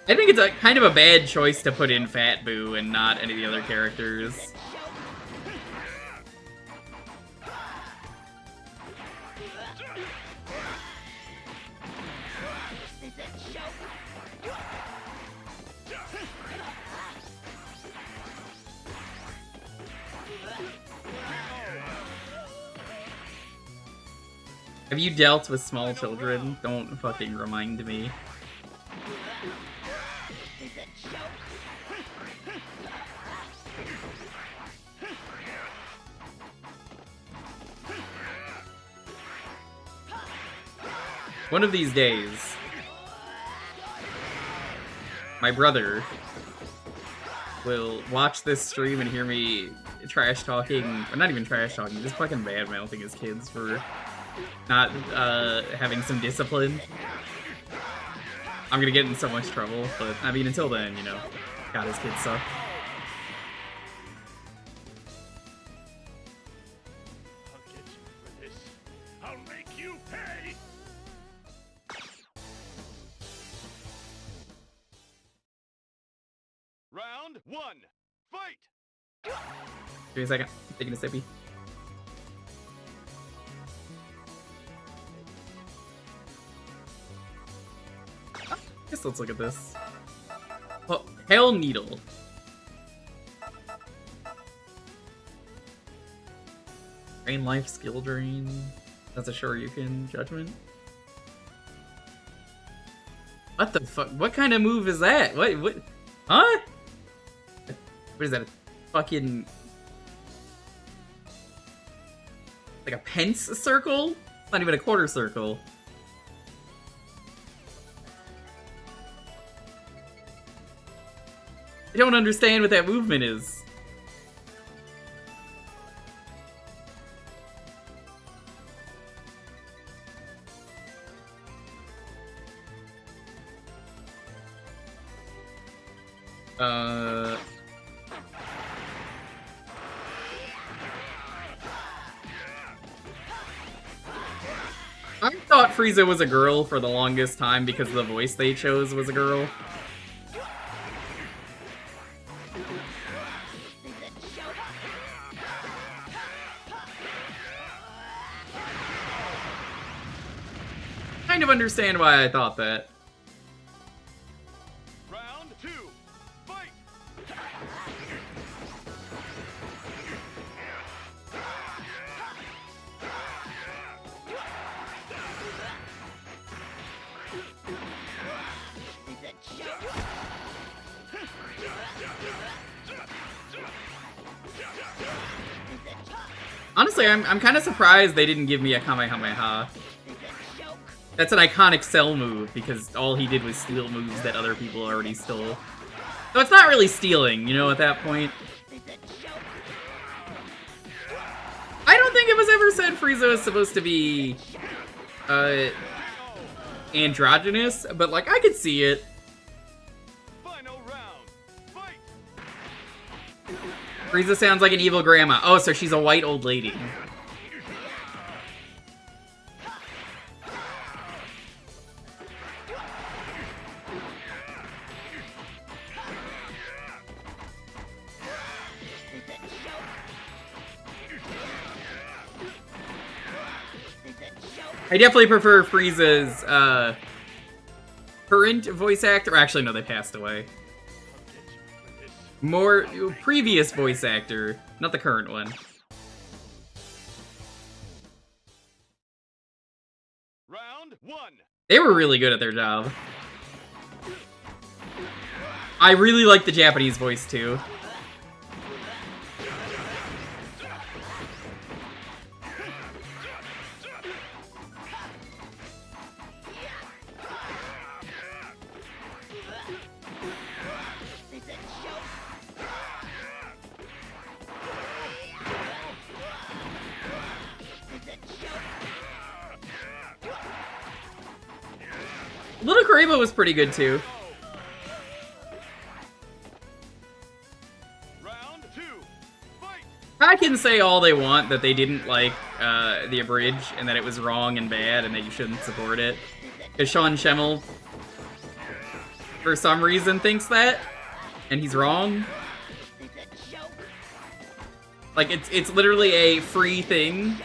I think it's a kind of a bad choice to put in Fat Buu and not any of the other characters. Have you dealt with small children? Don't fucking remind me. One of these days, my brother will watch this stream and hear me trash talking, or not even trash talking, just fucking bad mouthing his kids for not having some discipline. I'm gonna get in so much trouble, but I mean, until then, you know, God, his kids suck. I'll make you pay. Round one, fight! Give me a second. I'm taking a sippy. Guess let's look at this. Oh, Hail Needle. Drain life, skill drain. That's a Shoryuken judgment. What the fuck? What kind of move is that? What? Huh? What is that? A fucking... like a pence circle? It's not even a quarter circle. I don't understand what that movement is. I thought Frieza was a girl for the longest time because the voice they chose was a girl. Kind of understand why I thought that. Round two, fight! Honestly, I'm kind of surprised they didn't give me a Kamehameha. That's an iconic Cell move, because all he did was steal moves that other people already stole. So it's not really stealing, you know, at that point. I don't think it was ever said Frieza is supposed to be, androgynous, but, like, I could see it. Frieza sounds like an evil grandma. Oh, so she's a white old lady. I definitely prefer Frieza's, current voice actor. Actually, no, they passed away. More previous voice actor, not the current one. Round 1. They were really good at their job. I really like the Japanese voice too. Little Karibo was pretty good too. I can say all they want that they didn't like the Abridge and that it was wrong and bad and that you shouldn't support it. Because Sean Schemmel, for some reason, thinks that, and he's wrong. Like, it's literally a free thing.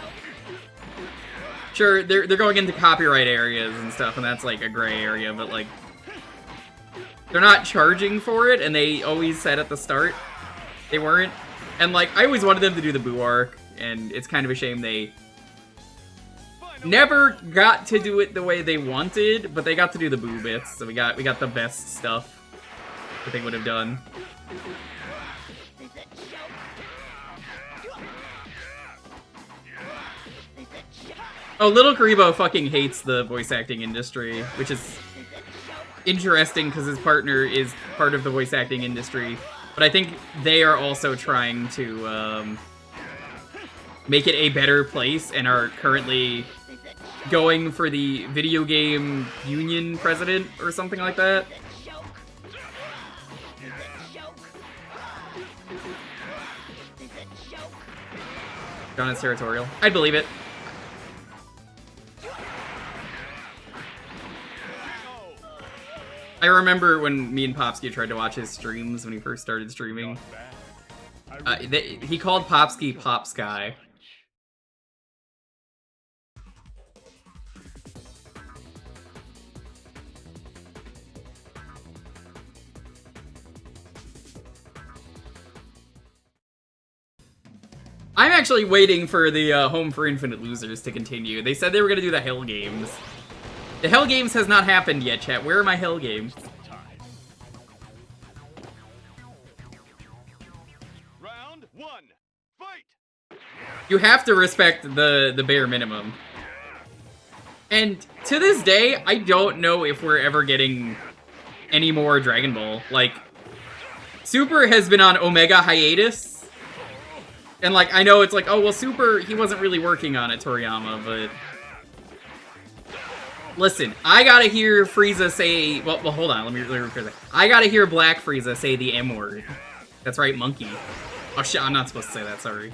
Sure, they're going into copyright areas and stuff, and that's like a gray area, but like, they're not charging for it, and they always said at the start they weren't. And like, I always wanted them to do the Boo arc, and it's kind of a shame they never got to do it the way they wanted, but they got to do the Boo bits, so we got the best stuff that they would have done. Oh, Little Karibo fucking hates the voice acting industry, which is interesting because his partner is part of the voice acting industry. But I think they are also trying to make it a better place and are currently going for the video game union president or something like that. John is territorial. I'd believe it. I remember when me and Popsky tried to watch his streams when he first started streaming. He called Popsky Pop Sky. I'm actually waiting for the Home for Infinite Losers to continue. They said they were going to do the Hell Games. The Hell Games has not happened yet, chat. Where are my Hell Games? Round 1. Fight. You have to respect the bare minimum. And to this day, I don't know if we're ever getting any more Dragon Ball. Like, Super has been on Omega hiatus. And like, I know it's like, oh, well, Super, he wasn't really working on it, Toriyama, but... Listen, I gotta hear Frieza say... Well, hold on, let me rephrase that. I gotta hear Black Frieza say the M word. That's right, monkey. Oh shit, I'm not supposed to say that, sorry.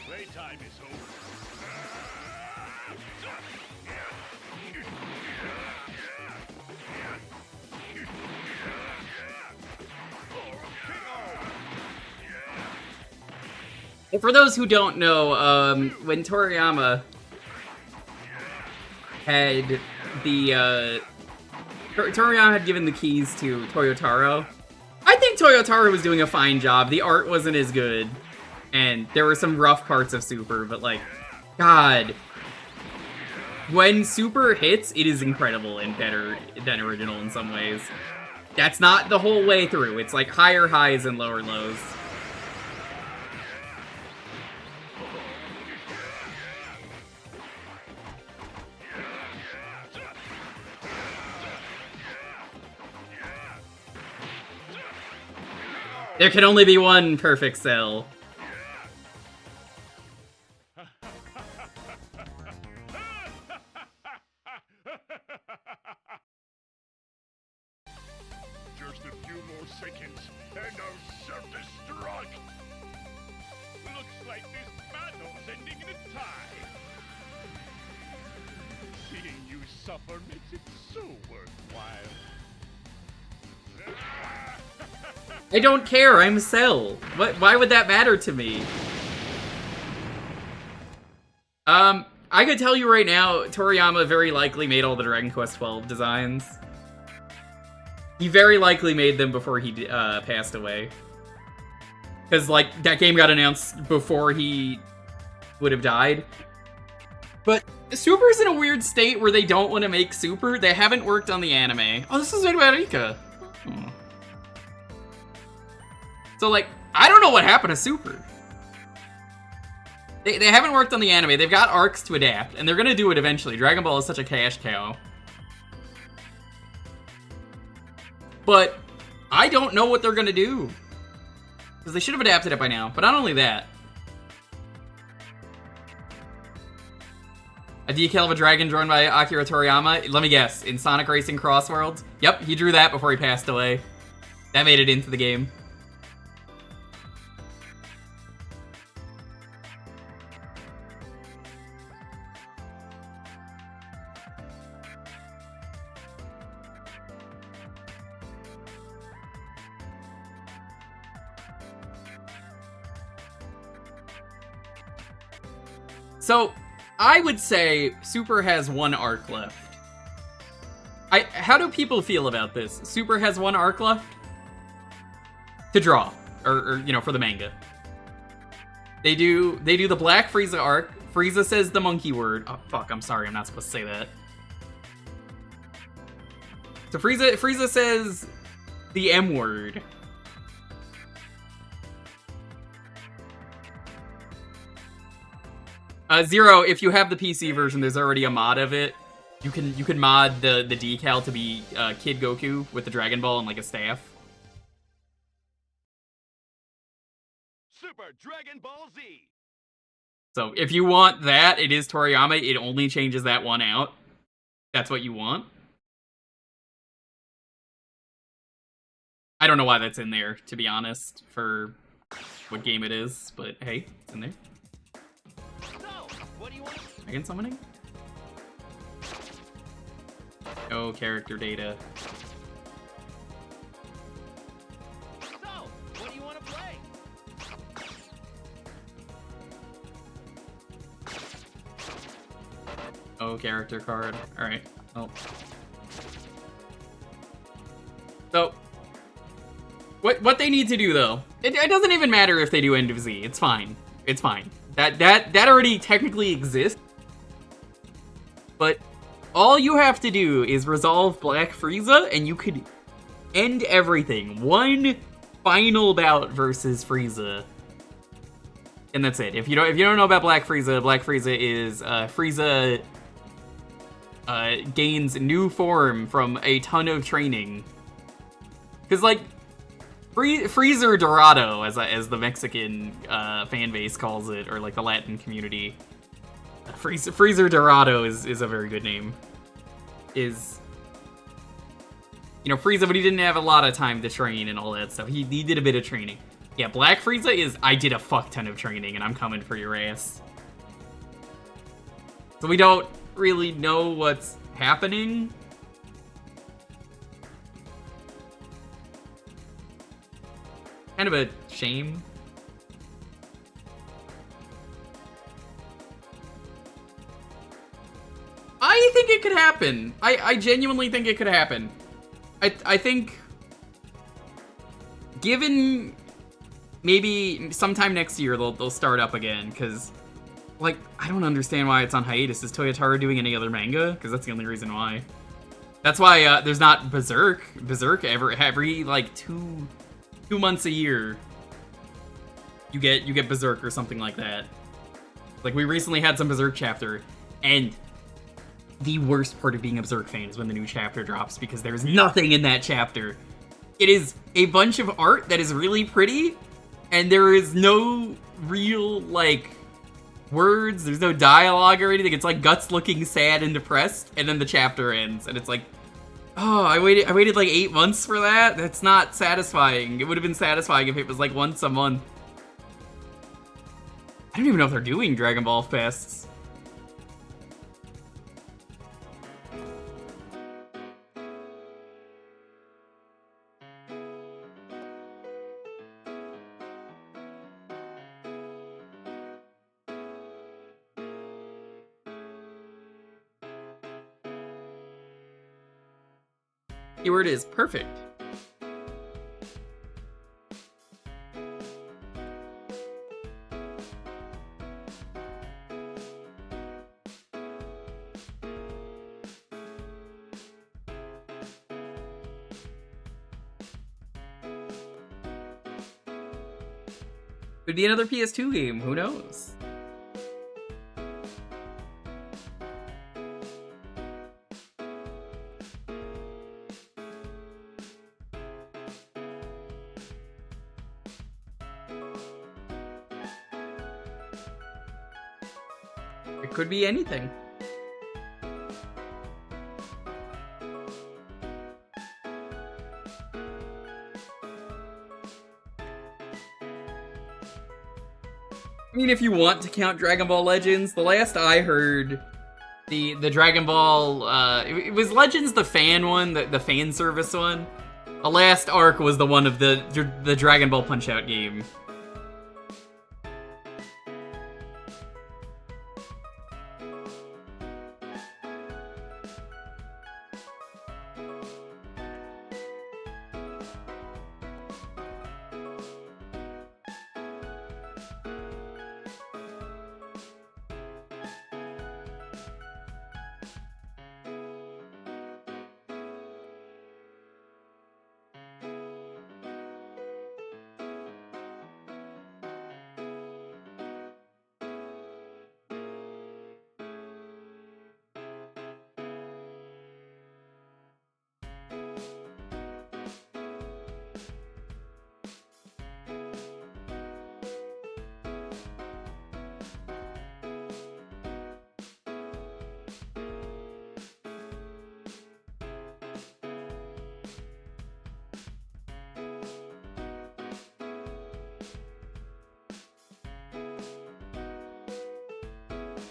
Playtime is over. For those who don't know, when Toriyama had the, Toriyama had given the keys to Toyotaro, I think Toyotaro was doing a fine job. The art wasn't as good, and there were some rough parts of Super, but like, God, when Super hits, it is incredible and better than original in some ways. That's not the whole way through. It's like higher highs and lower lows. There can only be one perfect Cell. Just a few more seconds, and I'll self-destruct! Looks like this battle's ending in a tie. Seeing you suffer makes it so worthwhile. I don't care, I'm Cell. Why would that matter to me? I could tell you right now, Toriyama very likely made all the Dragon Quest XII designs. He very likely made them before he passed away. Because, like, that game got announced before he would have died. But Super's in a weird state where they don't want to make Super. They haven't worked on the anime. Oh, this is made by Rika. Oh. So, like, I don't know what happened to Super. They haven't worked on the anime. They've got arcs to adapt, and they're gonna do it eventually. Dragon Ball is such a cash cow. But I don't know what they're gonna do. Because they should have adapted it by now. But not only that. A decal of a dragon drawn by Akira Toriyama. Let me guess. In Sonic Racing Cross Worlds? Yep, he drew that before he passed away. That made it into the game. So, I would say Super has one arc left. How do people feel about this? Super has one arc left? To draw. Or you know, for the manga. They do the Black Frieza arc. Frieza says the monkey word. Oh, fuck, I'm sorry, I'm not supposed to say that. So Frieza says the M word. Zero, if you have the PC version, there's already a mod of it. You can mod the decal to be Kid Goku with the Dragon Ball and like a staff. Super Dragon Ball Z. So if you want that, it is Toriyama. It only changes that one out. That's what you want. I don't know why that's in there, to be honest, for what game it is, but hey, it's in there. What do you want? Again, summoning? Oh, character data. So, what do you want to play? Oh, character card. Alright. Oh. So, what they need to do, though, it doesn't even matter if they do End of Z. It's fine. It's fine. That already technically exists. But all you have to do is resolve Black Frieza, and you could end everything. One final bout versus Frieza. And that's it. If you don't know about Black Frieza is Frieza gains new form from a ton of training. Because, like, Freezer Dorado, as the Mexican fan base calls it, or like the Latin community. Freezer Dorado is a very good name. You know, Frieza, but he didn't have a lot of time to train and all that stuff. He did a bit of training. Yeah, Black Frieza is, I did a fuck ton of training and I'm coming for your ass. So we don't really know what's happening. Kind of a shame. I think it could happen. I genuinely think it could happen. I think, given maybe sometime next year they'll start up again, because, like, I don't understand why it's on hiatus. Is Toyotaro doing any other manga? Because that's the only reason why. That's why there's not Berserk. Berserk every like two months a year. You get Berserk or something like that. Like, we recently had some Berserk chapter, and the worst part of being a Berserk fan is when the new chapter drops, because there's nothing in that chapter. it is a bunch of art that is really pretty, and there is no real, like, words, there's no dialogue or anything. It's like Guts looking sad and depressed, and then the chapter ends, and it's like, oh, I waited like 8 months for that? That's not satisfying. It would have been satisfying if it was like once a month. I don't even know if they're doing Dragon Ball Fests. Here it is, perfect. Could be another PS2 game, who knows? It could be anything. I mean, if you want to count Dragon Ball Legends, the last I heard, the Dragon Ball, it was Legends the fan one, the fan service one. The last arc was the one of the Dragon Ball Punch-Out game.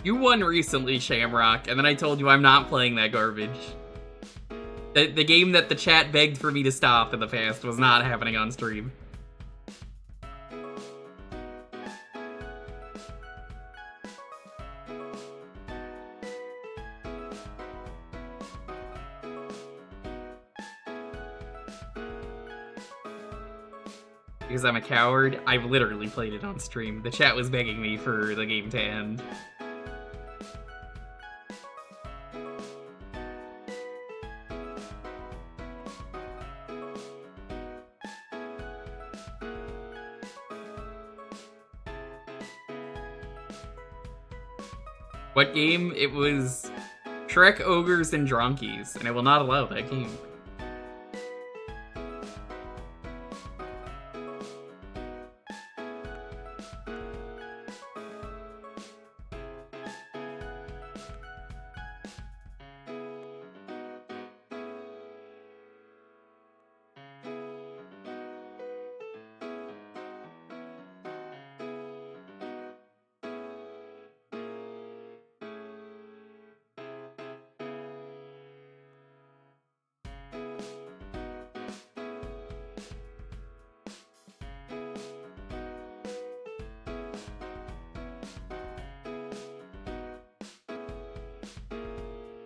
You won recently, Shamrock, and then I told you I'm not playing that garbage. The game that the chat begged for me to stop in the past was not happening on stream. Because I'm a coward, I've literally played it on stream. The chat was begging me for the game to end. What game? It was Shrek, Ogres, and Dronkies, and I will not allow that game.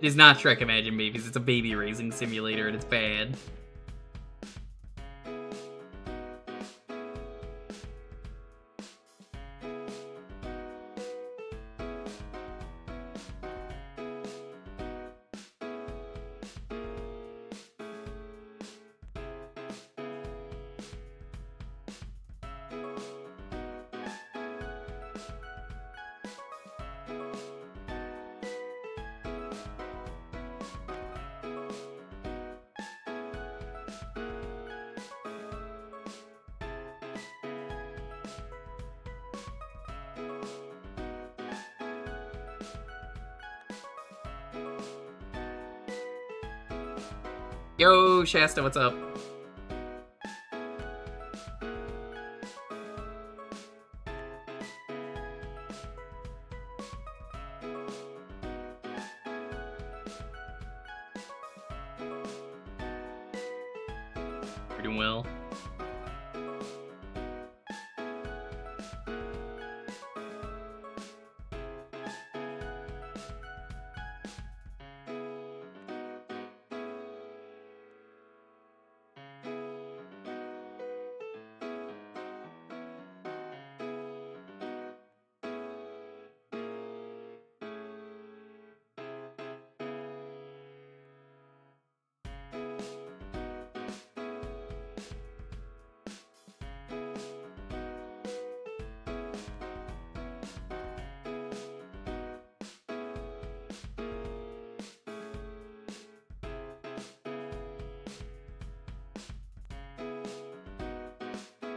It is not Shrek Imagine Babies, it's a baby raising simulator and it's bad. Yo, Shasta, what's up? We're doing well.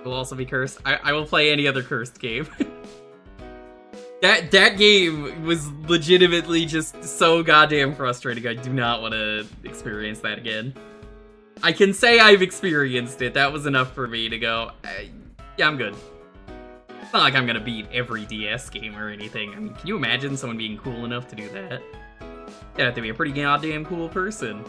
Will also be cursed. I will play any other cursed game. That game was legitimately just so goddamn frustrating. I do not want to experience that again. I can say I've experienced it. That was enough for me to go, yeah, I'm good. It's not like I'm gonna beat every DS game or anything. I mean, can you imagine someone being cool enough to do that? You'd have to be a pretty goddamn cool person.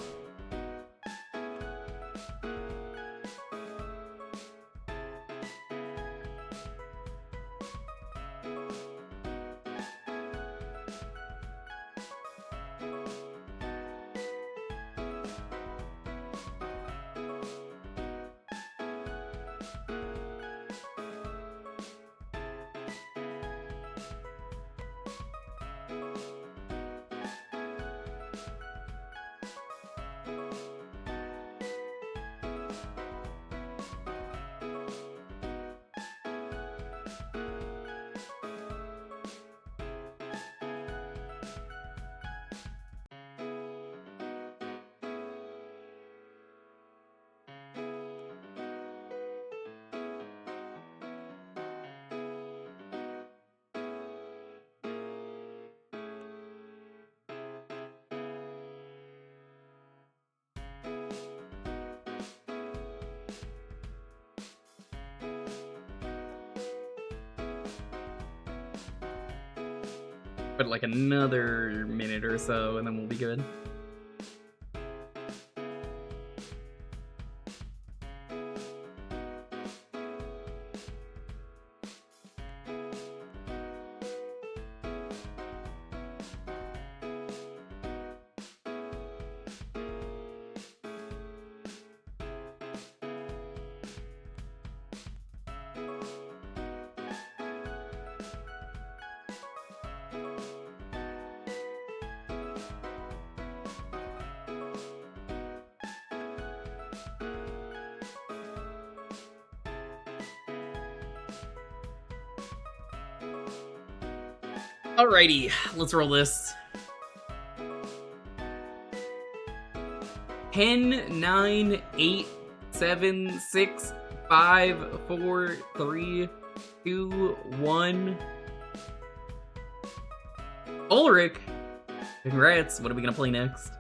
But like another minute or so, and then we'll be good. Alrighty, let's roll this. 10, 9, 8, 7, 6, 5, 4, 3, 2, 1. Ulrich! Congrats, what are we gonna play next?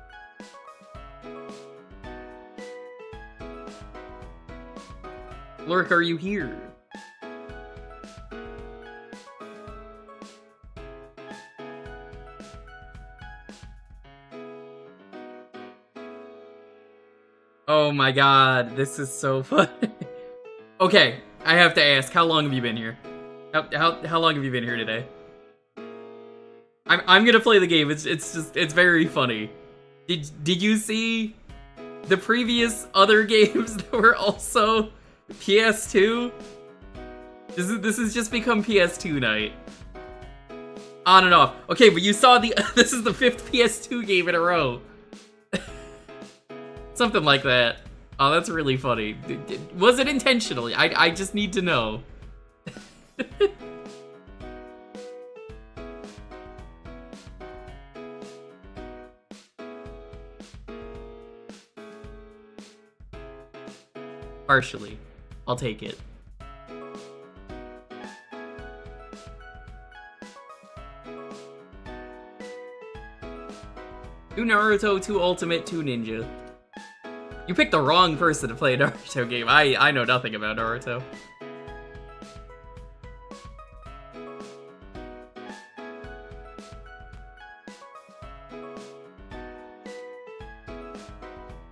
Ulrich, are you here? Oh my god, this is so fun. Okay, I have to ask, how long have you been here? How long have you been here today? I'm gonna play the game. It's very funny. Did you see the previous other games that were also PS2? This has just become PS2 night. On and off. Okay, but you saw this is the 5th PS2 game in a row. Something like that. Oh, that's really funny. Was it intentionally? I just need to know. Partially. I'll take it. Two Naruto, two Ultimate, two Ninja. You picked the wrong person to play a Naruto game. I know nothing about Naruto.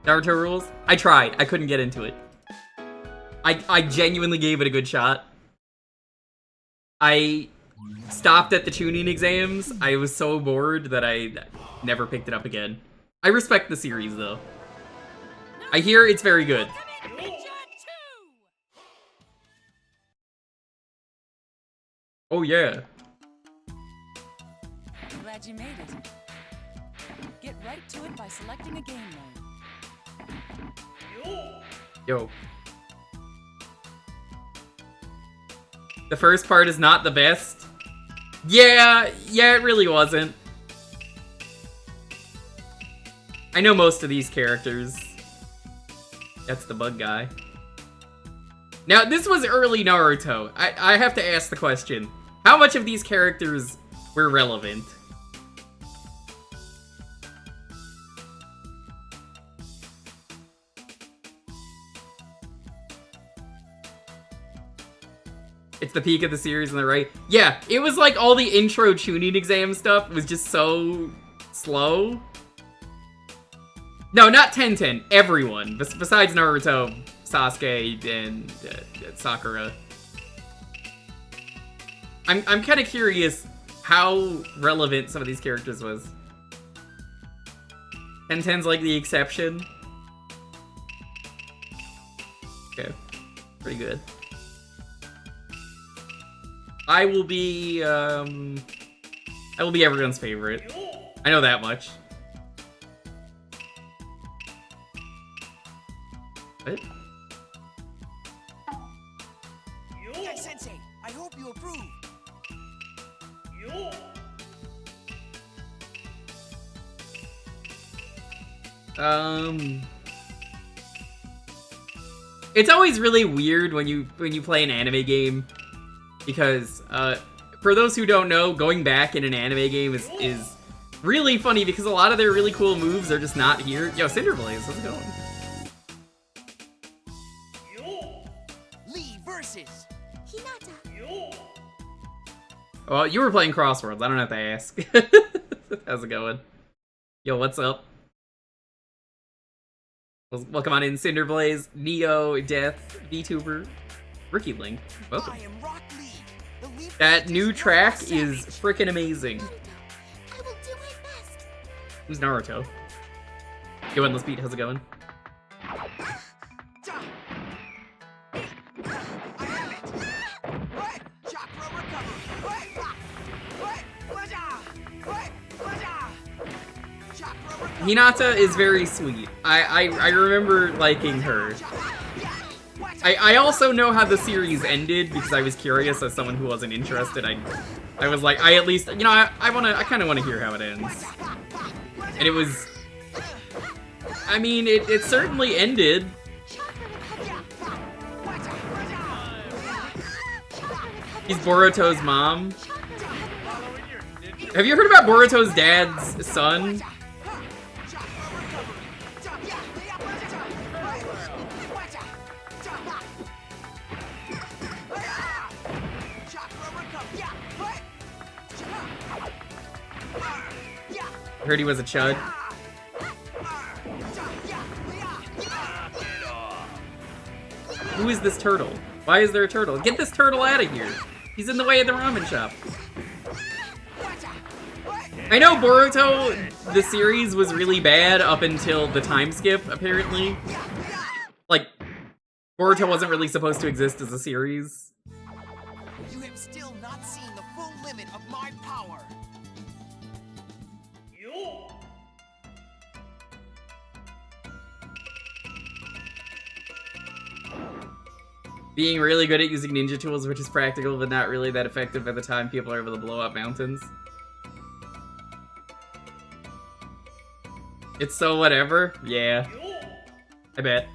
Naruto rules? I tried. I couldn't get into it. I genuinely gave it a good shot. I stopped at the tuning exams. I was so bored that I never picked it up again. I respect the series, though. I hear it's very good. Oh, yeah. Glad you made it. Get right to it by selecting a game mode. Yo. The first part is not the best. Yeah, it really wasn't. I know most of these characters. That's the bug guy. Now, this was early Naruto. I have to ask the question. How much of these characters were relevant? It's the peak of the series on the right. Yeah, it was like all the intro tuning exam stuff was just so slow. No, not Tenten. Everyone. Besides Naruto, Sasuke, and Sakura. I'm kind of curious how relevant some of these characters was. Tenten's like the exception. Okay. Pretty good. I will be everyone's favorite. I know that much. What? Hey, Sensei, I hope you approve. It's always really weird when you play an anime game. Because, for those who don't know, going back in an anime game is really funny because a lot of their really cool moves are just not here. Yo, Cinderblaze, how's it going? Lee versus Hinata. Well, you were playing Crossworlds, I don't have to ask. How's it going? Yo, what's up? Welcome on in, Cinderblaze, Neo, Death, VTuber, Ricky Link. Welcome. That new track is freaking amazing. Who's Naruto? Yo, Endless Beat, how's it going? Hinata is very sweet. I remember liking her. I also know how the series ended because I was curious as someone who wasn't interested. I was like, I at least, you know, I kind of want to hear how it ends. And it was, I mean, it certainly ended. He's Boruto's mom. Have you heard about Boruto's dad's son? Heard he was a chud. Who is this turtle? Why is there a turtle? Get this turtle out of here! He's in the way of the ramen shop. I know Boruto, the series, was really bad up until the time skip, apparently. Like, Boruto wasn't really supposed to exist as a series. You have still not seen the full limit of my power. Being really good at using ninja tools, which is practical but not really that effective by the time people are able to blow up mountains. It's so whatever? Yeah. I bet.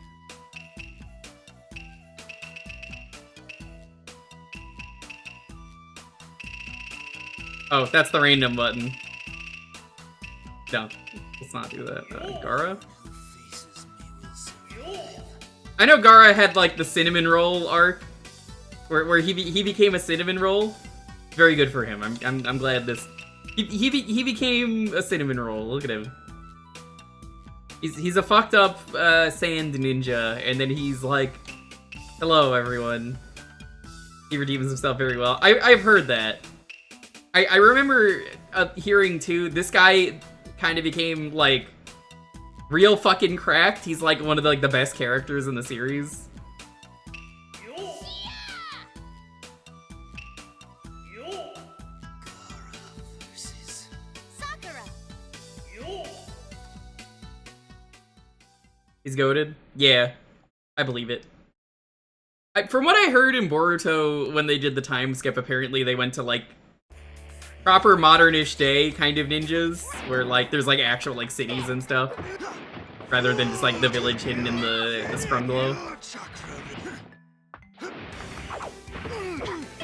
Oh, that's the random button. No, let's not do that. Gara? I know Gaara had like the cinnamon roll arc, where he became a cinnamon roll. Very good for him. I'm glad this. He became a cinnamon roll. Look at him. He's a fucked up sand ninja, and then he's like, "Hello, everyone." He redeems himself very well. I've heard that. I remember hearing too. This guy kind of became like real fucking cracked. He's like one of the best characters in the series. He's goated? Yeah, I believe it. From what I heard in Boruto, when they did the time skip, apparently they went to, like, proper modernish day kind of ninjas, where, like, there's, like, actual, like, cities and stuff, rather than just, like, the village hidden in the scrumglow.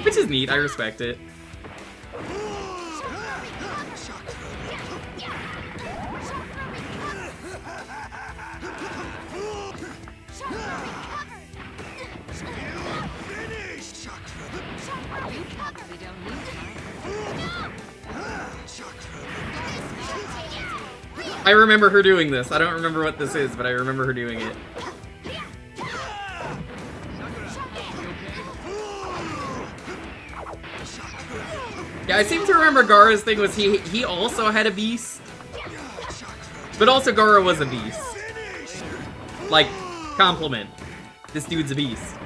Which is neat, I respect it. I remember her doing this. I don't remember what this is, but I remember her doing it. Yeah, I seem to remember Gaara's thing was he also had a beast. But also Gaara was a beast. Like, compliment. This dude's a beast.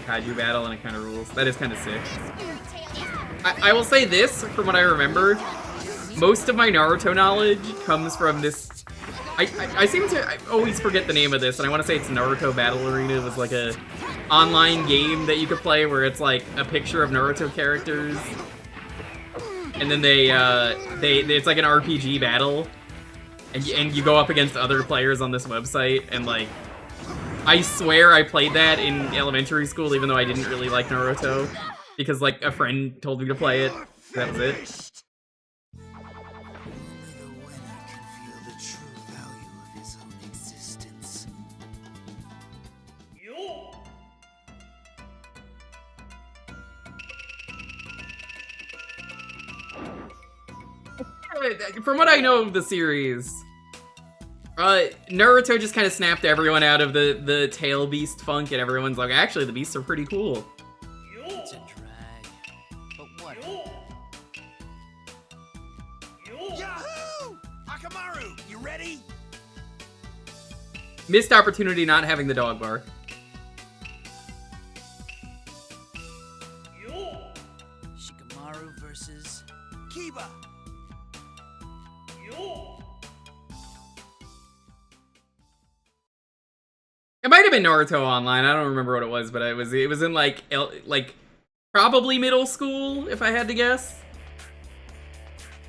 Kaiju battle and it kind of rules. That is kind of sick. I will say this, from what I remember, most of my Naruto knowledge comes from this. I seem to always forget the name of this, and I want to say it's Naruto Battle Arena. It was like a online game that you could play where it's like a picture of Naruto characters, and then it's like an RPG battle, and you go up against other players on this website, and like. I swear I played that in elementary school, even though I didn't really like Naruto, because like a friend told me to play it. That was it. From what I know of the series, Naruto just kind of snapped everyone out of the tail beast funk, and everyone's like, actually, the beasts are pretty cool. It's a drag, but what? Yahoo! Akamaru, you ready? Missed opportunity not having the dog bark. Shikamaru versus Kiba. It might have been Naruto Online. I don't remember what it was, but it was in like probably middle school, if I had to guess.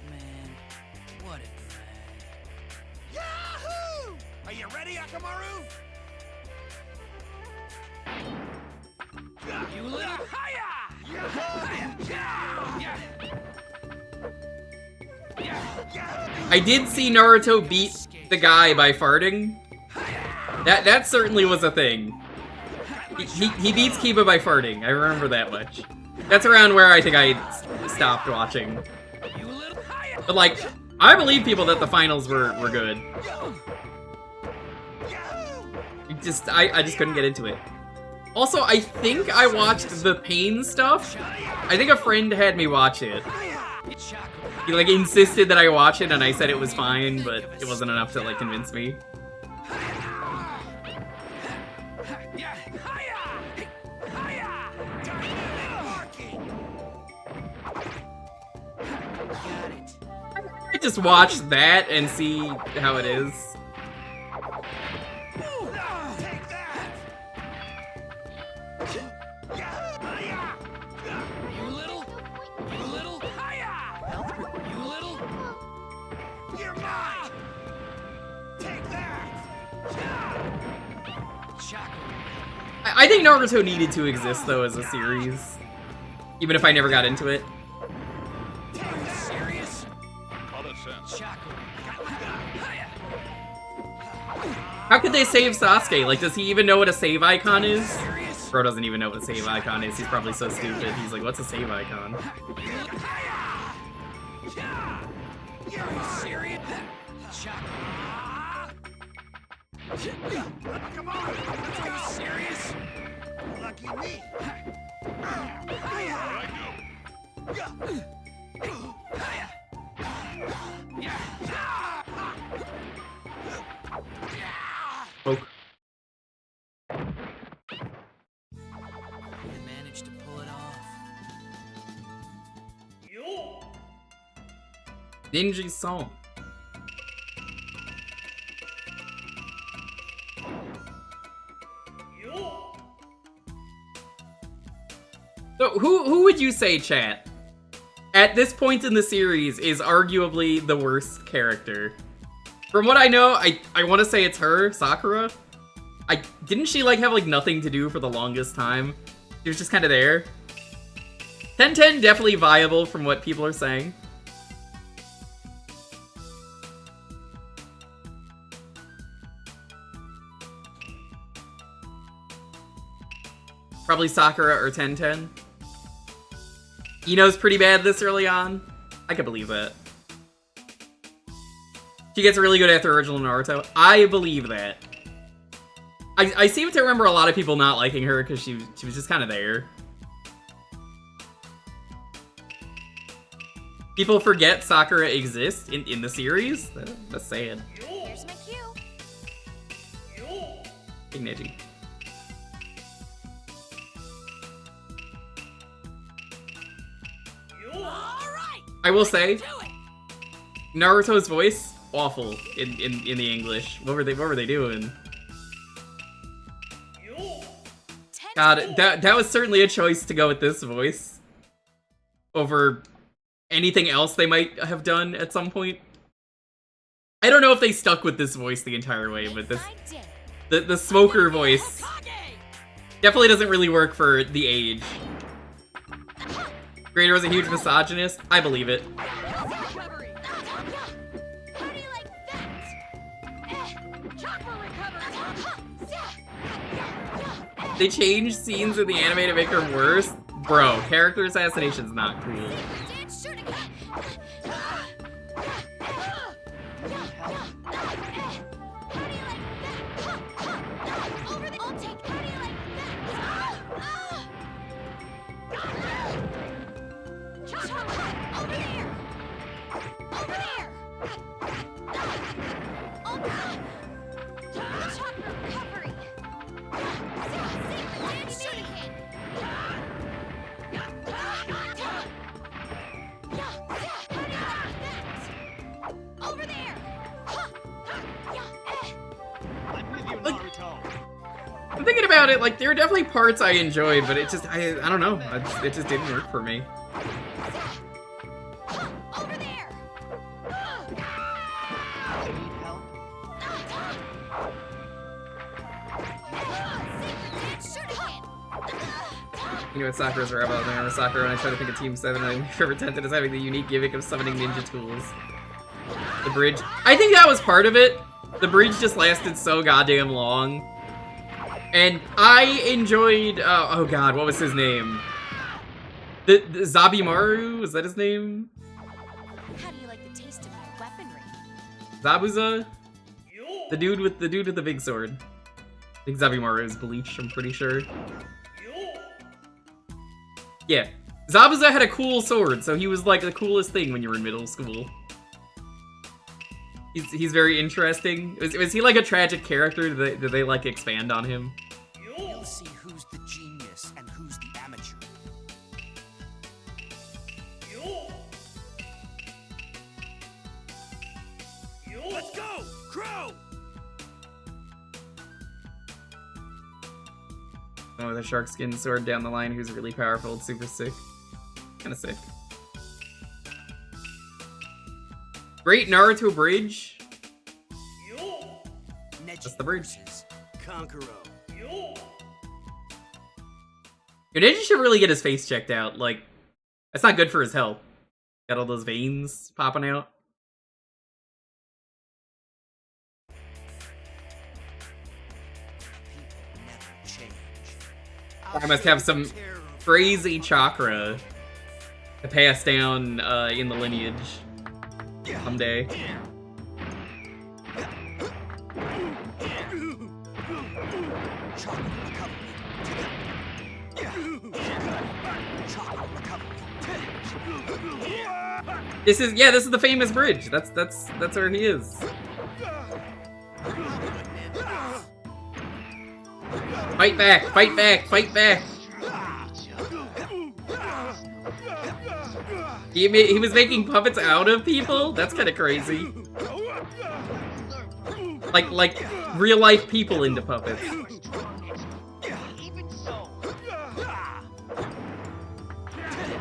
Man, what a drag. Yahoo! Are you ready, Akamaru? You little I did see Naruto beat the guy by farting. That certainly was a thing. He beats Kiba by farting. I remember that much. That's around where I think I stopped watching. But like, I believe people that the finals were good. I just couldn't get into it. Also, I think I watched the pain stuff. I think a friend had me watch it. He like insisted that I watch it, and I said it was fine, but it wasn't enough to like convince me. I just watch that and see how it is. I think Naruto needed to exist though as a series, even if I never got into it. How could they save Sasuke? Like, does he even know what a save icon is? Bro doesn't even know what a save icon is. He's probably so stupid. He's like, what's a save icon? You're serious? Come on, let's go. Serious? Lucky me. Poke. You managed to pull it off. Ninja's song. So who would you say, chat, at this point in the series is arguably the worst character? From what I know, I want to say it's her, Sakura. Didn't she like have like nothing to do for the longest time? She was just kind of there. 10-10 definitely viable from what people are saying. Probably Sakura or 10-10. Ino's pretty bad this early on. I can believe that. She gets really good after original Naruto. I believe that. I seem to remember a lot of people not liking her because she was just kind of there. People forget Sakura exists in the series. That's sad. Here's my cue. Big Neji. I will say, Naruto's voice, awful in the English. What were they doing? God, that was certainly a choice to go with this voice over anything else they might have done at some point. I don't know if they stuck with this voice the entire way, but the smoker voice definitely doesn't really work for the age. Grader was a huge misogynist. I believe it. They changed scenes in the anime to make her worse. Bro, character assassination's not cool. I'm thinking about it, like, there are definitely parts I enjoyed, but it just, I don't know, it just didn't work for me. You know what Sakura's rebel, I remember Sakura when I try to think of Team 7, I remember Tented as having the unique gimmick of summoning ninja tools. The bridge, I think that was part of it. The bridge just lasted so goddamn long. And I enjoyed, oh god, what was his name? The Zabimaru, is that his name? How do you like the taste of my weaponry? Zabuza? The dude with the big sword. I think Zabimaru is Bleach, I'm pretty sure. Yeah. Zabuza had a cool sword, so he was like the coolest thing when you were in middle school. He's very interesting. Was he like a tragic character? Did they like expand on him? You'll see who's the genius and who's the amateur. Let's go! Crow! Oh, with a shark skin sword down the line who's really powerful. It's super sick. Kinda sick. Great Naruto bridge. That's the bridge. Conqueror. Your ninja should really get his face checked out. Like, that's not good for his health. Got all those veins popping out. I must have some crazy chakra to pass down in the lineage someday. This is the famous bridge. That's where he is. Fight back! Fight back! Fight back! He was making puppets out of people? That's kind of crazy. Like real life people into puppets.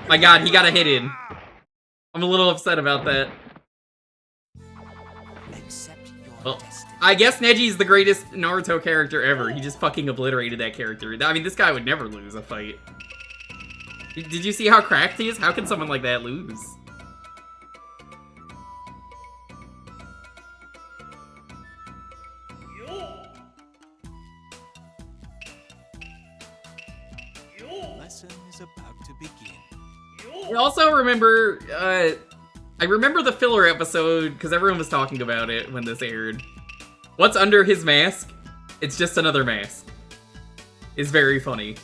My god, he got a hit in. I'm a little upset about that. Well, I guess Neji's the greatest Naruto character ever. He just fucking obliterated that character. I mean, this guy would never lose a fight. Did you see how cracked he is? How can someone like that lose? Lesson is about to begin. I also remember, I remember the filler episode, because everyone was talking about it when this aired. What's under his mask? It's just another mask. It's very funny.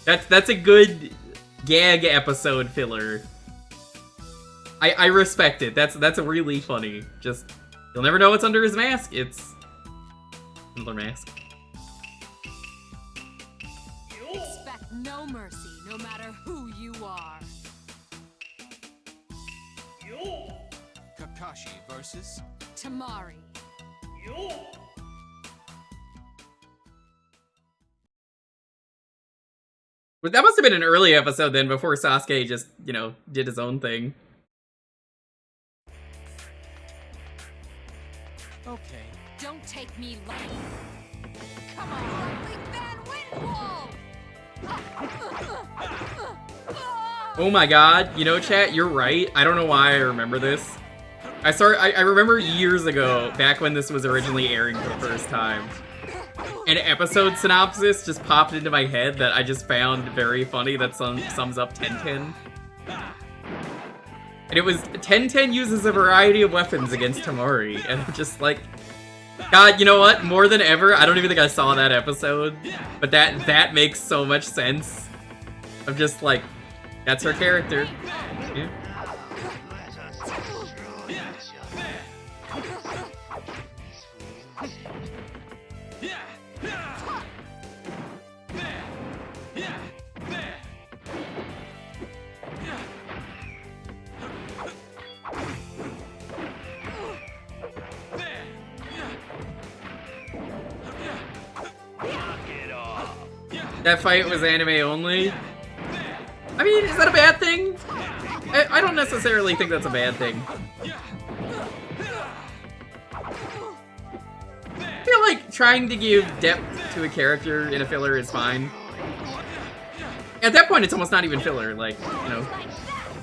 That's a good gag episode filler. I respect it. That's really funny. Just, you'll never know what's under his mask. It's another mask. Expect no mercy, no matter who you are. Kakashi versus Tamari. But that must have been an early episode then, before Sasuke just, you know, did his own thing. Okay. Don't take me lightly. Come on, Big Van Windwall! Oh my god, you know, chat, you're right. I don't know why I remember this. I remember years ago, back when this was originally airing for the first time, an episode synopsis just popped into my head that I just found very funny that sums up Tenten. And it was, Tenten uses a variety of weapons against Tamari, and I'm just like, God, you know what? More than ever, I don't even think I saw that episode, but that makes so much sense. I'm just like, that's her character. Yeah. That fight was anime only? I mean, is that a bad thing? I don't necessarily think that's a bad thing. I feel like trying to give depth to a character in a filler is fine. At that point, it's almost not even filler. Like, you know,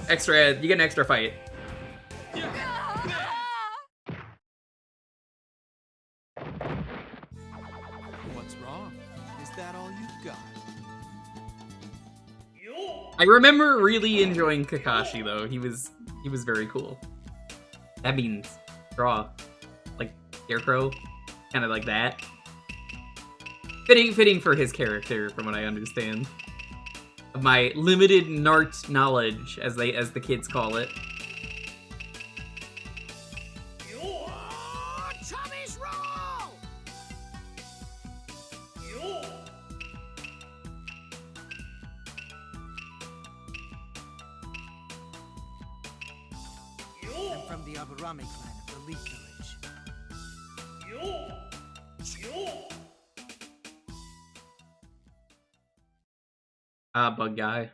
extra, you get an extra fight. What's wrong? Is that all you've got? I remember really enjoying Kakashi though. He was very cool. That means draw, like Scarecrow, kind of like that. Fitting for his character, from what I understand. Of my limited Nart knowledge, as the kids call it. Chubby's roll! I'm from the Aburame clan of the Leaf Village. Ah, bug guy.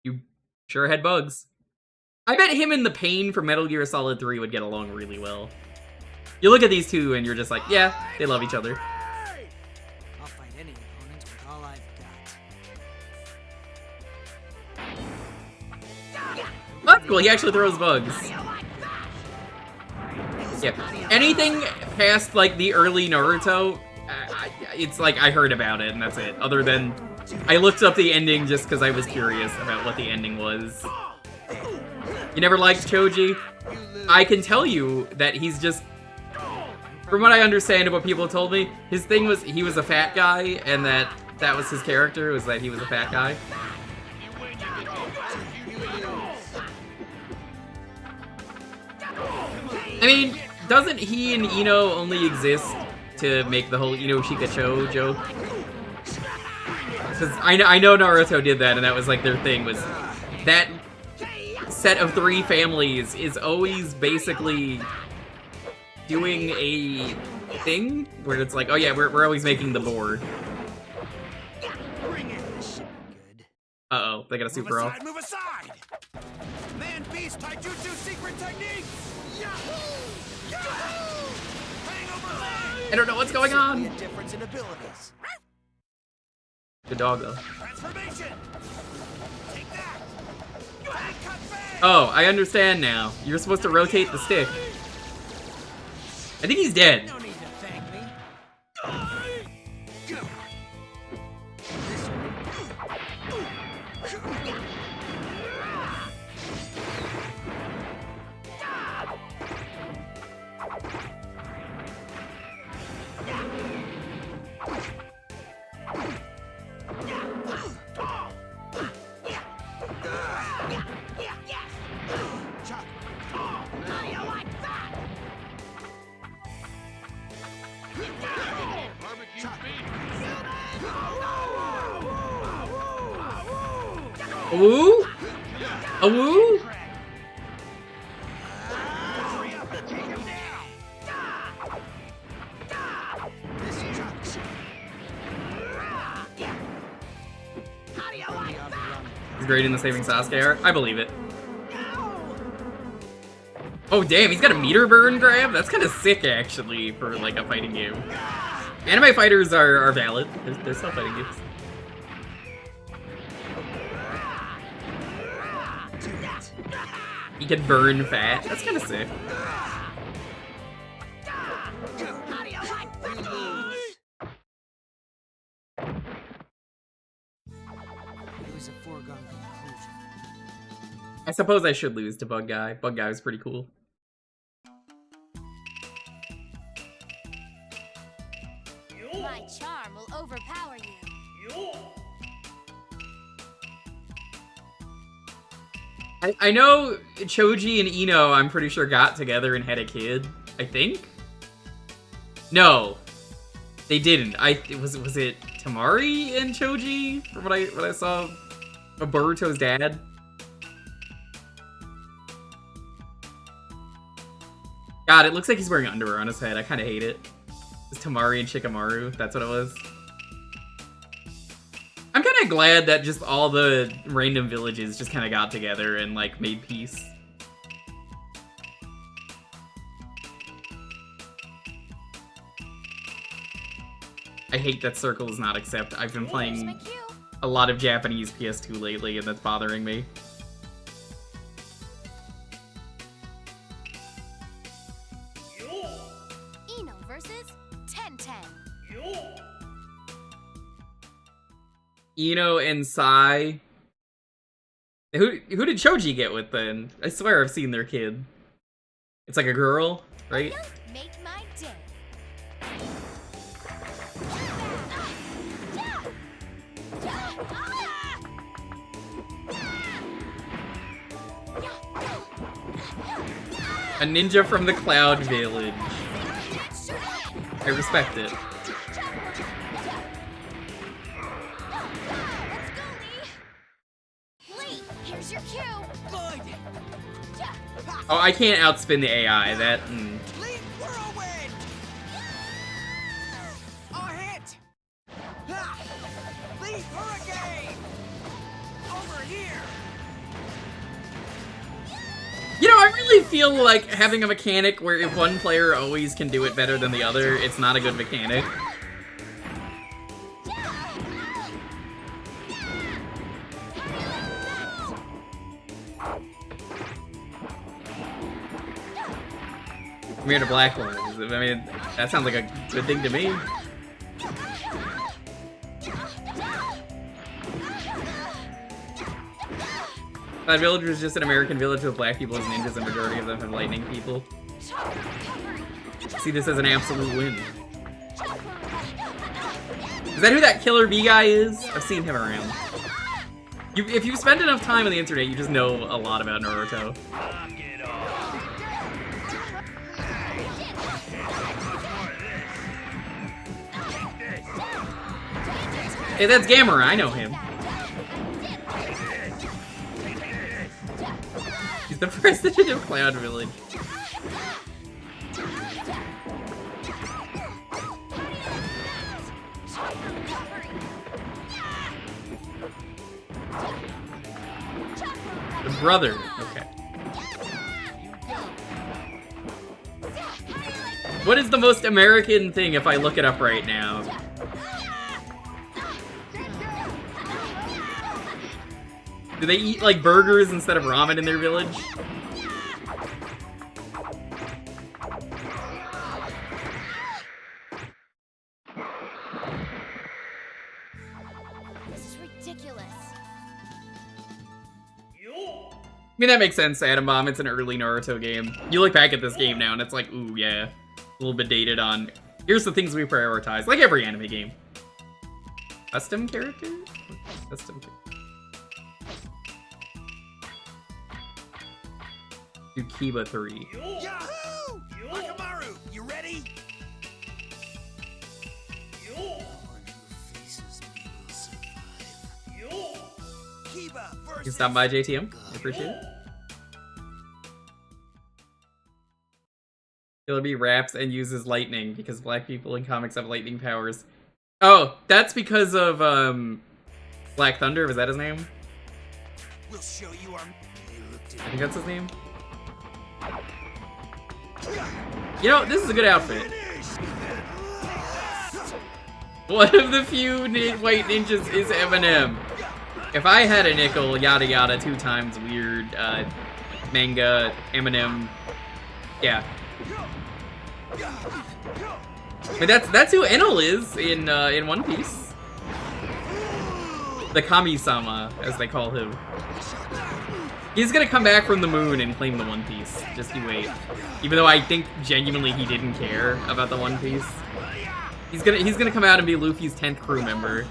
You sure had bugs. I bet him and the Pain from Metal Gear Solid 3 would get along really well. You look at these two and you're just like, yeah, they love each other. I'll fight any opponent with all I've got. That's cool, he actually throws bugs. Yeah, anything past, like, the early Naruto, it's like, I heard about it, and that's it. Other than I looked up the ending just because I was curious about what the ending was. You never liked Choji? I can tell you that he's just... From what I understand of what people told me, his thing was he was a fat guy, and that was his character, was that he was a fat guy. I mean, doesn't he and Ino only exist to make the whole Ino Shikacho joke? Because I know Naruto did that, and that was like their thing, was that set of 3 families is always basically doing a thing where it's like, oh yeah, we're always making the board. Uh-oh, they got a super off. Move aside! Man Beast Taijutsu secret technique! Yahoo! Yahoo! Hangover land! I don't know what's going on. A difference in abilities. Good dog though. Transformation! Take that! Oh, I understand now. You're supposed to rotate the stick. I think he's dead. No need to thank me. Ooh? A woo? He's grading the saving Sasuke art? I believe it. Oh damn, he's got a meter burn grab? That's kind of sick actually for like a fighting game. Anime fighters are valid. They're still fighting games. He can burn fat. That's kind of sick. It was a foregone conclusion. I suppose I should lose to Bug Guy. Bug Guy was pretty cool. My charm will overpower you. I know Choji and Ino, I'm pretty sure, got together and had a kid. I think? No. They didn't. Was it Tamari and Choji? From what I saw of Boruto's dad? God, it looks like he's wearing underwear on his head. I kind of hate it. It's Tamari and Shikamaru. That's what it was. I'm kind of glad that just all the random villages just kind of got together and, like, made peace. I hate that Circle does not accept. I've been playing a lot of Japanese PS2 lately, and that's bothering me. Ino versus Ten. Ino and Sai. Who did Choji get with then? I swear I've seen their kid. It's like a girl, right? Make my day. A ninja from the Cloud Village. I respect it. Here's your cue. Good. Oh, I can't outspin the AI. That. Leap whirlwind. A hit. Ha! Leap hurricane. Over here. You know, I really feel like having a mechanic where if one player always can do it better than the other, it's not a good mechanic. I'm here to black ones. I mean, that sounds like a good thing to me. That village was just an American village with black people as ninjas, and majority of them have lightning people. See this as an absolute win. Is that who that Killer Bee guy is? I've seen him around. If you spend enough time on the internet, you just know a lot about Naruto. Hey, that's Gamera, I know him. He's the president of Cloud Village. The brother, okay. What is the most American thing if I look it up right now? Do they eat, like, burgers instead of ramen in their village? This is ridiculous. I mean, that makes sense, Atom Bomb. It's an early Naruto game. You look back at this game now, and it's like, ooh, yeah. A little bit dated on, here's the things we prioritize. Like every anime game. Custom character? Custom character. Yukiba 3. Yahoo! Akamaru, you ready? Kiba versus... You stop by, JTM. I appreciate it. Killer Bee raps and uses lightning because black people in comics have lightning powers. Oh, that's because of Black Thunder. Was that his name? We'll show you our... I think that's his name. You know, this is a good outfit. One of the few white ninjas is Eminem. If I had a nickel, yada yada, 2 times weird, manga, Eminem, yeah. But that's who Enel is in One Piece. The Kami-sama, as they call him. He's gonna come back from the moon and claim the One Piece. Just you wait. Even though I think genuinely he didn't care about the One Piece. He's gonna come out and be Luffy's 10th crew member.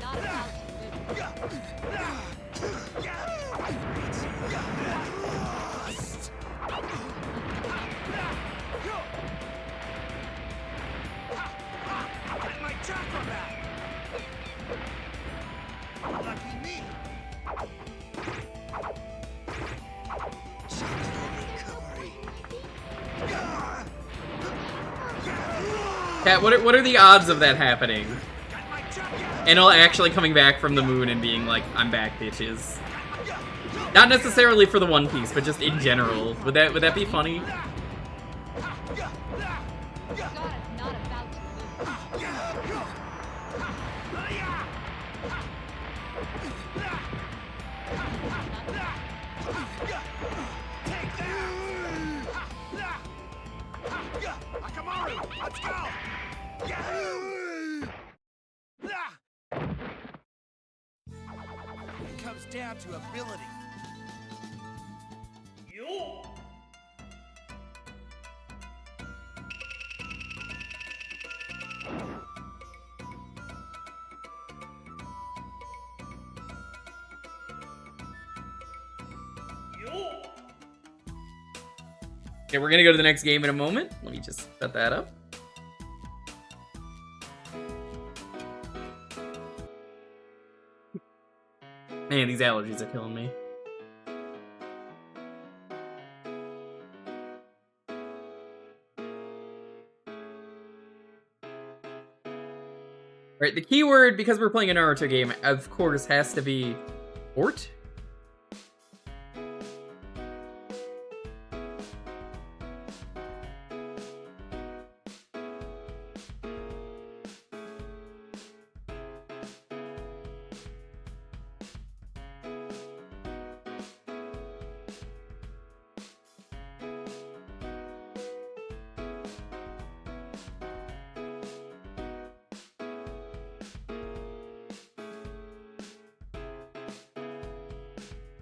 Cat, what are the odds of that happening? Enel actually coming back from the moon and being like, I'm back, bitches. Not necessarily for the One Piece, but just in general. Would that be funny? It comes down to ability. Okay, we're gonna go to the next game in a moment. Let me just set that up. Man, these allergies are killing me. Right, the keyword, because we're playing a Naruto game, of course, has to be port.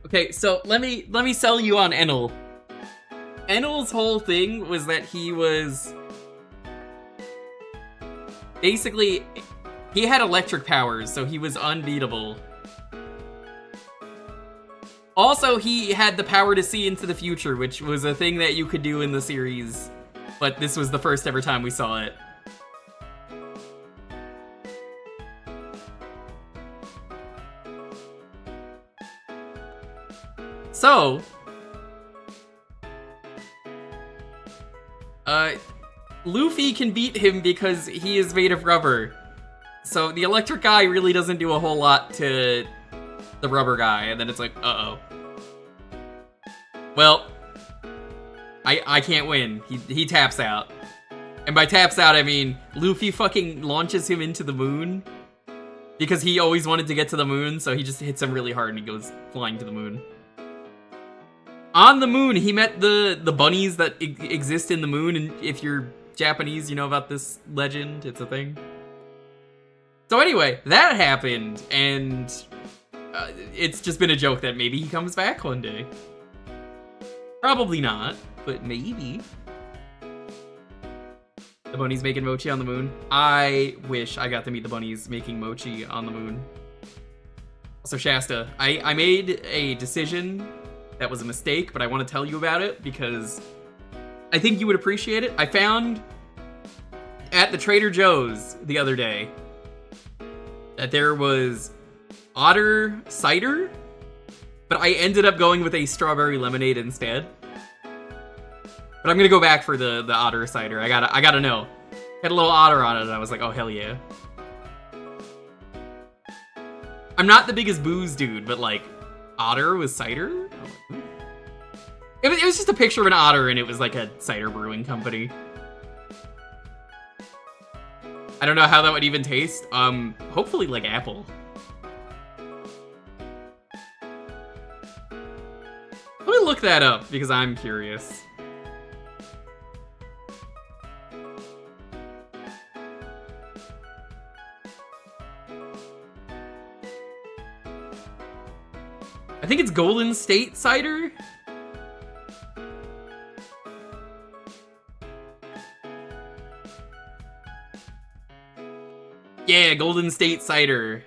Okay, so let me sell you on Enel. Enel's whole thing was that he was basically, he had electric powers, so he was unbeatable. Also, he had the power to see into the future, which was a thing that you could do in the series, but this was the first ever time we saw it. So, Luffy can beat him because he is made of rubber. So the electric guy really doesn't do a whole lot to the rubber guy, and then it's like, uh-oh. Well, I can't win. He taps out. And by taps out, I mean Luffy fucking launches him into the moon because he always wanted to get to the moon, so he just hits him really hard and he goes flying to the moon. On the moon, he met the bunnies that exist in the moon, and if you're Japanese, you know about this legend. It's a thing. So anyway, that happened, and it's just been a joke that maybe he comes back one day. Probably not, but maybe. The bunnies making mochi on the moon. I wish I got to meet the bunnies making mochi on the moon. Also, Shasta, I made a decision that was a mistake, but I want to tell you about it because I think you would appreciate it. I found at the Trader Joe's the other day that there was otter cider, but I ended up going with a strawberry lemonade instead. But I'm gonna go back for the otter cider. I gotta know. Had a little otter on it, and I was like, oh hell yeah. I'm not the biggest booze dude, but like, otter with cider? It was just a picture of an otter, and it was like a cider brewing company. I don't know how that would even taste. Hopefully like apple. Let me look that up, because I'm curious. I think it's Golden State cider. Yeah, Golden State cider.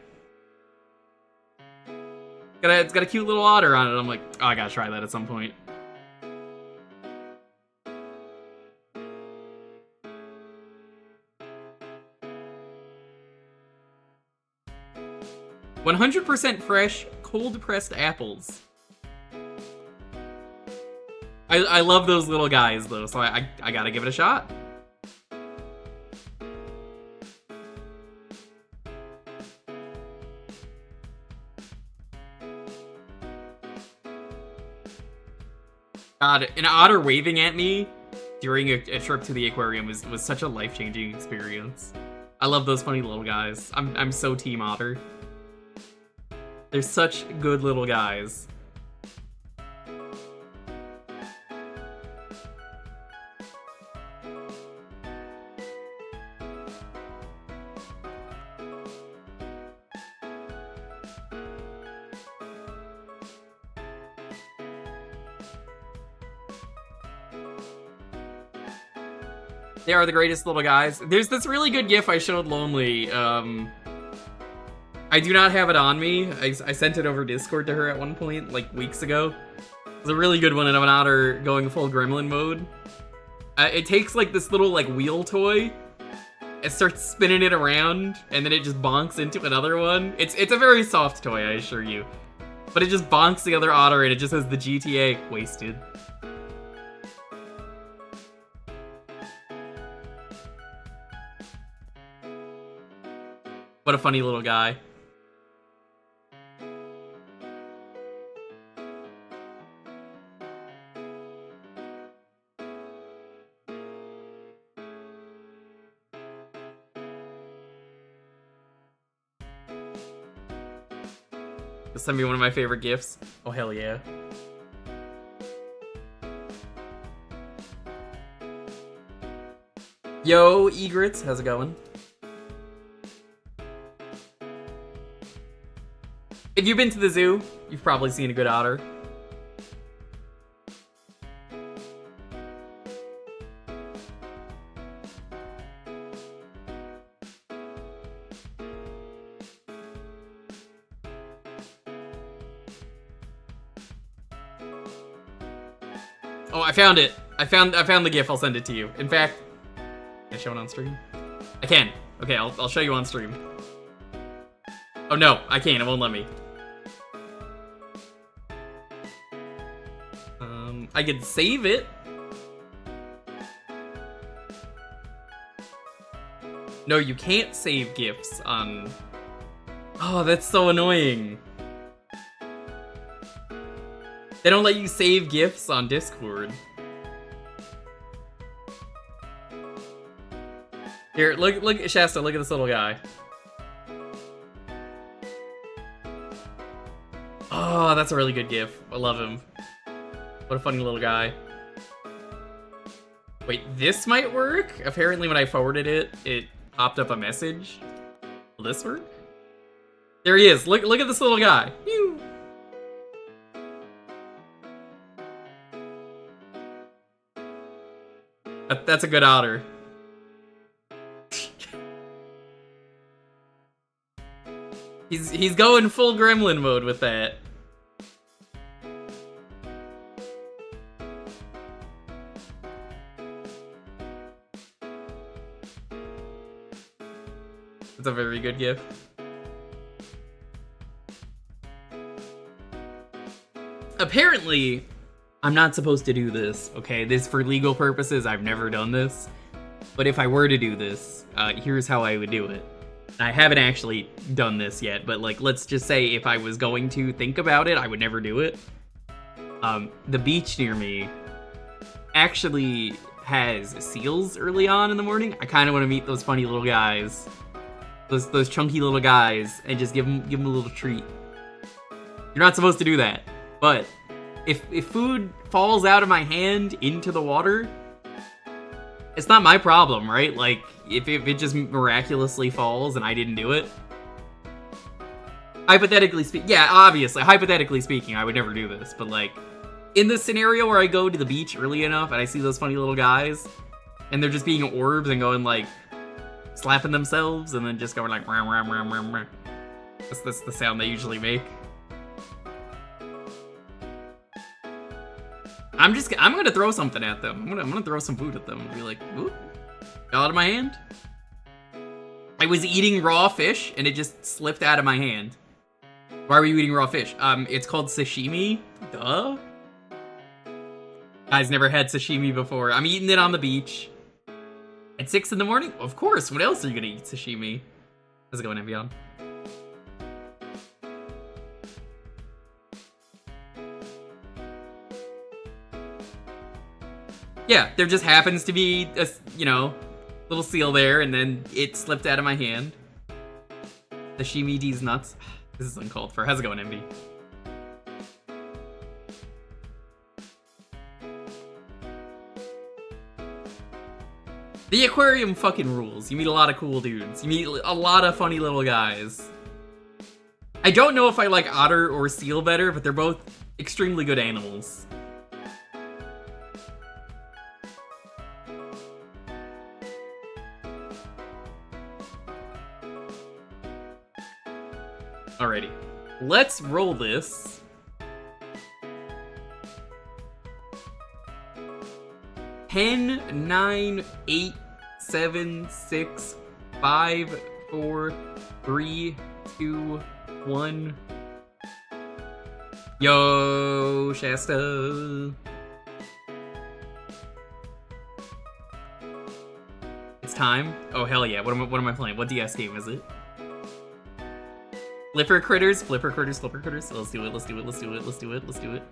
It's got a cute little otter on it. I'm like, oh, I gotta try that at some point. "100% fresh, cold-pressed apples." I love those little guys, though, so I gotta give it a shot. God, an otter waving at me during a trip to the aquarium was such a life-changing experience. I love those funny little guys. I'm so team otter. They're such good little guys. They are the greatest little guys. There's this really good gif I showed Lonely. I do not have it on me. I sent it over Discord to her at one point, like weeks ago. It's a really good one of an otter going full gremlin mode. It takes like this little like wheel toy. It starts spinning it around, and then it just bonks into another one. It's a very soft toy, I assure you. But it just bonks the other otter, and it just says the GTA wasted. What a funny little guy. Send me one of my favorite gifts. Oh, hell yeah. Yo, Egrets, how's it going? If you've been to the zoo, you've probably seen a good otter. Oh, I found it. I found the GIF. I'll send it to you. In fact, can I show it on stream? I can. Okay, I'll show you on stream. Oh no, I can't. It won't let me. I could save it. No, you can't save GIFs on... Oh, that's so annoying. They don't let you save GIFs on Discord. Here, look, Shasta, look at this little guy. Oh, that's a really good GIF. I love him. What a funny little guy. Wait, this might work? Apparently when I forwarded it, it popped up a message. Will this work? There he is. Look at this little guy. Pew. That's a good otter. He's going full gremlin mode with that. It's a very good GIF. Apparently, I'm not supposed to do this, okay? This, for legal purposes, I've never done this. But if I were to do this, here's how I would do it. I haven't actually done this yet, but like, let's just say if I was going to think about it, I would never do it. The beach near me actually has seals early on in the morning. I kind of want to meet those funny little guys. Those chunky little guys, and just give them a little treat. You're not supposed to do that, but if food falls out of my hand into the water, it's not my problem, right? Like, if it just miraculously falls and I didn't do it. Hypothetically speaking, yeah, obviously, hypothetically speaking, I would never do this, but like, in the scenario where I go to the beach early enough and I see those funny little guys, and they're just being orbs and going like, slapping themselves and then just going like, ram, ram, ram, ram, ram. That's the sound they usually make. I'm gonna throw something at them. I'm gonna throw some food at them and be like, oop, got out of my hand. I was eating raw fish and it just slipped out of my hand. Why were you eating raw fish? It's called sashimi. Duh. Guys, never had sashimi before. I'm eating it on the beach. At 6 in the morning? Of course, what else are you gonna eat sashimi? How's it going, Evian? Yeah, there just happens to be a, little seal there, and then it slipped out of my hand. Sashimi D's nuts. This is uncalled for. How's it going, MB? The aquarium fucking rules. You meet a lot of cool dudes. You meet a lot of funny little guys. I don't know if I like otter or seal better, but they're both extremely good animals. Alrighty. Let's roll this. Ten, 9, 8, 7, 6, 5, 4, 3, 2, 1. Yo, Shasta. It's time. Oh hell yeah! What am I playing? What DS game is it? Flipper critters, flipper critters, flipper critters. Let's do it. Let's do it. Let's do it. Let's do it. Let's do it.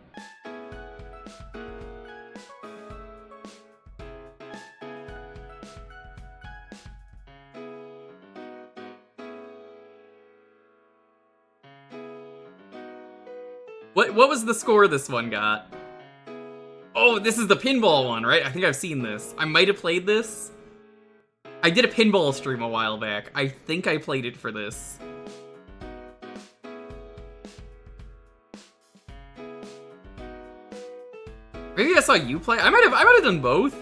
What was the score this one got? Oh, this is the pinball one, right? I think I've seen this. I might have played this. I did a pinball stream a while back. I think I played it for this. Maybe I saw you play. I might have done both.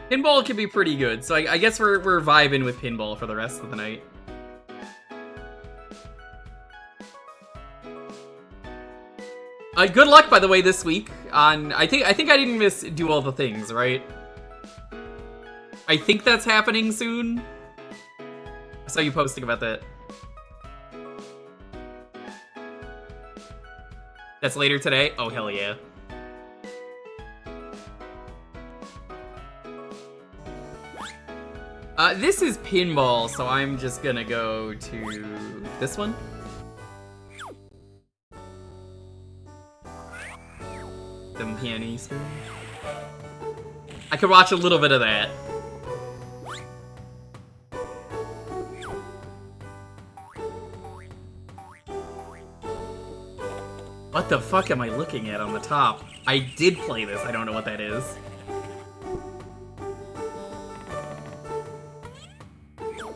Pinball can be pretty good, so I guess we're vibing with pinball for the rest of the night. Good luck, by the way, this week on. I think I didn't miss Do All the Things, right? I think that's happening soon. I saw you posting about that. That's later today? Oh, hell yeah. This is pinball, so I'm just gonna go to this one. The pianista. I could watch a little bit of that. What the fuck am I looking at on the top? I did play this, I don't know what that is.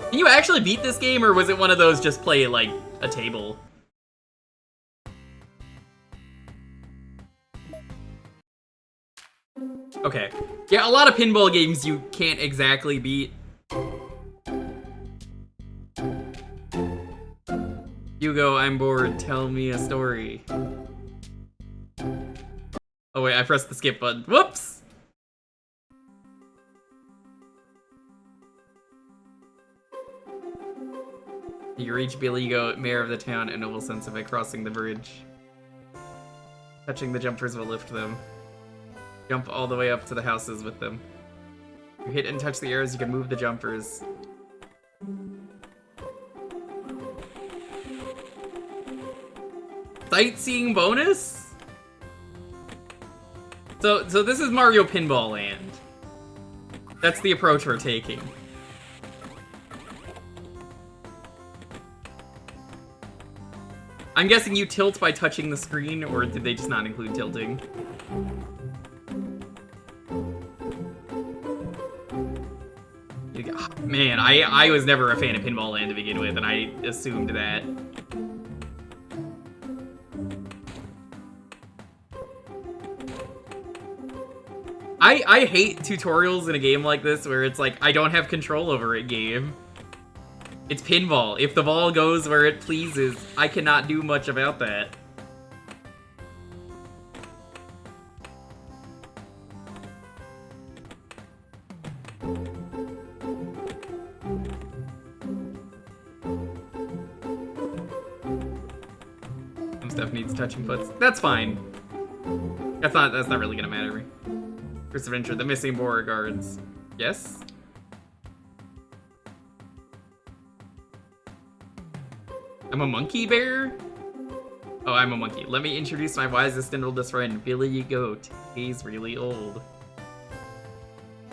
Can you actually beat this game, or was it one of those just play, like, a table? Okay. Yeah, a lot of pinball games you can't exactly beat. Hugo, I'm bored. Tell me a story. Oh wait, I pressed the skip button. Whoops! You reach Billy Goat, mayor of the town, a noble sense of it, crossing the bridge. Touching the jumpers will lift them. Jump all the way up to the houses with them. You hit and touch the arrows, you can move the jumpers. Sightseeing bonus? So this is Mario Pinball Land. That's the approach we're taking. I'm guessing you tilt by touching the screen, or did they just not include tilting? Man, I was never a fan of Pinball Land to begin with, and I assumed that. I hate tutorials in a game like this where it's like, I don't have control over it game. It's pinball. If the ball goes where it pleases, I cannot do much about that. Some stuff needs touching foots. That's fine. That's not really gonna matter to me. First adventure, the missing Beauregards. Yes? I'm a monkey bear? Oh, I'm a monkey. Let me introduce my wisest and oldest friend, Billy Goat. He's really old.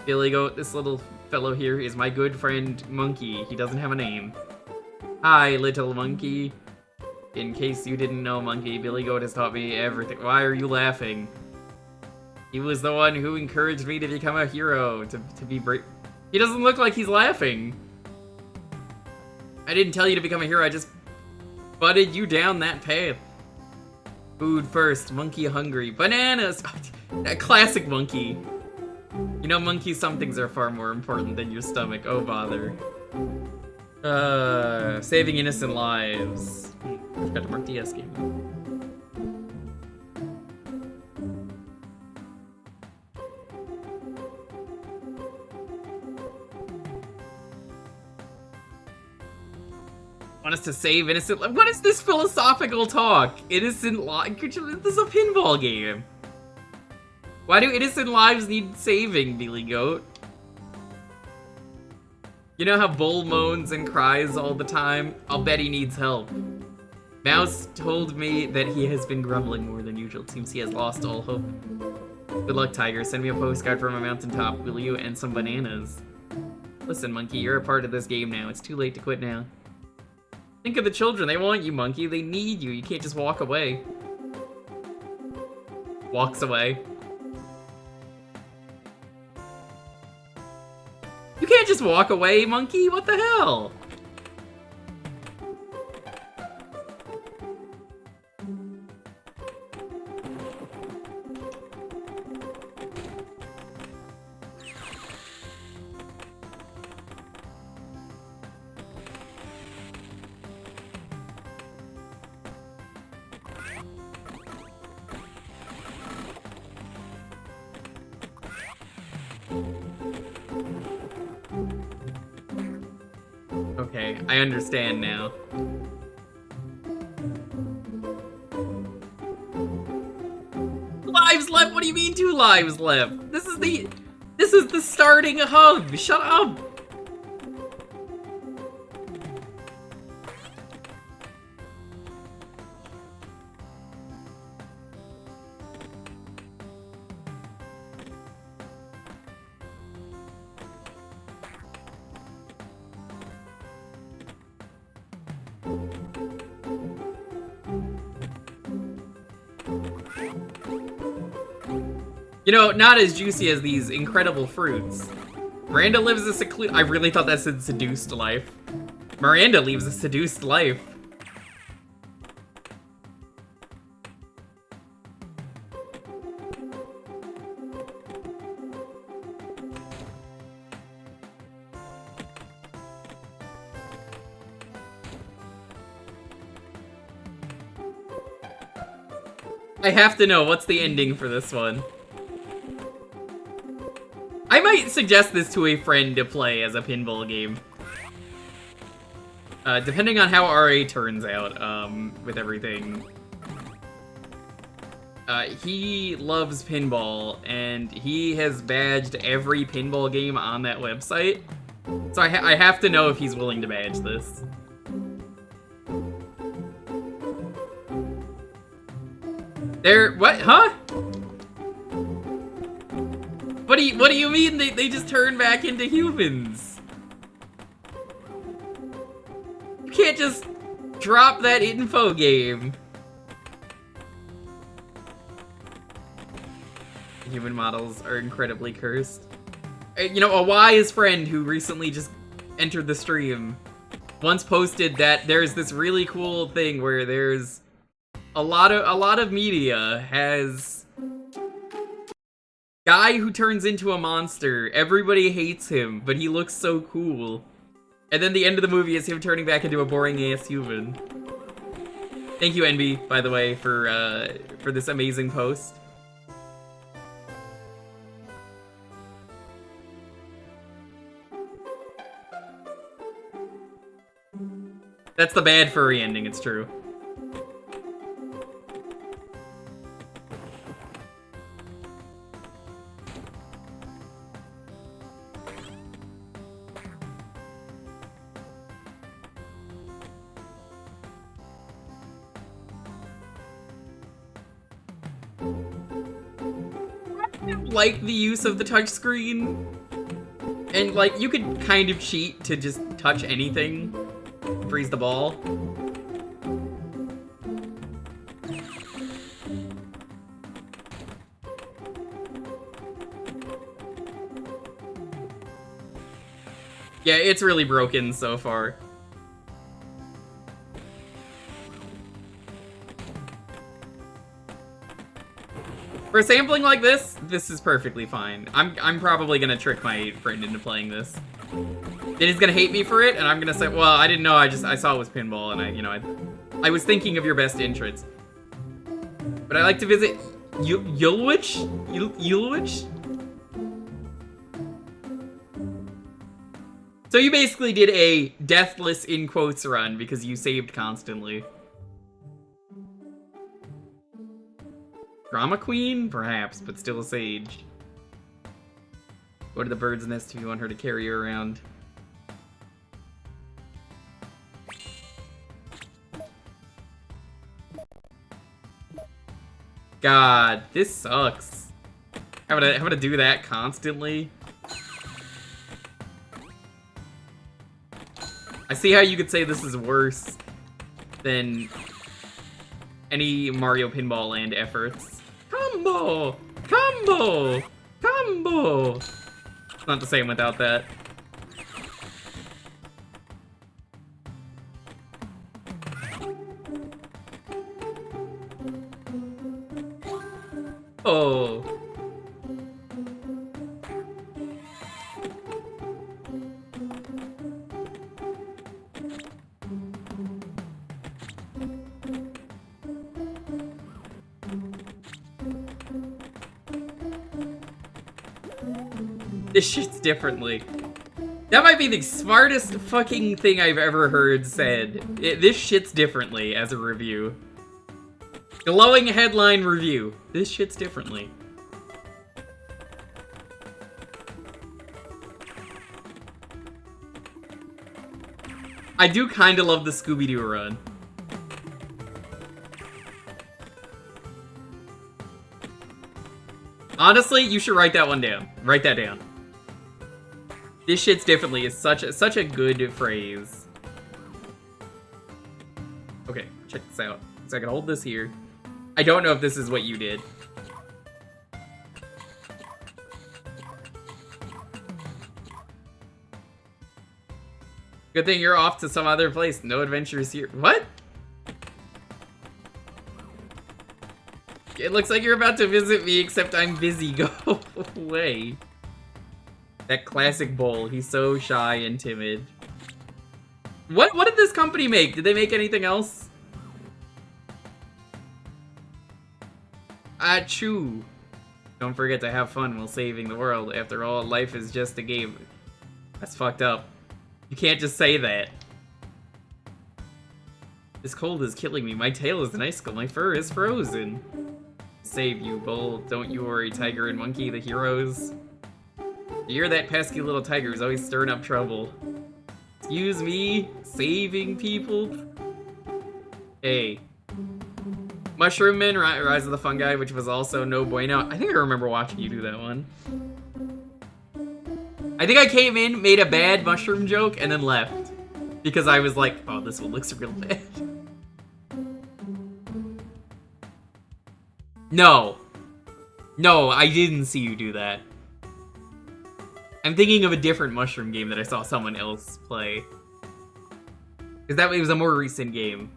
Billy Goat, this little fellow here, is my good friend, Monkey. He doesn't have a name. Hi, little monkey. In case you didn't know, Monkey, Billy Goat has taught me everything. Why are you laughing? He was the one who encouraged me to become a hero, to be brave. He doesn't look like he's laughing. I didn't tell you to become a hero, I just butted you down that path. Food first, monkey hungry. Bananas! That classic monkey. You know, monkey, some things are far more important than your stomach. Oh, bother. Saving innocent lives. I forgot to mark DS game. Want us to save innocent lives? What is this philosophical talk? Innocent lives? This is a pinball game. Why do innocent lives need saving, Billy Goat? You know how Bull moans and cries all the time? I'll bet he needs help. Mouse told me that he has been grumbling more than usual. It seems he has lost all hope. Good luck, Tiger. Send me a postcard from a mountaintop, will you? And some bananas. Listen, Monkey, you're a part of this game now. It's too late to quit now. Think of the children. They want you, Monkey. They need you. You can't just walk away. Walks away. You can't just walk away, Monkey. What the hell? Okay, I understand now. Lives left? What do you mean 2 lives left? This is the starting hub. Shut up. You know, not as juicy as these incredible fruits. Miranda lives a secluded... I really thought that said seduced life. Miranda leaves a seduced life. I have to know, what's the ending for this one? I might suggest this to a friend to play as a pinball game. Depending on how RA turns out, with everything. He loves pinball, and he has badged every pinball game on that website. So I have to know if he's willing to badge this. What? Huh? What do you mean they just turn back into humans? You can't just drop that info game. Human models are incredibly cursed. You know, a wise friend who recently just entered the stream once posted that there's this really cool thing where there's a lot of media has guy who turns into a monster. Everybody hates him, but he looks so cool. And then the end of the movie is him turning back into a boring-ass human. Thank you, NB, by the way, for this amazing post. That's the bad furry ending, it's true. Like the use of the touchscreen, and like you could kind of cheat to just touch anything, freeze the ball. Yeah, it's really broken so far. For a sampling like this, this is perfectly fine. I'm probably gonna trick my friend into playing this. Then he's gonna hate me for it, and I'm gonna say, well, I didn't know, I saw it was pinball, and I was thinking of your best interests. But I like to visit Yulwich? Yulwich? So you basically did a deathless in quotes run because you saved constantly. Drama queen? Perhaps, but still a sage. Go to the bird's nest if you want her to carry you around. God, this sucks. Having to do that constantly. I see how you could say this is worse than any Mario Pinball Land efforts. Combo! Combo! Combo! It's not the same without that. Oh. This shit's differently. That might be the smartest fucking thing I've ever heard said. This shit's differently as a review. Glowing headline review. This shit's differently. I do kind of love the Scooby-Doo run. Honestly, you should write that one down. Write that down. This shit's differently is such a good phrase. Okay, check this out. So I can hold this here. I don't know if this is what you did. Good thing you're off to some other place. No adventures here. What? It looks like you're about to visit me, except I'm busy. Go away. That classic bull. He's so shy and timid. What did this company make? Did they make anything else? Achoo. Don't forget to have fun while saving the world. After all, life is just a game. That's fucked up. You can't just say that. This cold is killing me. My tail is an icicle. My fur is frozen. Save you, bull. Don't you worry, Tiger and Monkey, the heroes. You're that pesky little tiger who's always stirring up trouble. Excuse me? Saving people? Hey. Mushroom Man, Rise of the Fungi, which was also no bueno. I think I remember watching you do that one. I think I came in, made a bad mushroom joke, and then left. Because I was like, oh, this one looks real bad. No. No, I didn't see you do that. I'm thinking of a different mushroom game that I saw someone else play. Because that was a more recent game.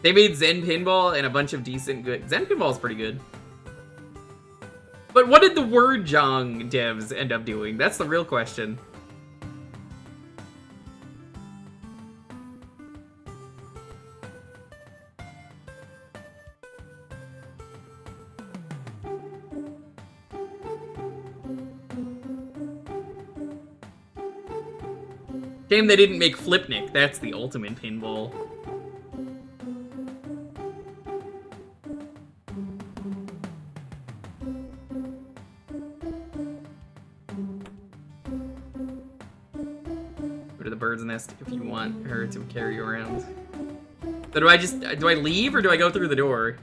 They made Zen Pinball and a bunch of decent good... Zen Pinball is pretty good. But what did the Wordjong devs end up doing? That's the real question. Shame they didn't make Flipnik. That's the ultimate pinball. Go to the bird's nest if you want her to carry you around. So do I leave or do I go through the door?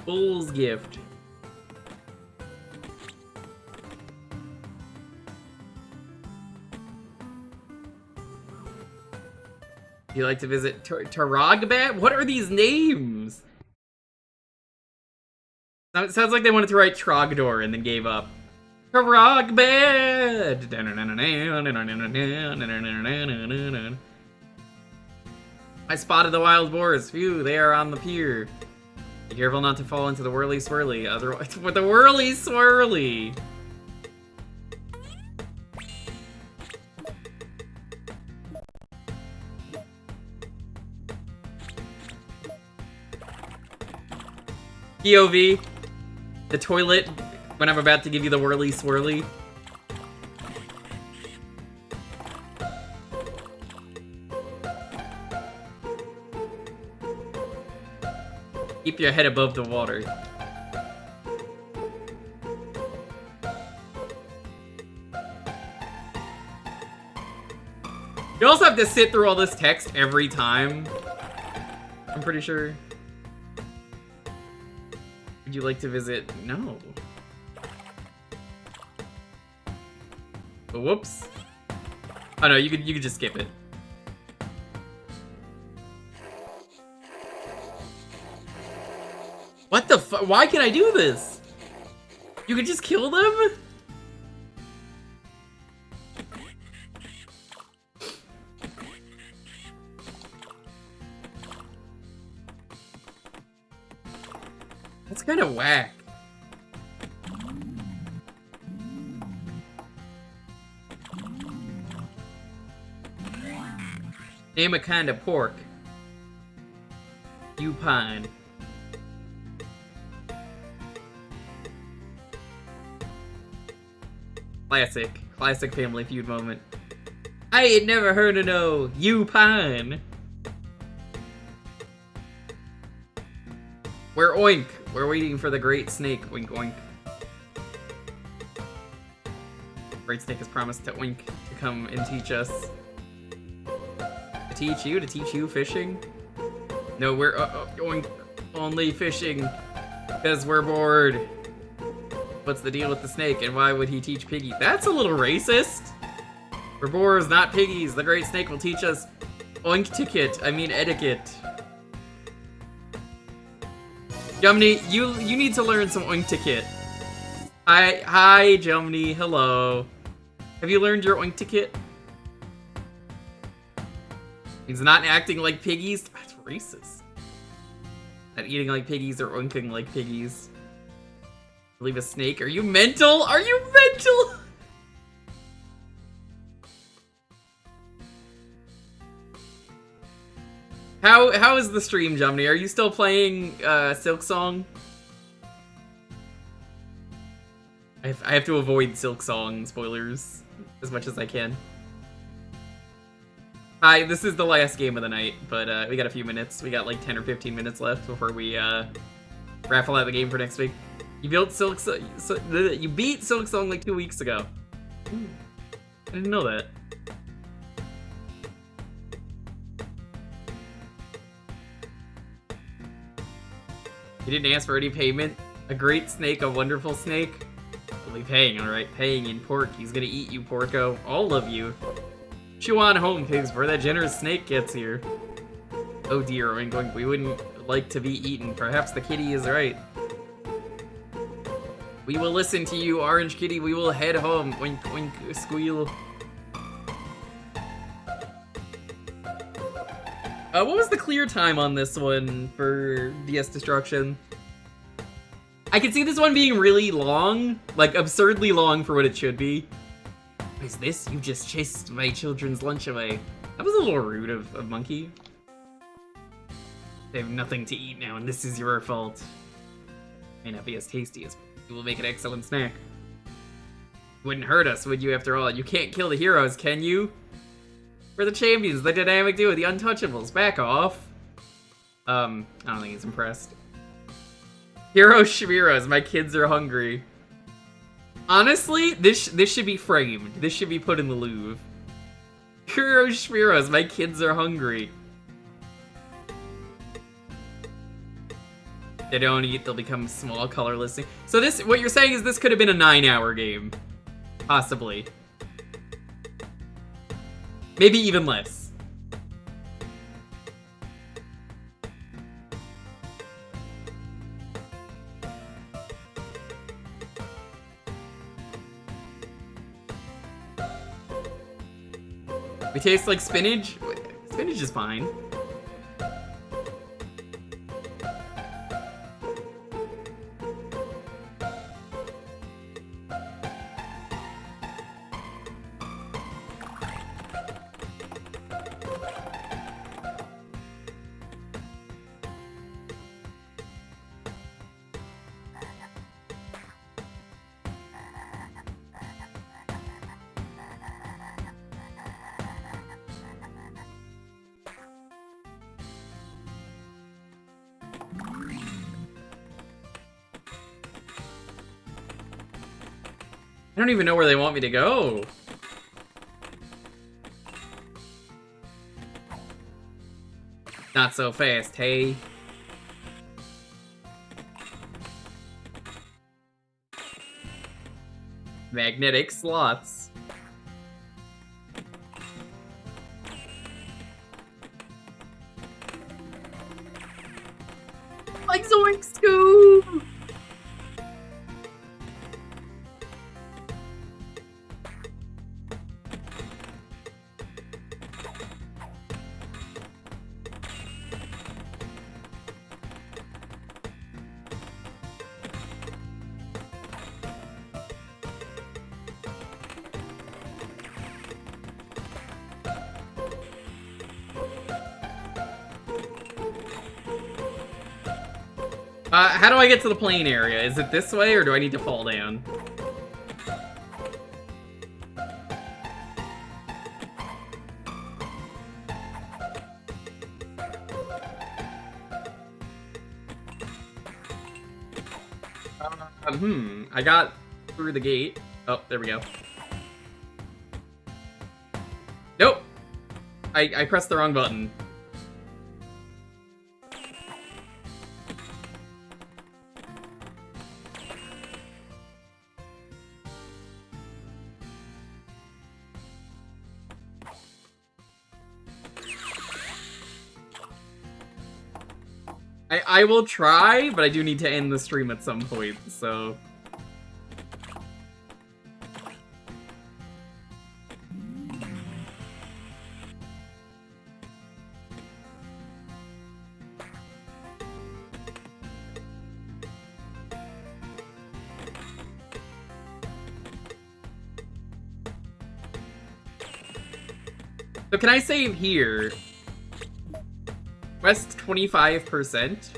Bull's gift. You like to visit Taragbat? What are these names? It sounds like they wanted to write Trogdor and then gave up. Taragbat! I spotted the wild boars. Phew, they are on the pier. Be careful not to fall into the whirly-swirly, otherwise... With the whirly-swirly! POV. The toilet, when I'm about to give you the whirly-swirly. Keep your head above the water. You also have to sit through all this text every time. I'm pretty sure. Would you like to visit? No. Oh, whoops. Oh no, you could just skip it. What the fu- Why can I do this? You can just kill them? That's kind of whack. Name a kind of pork. You pine. Classic Family Feud moment. I ain't never heard of no you pine. We're oink. We're waiting for the great snake. Oink oink. Great snake has promised to oink to come and teach us. To teach you fishing? No, we're oink only fishing because we're bored. What's the deal with the snake, and why would he teach Piggy? That's a little racist. We're boars, not piggies. The great snake will teach us etiquette. Jumney, you need to learn some etiquette. Hi, Jumney. Hello. Have you learned your etiquette? He's not acting like piggies. That's racist. Not eating like piggies or oinking like piggies. Believe a snake? Are you mental? Are you mental? How is the stream, Jumney? Are you still playing Silk Song? I have to avoid Silk Song spoilers as much as I can. Hi, this is the last game of the night, but we got a few minutes. We got like 10 or 15 minutes left before we raffle out the game for next week. You built you beat Silk Song like 2 weeks ago. Ooh, I didn't know that. You didn't ask for any payment? A great snake, a wonderful snake? Only paying, alright. Paying in pork. He's gonna eat you, Porco. All of you. Chew on home, pigs, before that generous snake gets here. Oh dear, oink oink. We wouldn't like to be eaten. Perhaps the kitty is right. We will listen to you, Orange Kitty. We will head home. Oink oink squeal. What was the clear time on this one for DS Destruction? I could see this one being really long, like absurdly long for what it should be. What is this? You just chased my children's lunch away. That was a little rude of Monkey. They have nothing to eat now, and this is your fault. May not be as tasty as you will make an excellent snack. Wouldn't hurt us, would you, after all? You can't kill the heroes, can you? We're the champions, the dynamic duo, the untouchables. Back off. I don't think he's impressed. Hero Shmiras, my kids are hungry. Honestly, this should be framed. This should be put in the Louvre. Hero Shmiras, my kids are hungry. They don't eat, they'll become small, colorless. So this, what you're saying is this could have been a 9-hour game. Possibly. Maybe even less. We taste like spinach? Spinach is fine. I don't even know where they want me to go. Not so fast, hey. Magnetic slots. like Zoink Scoop! How do I get to the plane area? Is it this way, or do I need to fall down? I got through the gate. Oh, there we go. Nope! I pressed the wrong button. I will try, but I do need to end the stream at some point, so... So can I save here? West 25%?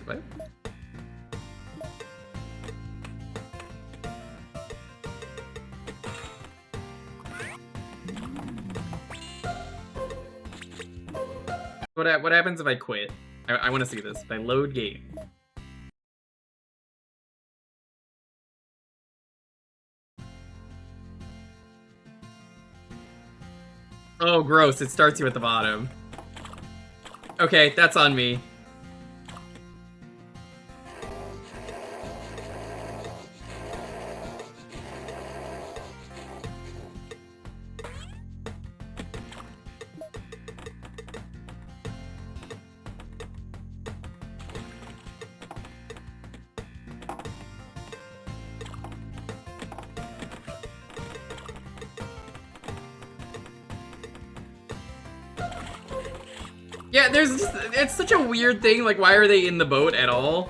What? What happens if I quit? I want to see this. If I load game. Oh, gross. It starts you at the bottom. Okay, that's on me. Yeah, there's just, it's such a weird thing, like, why are they in the boat at all?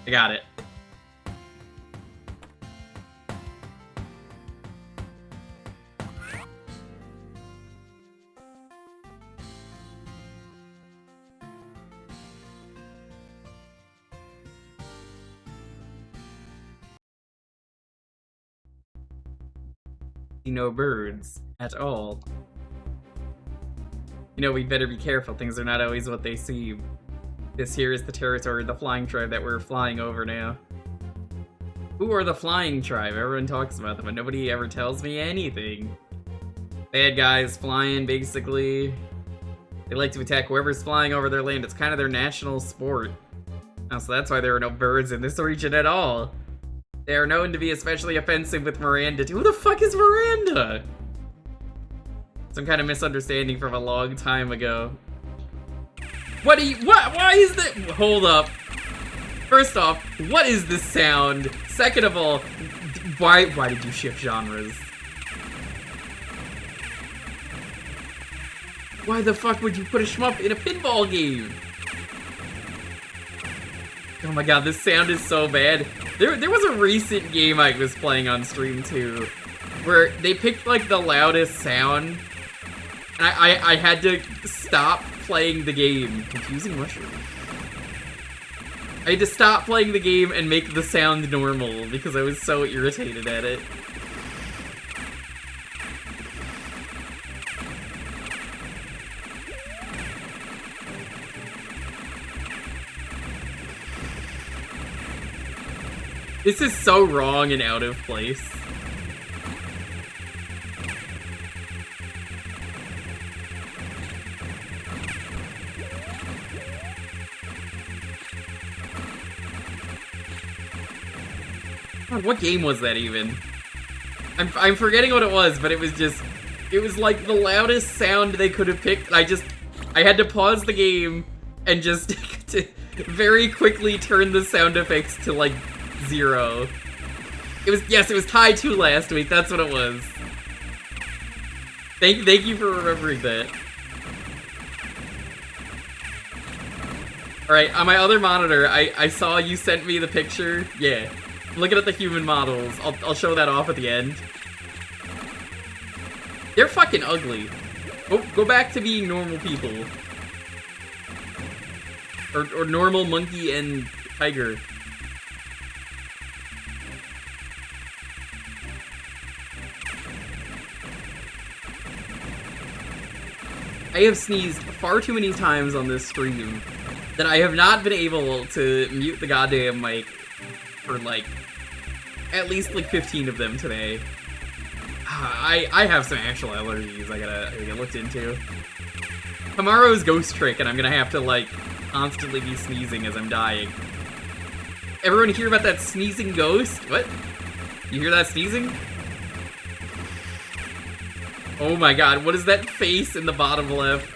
I got it. No birds at all. You know, we better be careful. Things are not always what they seem. This here is the territory of the flying tribe that we're flying over now. Who are the flying tribe? Everyone talks about them, but nobody ever tells me anything. Bad guys flying, basically. They like to attack whoever's flying over their land. It's kind of their national sport. Oh, so that's why there are no birds in this region at all. They are known to be especially offensive with Miranda. Who the fuck is Miranda? Some kind of misunderstanding from a long time ago. Why is that? Hold up. First off, what is this sound? Second of all, why did you shift genres? Why the fuck would you put a shmup in a pinball game? Oh my god, this sound is so bad. There was a recent game I was playing on stream too, where they picked like the loudest sound, and I had to stop playing the game. Confusing mushroom. I had to stop playing the game and make the sound normal because I was so irritated at it. This is so wrong and out of place. God, what game was that even? I'm forgetting what it was, but it was like the loudest sound they could have picked. I had to pause the game and just to very quickly turn the sound effects to like 0. It was tied to last week. That's what it was. Thank you for remembering that. Alright, on my other monitor, I saw you sent me the picture. Yeah. I'm looking at the human models. I'll show that off at the end. They're fucking ugly. Go back to being normal people. Or normal monkey and tiger. I have sneezed far too many times on this stream that I have not been able to mute the goddamn mic for like at least like 15 of them today. I have some actual allergies I gotta get looked into. Tomorrow's ghost trick and I'm gonna have to like constantly be sneezing as I'm dying. Everyone hear about that sneezing ghost? What? You hear that sneezing? Oh my god, what is that face in the bottom left?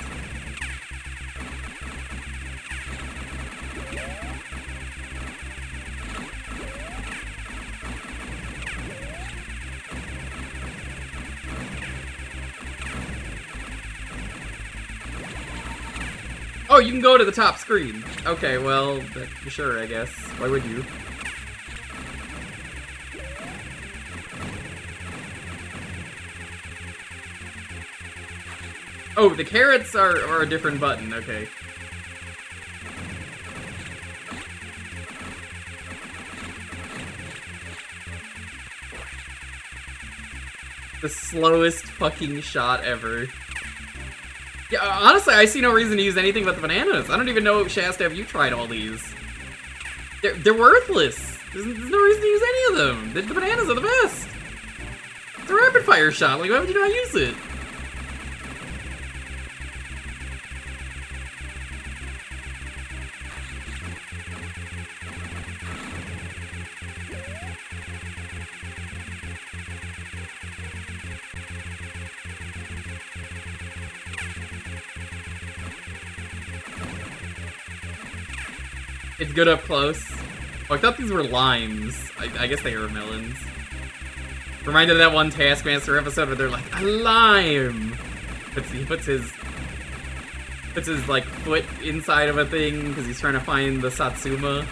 Oh, you can go to the top screen. Okay, well, sure, I guess. Why would you? Oh, the carrots are a different button, okay. The slowest fucking shot ever. Yeah, honestly, I see no reason to use anything but the bananas. I don't even know, Shasta, have you tried all these? They're worthless. There's no reason to use any of them. The bananas are the best. It's a rapid fire shot. Like, why would you not use it? It's good up close. Oh, I thought these were limes. I guess they were melons. Reminded of that one Taskmaster episode where they're like, a lime! He puts his like foot inside of a thing because he's trying to find the Satsuma.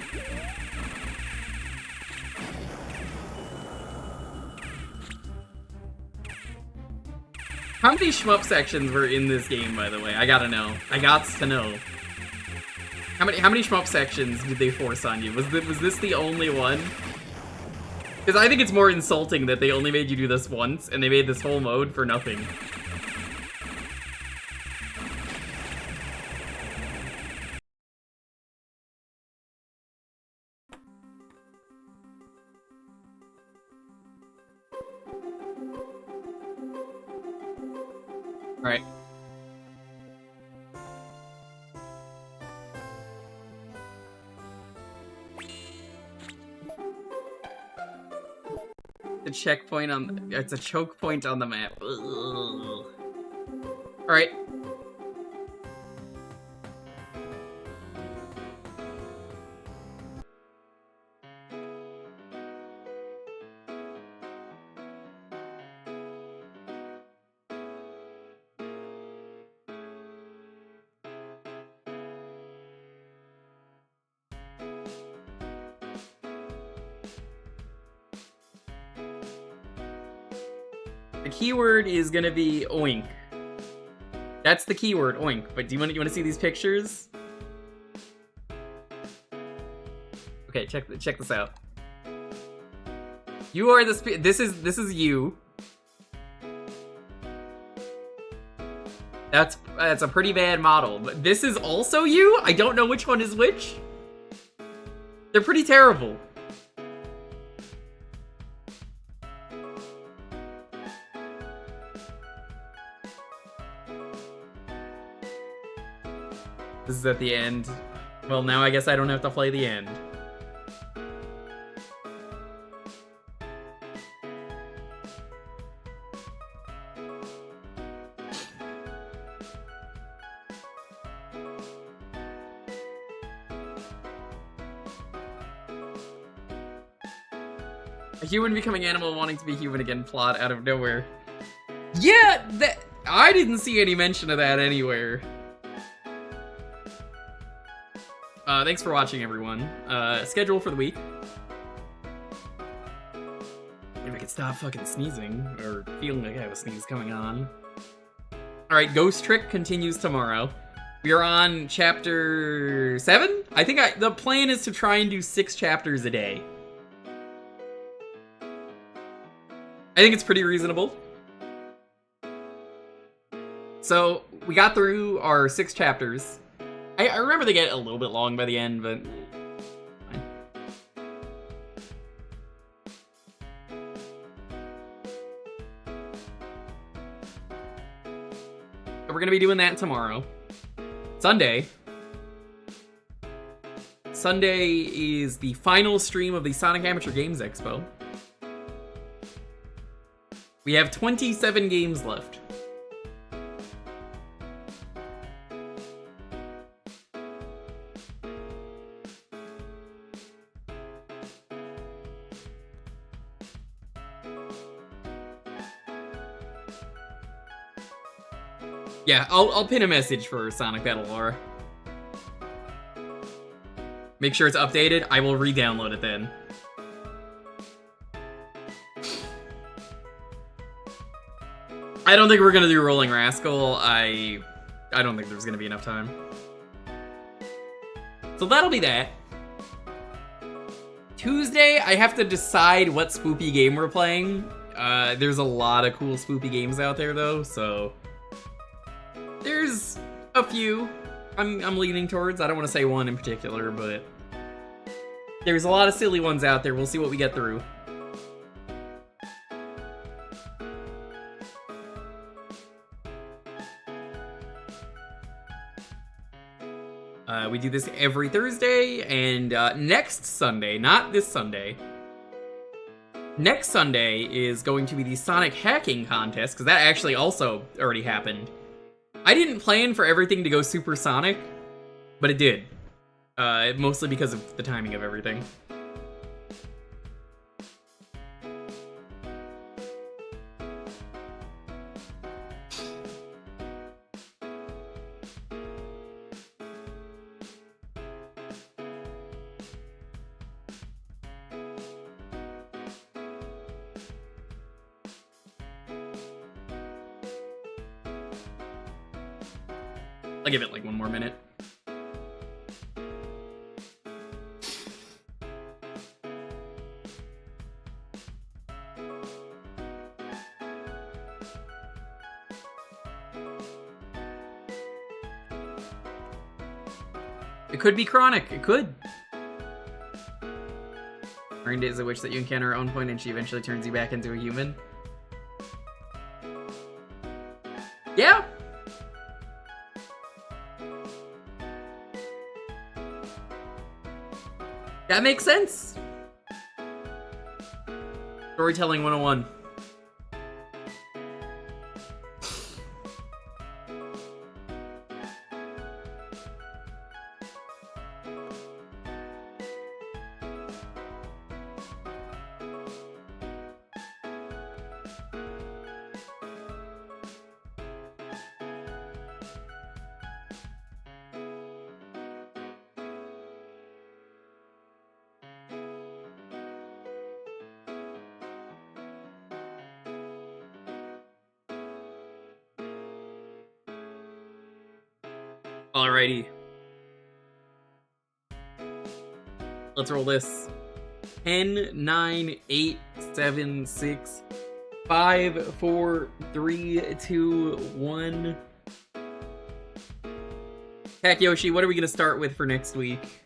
How many shmup sections were in this game, by the way? I gotta know. I gots to know. How many shmup sections did they force on you? Was this the only one? Because I think it's more insulting that they only made you do this once, and they made this whole mode for nothing. Alright. A checkpoint on it's a choke point on the map. All right. The keyword is gonna be oink. That's the keyword, oink. But do you want to see these pictures? Okay, check this out. You are the this is you. That's a pretty bad model. But this is also you? I don't know which one is which. They're pretty terrible. This is at the end. Well, now I guess I don't have to play the end. A human becoming animal wanting to be human again plot out of nowhere. Yeah, I didn't see any mention of that anywhere. Thanks for watching, everyone. Schedule for the week. If I could stop fucking sneezing, or feeling like I have a sneeze coming on. Alright, Ghost Trick continues tomorrow. We are on chapter 7? I think the plan is to try and do 6 chapters a day. I think it's pretty reasonable. So, we got through our 6 chapters. I remember they get a little bit long by the end, but... fine. So we're gonna be doing that tomorrow. Sunday is the final stream of the Sonic Amateur Games Expo. We have 27 games left. Yeah, I'll pin a message for Sonic Battle Lore. Make sure it's updated. I will re-download it then. I don't think we're gonna do Rolling Rascal. I don't think there's gonna be enough time. So that'll be that. Tuesday, I have to decide what spoopy game we're playing. There's a lot of cool spoopy games out there though, so... there's a few I'm leaning towards. I don't want to say one in particular, but there's a lot of silly ones out there. We'll see what we get through. We do this every Thursday, and next Sunday, not this Sunday, next Sunday is going to be the Sonic Hacking Contest, because that actually also already happened. I didn't plan for everything to go supersonic, but it did. Mostly because of the timing of everything. I'll give it like one more minute. It could be chronic. It could. Earned is a wish that you encounter her own point and she eventually turns you back into a human. Yeah. That makes sense. Storytelling 101. Alrighty. Let's roll this. 10, 9, 8, 7, 6, 5, 4, 3, 2, 1. Heck, Yoshi, what are we gonna start with for next week?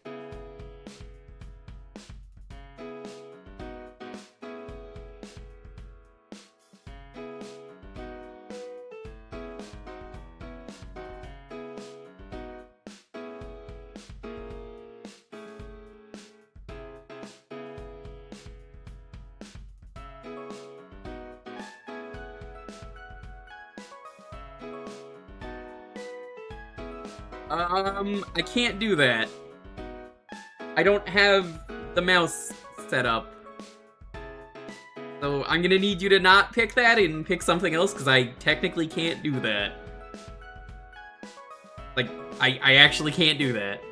I can't do that. I don't have the mouse set up. I'm gonna need you to not pick that and pick something else, because I technically can't do that. Like, I actually can't do that.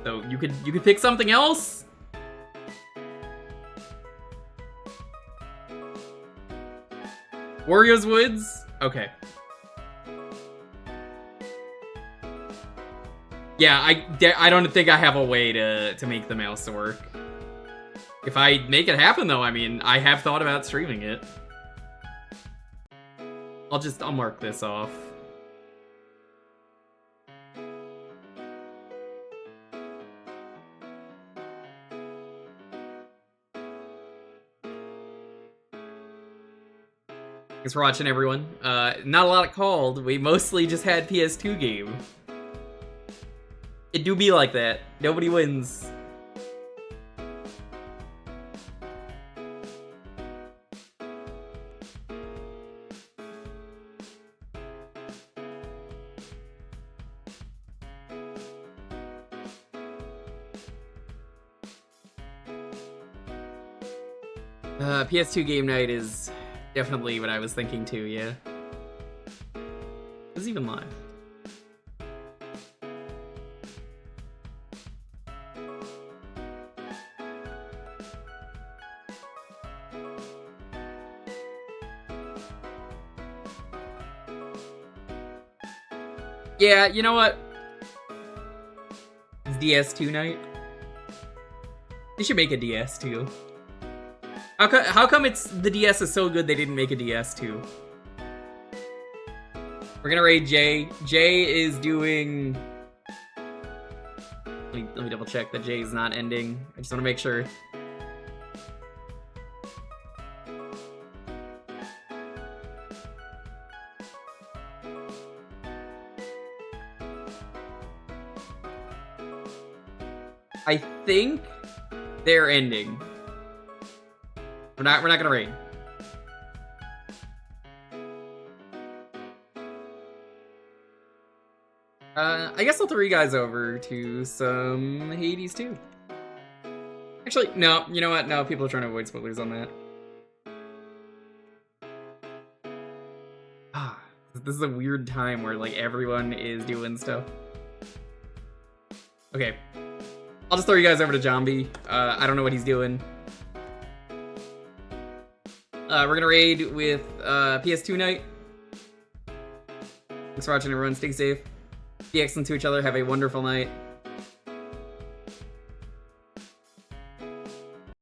So you could pick something else? Wario's Woods? Okay. Yeah, I don't think I have a way to make the mouse work. If I make it happen, though, I mean, I have thought about streaming it. I'll mark this off. Thanks for watching, everyone. Not a lot called. We mostly just had PS2 game. It do be like that. Nobody wins. PS2 game night is definitely what I was thinking too, yeah. It's even live. Yeah, you know what? It's DS2 night. They should make a DS2. How come the DS is so good they didn't make a DS2? We're gonna raid Jay. Jay is doing... Let me double check that Jay is not ending. I just want to make sure. I think they're ending. We're not gonna raid. I guess I'll throw you guys over to some Hades too. Actually, no, you know what? No, people are trying to avoid spoilers on that. Ah, this is a weird time where like everyone is doing stuff. Okay. I'll just throw you guys over to Zombie. I don't know what he's doing. We're gonna raid with PS2 night. Thanks for watching, everyone. Stay safe. Be excellent to each other. Have a wonderful night.